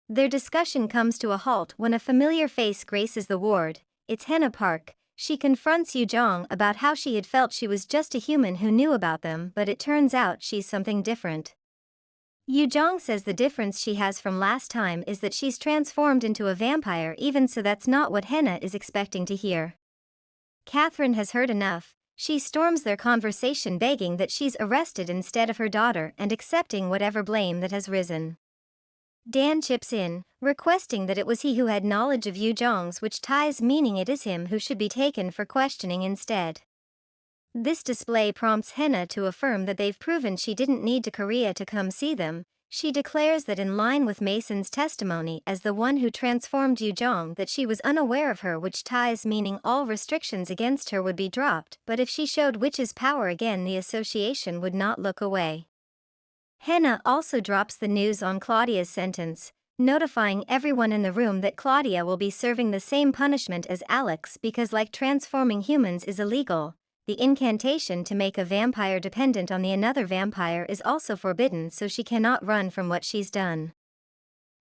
Their discussion comes to a halt when a familiar face graces the ward. It's Henna Park. She confronts Yu-Jeong about how she had felt she was just a human who knew about them, but it turns out she's something different. Yu-Jeong says the difference she has from last time is that she's transformed into a vampire, even so that's not what Henna is expecting to hear. Catherine has heard enough. She storms their conversation, begging that she's arrested instead of her daughter and accepting whatever blame that has risen. Dan chips in, requesting that it was he who had knowledge of Yu-Jeong's witch ties, meaning it is him who should be taken for questioning instead. This display prompts Henna to affirm that they've proven she didn't need to Korea to come see them. She declares that in line with Mason's testimony as the one who transformed Yu-Jeong, that she was unaware of her witch ties, meaning all restrictions against her would be dropped, but if she showed witch's power again, the association would not look away. Henna also drops the news on Claudia's sentence, notifying everyone in the room that Claudia will be serving the same punishment as Alex because, like transforming humans is illegal, the incantation to make a vampire dependent on the another vampire is also forbidden, so she cannot run from what she's done.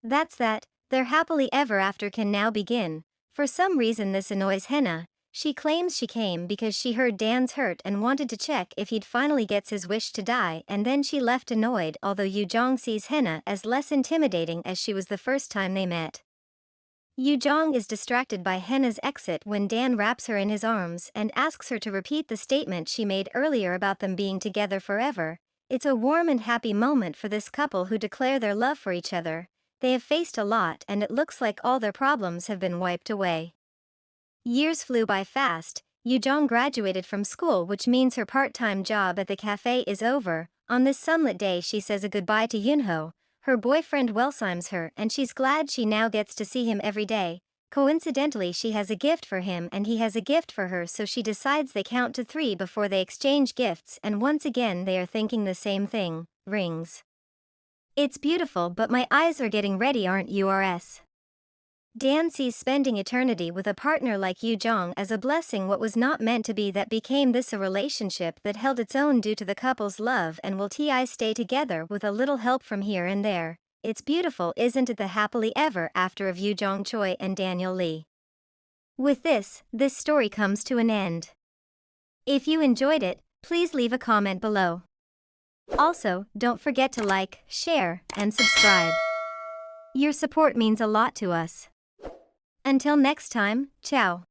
That's that. Their happily ever after can now begin. For some reason this annoys Henna. She claims she came because she heard Dan's hurt and wanted to check if he'd finally gets his wish to die, and then she left annoyed, although Yu-Jeong sees Henna as less intimidating as she was the first time they met. Yu-Jeong is distracted by Henna's exit when Dan wraps her in his arms and asks her to repeat the statement she made earlier about them being together forever. It's a warm and happy moment for this couple who declare their love for each other. They have faced a lot and it looks like all their problems have been wiped away. Years flew by fast. Yu-Jeong graduated from school, which means her part-time job at the cafe is over. On this sunlit day she says a goodbye to Yunho. Her boyfriend welcomes her and she's glad she now gets to see him every day. Coincidentally, she has a gift for him and he has a gift for her, so she decides they count to 3 before they exchange gifts, and once again they are thinking the same thing: rings. It's beautiful, but my eyes are getting ready, aren't yours? Dan sees spending eternity with a partner like Yu-Jeong as a blessing. What was not meant to be that became this, a relationship that held its own due to the couple's love, and will stay together with a little help from here and there. It's beautiful, isn't it? The happily ever after of Yu-Jeong Choi and Daniel Lee. With this story comes to an end. If you enjoyed it, please leave a comment below. Also, don't forget to like, share, and subscribe. Your support means a lot to us. Until next time, ciao.